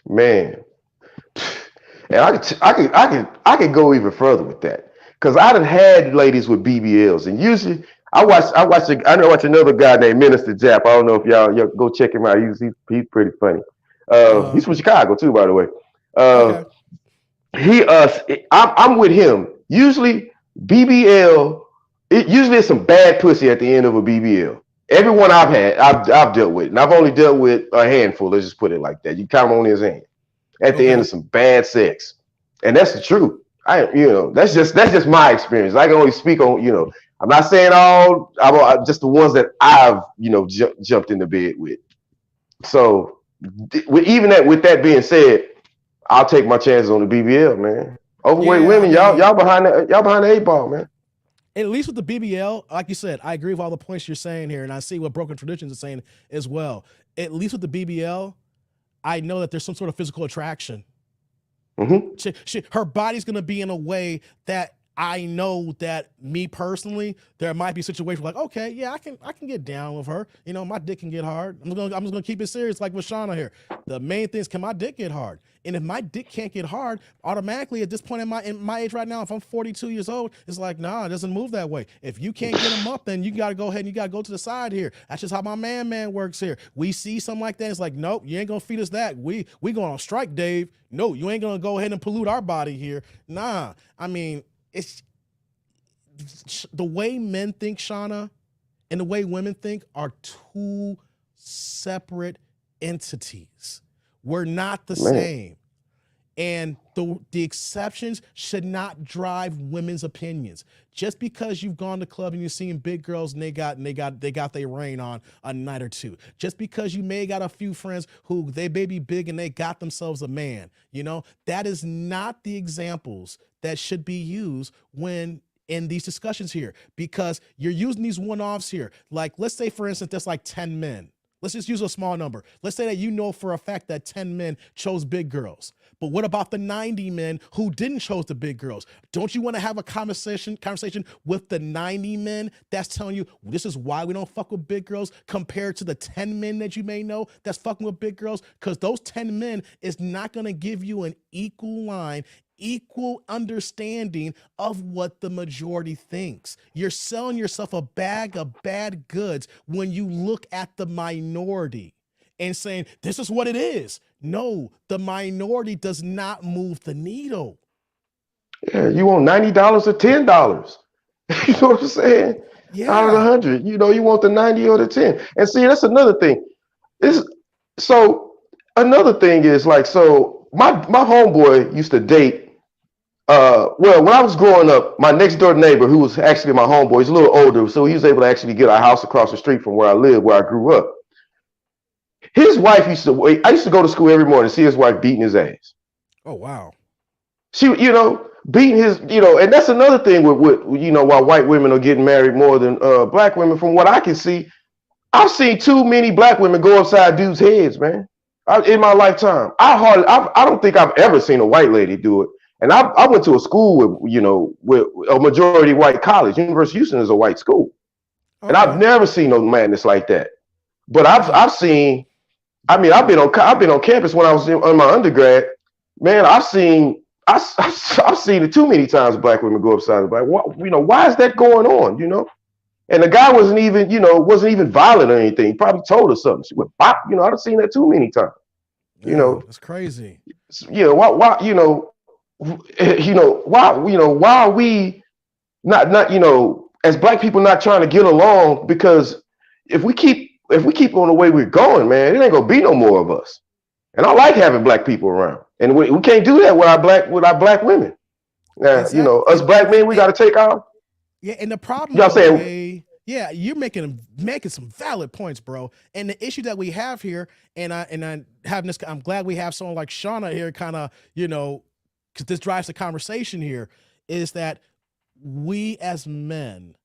Man, and I can go even further with that because I done had ladies with BBLs, and usually I watch another guy named Minister Jap. I don't know if y'all go check him out. He's pretty funny. He's from Chicago too, by the way. Okay. I'm with him. Usually BBL, it's some bad pussy at the end of a BBL. Everyone I've dealt with, and I've only dealt with a handful. Let's just put it like that. You count them on his hand. At the end of some bad sex, and that's the truth. That's just my experience. I can only speak on, I'm not saying all. I'm just the ones that I've, jumped into bed with. So, with that being said, I'll take my chances on the BBL, man. Overweight women, y'all behind the 8 ball, man. At least with the BBL, like you said, I agree with all the points you're saying here, and I see what Broken Traditions is saying as well. At least with the BBL, I know that there's some sort of physical attraction. Her body's gonna be in a way that I know that me personally, there might be situations like, okay, yeah, I can get down with her. You know, my dick can get hard. I'm just gonna keep it serious, like with Shauna here. The main thing is, can my dick get hard? And if my dick can't get hard, automatically at this point in my age right now, if I'm 42 years old, it's like, nah, it doesn't move that way. If you can't get them up, then you gotta go ahead and you gotta go to the side here. That's just how my man works here. We see something like that, it's like, nope, you ain't gonna feed us that. We going on strike, Dave. No, you ain't gonna go ahead and pollute our body here. Nah, I mean, it's the way men think, Shauna, and the way women think are two separate entities. We're not the same. And the exceptions should not drive women's opinions. Just because you've gone to club and you've seen big girls and they got their reign on a night or two. Just because you may got a few friends who they may be big and they got themselves a man, you know, that is not the examples that should be used when in these discussions here, because you're using these one-offs here. Like, let's say, for instance, there's like 10 men. Let's just use a small number. Let's say that you know for a fact that 10 men chose big girls. But what about the 90 men who didn't chose the big girls? Don't you want to have a conversation with the 90 men that's telling you this is why we don't fuck with big girls compared to the 10 men that you may know that's fucking with big girls? Because those 10 men is not going to give you an equal line, equal understanding of what the majority thinks. You're selling yourself a bag of bad goods when you look at the minority and saying, this is what it is. No, the minority does not move the needle. Yeah, you want $90 or $10. You know what I'm saying? Yeah. Out of 100, you know, you want the 90 or the 10. And see, that's another thing. Another thing is like, so my homeboy used to date. Well, when I was growing up, my next door neighbor, who was actually my homeboy, he's a little older, so he was able to actually get our house across the street from where I live, where I grew up. His wife used to wait. I used to go to school every morning and see his wife beating his ass. Oh, wow. She, you know, beating his, you know, and that's another thing with you know, why white women are getting married more than black women. From what I can see, I've seen too many black women go upside dudes' heads, man. In my lifetime, I don't think I've ever seen a white lady do it. And I went to a school with a majority white college. University of Houston is a white school, and I've never seen no madness like that. But I've seen. I mean, I've been on campus when I was on my undergrad. Man, I've seen it too many times. Black women go upside the back. Why is that going on? You know, and the guy wasn't even violent or anything. He probably told her something. She went bop. You know, I've seen that too many times. You know, it's crazy. You know, why are we not as black people not trying to get along? Because if we keep on the way we're going, man, it ain't gonna be no more of us. And I like having black people around, and we can't do that with our black women. Now, exactly. You know, us black men, we got to take our. Yeah, and the problem, yeah, you're making some valid points, bro. And the issue that we have here, and I having this, I'm glad we have someone like Shauna here, kind of, you know, because this drives the conversation here, is that we as men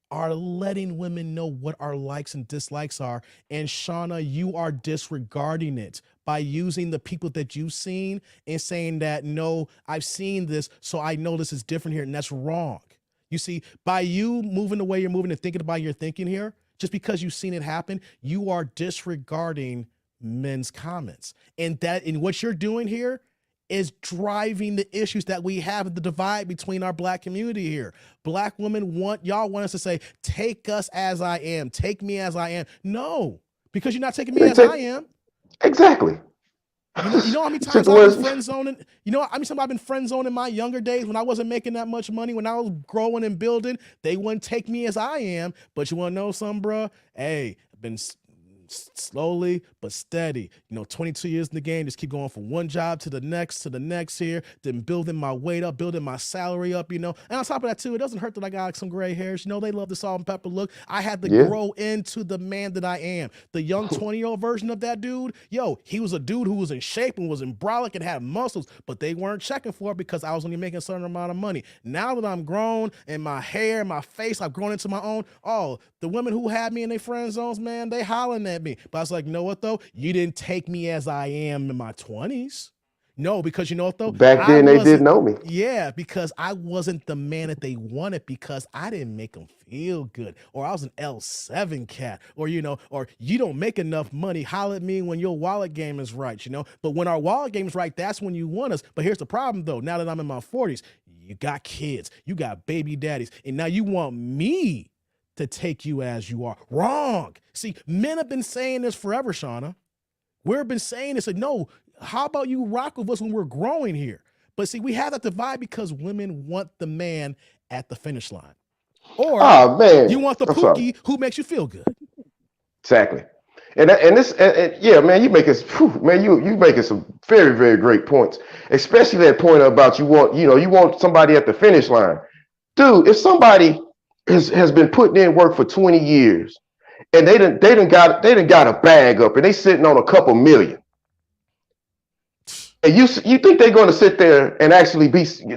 are letting women know what our likes and dislikes are. And Shauna, you are disregarding it by using the people that you've seen and saying that, no, I've seen this, so I know this is different here. And that's wrong. You see, by you moving the way you're moving and thinking about your thinking here, just because you've seen it happen, you are disregarding men's comments. And what you're doing here is driving the issues that we have in the divide between our black community here. Black women want us to say, take us as I am, take me as I am. No, because you're not taking me as I am. Exactly. You know how many times I've been friend zoning? You know, I've been friend zoning in my younger days when I wasn't making that much money, when I was growing and building. They wouldn't take me as I am. But you want to know something, bro? Hey, I've been slowly but steady. 22 years in the game, just keep going from one job to the next here, then building my weight up, building my salary up, And on top of that too, it doesn't hurt that I got like some gray hairs. They love the salt and pepper look. I had to grow into the man that I am. The young 20-year-old version of that dude, he was a dude who was in shape and was in brolic and had muscles, but they weren't checking for it because I was only making a certain amount of money. Now that I'm grown and my hair, my face, I've grown into my own, the women who had me in their friend zones, man, they hollering at me. But I was like, you know what though? You didn't take me as I am in my 20s. No, because you know what though? Back then they didn't know me. Yeah, because I wasn't the man that they wanted because I didn't make them feel good. Or I was an L7 cat. Or, or you don't make enough money. Holler at me when your wallet game is right, But when our wallet game is right, that's when you want us. But here's the problem though. Now that I'm in my 40s, you got kids, you got baby daddies, and now you want me to take you as you are. Wrong. See, men have been saying this forever, Shauna. We've been saying this. No, how about you rock with us when we're growing here? But see, we have that divide because women want the man at the finish line. Or you want the pookie who makes you feel good. Exactly. And yeah, man, you making some very, very great points, especially that point about you want somebody at the finish line. Dude, if somebody has been putting in work for 20 years and they done got a bag up and they sitting on a couple million. And you think they're going to sit there and actually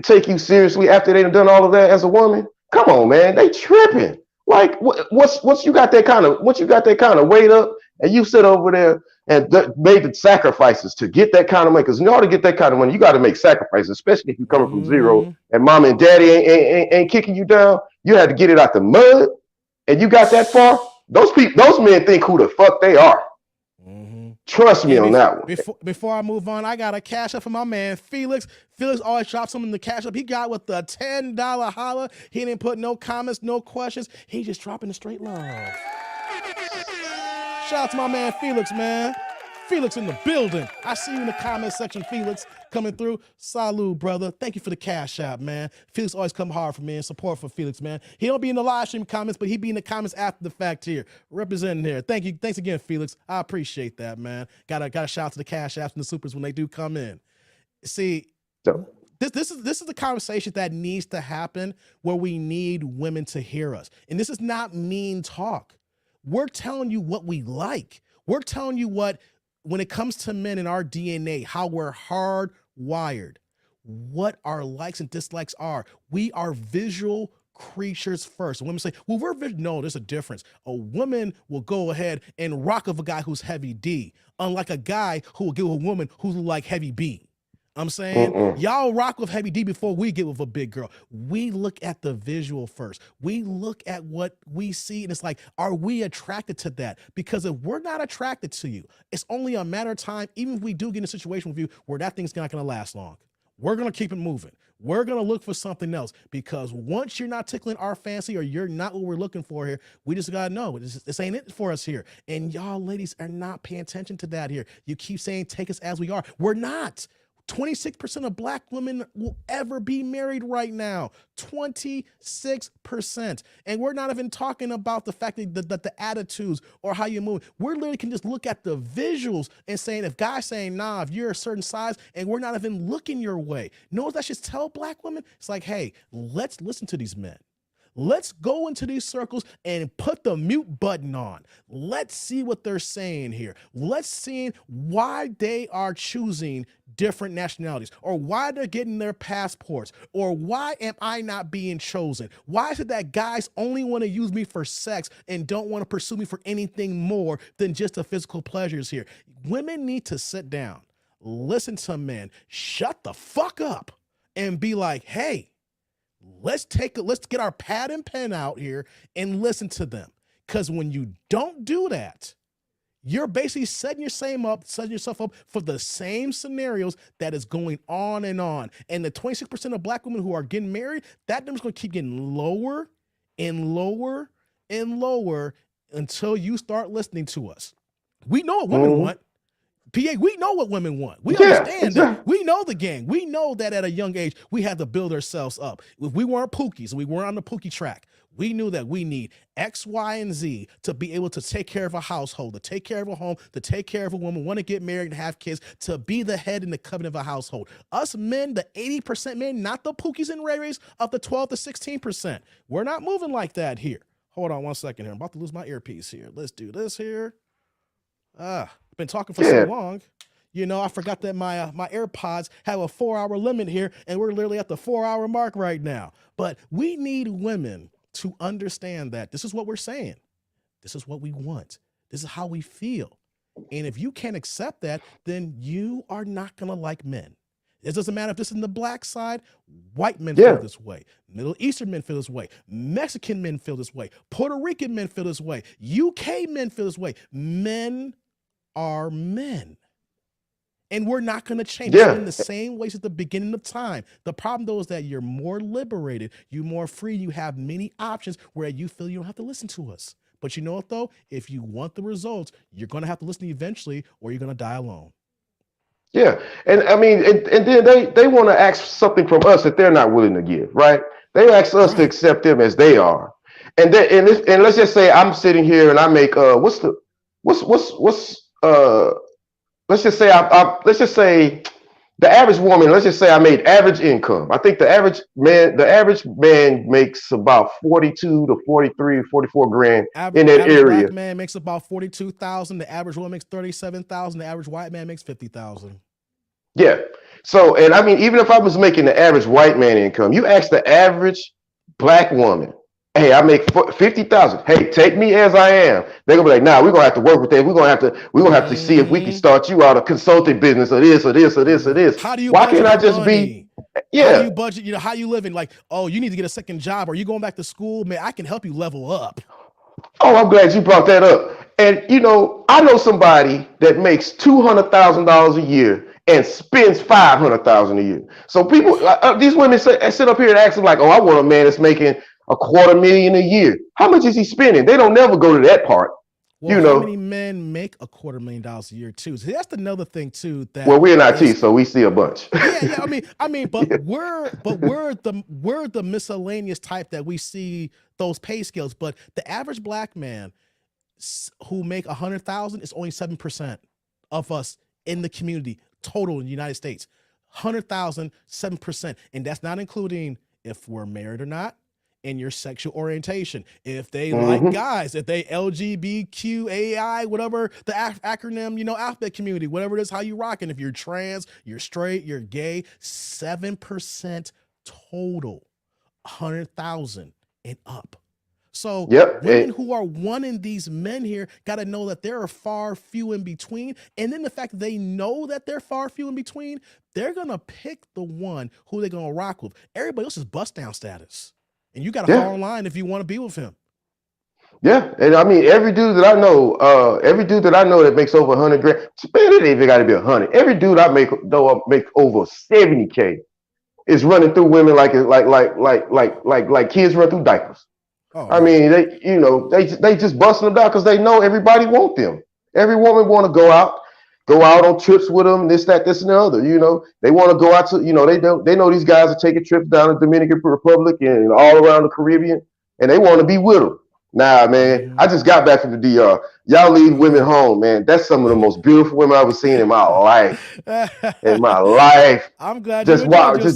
take you seriously after they done all of that as a woman? Come on, man, they tripping. Like once you got that kind of weight up and you sit over there and made the sacrifices to get that kind of money, because in order to get that kind of money, you got to make sacrifices, especially if you're coming from zero and mom and daddy ain't kicking you down. You had to get it out the mud, and you got that far. Those men think who the fuck they are. Trust me on that one. Before I move on, I got a cash up for my man Felix. Felix always drops something in the cash up. He got with the $10 holla. He didn't put no comments, no questions. He just dropping the straight love. Shout out to my man Felix, man. Felix in the building. I see you in the comment section, Felix, coming through. Salud, brother. Thank you for the cash out, man. Felix always come hard for me and support for Felix, man. He don't be in the live stream comments, but he be in the comments after the fact here, representing here. Thank you. Thanks again, Felix. I appreciate that, man. Got to shout out to the cash apps and the supers when they do come in. See, this is the conversation that needs to happen where we need women to hear us. And this is not mean talk. We're telling you what we like. We're telling you when it comes to men in our DNA, how we're hardwired, what our likes and dislikes are. We are visual creatures first. Women say, well, we're visual. No, there's a difference. A woman will go ahead and rock of a guy who's heavy D, unlike a guy who will get with a woman who's like heavy B. I'm saying y'all rock with heavy D before we get with a big girl. We look at the visual first. We look at what we see, and it's like, are we attracted to that? Because if we're not attracted to you, it's only a matter of time, even if we do get in a situation with you where that thing's not going to last long. We're going to keep it moving. We're going to look for something else, because once you're not tickling our fancy or you're not what we're looking for here, we just got to know this ain't it for us here. And y'all ladies are not paying attention to that here. You keep saying, take us as we are. We're not. 26% of black women will ever be married right now. 26%. And we're not even talking about the fact that the attitudes or how you move. We literally can just look at the visuals and saying, if guys saying, nah, if you're a certain size, and we're not even looking your way. Know what that should tell black women? It's like, hey, let's listen to these men. Let's go into these circles and put the mute button on. Let's see what they're saying here. Let's see why they are choosing different nationalities, or why they're getting their passports, or why am I not being chosen? Why is it that guys only want to use me for sex and don't want to pursue me for anything more than just the physical pleasures here? Women need to sit down, listen to men, shut the fuck up, and be like, hey, let's get our pad and pen out here and listen to them. Because when you don't do that, you're basically setting yourself up for the same scenarios that is going on and on. And the 26% of black women who are getting married, that number's going to keep getting lower and lower and lower until you start listening to us. We know what women want. PA, we know what women want. We understand that. We know the game. We know that at a young age, we had to build ourselves up. If we weren't Pookies and we weren't on the Pookie track, we knew that we need X, Y, and Z to be able to take care of a household, to take care of a home, to take care of a woman, want to get married and have kids, to be the head in the covenant of a household. Us men, the 80% men, not the Pookies and Ray Rays of the 12 to 16%. We're not moving like that here. Hold on one second here. I'm about to lose my earpiece here. Let's do this here. I've been talking for so long. You know, I forgot that my AirPods have a 4-hour limit here, and we're literally at the 4-hour mark right now. But we need women to understand that this is what we're saying. This is what we want. This is how we feel. And if you can't accept that, then you are not going to like men. It doesn't matter if this is in the black side, white men feel this way. Middle Eastern men feel this way. Mexican men feel this way. Puerto Rican men feel this way. UK men feel this way. Men are men. And we're not going to change. It's in the same ways at the beginning of time. The problem, though, is that you're more liberated, you're more free, you have many options where you feel you don't have to listen to us. But you know what, though? If you want the results, you're going to have to listen eventually, or you're going to die alone. Yeah. And I mean, and then they want to ask something from us that they're not willing to give, right? They ask us to accept them as they are. And let's just say I'm sitting here and I make let's just say the average woman, let's just say I made average income. I think the average man makes about 42 to 43, 44 grand in that area. Black man makes about 42,000. The average woman makes 37,000. The average white man makes 50,000. Yeah. So, and I mean, even if I was making the average white man income, you ask the average black woman, hey, I make 50,000. Hey, take me as I am. They're gonna be like, nah, we're gonna have to work with that. We're gonna have to see if we can start you out a consulting business or this or this or this or this. How do you? Why can't I just be? Yeah. How do you budget? You know, how you living? Like, oh, you need to get a second job. Are you going back to school? Man, I can help you level up. Oh, I'm glad you brought that up. And you know, I know somebody that makes $200,000 a year and spends $500,000 a year. So people, these women sit up here and ask them like, oh, I want a man that's making $250,000 a year. How much is he spending? They don't never go to that part. Well, you know, how many men make $250,000 a year too? So that's another thing too. That well, we're in IT, so we see a bunch. Yeah. I mean, but we're the miscellaneous type that we see those pay scales. But the average black man who make 100,000 is only 7% of us in the community total in the United States. 100,000, 7%, and that's not including if we're married or not, and your sexual orientation, if they like guys, if they LGBTQAI, whatever the acronym, you know, alphabet community, whatever it is, how you rocking. If you're trans, you're straight, you're gay, 7% total, 100,000 and up. So women who are wanting these men here got to know that there are far few in between. And then the fact that they know that they're far few in between, they're going to pick the one who they're going to rock with. Everybody else is bust down status. And you got to fall in line if you want to be with him. Yeah. And I mean, every dude that I know that makes over 100 grand, man, it ain't even got to be 100. Every dude I make, though, I make over 70K is running through women like kids run through diapers. Oh, I mean, they just busting them down because they know everybody want them. Every woman want to go out on trips with them, this, that, this, and the other. You know, they want to go out to, you know, they know these guys are taking trips down to Dominican Republic and all around the Caribbean, and they want to be with them. Nah, man, I just got back from the DR. Y'all leave women home, man. That's some of the most beautiful women I've ever seen in my life. I'm glad. Just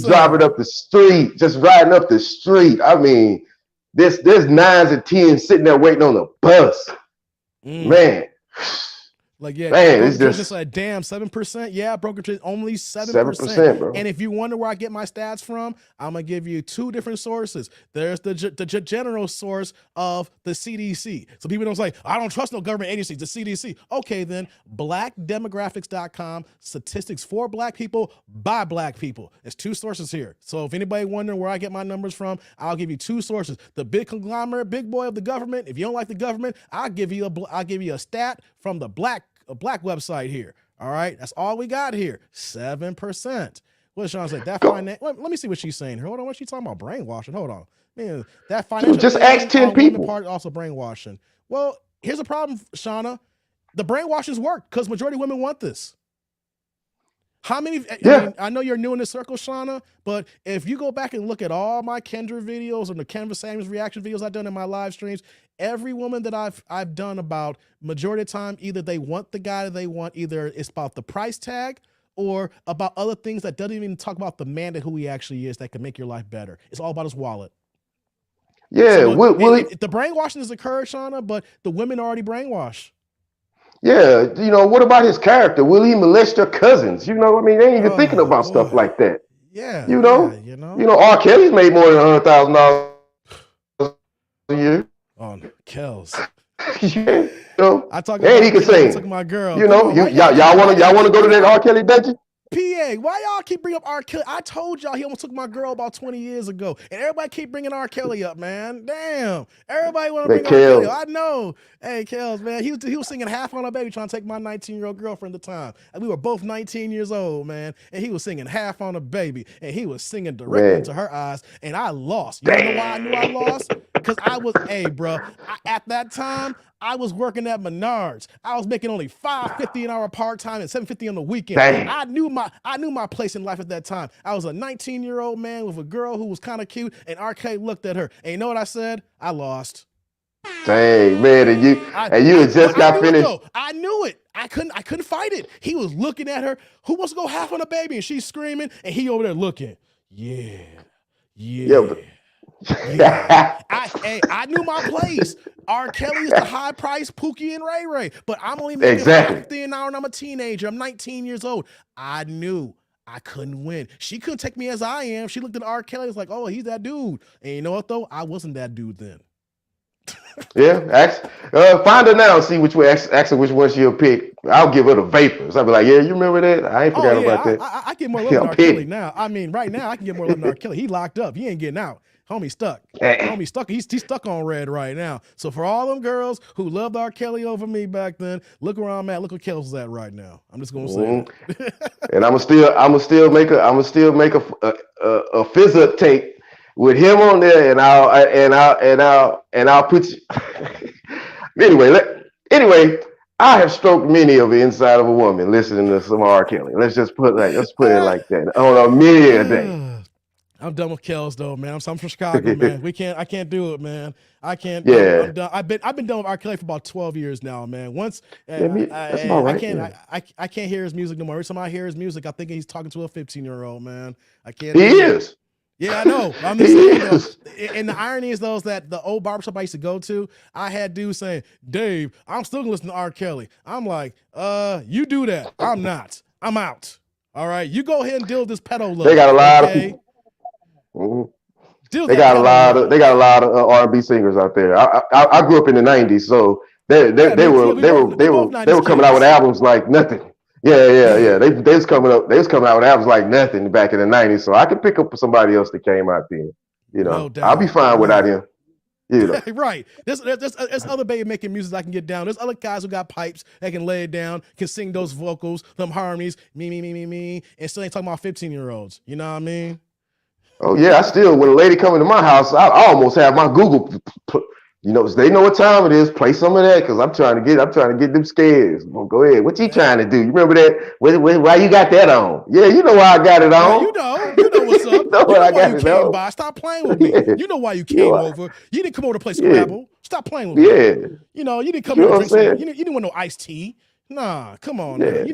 driving up the street, just riding up the street. I mean, there's 9s and 10s sitting there waiting on the bus. Man. Like, yeah, man, it's just like, damn, 7%. Yeah, brokerage only 7%, bro. And if you wonder where I get my stats from, I'm gonna give you two different sources. There's the general source of the CDC. So people don't say, I don't trust no government agencies, the CDC. Okay, then blackdemographics.com, statistics for black people by black people. There's two sources here. So if anybody wondering where I get my numbers from, I'll give you two sources. The big conglomerate, big boy of the government. If you don't like the government, I'll give you a stat from the black website here. All right, that's all we got here. 7%. What did Sean say? That finance. Let me see what she's saying here. Hold on, what's she talking about? Brainwashing. Hold on, man. That financial. Just ask 10 people. Part also brainwashing. Well, here's a problem, Shauna. The brainwashings work because majority of women want this. How many? I Yeah. mean, I know you're new in this circle, Shauna, but if you go back and look at all my Kendra videos and the Kendra Samuels reaction videos I've done in my live streams, every woman that I've done, about majority of the time, either they want the guy that they want, either it's about the price tag or about other things that doesn't even talk about the man that who he actually is that can make your life better. It's all about his wallet. Yeah, So Willie. the brainwashing has occurred, Shauna, but the women are already brainwashed. Yeah, what about his character? Will he molest your cousins? I mean, they ain't even thinking about stuff like that. Yeah, R. Kelly's made more than $100,000 a year. On Kels. I talk about he can sing. Took my girl. Y'all want to go to that R. Kelly dungeon? PA, why y'all keep bringing up R. Kelly? I told y'all he almost took my girl about 20 years ago, and everybody keep bringing R. Kelly up, man. Damn, everybody want to bring R. Kelly up. I know. Hey, Kels, man, he was singing Half on a Baby trying to take my 19-year-old girlfriend at the time, and we were both 19 years old, man, and he was singing Half on a Baby, and he was singing directly into her eyes, and I lost. You know why I knew I lost? Because I was, at that time, I was working at Menards. I was making only $5.50 an hour part-time and $7.50 on the weekend. Dang. I knew my place in life at that time. I was a 19-year-old man with a girl who was kind of cute, and R. Kelly looked at her. And you know what I said? I lost. Dang, man, and you just got finished. I knew it. I couldn't fight it. He was looking at her. Who wants to go half on a baby? And she's screaming, and he over there looking. Yeah. I knew my place. R. Kelly is the high price Pookie and Ray Ray, but I'm only making $50 an hour and I'm a teenager. I'm 19 years old. I knew I couldn't win. She couldn't take me as I am. She looked at R. Kelly and was like, oh, he's that dude. And you know what though? I wasn't that dude then. Find her now and see which way. Ask her which one she'll pick. I'll give her the vapors. I'll be like, yeah, you remember that? I ain't forgot about that. I get more love than R. Kelly now. I mean, right now I can get more love than R. Kelly. He locked up. He ain't getting out. Homie stuck. Homie stuck. He's stuck on red right now. So for all them girls who loved R. Kelly over me back then, look where I'm at. Look where Kel's at right now. I'm just gonna say that. And I'ma still make a fizz-up tape with him on there, and I'll put you. Anyway, I have stroked many of the inside of a woman listening to some R. Kelly. Let's put it like that on a many a day. I'm done with Kels though, man. I'm from Chicago, man. I can't do it, man. I can't. Yeah. I'm done. I've been done with R. Kelly for about 12 years now, man. Once I can't hear his music no more. Every time I hear his music, I think he's talking to a 15-year-old, man. I can't. He is. Yeah, I know. I'm just saying, though, and the irony is, though, is that the old barbershop I used to go to, I had dudes saying, Dave, I'm still gonna listen to R. Kelly. I'm like, you do that. I'm not. I'm out. All right. You go ahead and deal with this pedo love. They got a lot of people. Mm-hmm. They got a lot of R&B singers out there. I grew up in the 90s, so they were coming out with albums like nothing. Yeah. They was coming out with albums like nothing back in the 90s. So I can pick up somebody else that came out then. No I'll be fine without him. Right. There's other baby making music I can get down. There's other guys who got pipes that can lay it down, can sing those vocals, them harmonies, me, and still ain't talking about 15-year-olds. You know what I mean? Oh yeah, when a lady come into my house, I almost have my Google. They know what time it is. Play some of that because I'm trying to get them scares. Well, go ahead. What you trying to do? You remember that? Why you got that on? Yeah, you know why I got it on. You know what's up. You know why you came by. Stop playing with me. You know why you came over. You didn't come over to play Scrabble. Stop playing with me. Yeah. You didn't come over to drink some. You didn't want no iced tea. Nah, come on, man.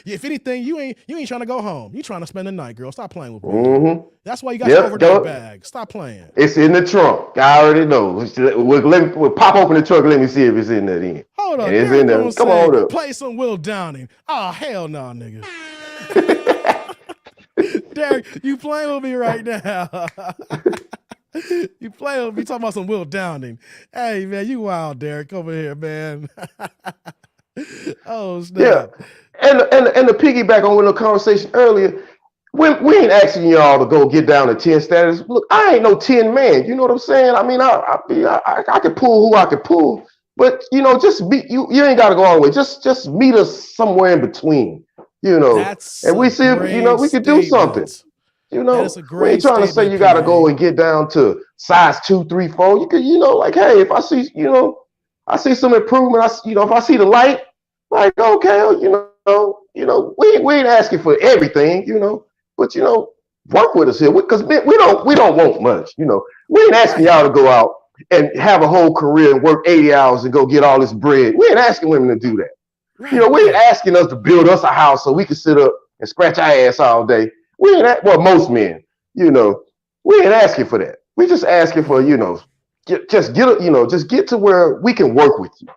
If anything, you ain't trying to go home. You trying to spend the night, girl. Stop playing with me. Mm-hmm. That's why you got your overnight bag. Stop playing. It's in the trunk. I already know. We'll pop open the trunk and let me see if it's in there then. Hold on. It's in there. Come on up. Play some Will Downing. Oh, hell no, nigga. Derek, you playing with me right now. You playing with me talking about some Will Downing. Hey, man, you wild, Derek. Over here, man. Oh, snap. Yeah, and to piggyback on the conversation earlier, we ain't asking y'all to go get down to 10 status. Look, I ain't no 10 man. You know what I'm saying? I mean, I can pull who I can pull, but just meet you. You ain't got to go all the way. Just meet us somewhere in between. That's and we see if we could do something. We ain't trying to say you got to go and get down to size 2, 3, 4. You could, like, hey, if I see, I see some improvement. If I see the light, like, okay, we ain't asking for everything, but work with us here because we don't want much, We ain't asking y'all to go out and have a whole career and work 80 hours and go get all this bread. We ain't asking women to do that. Right. We ain't asking us to build us a house so we can sit up and scratch our ass all day. We ain't most men, we ain't asking for that. We just asking for, just get to where we can work with you.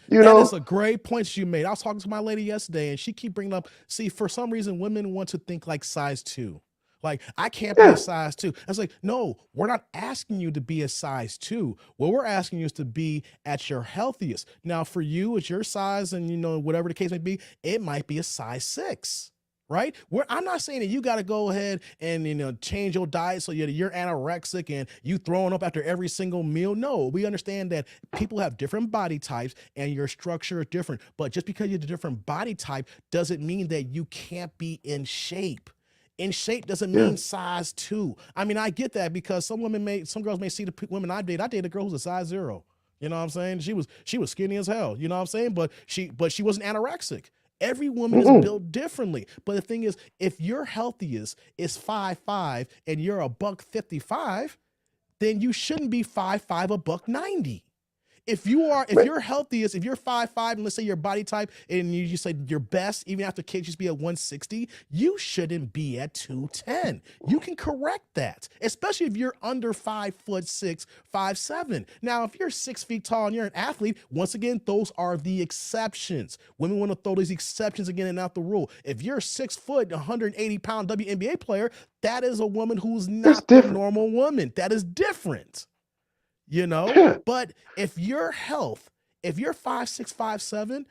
That is a great point you made. I was talking to my lady yesterday, and she keep bringing up. See, for some reason, women want to think like size 2. Like, I can't be a size 2. I was like, no, we're not asking you to be a size 2. What we're asking you is to be at your healthiest. Now, for you, it's your size, and whatever the case may be, it might be a size 6. Right? I'm not saying that you got to go ahead and change your diet so you're anorexic and you throwing up after every single meal. No, we understand that people have different body types and your structure is different. But just because you're a different body type doesn't mean that you can't be in shape. In shape doesn't mean size 2. I mean, I get that because some girls may see the women I dated. I dated a girl who's a size 0. You know what I'm saying? She was skinny as hell. You know what I'm saying? But she wasn't anorexic. Every woman is built differently. But the thing is, if your healthiest is 5'5" and you're a $155, then you shouldn't be 5'5", $190. If you're healthiest, if you're 5'5", and let's say your body type, and you say your best, even after kids, just be at 160, you shouldn't be at 210. You can correct that, especially if you're under 5'6", 5'7". Now, if you're 6 feet tall and you're an athlete, once again, those are the exceptions. Women want to throw these exceptions again and out the rule. If you're 6 foot, 180-pound WNBA player, that is a woman who's not the normal woman. That is different. But if your health, if you're 5'6", 5'7",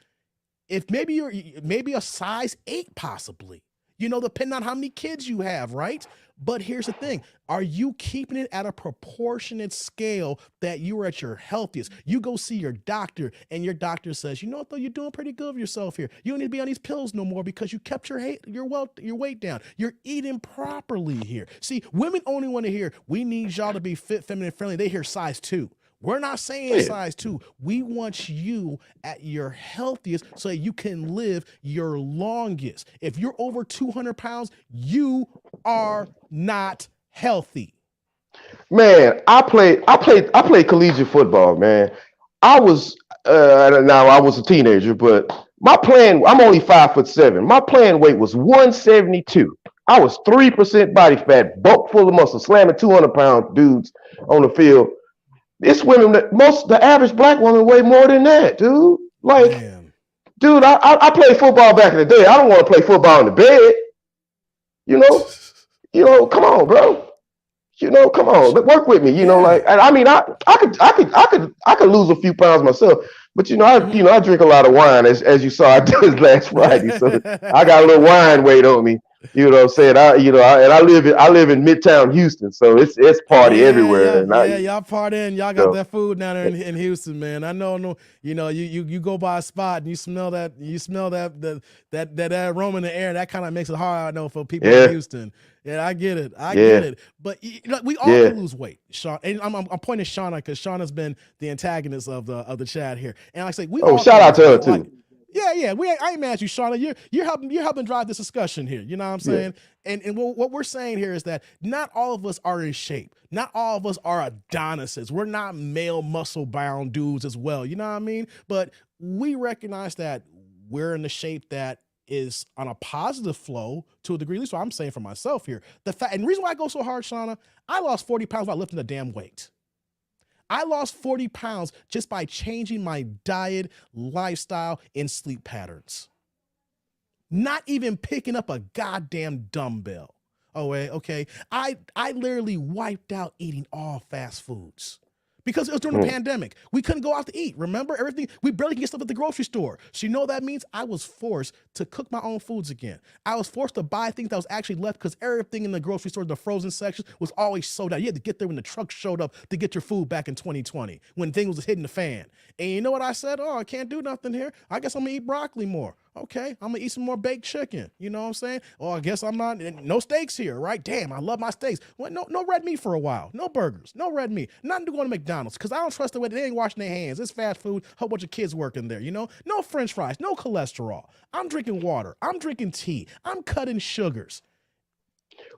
if maybe a size 8 possibly, depending on how many kids you have, right? But here's the thing. Are you keeping it at a proportionate scale that you are at your healthiest? You go see your doctor and your doctor says, though, you're doing pretty good of yourself here. You don't need to be on these pills no more because you kept your weight down. You're eating properly here. See, women only want to hear, we need y'all to be fit, feminine, friendly. They hear size 2. We're not saying size 2. We want you at your healthiest so that you can live your longest. If you're over 200 pounds, you are not healthy. Man, I played collegiate football, man. I was a teenager, but I'm only 5'7". My playing weight was 172. I was 3% body fat, bulk full of muscle, slamming 200-pound dudes on the field. It's women the average black woman weigh more than that, dude. Like, man. Dude, I played football back in the day. I don't want to play football in the bed. Come on, bro. Come on, work with me. I could lose a few pounds myself, but I drink a lot of wine, as you saw I did last Friday. So I got a little wine weight on me. You know what I'm saying? I live in Midtown Houston, so it's party everywhere. Y'all partying. Y'all got that food down there in Houston, man. I know. You go by a spot and you smell that aroma in the air. That kind of makes it hard, I know, for people in Houston. Yeah, I get it. I get it. But we all can lose weight, Sean. And I'm pointing Shauna because Shauna's been the antagonist of the chat here. And I say shout out to her too. I ain't mad at you, Shauna. You're helping drive this discussion here. You know what I'm saying? Yeah. And what we're saying here is that not all of us are in shape. Not all of us are Adonises. We're not male muscle bound dudes as well. You know what I mean? But we recognize that we're in the shape that is on a positive flow to a degree. At least what I'm saying for myself here. And the reason why I go so hard, Shauna, I lost 40 pounds by lifting a damn weight. I lost 40 pounds just by changing my diet, lifestyle, and sleep patterns. Not even picking up a goddamn dumbbell. Oh, okay. I literally wiped out eating all fast foods. Because it was during the pandemic. We couldn't go out to eat. Remember? Everything, we barely could get stuff at the grocery store. So you know what that means? I was forced to cook my own foods again. I was forced to buy things that was actually left because everything in the grocery store, the frozen section, was always sold out. You had to get there when the truck showed up to get your food back in 2020, when things was hitting the fan. And you know what I said? Oh, I can't do nothing here. I guess I'm going to eat broccoli more. Okay, I'm gonna eat some more baked chicken. You know what I'm saying? Well, I guess I'm not, no steaks here, right? Damn, I love my steaks. Well, no red meat for a while. No burgers, no red meat. Nothing to go to McDonald's because I don't trust the way they ain't washing their hands. It's fast food, whole bunch of kids working there, you know? No French fries, no cholesterol. I'm drinking water. I'm drinking tea. I'm cutting sugars.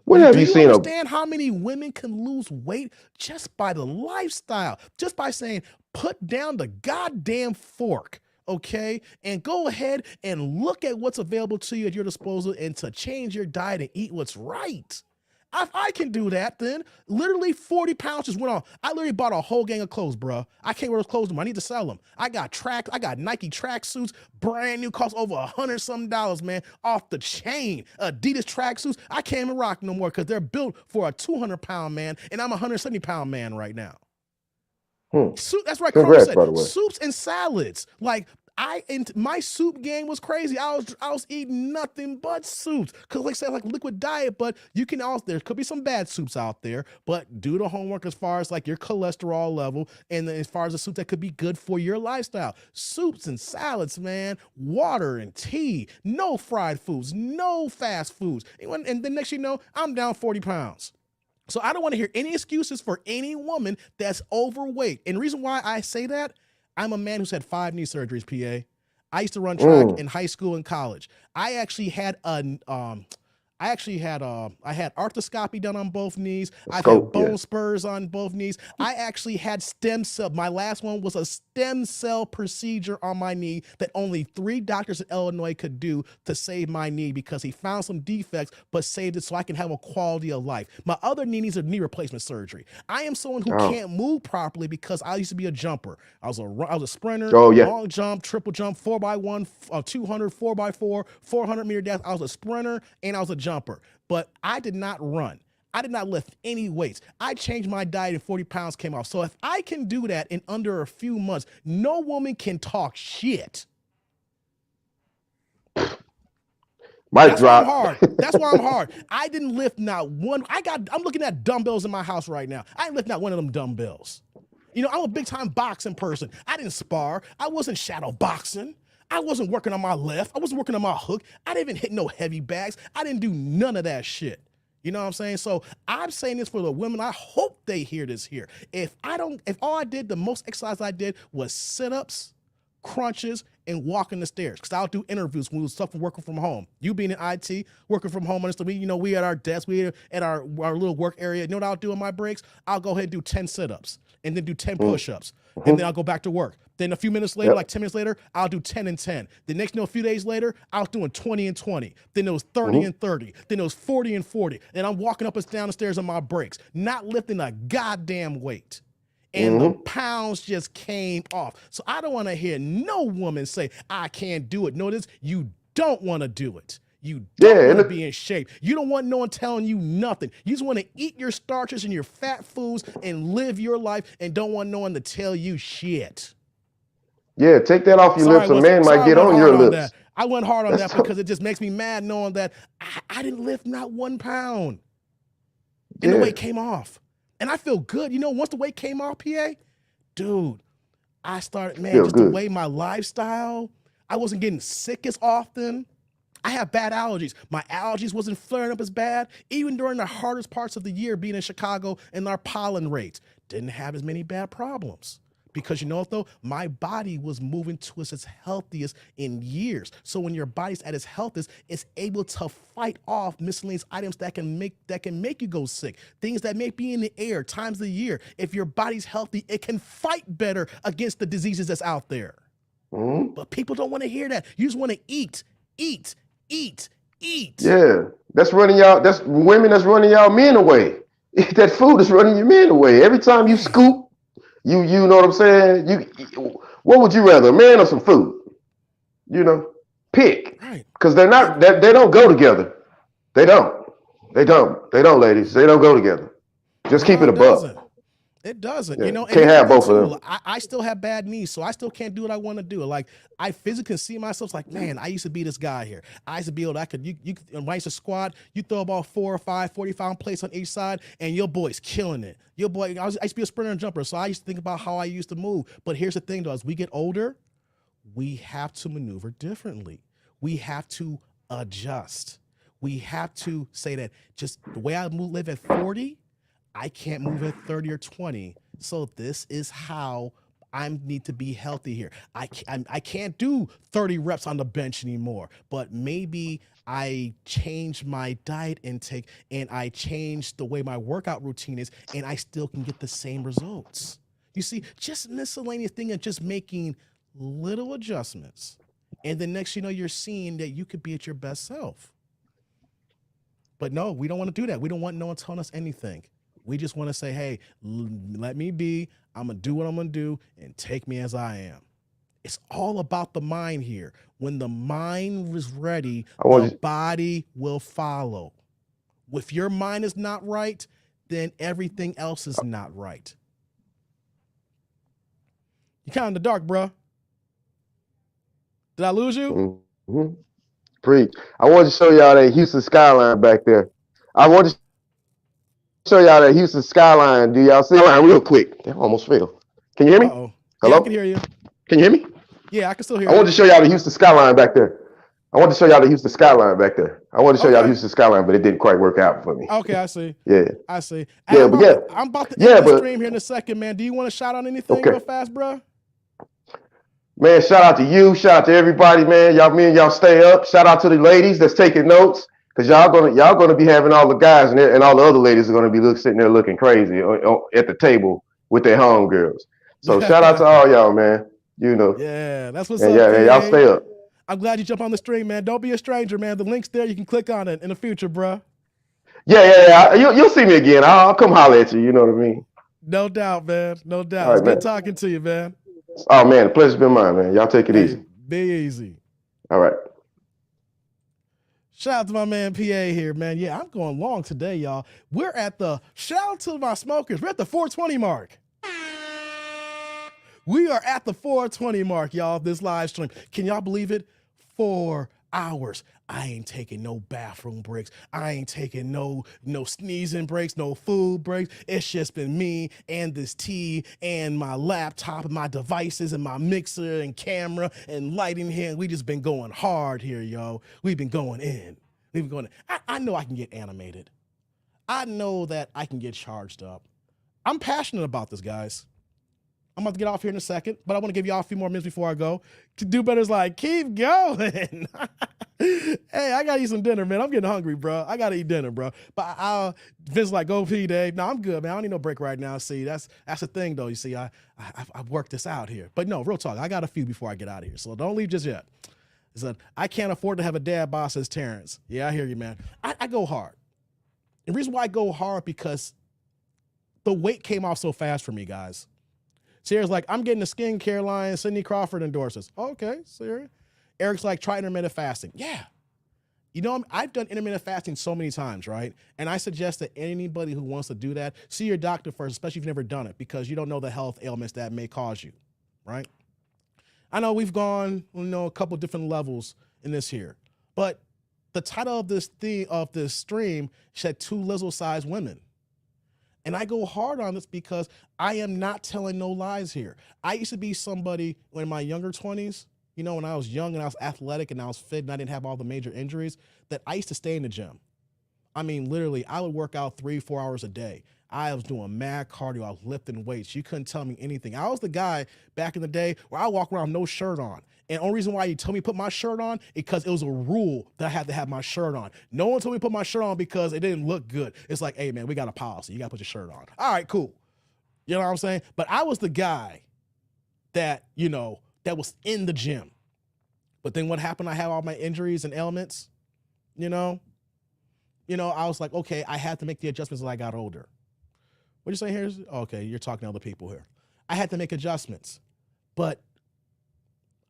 When have you Do seen you understand how many women can lose weight just by the lifestyle? Just by saying, put down the goddamn fork, okay? And go ahead and look at what's available to you at your disposal and to change your diet and eat what's right. If I can do that, then literally 40 pounds just went off. I literally bought a whole gang of clothes, bro. I can't wear those clothes anymore. I need to sell them. I got Nike track suits, brand new, cost over $100-something, man, off the chain. Adidas track suits, I can't even rock no more because they're built for a 200-pound man, and I'm a 170-pound man right now. Soup, that's right. Congrats, said, by the way. soups and salads. Like my soup game was crazy. I was eating nothing but soups. Cause like I said, like liquid diet, but you can also, there could be some bad soups out there, but do the homework as far as like your cholesterol level and as far as the soup that could be good for your lifestyle. Soups and salads, man, water and tea, no fried foods, no fast foods. And then next you know, I'm down 40 pounds. So I don't want to hear any excuses for any woman that's overweight. And the reason why I say that, I'm a man who's had 5 knee surgeries, PA. I used to run track in high school and college. I actually had I had arthroscopy done on both knees. I've had bone spurs on both knees. I actually had stem cell. My last one was a stem cell procedure on my knee that only 3 doctors in Illinois could do to save my knee because he found some defects but saved it so I can have a quality of life. My other knee needs a knee replacement surgery. I am someone who can't move properly because I used to be a jumper. I was a sprinter, long jump, triple jump, 4x1, 200, 4x4, 400 meter dash. I was a sprinter and I was a jumper. But I did not run. I did not lift any weights. I changed my diet and 40 pounds came off. So if I can do that in under a few months, no woman can talk shit. That's why I'm hard. That's why I'm hard. I didn't lift not one. I'm looking at dumbbells in my house right now. I didn't lift not one of them dumbbells. You know, I'm a big time boxing person. I didn't spar. I wasn't shadow boxing. I wasn't working on my left. I wasn't working on my hook. I didn't even hit no heavy bags. I didn't do none of that shit. You know what I'm saying? So I'm saying this for the women. I hope they hear this here. If all I did, the most exercise I did was sit-ups, crunches, and walking the stairs. Because I'll do interviews when we was stuff from working from home. You being in IT, working from home, we at our desk, we at our little work area. You know what I'll do on my breaks? I'll go ahead and do 10 sit-ups and then do 10 push-ups. And then I'll go back to work. Then a few minutes later, like 10 minutes later, I'll do 10 and 10. The next, a few days later, I was doing 20 and 20. Then it was 30 and 30. Then it was 40 and 40. And I'm walking up and down the stairs on my breaks, not lifting a goddamn weight. And the pounds just came off. So I don't want to hear no woman say, I can't do it. Notice you don't want to do it. You don't want to be in shape. You don't want no one telling you nothing. You just want to eat your starches and your fat foods and live your life and don't want no one to tell you shit. Yeah, take that off your lips. A man might get on your lips. I went hard on that because it just makes me mad knowing that I didn't lift not 1 pound. And the weight came off. And I feel good. You know, once the weight came off, PA, dude, I started, the way my lifestyle, I wasn't getting sick as often. I have bad allergies. My allergies wasn't flaring up as bad. Even during the hardest parts of the year being in Chicago and our pollen rates, didn't have as many bad problems. Because you know what though? My body was moving to its healthiest in years. So when your body's at its healthiest, it's able to fight off miscellaneous items that can make you go sick. Things that may be in the air, times of the year. If your body's healthy, it can fight better against the diseases that's out there. But people don't want to hear that. You just want to eat. Yeah, that's running y'all. That's women that's running y'all men away. That food is running your men away. Every time you scoop, you know what I'm saying? What would you rather, a man or some food? You know, pick. Right. Because they don't go together. They don't, ladies. They don't go together. Just keep it above. It doesn't, yeah. You know. Can't have both of them. I still have bad knees, so I still can't do what I want to do. Like I physically see myself like, man, I used to be this guy here. I used to be able to, when I used to squat, you throw about 4 or 5 40-pound plates on each side, and your boy's killing it. Your boy, I used to be a sprinter and jumper, so I used to think about how I used to move. But here's the thing, though: as we get older, we have to maneuver differently. We have to adjust. We have to say that just the way I live at 40, I can't move at 30 or 20. So this is how I need to be healthy here. I can't do 30 reps on the bench anymore, but maybe I change my diet intake and I change the way my workout routine is, and I still can get the same results. You see, just miscellaneous thing of just making little adjustments. And the next you know, you're seeing that you could be at your best self. But no, we don't want to do that. We don't want no one telling us anything. We just want to say, hey, let me be. I'm going to do what I'm going to do and take me as I am. It's all about the mind here. When the mind is ready, the body will follow. If your mind is not right, then everything else is not right. You're kind of in the dark, bro. Did I lose you? Mm-hmm. Preach. I wanted to show y'all that Houston skyline back there. I wanted to show y'all that Houston skyline. Do y'all see it real quick? That almost fell. Can you hear me? Uh-oh. Hello? Yeah, I can hear you. Can you hear me? Yeah, I can still hear you. I wanted to show y'all the Houston skyline back there. I wanted to show y'all the Houston skyline back there. I wanted to show y'all the Houston skyline, but it didn't quite work out for me. Okay, I see. Yeah. I see. Yeah, I'm about to end the stream here in a second, man. Do you want to shout out anything real fast, bro? Man, shout out to you. Shout out to everybody, man. Y'all stay up. Shout out to the ladies that's taking notes. Cause y'all gonna be having all the guys and all the other ladies are gonna be sitting there looking crazy at the table with their homegirls. So shout out to all y'all, man. You know. Yeah, that's what's up. Yeah, y'all stay up. I'm glad you jumped on the stream, man. Don't be a stranger, man. The link's there. You can click on it in the future, bro. Yeah. You'll see me again. I'll come holler at you. You know what I mean? No doubt, man. No doubt. Right, it's good talking to you, man. Oh man, the pleasure's been mine, man. Y'all take it easy. Be easy. All right. Shout out to my man PA here, man. Yeah, I'm going long today, y'all. Shout out to my smokers. We're at the 420 mark. We are at the 420 mark, y'all, this live stream. Can y'all believe it? 4 hours. I ain't taking no bathroom breaks. I ain't taking no sneezing breaks, no food breaks. It's just been me and this tea and my laptop and my devices and my mixer and camera and lighting here. We just been going hard here, yo. We've been going in. We've been going in. I know I can get animated. I know that I can get charged up. I'm passionate about this, guys. I'm about to get off here in a second, but I want to give y'all a few more minutes before I go. To do better is like, keep going. Hey, I got to eat some dinner, man. I'm getting hungry, bro. I got to eat dinner, bro. But Vince like, go pee, Dave. No, I'm good, man. I don't need no break right now. See, that's the thing, though. You see, I've worked this out here. But no, real talk. I got a few before I get out of here, so don't leave just yet. I can't afford to have a dad boss as Terrence. Yeah, I hear you, man. I go hard. The reason why I go hard because the weight came off so fast for me, guys. Sierra's like, I'm getting a skincare line. Cindy Crawford endorses. Okay, Sierra. Eric's like, try intermittent fasting. Yeah. You know, I've done intermittent fasting so many times, right? And I suggest that anybody who wants to do that, see your doctor first, especially if you've never done it, because you don't know the health ailments that may cause you, right? I know we've gone, a couple different levels in this here, but the title of this stream said 2 LIZZO-sized women. And I go hard on this because I am not telling no lies here. I used to be somebody in my younger 20s, when I was young and I was athletic and I was fit and I didn't have all the major injuries, that I used to stay in the gym. I mean, literally, I would work out 3-4 hours a day. I was doing mad cardio. I was lifting weights. You couldn't tell me anything. I was the guy back in the day where I walk around no shirt on. And the only reason why you told me to put my shirt on is because it was a rule that I had to have my shirt on. No one told me to put my shirt on because it didn't look good. It's like, hey, man, we got a policy. You got to put your shirt on. All right, cool. You know what I'm saying? But I was the guy that, that was in the gym. But then what happened? I had all my injuries and ailments, I was like, okay, I had to make the adjustments as I got older. What you saying here? Okay, you're talking to other people here. I had to make adjustments, but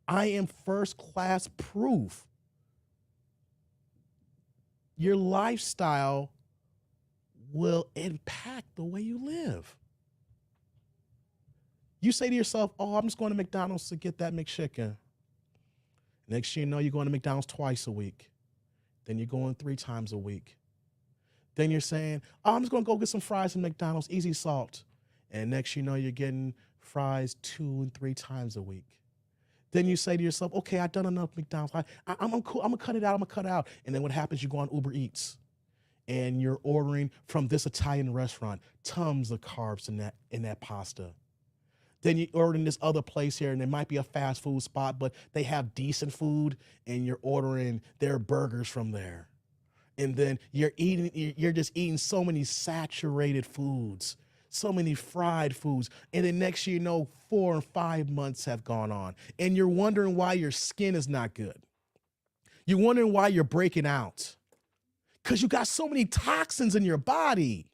I am first class proof. Your lifestyle will impact the way you live. You say to yourself, oh, I'm just going to McDonald's to get that McChicken. Next thing you know, you're going to McDonald's twice a week. Then you're going 3 times a week. Then you're saying, oh, I'm just going to go get some fries from McDonald's, easy salt. And next you know, you're getting fries 2 and 3 times a week. Then you say to yourself, okay, I've done enough McDonald's. I'm cool. I'm gonna cut it out. I'm gonna cut it out. And then what happens? You go on Uber Eats and you're ordering from this Italian restaurant, tons of carbs in that pasta. Then you order in this other place here, and it might be a fast food spot, but they have decent food, and you're ordering their burgers from there. And then you're just eating so many saturated foods, so many fried foods. And then next year, 4 and 5 months have gone on, and you're wondering why your skin is not good. You're wondering why you're breaking out, because you got so many toxins in your body.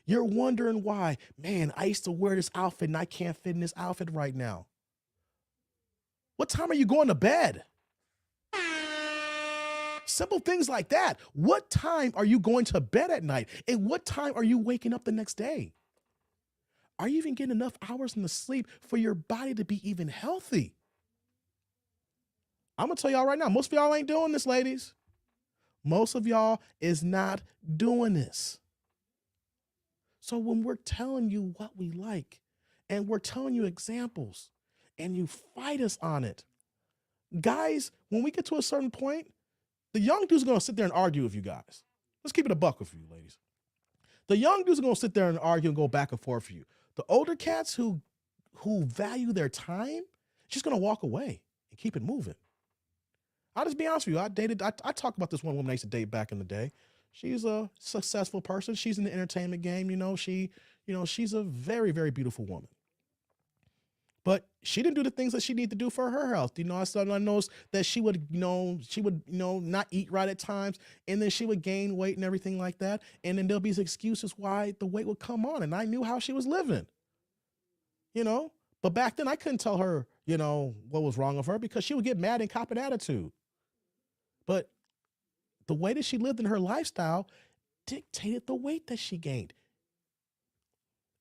You're wondering why, man, I used to wear this outfit and I can't fit in this outfit right now. What time are you going to bed? Simple things like that. What time are you going to bed at night? And what time are you waking up the next day? Are you even getting enough hours in the sleep for your body to be even healthy? I'm going to tell y'all right now, most of y'all ain't doing this, ladies. Most of y'all is not doing this. So when we're telling you what we like and we're telling you examples and you fight us on it, guys, when we get to a certain point, the young dudes are going to sit there and argue with you guys. Let's keep it a buck with you, ladies. The young dudes are going to sit there and argue and go back and forth for you. The older cats who value their time, just going to walk away and keep it moving. I'll just be honest with you. I talk about this one woman I used to date back in the day. She's a successful person. She's in the entertainment game. She's a very, very beautiful woman. But she didn't do the things that she needed to do for her health. I noticed that she would not eat right at times, and then she would gain weight and everything like that. And then there'll be excuses why the weight would come on. And I knew how she was living, But back then I couldn't tell her, what was wrong with her, because she would get mad and cop an attitude. But the way that she lived in her lifestyle dictated the weight that she gained.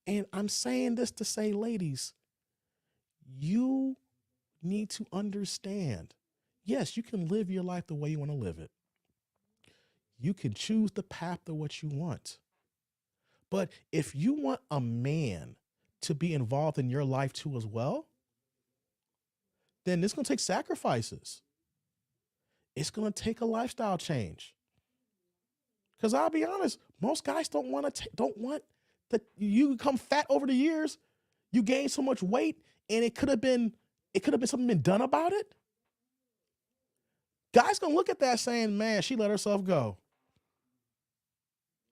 And I'm saying this to say, ladies, you need to understand, yes, you can live your life the way you want to live it. You can choose the path of what you want. But if you want a man to be involved in your life too as well, then it's going to take sacrifices. It's going to take a lifestyle change. Because I'll be honest, most guys don't want that you become fat over the years. You gain so much weight, and it could have been something been done about it. Guys gonna look at that saying, man, she let herself go.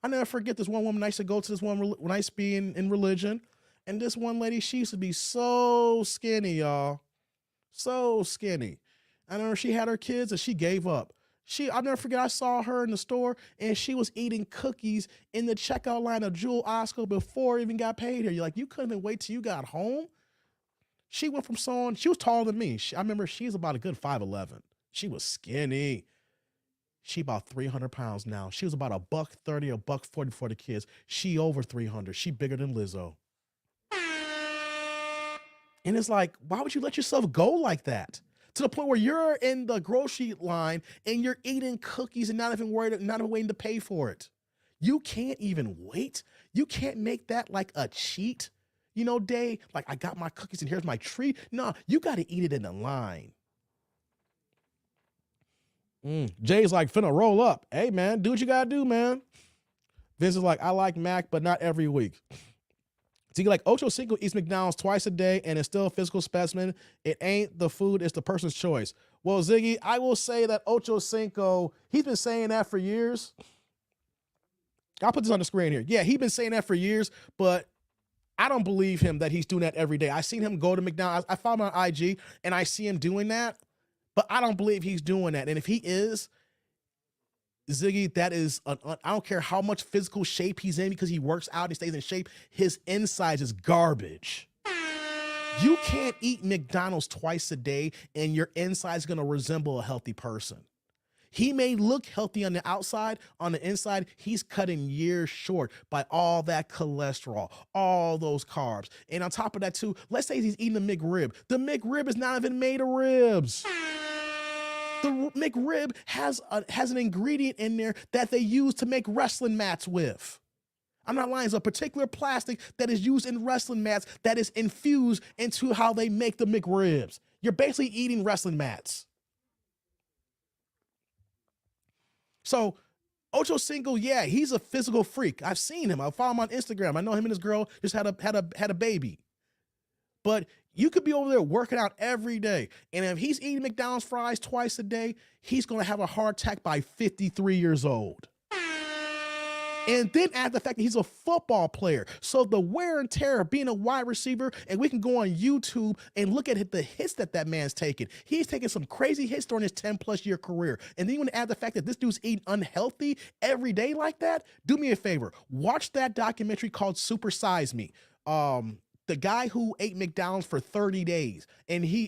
I never forget this one woman. I used to go to this one when I used to be in religion, and this one lady, she used to be so skinny, y'all, so skinny. I remember she had her kids and she gave up. I'll never forget, I saw her in the store and she was eating cookies in the checkout line of Jewel Osco before it even got paid here. You're like, you couldn't even wait till you got home? She went from she was taller than me. I remember she's about a good 5'11". She was skinny. She about 300 pounds now. She was about $130, $140 for the kids. She over 300. She bigger than LIZZO. And it's like, why would you let yourself go like that? To the point where you're in the grocery line and you're eating cookies and not even waiting to pay for it. You can't even wait. You can't make that like a cheat, day. Like, I got my cookies and here's my treat. No, you got to eat it in the line. Jay's like, finna roll up. Hey, man, do what you got to do, man. Vince is like, I like Mac, but not every week. Ziggy like, Ocho Cinco eats McDonald's twice a day and is still a physical specimen. It ain't the food, it's the person's choice. Well, Ziggy, I will say that Ocho Cinco, he's been saying that for years. I'll put this on the screen here. Yeah, he's been saying that for years, but I don't believe him that he's doing that every day. I seen him go to McDonald's. I follow him on IG and I see him doing that, but I don't believe he's doing that. And if he is, Ziggy, that is, I don't care how much physical shape he's in because he works out, he stays in shape. His insides is garbage. You can't eat McDonald's twice a day and your inside's going to resemble a healthy person. He may look healthy on the outside, on the inside, he's cutting years short by all that cholesterol, all those carbs. And on top of that too, let's say he's eating a McRib. The McRib is not even made of ribs. The McRib has an ingredient in there that they use to make wrestling mats with. I'm not lying. It's a particular plastic that is used in wrestling mats that is infused into how they make the McRibs. You're basically eating wrestling mats. So Ocho Cinco, yeah, he's a physical freak. I've seen him. I follow him on Instagram. I know him and his girl just had a baby. But you could be over there working out every day. And if he's eating McDonald's fries twice a day, he's going to have a heart attack by 53 years old. And then add the fact that he's a football player. So the wear and tear of being a wide receiver, and we can go on YouTube and look at the hits that man's taken. He's taken some crazy hits during his 10+ year career. And then you want to add the fact that this dude's eating unhealthy every day like that? Do me a favor. Watch that documentary called Super Size Me. The guy who ate McDonald's for 30 days, and he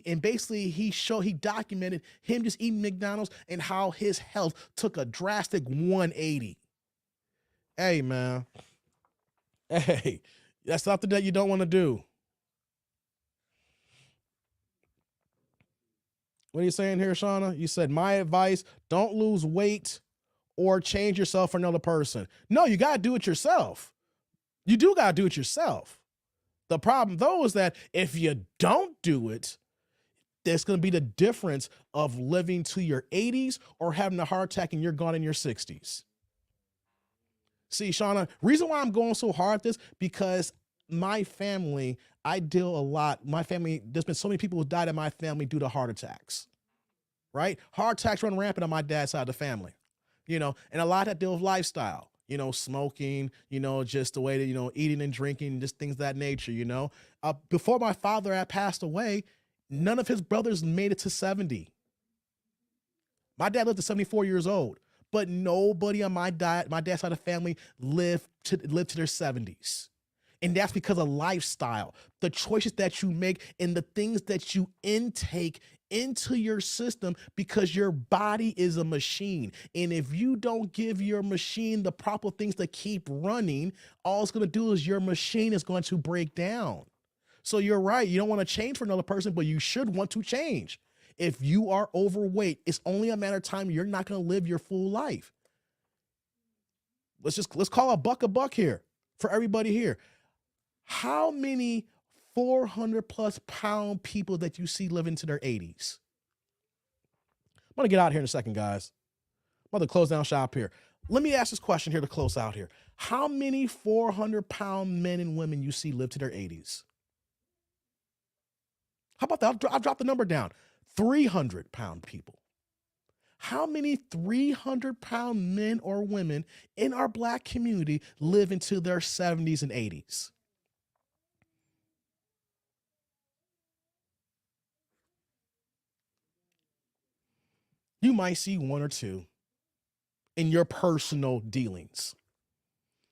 documented him just eating McDonald's and how his health took a drastic 180. Hey, man. Hey, that's something that you don't want to do. What are you saying here, Shauna? You said, my advice, don't lose weight or change yourself for another person. No, you got to do it yourself. You do got to do it yourself. The problem, though, is that if you don't do it, there's going to be the difference of living to your 80s or having a heart attack and you're gone in your 60s. See, Shauna, reason why I'm going so hard at this, because my family, I deal a lot. My family, there's been so many people who died in my family due to heart attacks, right? Heart attacks run rampant on my dad's side of the family, and a lot that deal with lifestyle, smoking, just the way that, eating and drinking, just things of that nature, Before my father had passed away, none of his brothers made it to 70. My dad lived to 74 years old. But nobody on my dad's side of the family lived to their 70s. And that's because of lifestyle, the choices that you make and the things that you intake into your system, because your body is a machine. And if you don't give your machine the proper things to keep running, all it's going to do is your machine is going to break down. So you're right. You don't want to change for another person, but you should want to change. If you are overweight, it's only a matter of time. You're not going to live your full life. Let's call a buck here for everybody here. How many 400+ pound people that you see living to their 80s? I'm going to get out here in a second, guys. I'm about to close down shop here. Let me ask this question here to close out here. How many 400-pound men and women you see live to their 80s? How about that? I'll drop the number down. 300-pound people. How many 300-pound men or women in our Black community live into their 70s and 80s? You might see one or two in your personal dealings.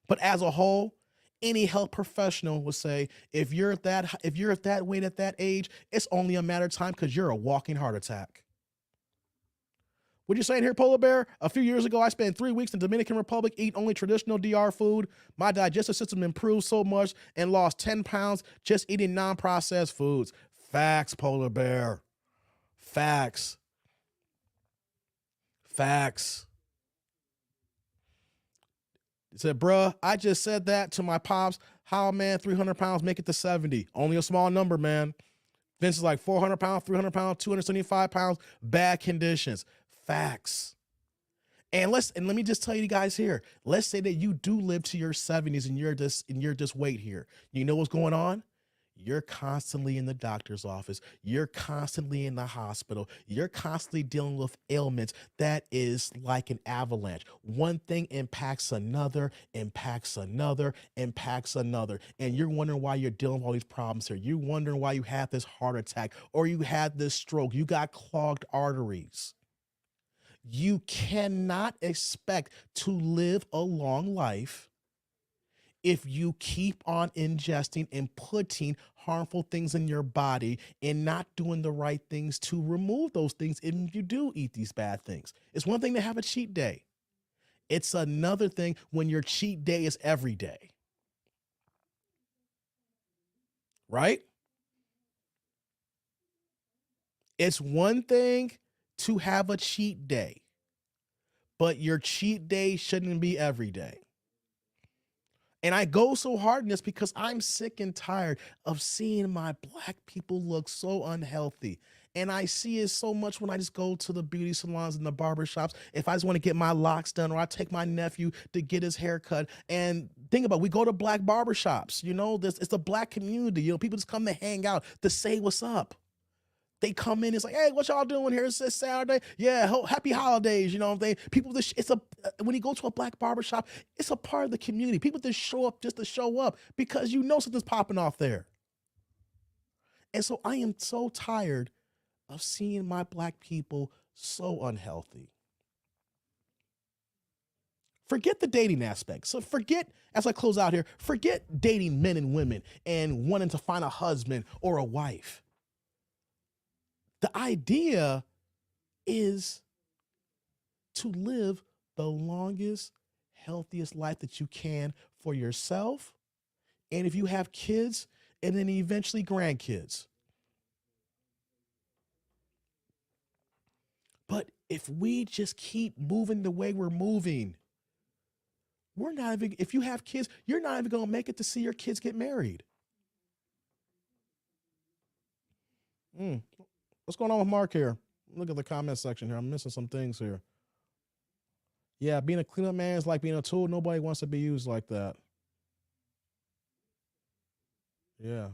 But as a whole, any health professional will say, if you're at that weight at that age, it's only a matter of time because you're a walking heart attack. What you saying here, Polar Bear? A few years ago, I spent 3 weeks in the Dominican Republic, eating only traditional DR food. My digestive system improved so much and lost 10 pounds just eating non-processed foods. Facts, Polar Bear. Facts. He said, bruh, I just said that to my pops. How, man, 300 pounds make it to 70? Only a small number, man. Vince is like 400 pounds, 300 pounds, 275 pounds, bad conditions. Facts. And let me just tell you guys here, let's say that you do live to your 70s and you're just weight here. You know what's going on? You're constantly in the doctor's office. You're constantly in the hospital. You're constantly dealing with ailments that is like an avalanche. One thing impacts another, impacts another, impacts another. And you're wondering why you're dealing with all these problems here. You're wondering why you had this heart attack or you had this stroke. You got clogged arteries. You cannot expect to live a long life if you keep on ingesting and putting harmful things in your body and not doing the right things to remove those things if you do eat these bad things. It's one thing to have a cheat day. It's another thing when your cheat day is every day. Right? It's one thing to have a cheat day, but your cheat day shouldn't be every day. And I go so hard in this because I'm sick and tired of seeing my black people look so unhealthy. And I see it so much when I just go to the beauty salons and the barber shops. If I just want to get my locks done, or I take my nephew to get his hair cut. And think about it, we go to black barber shops, you know, it's a black community. You know, people just come to hang out, to say what's up. They come in, it's like, hey, what y'all doing here? It's this Saturday. Yeah, happy holidays. You know, people, when you go to a black barbershop, it's a part of the community. People just show up just to show up because you know something's popping off there. And so I am so tired of seeing my black people so unhealthy. Forget the dating aspect. So forget, as I close out here, forget dating men and women and wanting to find a husband or a wife. The idea is to live the longest, healthiest life that you can for yourself. And if you have kids, and then eventually grandkids. But if we just keep moving the way we're moving, we're not even, if you have kids, you're not even going to make it to see your kids get married. What's going on with Mark here? Look at the comment section here. I'm missing some things here. Yeah, being a cleanup man is like being a tool. Nobody wants to be used like that. Yeah.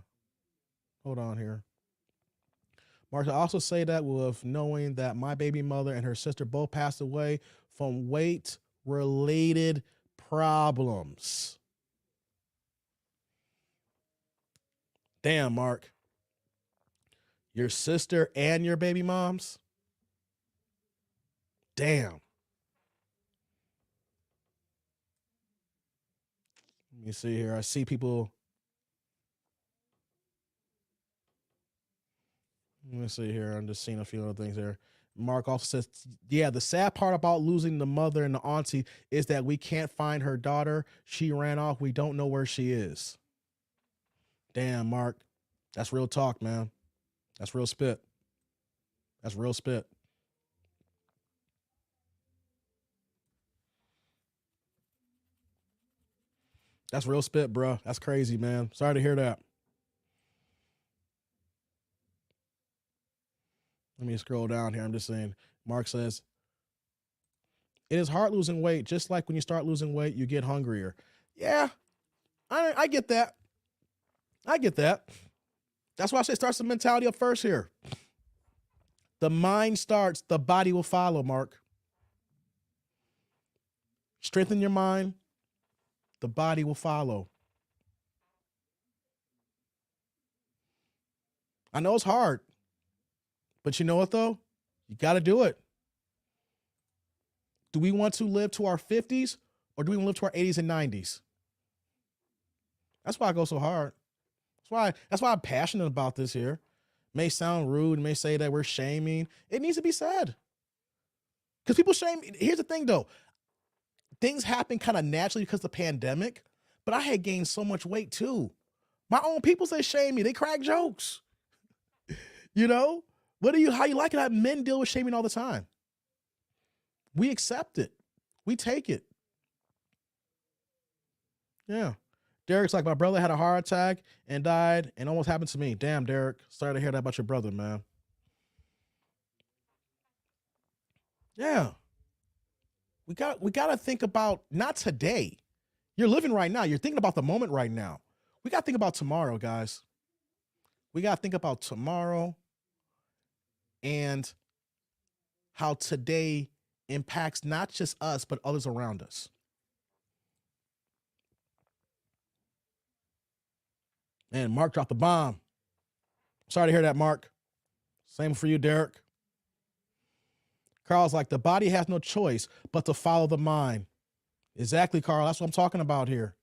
Hold on here. Mark, I also say that with knowing that my baby mother and her sister both passed away from weight-related problems. Damn, Mark. Your sister and your baby moms? Damn. Let me see here. I see people. Let me see here. I'm just seeing a few other things here. Mark also says, yeah, the sad part about losing the mother and the auntie is that we can't find her daughter. She ran off. We don't know where she is. Damn, Mark. That's real talk, man. That's real spit. That's real spit. That's real spit, bro. That's crazy, man. Sorry to hear that. Let me scroll down here. I'm just saying. Mark says, it is hard losing weight. Just like when you start losing weight, you get hungrier. Yeah, I get that. I get that. That's why I say start the mentality up first here. The mind starts, the body will follow, Mark. Strengthen your mind, the body will follow. I know it's hard, but you know what though? You got to do it. Do we want to live to our 50s or do we want to live to our 80s and 90s? That's why I go so hard. That's why I'm passionate about this here. May sound rude, may say that we're shaming. It needs to be said. Because people shame. Here's the thing though. Things happen kind of naturally because of the pandemic, but I had gained so much weight too. My own people say shame me. They crack jokes. You know? How you like it? Men deal with shaming all the time. We accept it. We take it. Yeah. Derek's like, my brother had a heart attack and died and almost happened to me. Damn, Derek. Sorry to hear that about your brother, man. Yeah. We got to think about not today. You're living right now. You're thinking about the moment right now. We got to think about tomorrow, guys. We got to think about tomorrow and how today impacts not just us, but others around us. And Mark dropped the bomb. Sorry to hear that, Mark. Same for you, Derek. Carl's like, the body has no choice but to follow the mind. Exactly, Carl. That's what I'm talking about here.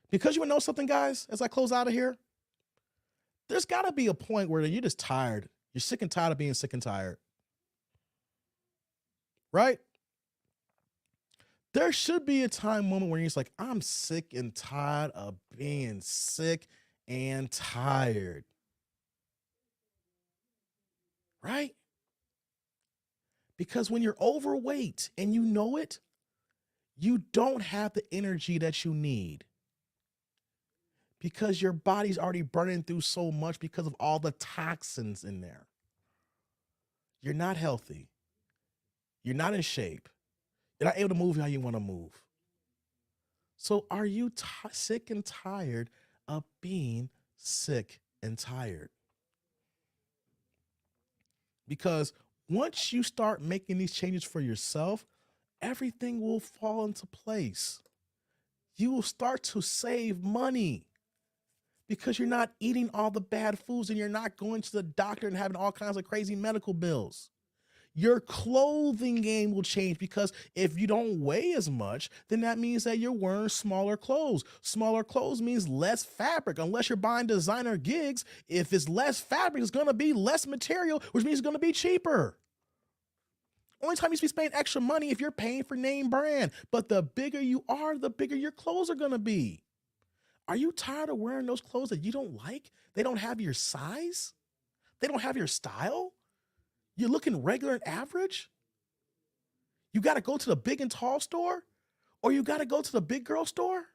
Because you would know something, guys, as I close out of here, there's got to be a point where you're just tired. You're sick and tired of being sick and tired. Right? There should be a moment where you're just like, I'm sick and tired of being sick and tired. Right? Because when you're overweight and you know it, you don't have the energy that you need. because your body's already burning through so much because of all the toxins in there. You're not healthy. You're not in shape. You're not able to move how you want to move. So are you sick and tired of being sick and tired? Because once you start making these changes for yourself, everything will fall into place. You will start to save money because you're not eating all the bad foods and you're not going to the doctor and having all kinds of crazy medical bills. Your clothing game will change because if you don't weigh as much, then that means that you're wearing smaller clothes. Smaller clothes means less fabric. Unless you're buying designer gigs, if it's less fabric, it's going to be less material, which means it's going to be cheaper. Only time you should be spending extra money if you're paying for name brand. But the bigger you are, the bigger your clothes are going to be. Are you tired of wearing those clothes that you don't like? They don't have your size? They don't have your style? You're looking regular and average? You got to go to the big and tall store? Or you got to go to the big girl store?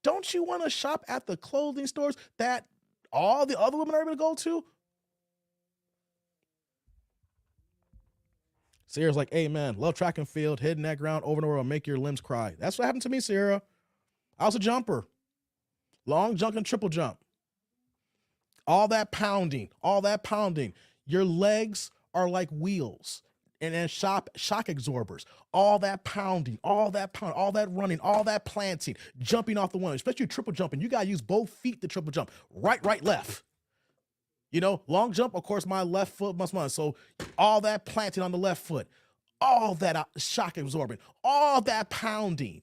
Don't you want to shop at the clothing stores that all the other women are able to go to? Sierra's like, hey man, love track and field, hitting that ground over and over will make your limbs cry. That's what happened to me, Sierra. I was a jumper. Long jump and triple jump. All that pounding. Your legs are like wheels and then shock absorbers. All that pounding, all that running, all that planting, jumping off the one, especially triple jumping. You got to use both feet to triple jump. Right, left. You know, long jump, of course, my left foot must run. So all that planting on the left foot, all that shock absorbing, all that pounding.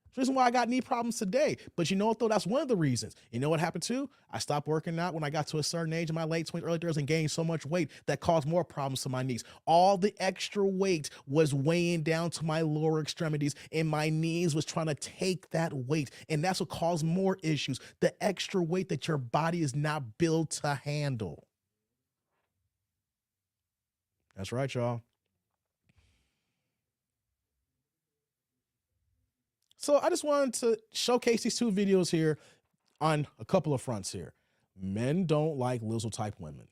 That's the reason why I got knee problems today. But you know what, though? That's one of the reasons. You know what happened too? I stopped working out when I got to a certain age in my late 20s, early 30s and gained so much weight that caused more problems to my knees. All the extra weight was weighing down to my lower extremities and my knees was trying to take that weight. And that's what caused more issues. The extra weight that your body is not built to handle. That's right, y'all. So I just wanted to showcase these two videos here on a couple of fronts here. Men don't like LIZZO type women.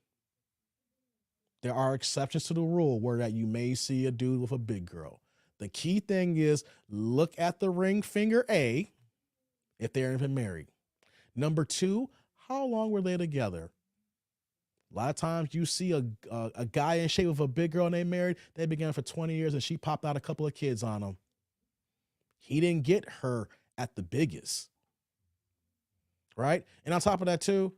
There are exceptions to the rule where that you may see a dude with a big girl. The key thing is look at the ring finger A, if they're even married. Number two, how long were they together? A lot of times you see a guy in shape with a big girl and they married, they've been together for 20 years and she popped out a couple of kids on him. He didn't get her at the biggest, right? And on top of that too,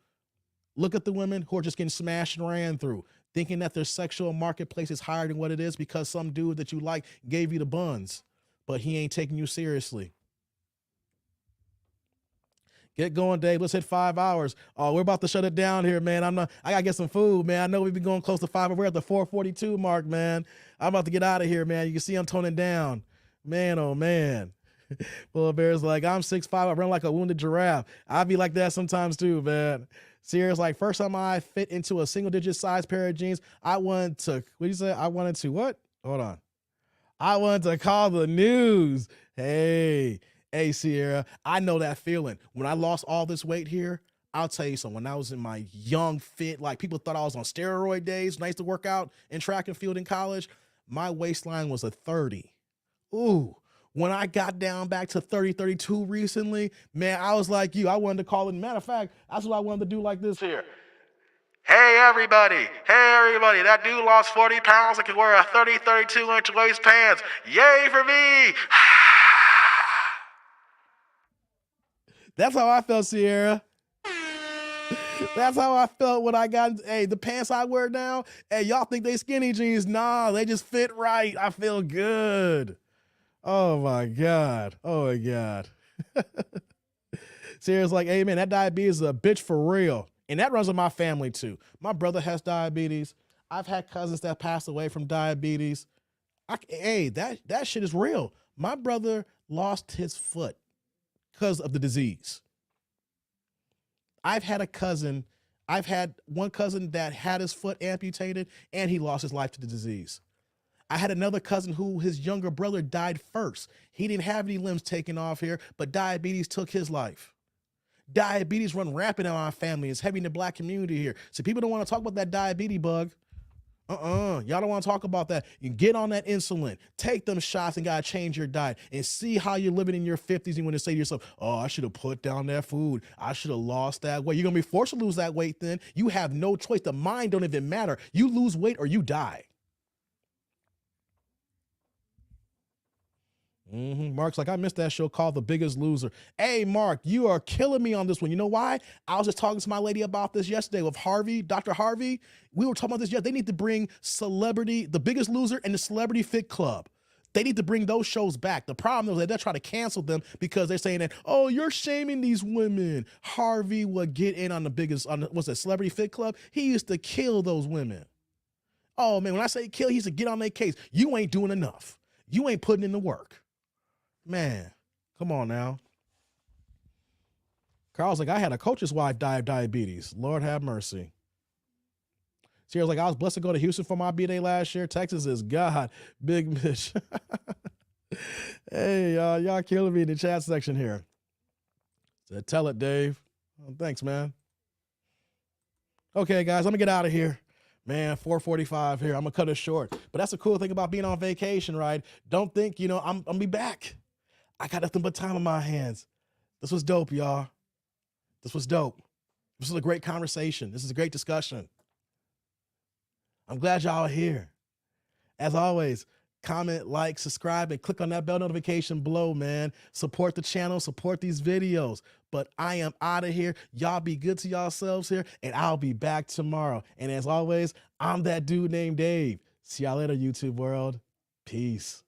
look at the women who are just getting smashed and ran through, thinking that their sexual marketplace is higher than what it is because some dude that you like gave you the buns, but he ain't taking you seriously. Get going, Dave. Let's hit 5 hours. Oh, we're about to shut it down here, man. I gotta get some food, man. I know we've been going close to 5, but we're at the 4:42 mark, man. I'm about to get out of here, man. You can see I'm toning down. Man, oh man. Well, Bear's like, I'm 6'5", I run like a wounded giraffe. I be like that sometimes too, man. Sierra's like, first time I fit into a single digit size pair of jeans, I wanted to, what do you say? I wanted to what? Hold on. I wanted to call the news. Hey, Sierra, I know that feeling. When I lost all this weight here, I'll tell you something. When I was in my young fit, like people thought I was on steroid days, when I used to work out in track and field in college, my waistline was a 30. Ooh. When I got down back to 30, 32 recently, man, I was like you. I wanted to call it. Matter of fact, that's what I wanted to do like this here. Hey, everybody. That dude lost 40 pounds and can wear a 30, 32-inch waist pants. Yay for me. That's how I felt, Sierra. That's how I felt when I got, the pants I wear now, y'all think they skinny jeans. Nah, they just fit right. I feel good. Oh my God. Sierra's like, hey man, that diabetes is a bitch for real. And that runs in my family too. My brother has diabetes. I've had cousins that passed away from diabetes. That shit is real. My brother lost his foot because of the disease. I've had one cousin that had his foot amputated and he lost his life to the disease. I had another cousin who his younger brother died first. He didn't have any limbs taken off here, but diabetes took his life. Diabetes run rampant in our family. It's heavy in the Black community here. So people don't want to talk about that diabetes bug. Y'all don't want to talk about that. You get on that insulin, take them shots, and gotta change your diet and see how you're living in your 50s. You want to say to yourself, oh, I should have put down that food. I should have lost that weight. You're gonna be forced to lose that weight then. You have no choice. The mind don't even matter. You lose weight or you die. Mark's like, I missed that show called The Biggest Loser. Hey, Mark, you are killing me on this one. You know why? I was just talking to my lady about this yesterday with Harvey, Dr. Harvey. We were talking about this yesterday. They need to bring The Biggest Loser and the Celebrity Fit Club. They need to bring those shows back. The problem is that they're trying to cancel them because they're saying that, oh, you're shaming these women. Harvey would get in on what's that, Celebrity Fit Club? He used to kill those women. Oh, man, when I say kill, he used to get on their case. You ain't doing enough. You ain't putting in the work. Man, come on now. Carl's like, I had a coach's wife die of diabetes. Lord have mercy. Sierra's like, I was blessed to go to Houston for my B-Day last year. Texas is God. Big Mitch. Hey, y'all killing me in the chat section here. Said, tell it, Dave. Oh, thanks, man. Okay, guys, let me get out of here. Man, 4:45 here. I'm going to cut it short. But that's the cool thing about being on vacation, right? Don't think, I'm going to be back. I got nothing but time on my hands. This was dope, y'all. This was dope. This was a great conversation. This is a great discussion. I'm glad y'all are here. As always, comment, like, subscribe, and click on that bell notification below, man. Support the channel, support these videos. But I am out of here. Y'all be good to yourselves here, and I'll be back tomorrow. And as always, I'm that dude named Dave. See y'all later, YouTube world. Peace.